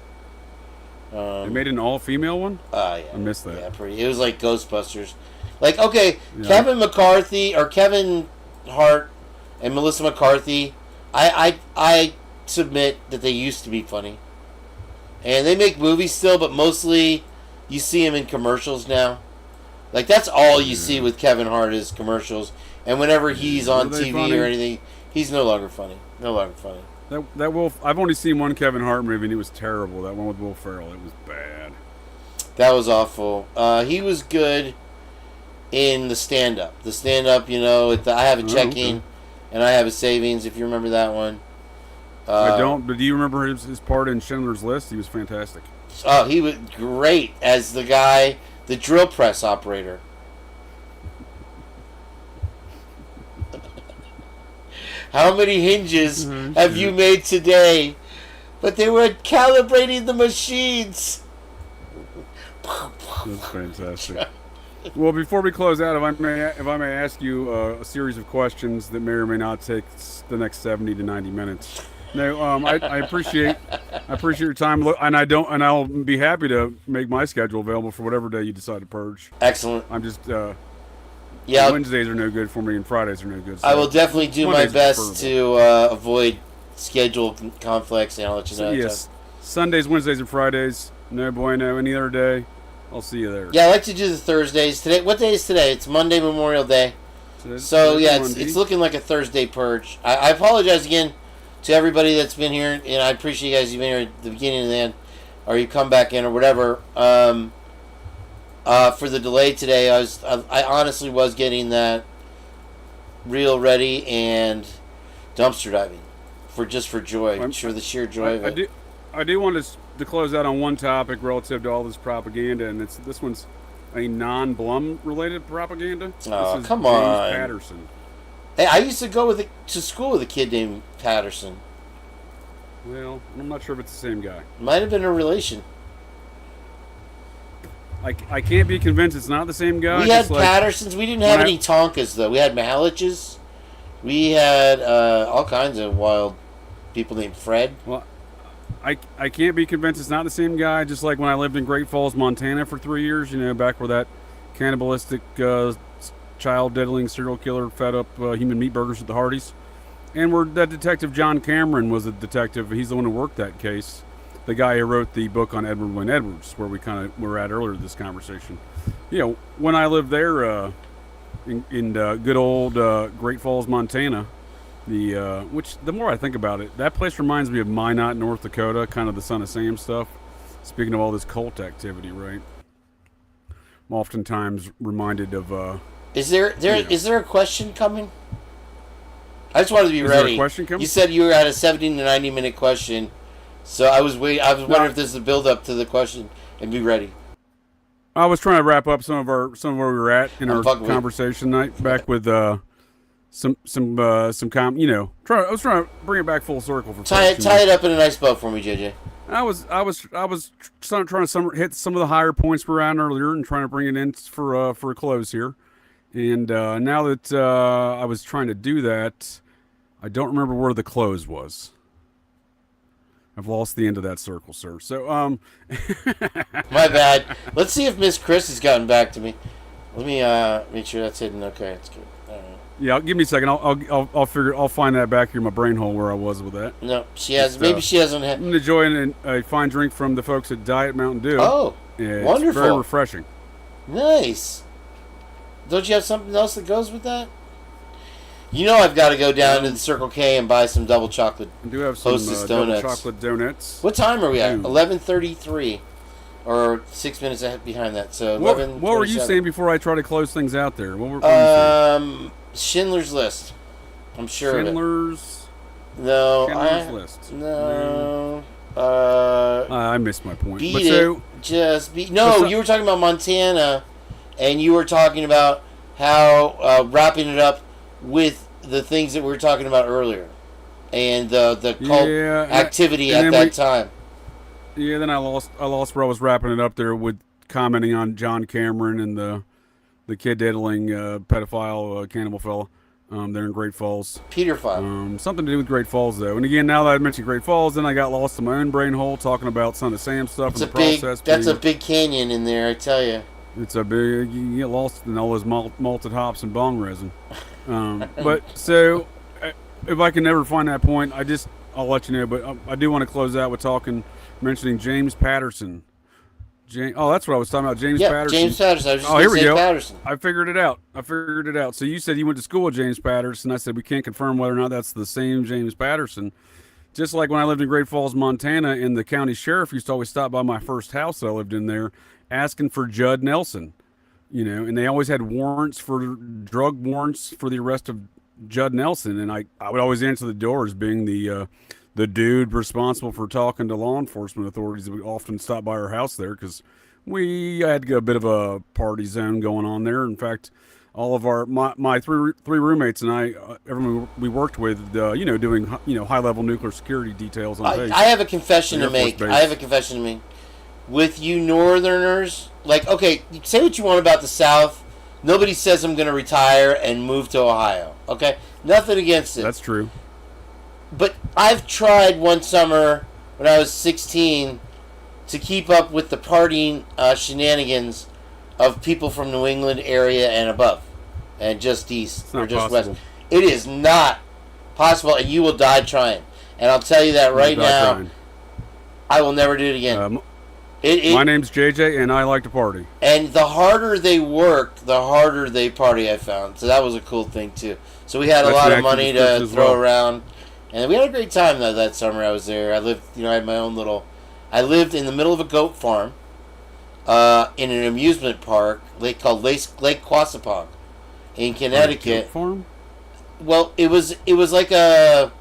Speaker 4: They made an all-female one?
Speaker 1: Yeah.
Speaker 4: I missed that.
Speaker 1: Yeah, pretty. It was like Ghostbusters. Like, okay,
Speaker 4: Yeah.
Speaker 1: Kevin Hart and Melissa McCarthy, I submit that they used to be funny. And they make movies still, but mostly you see them in commercials now. Like, that's all you see with Kevin Hart is commercials. And whenever he's on
Speaker 4: Are they
Speaker 1: TV
Speaker 4: funny?
Speaker 1: or anything, he's no longer funny. No longer funny.
Speaker 4: I've only seen one Kevin Hart movie, and it was terrible. That one with Will Ferrell. It was bad.
Speaker 1: That was awful. He was good in the stand-up. The stand-up, you know, I have a checking and I have a savings, if you remember that one.
Speaker 4: I don't, but do you remember his part in Schindler's List? He was fantastic.
Speaker 1: Oh, he was great as the guy, the drill press operator. How many hinges have you made today? But they were calibrating the machines.
Speaker 4: That's fantastic. Well, before we close out, if I may ask you a series of questions that may or may not take the next 70 to 90 minutes. No, I appreciate your time, and I'll be happy to make my schedule available for whatever day you decide to purge.
Speaker 1: Excellent.
Speaker 4: I'm just Wednesdays are no good for me, and Fridays are no good. So
Speaker 1: I will definitely do my
Speaker 4: Mondays are
Speaker 1: best
Speaker 4: preferable.
Speaker 1: to avoid schedule conflicts, and I'll let you know.
Speaker 4: Yes, Sundays, Wednesdays, and Fridays. No bueno. Any other day, I'll see you there.
Speaker 1: Yeah, I like to do the Thursdays. Today, what day is today? It's Monday, Memorial Day. So yeah, it's looking like a Thursday purge. I apologize again to everybody that's been here, and I appreciate you guys. You've been here at the beginning and the end, or you come back in or whatever. For the delay today, I honestly was getting that reel ready and dumpster diving for joy, for the sheer joy of it.
Speaker 4: I do want to close out on one topic relative to all this propaganda, and this one's a non-Blum related propaganda.
Speaker 1: Oh,
Speaker 4: this is
Speaker 1: come
Speaker 4: James
Speaker 1: on.
Speaker 4: Patterson.
Speaker 1: Hey, I used to go to school with a kid named Patterson.
Speaker 4: Well, I'm not sure if it's the same guy.
Speaker 1: Might have been a relation.
Speaker 4: I can't be convinced it's not the same guy.
Speaker 1: We had Pattersons. We didn't have any Tonkas, though. We had Maliches. We had all kinds of wild people named Fred.
Speaker 4: Well, I can't be convinced it's not the same guy. Just like when I lived in Great Falls, Montana for 3 years, back where that cannibalistic child diddling serial killer fed up human meat burgers at the Hardys. And where that detective John Cameron was a detective. He's the one who worked that case. The guy who wrote the book on Edward Wynne Edwards, where we kind of were at earlier this conversation. When I lived there in good old Great Falls, Montana, which the more I think about it, that place reminds me of Minot, North Dakota, kind of the Son of Sam stuff. Speaking of all this cult activity, right? I'm oftentimes reminded of.
Speaker 1: Is there a question coming? I just wanted to be ready.
Speaker 4: Is there a question coming?
Speaker 1: You said you were at a 70 to 90 minute question. So I was wondering if this is a build up to the question and be ready.
Speaker 4: I was trying to wrap up some of where we were at in our conversation night back with I was trying to bring it back full circle for
Speaker 1: tie it up in a nice bow for me, JJ.
Speaker 4: I was trying to hit some of the higher points we were at earlier and trying to bring it in for a close here. And now that I was trying to do that, I don't remember where the close was. I've lost the end of that circle, sir. So,
Speaker 1: my bad. Let's see if Miss Chris has gotten back to me. Let me make sure that's hidden. Okay, that's good. All right.
Speaker 4: Yeah, give me a second. I'll find that back here in my brain hole where I was with that.
Speaker 1: No, she has. Maybe she hasn't had.
Speaker 4: I'm enjoying a fine drink from the folks at Diet Mountain Dew.
Speaker 1: Oh, wonderful!
Speaker 4: It's very refreshing.
Speaker 1: Nice. Don't you have something else that goes with that? I've got to go down to the Circle K and buy some double chocolate.
Speaker 4: I do have some
Speaker 1: Hostess
Speaker 4: double
Speaker 1: donuts.
Speaker 4: chocolate donuts.
Speaker 1: What time are we at? 11:33. or 6 minutes behind that. So
Speaker 4: What
Speaker 1: 11.
Speaker 4: were you saying before I try to close things out there? What were you saying?
Speaker 1: Schindler's List. I'm sure.
Speaker 4: Schindler's
Speaker 1: List. No.
Speaker 4: I missed my point.
Speaker 1: Beat
Speaker 4: but
Speaker 1: it.
Speaker 4: so,
Speaker 1: Just beat. No, you were talking about Montana, and you were talking about how wrapping it up with the things that we were talking about earlier, and the cult activity at that time.
Speaker 4: Yeah, then I lost where I was wrapping it up there with commenting on John Cameron and the kid diddling pedophile cannibal fella. There in Great Falls.
Speaker 1: Peter File.
Speaker 4: Something to do with Great Falls, though. And again, now that I mentioned Great Falls, then I got lost in my own brain hole talking about Son of Sam stuff and the process.
Speaker 1: That's a big canyon in there, I tell you.
Speaker 4: It's a big. You get lost in all those malted hops and bong resin. But so, if I can never find that point, I'll let you know. But I do want to close out with mentioning James Patterson. That's what I was talking about. James Patterson.
Speaker 1: James Patterson. I was just
Speaker 4: here we go.
Speaker 1: Patterson.
Speaker 4: I figured it out. So you said you went to school with James Patterson. I said we can't confirm whether or not that's the same James Patterson. Just like when I lived in Great Falls, Montana, and the county sheriff used to always stop by my first house that I lived in there, asking for Judd Nelson. And they always had drug warrants for the arrest of Judd Nelson, and I would always answer the door as being the dude responsible for talking to law enforcement authorities that would often stop by our house there because we had a bit of a party zone going on there. In fact, all of my three roommates and I, everyone we worked with, doing high level nuclear security details on base.
Speaker 1: I have a confession to make. With you Northerners, okay, say what you want about the South. Nobody says I'm going to retire and move to Ohio. Okay, nothing against it.
Speaker 4: That's true.
Speaker 1: But I've tried one summer when I was 16 to keep up with the partying shenanigans of people from New England area and above, and just east or just west. It is not possible, and you will die trying. And I'll tell you that right now, I will never do it again.
Speaker 4: My name's JJ, and I like to party.
Speaker 1: And the harder they work, the harder they party, I found. So that was a cool thing, too. So we had a lot of money to throw around. And we had a great time, though, that summer I was there. I lived, I had my own I lived in the middle of a goat farm in an amusement park called Lake Quassapong in Connecticut.
Speaker 4: Goat farm?
Speaker 1: Well, it was like a...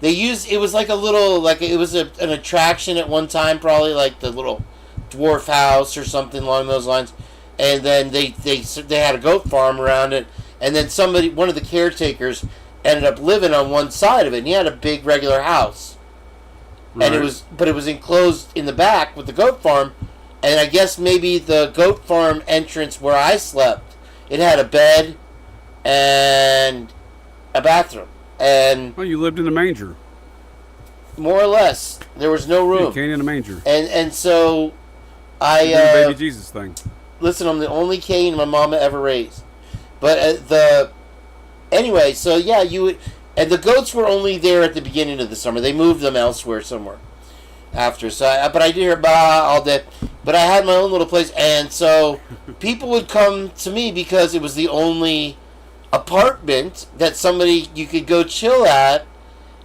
Speaker 1: it was like a little... it was an attraction at one time, probably like the little dwarf house or something along those lines. And then they had a goat farm around it. And then one of the caretakers ended up living on one side of it, and he had a big regular house. Right. And it was enclosed in the back with the goat farm, and I guess maybe the goat farm entrance where I slept, it had a bed and a bathroom. And
Speaker 4: you lived in a manger.
Speaker 1: More or less. There was no room.
Speaker 4: Kane in a manger.
Speaker 1: And so I
Speaker 4: did the baby Jesus thing.
Speaker 1: Listen, I'm the only Kane my mama ever raised. But anyway, so yeah, and the goats were only there at the beginning of the summer. They moved them elsewhere somewhere after. So, but I did hear all day. But I had my own little place, and so people would come to me because it was the only apartment that you could go chill at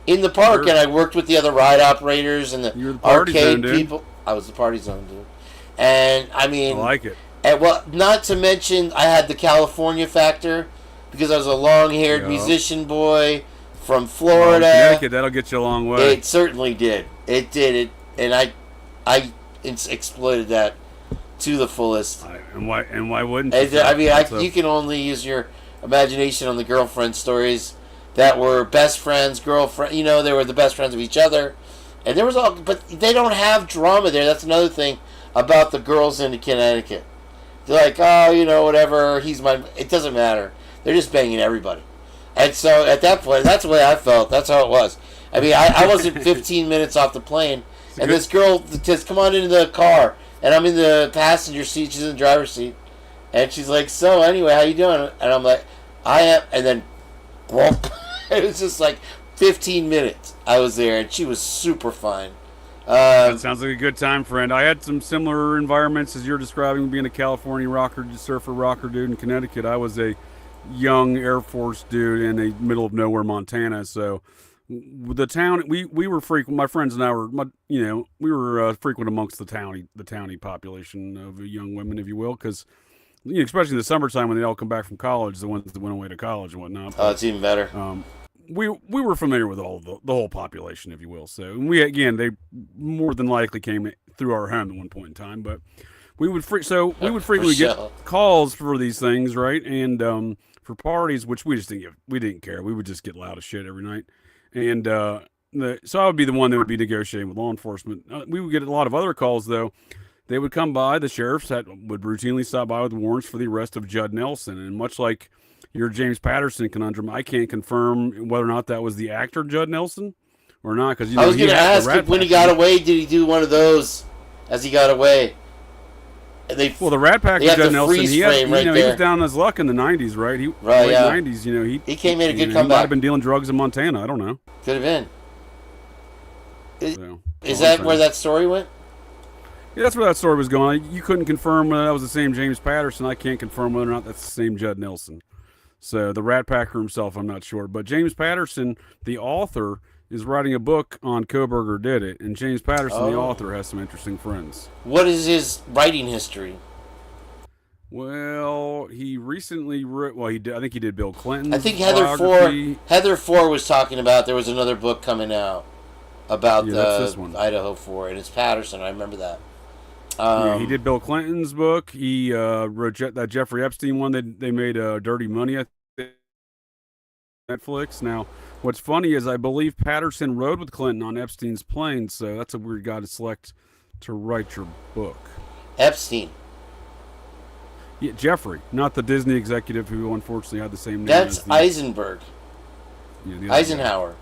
Speaker 1: in the park. And I worked with the other ride operators and the arcade people. I was the party zone dude, and I mean,
Speaker 4: I like it.
Speaker 1: And not to mention, I had the California factor. Because I was a long-haired musician boy from Florida.
Speaker 4: Connecticut, that'll get you a long way.
Speaker 1: It certainly did. It did. And I exploited that to the fullest.
Speaker 4: And why wouldn't you?
Speaker 1: I mean, you can only use your imagination on the girlfriend stories that were best friends, girlfriend. They were the best friends of each other. And there was but they don't have drama there. That's another thing about the girls in Connecticut. They're like, oh, whatever. It doesn't matter. They're just banging everybody. And so at that point, that's the way I felt. That's how it was. I mean, I wasn't 15 minutes off the plane, and this girl says, come on into the car. And I'm in the passenger seat. She's in the driver's seat. And she's like, so anyway, how you doing? And I'm like, I am. And then, whoop. It was just like 15 minutes I was there, and she was super fine.
Speaker 4: That sounds like a good time, friend. I had some similar environments as you're describing, being a California surfer rocker dude in Connecticut. I was a young Air Force dude in the middle of nowhere, Montana. So the town we were frequent. My friends and I were, we were frequent amongst the towny population of young women, if you will, because especially in the summertime when they all come back from college, the ones that went away to college and whatnot.
Speaker 1: Oh, it's even better.
Speaker 4: We were familiar with all the whole population, if you will. So they more than likely came through our home at one point in time, but we would frequently get calls for these things, right? And for parties, which we didn't care. We would just get loud as shit every night, and so I would be the one that would be negotiating with law enforcement. We would get a lot of other calls though. They would come by. The sheriffs would routinely stop by with warrants for the arrest of Judd Nelson, and much like your James Patterson conundrum, I can't confirm whether or not that was the actor Judd Nelson or not. Because
Speaker 1: I was going to ask if when he got away, did he do one of those as he got away?
Speaker 4: The Rat Pack with Judd Nelson, he was down on his luck in the '90s, right? Late '90s, he
Speaker 1: came in a good
Speaker 4: He
Speaker 1: comeback.
Speaker 4: might have been dealing drugs in Montana. I don't know.
Speaker 1: Could have been. Is that where that story went?
Speaker 4: Yeah, that's where that story was going. You couldn't confirm whether that was the same James Patterson. I can't confirm whether or not that's the same Judd Nelson. So the Rat Packer himself, I'm not sure. But James Patterson, the author, is writing a book on Kohberger Did It. And James Patterson, the author, has some interesting friends.
Speaker 1: What is his writing history?
Speaker 4: Well, he recently wrote... Well, I think he did Bill Clinton's
Speaker 1: I think Heather Ford was talking about there was another book coming out about
Speaker 4: this one.
Speaker 1: Idaho 4, and it's Patterson. I remember that.
Speaker 4: He did Bill Clinton's book. He wrote that Jeffrey Epstein one. They made Dirty Money, I think, Netflix. Now, what's funny is I believe Patterson rode with Clinton on Epstein's plane, so that's a weird guy to select to write your book.
Speaker 1: Epstein.
Speaker 4: Yeah, Jeffrey, not the Disney executive who unfortunately had the same name.
Speaker 1: That's Eisenberg. Eisenhower.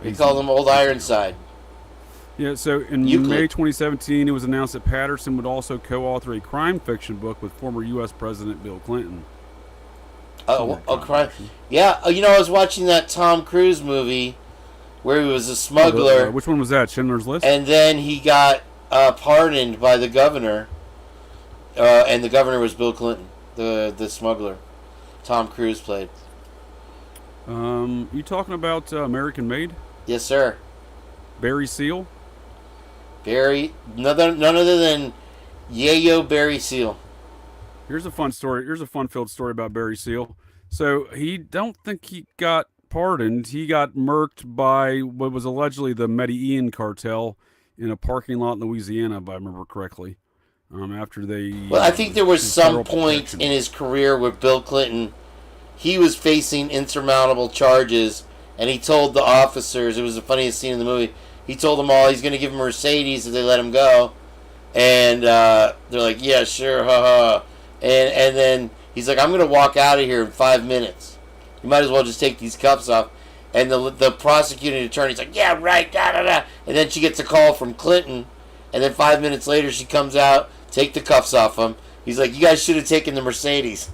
Speaker 1: They call him Old Ironside.
Speaker 4: Yeah, so in May 2017, it was announced that Patterson would also co-author a crime fiction book with former U.S. President Bill Clinton.
Speaker 1: Crime. Yeah, I was watching that Tom Cruise movie where he was a smuggler.
Speaker 4: Which one was that, Schindler's List?
Speaker 1: And then he got pardoned by the governor, and the governor was Bill Clinton, the smuggler. Tom Cruise played.
Speaker 4: You talking about American Made?
Speaker 1: Yes, sir.
Speaker 4: Barry Seal?
Speaker 1: None other than Yayo Barry Seal.
Speaker 4: Here's a fun story. Here's a fun-filled story about Barry Seal. So don't think he got pardoned. He got murked by what was allegedly the Medellin cartel in a parking lot in Louisiana, if I remember correctly. After they...
Speaker 1: Well, I think there was some point in his career with Bill Clinton, he was facing insurmountable charges, and he told the officers, it was the funniest scene in the movie, he told them all he's going to give them a Mercedes if they let him go. And they're like, yeah, sure, haha. And then he's like, I'm going to walk out of here in 5 minutes. You might as well just take these cuffs off. And the prosecuting attorney's like, yeah, right, da-da-da. And then she gets a call from Clinton. And then 5 minutes later, she comes out, take the cuffs off him. He's like, you guys should have taken the Mercedes.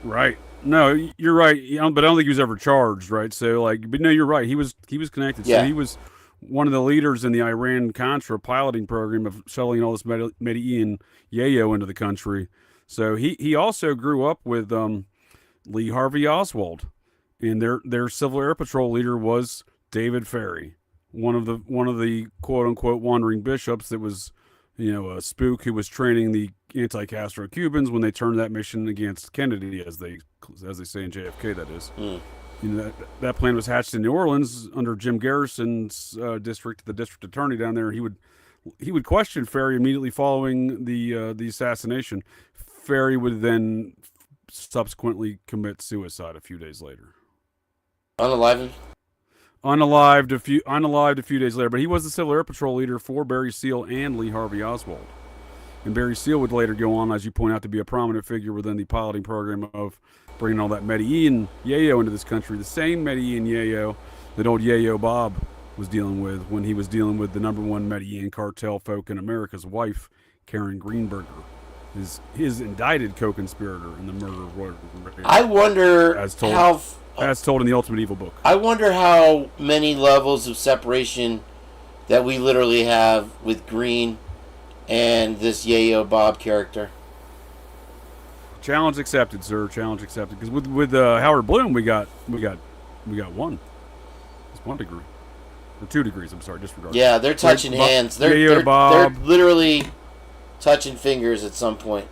Speaker 4: Right. No, you're right. But I don't think he was ever charged, right? So, but no, you're right. He was connected.
Speaker 1: Yeah.
Speaker 4: So he was one of the leaders in the Iran-Contra piloting program of selling all this Medellin yayo into the country. So he also grew up with Lee Harvey Oswald, and their Civil Air Patrol leader was David Ferry, one of the quote unquote wandering bishops that was, a spook who was training the anti-Castro Cubans when they turned that mission against Kennedy, as they say in JFK. That is. That plan was hatched in New Orleans under Jim Garrison's district, the district attorney down there. He would question Ferry immediately following the assassination. Ferry would then subsequently commit suicide a few days later.
Speaker 1: Unalived
Speaker 4: a few days later. But he was the Civil Air Patrol leader for Barry Seal and Lee Harvey Oswald. And Barry Seal would later go on, as you point out, to be a prominent figure within the piloting program of bringing all that Medellin yayo into this country. The same Medellin yayo that old Yayo Bob was dealing with when he was dealing with the #1 Medellin cartel folk in America's wife, Karen Greenberger, his indicted co-conspirator in the murder of Roy.
Speaker 1: I wonder
Speaker 4: as told in the Ultimate Evil book.
Speaker 1: I wonder how many levels of separation that we literally have with Green and this Yayo Bob character.
Speaker 4: Challenge accepted, sir. Challenge accepted. Because with Howard Bloom, we got We got one. It's 1 degree. Or 2 degrees, I'm sorry, disregard.
Speaker 1: Yeah, they're touching hands. They're literally touching fingers at some point.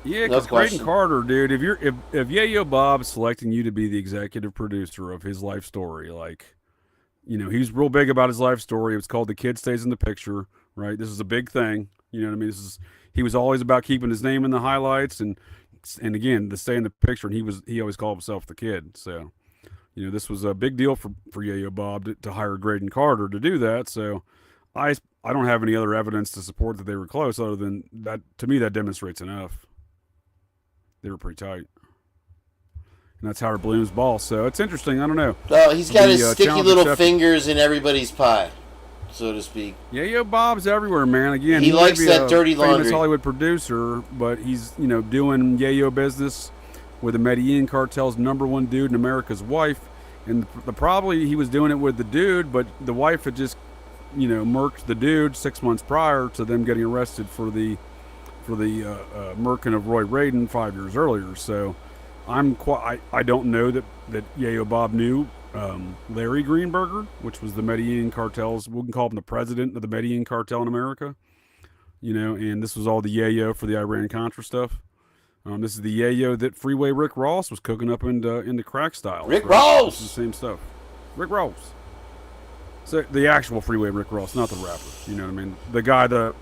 Speaker 4: Yeah, because Graydon Carter, dude, if Yayo Bob's selecting you to be the executive producer of his life story, like, you know, he's real big about his life story. It's called The Kid Stays in the Picture, right? This is a big thing. You know what I mean? He was always about keeping his name in the highlights and again, to stay in the picture, and he always called himself the kid. So, you know, this was a big deal for Yayo Bob to hire Graydon Carter to do that. So I don't have any other evidence to support that they were close other than that. To me, that demonstrates enough. They were pretty tight. And that's Howard Bloom's boss. So it's interesting. I don't know.
Speaker 1: Well, he's got his sticky little fingers in everybody's pie, so to speak.
Speaker 4: Yayo Bob's everywhere, man. Again,
Speaker 1: he likes that dirty laundry.
Speaker 4: Famous Hollywood producer, but he's, you know, doing yayo business with the Medellin cartel's #1 dude and America's wife. And probably he was doing it with the dude, but the wife had just, you know, murked the dude 6 months prior to them getting arrested for the murking of Roy Radin 5 years earlier. So I don't know that Yayo Bob knew Larry Greenberger, which was the Medellin cartel's, we can call him the president of the Medellin cartel in America, you know, and this was all the yayo for the Iran-Contra stuff. This is the yayo that Freeway Rick Ross was cooking up into crack style.
Speaker 1: Rick Ross!
Speaker 4: This is the same stuff. Rick Ross. So the actual Freeway Rick Ross, not the rapper. You know what I mean? The guy, the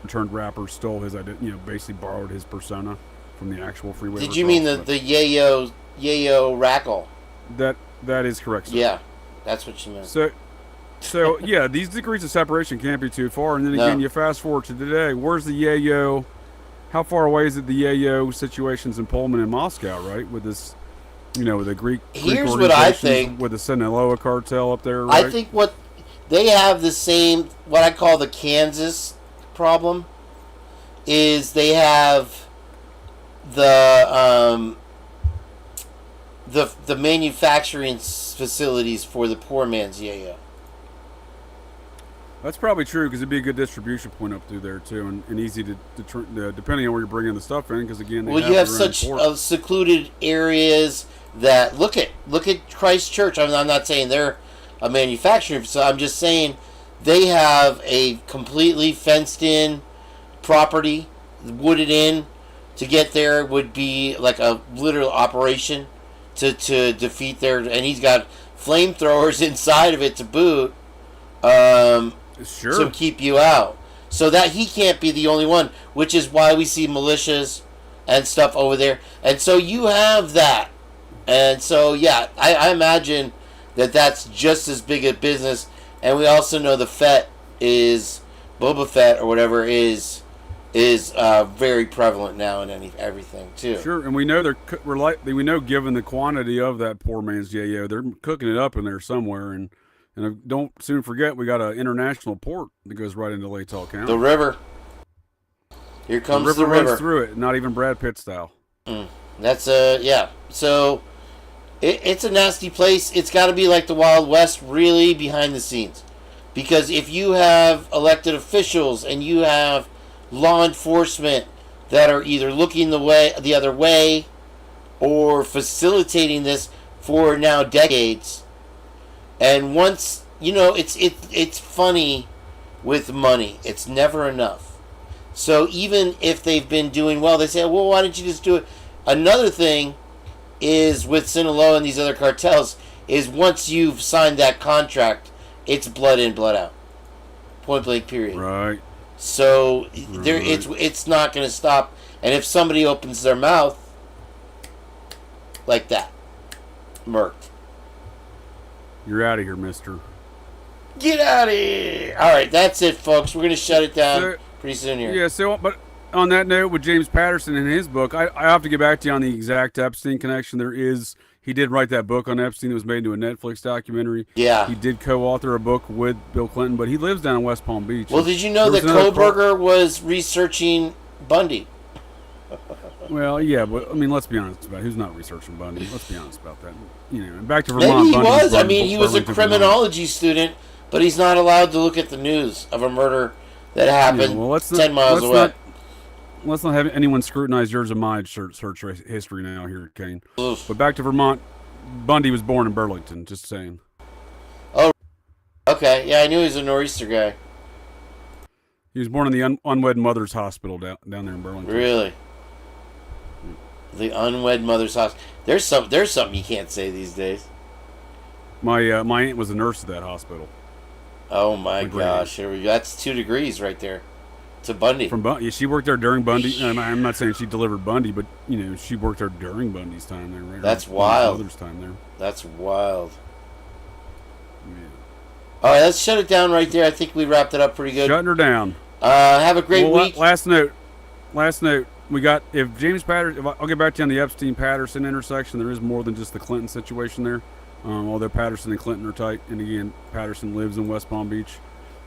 Speaker 4: turned rapper, stole his identity, you know, basically borrowed his persona from the actual Freeway Rick Ross.
Speaker 1: Did you mean the yayo Rackle?
Speaker 4: That is correct, sir.
Speaker 1: Yeah, that's what you meant.
Speaker 4: So yeah, these degrees of separation can't be too far. And then again, you fast forward to today. Where's the yayo? How far away is it the yayo situations in Pullman and Moscow, right? With this, you know, with the Greek.
Speaker 1: Here's what I think.
Speaker 4: With the Sinaloa cartel up there, right?
Speaker 1: I think what they have the same, what I call the Kansas problem, is they have the manufacturing facilities for the poor man's yayo.
Speaker 4: That's probably true because it'd be a good distribution point up through there too, and easy to depending on where you're bringing the stuff in. Because again,
Speaker 1: you have such secluded areas that look at Christ Church. I'm not saying they're a manufacturing facility. I'm just saying they have a completely fenced in property, wooded in. To get there would be like a literal operation to defeat their, and he's got flamethrowers inside of it to boot.
Speaker 4: Sure.
Speaker 1: To keep you out. So that he can't be the only one, which is why we see militias and stuff over there. And so you have that. And so, yeah, I imagine that that's just as big a business. And we also know the Fett is, Boba Fett or whatever is very prevalent now in everything, too.
Speaker 4: Sure, and we know we know given the quantity of that poor man's yayo, they're cooking it up in there somewhere. And don't soon forget, we got an international port that goes right into Latol County.
Speaker 1: The river. Here comes the river.
Speaker 4: Runs through it, not even Brad Pitt style.
Speaker 1: That's yeah. So it's a nasty place. It's got to be like the Wild West, really behind the scenes, because if you have elected officials and you have law enforcement that are either looking the other way or facilitating this for now decades. And once, you know, it's funny with money. It's never enough. So even if they've been doing well, they say, well, why don't you just do it? Another thing is with Sinaloa and these other cartels is once you've signed that contract, it's blood in, blood out. Point blank, period.
Speaker 4: Right.
Speaker 1: So it's not going to stop. And if somebody opens their mouth like that, murked.
Speaker 4: You're out of here, mister.
Speaker 1: Get out of here! All right, that's it, folks. We're going to shut it down pretty soon here.
Speaker 4: Yeah, so, but on that note, with James Patterson in his book, I have to get back to you on the exact Epstein connection. He did write that book on Epstein that was made into a Netflix documentary.
Speaker 1: Yeah.
Speaker 4: He did co-author a book with Bill Clinton, but he lives down in West Palm Beach.
Speaker 1: Well, did you know that Koberger was researching Bundy?
Speaker 4: Well, yeah, but I mean, let's be honest about it. Who's not researching Bundy? Let's be honest about that. You know, and back to Vermont.
Speaker 1: Maybe he was. I mean, he was a criminology student, but he's not allowed to look at the news of a murder that happened 10 miles away.
Speaker 4: Let's not have anyone scrutinize yours and my search history now here, Kane.
Speaker 1: Oof.
Speaker 4: But back to Vermont. Bundy was born in Burlington. Just saying.
Speaker 1: Oh, okay. Yeah, I knew he was a nor'easter guy.
Speaker 4: He was born in the unwed mother's hospital down there in Burlington.
Speaker 1: Really? The unwed mother's hospital. There's something you can't say these days.
Speaker 4: My aunt was a nurse at that hospital.
Speaker 1: Oh my gosh! Here we go. That's 2 degrees right there. To Bundy.
Speaker 4: From Bundy, she worked there during Bundy. I'm not saying she delivered Bundy, but she worked there during Bundy's time there. Right?
Speaker 1: That's wild.
Speaker 4: Mother's time there.
Speaker 1: That's wild.
Speaker 4: Yeah.
Speaker 1: All right, let's shut it down right there. I think we wrapped it up pretty good.
Speaker 4: Shutting her down.
Speaker 1: Have a great week.
Speaker 4: Last note. We got if James Patterson. I'll get back to you on the Epstein-Patterson intersection. There is more than just the Clinton situation there. Although Patterson and Clinton are tight, and again, Patterson lives in West Palm Beach.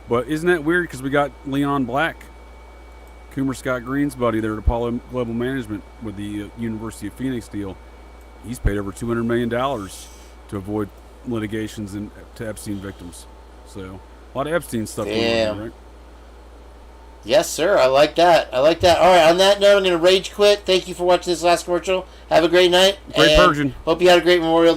Speaker 4: But isn't that weird? Because we got Leon Black, Coomer Scott Green's buddy there at Apollo Global Management with the University of Phoenix deal. He's paid over $200 million to avoid litigations to Epstein victims. So a lot of Epstein stuff going on, right?
Speaker 1: Yes, sir. I like that. All right, on that note, I'm going to rage quit. Thank you for watching this last commercial. Have a great night.
Speaker 4: Great Purging.
Speaker 1: Hope you had a great Memorial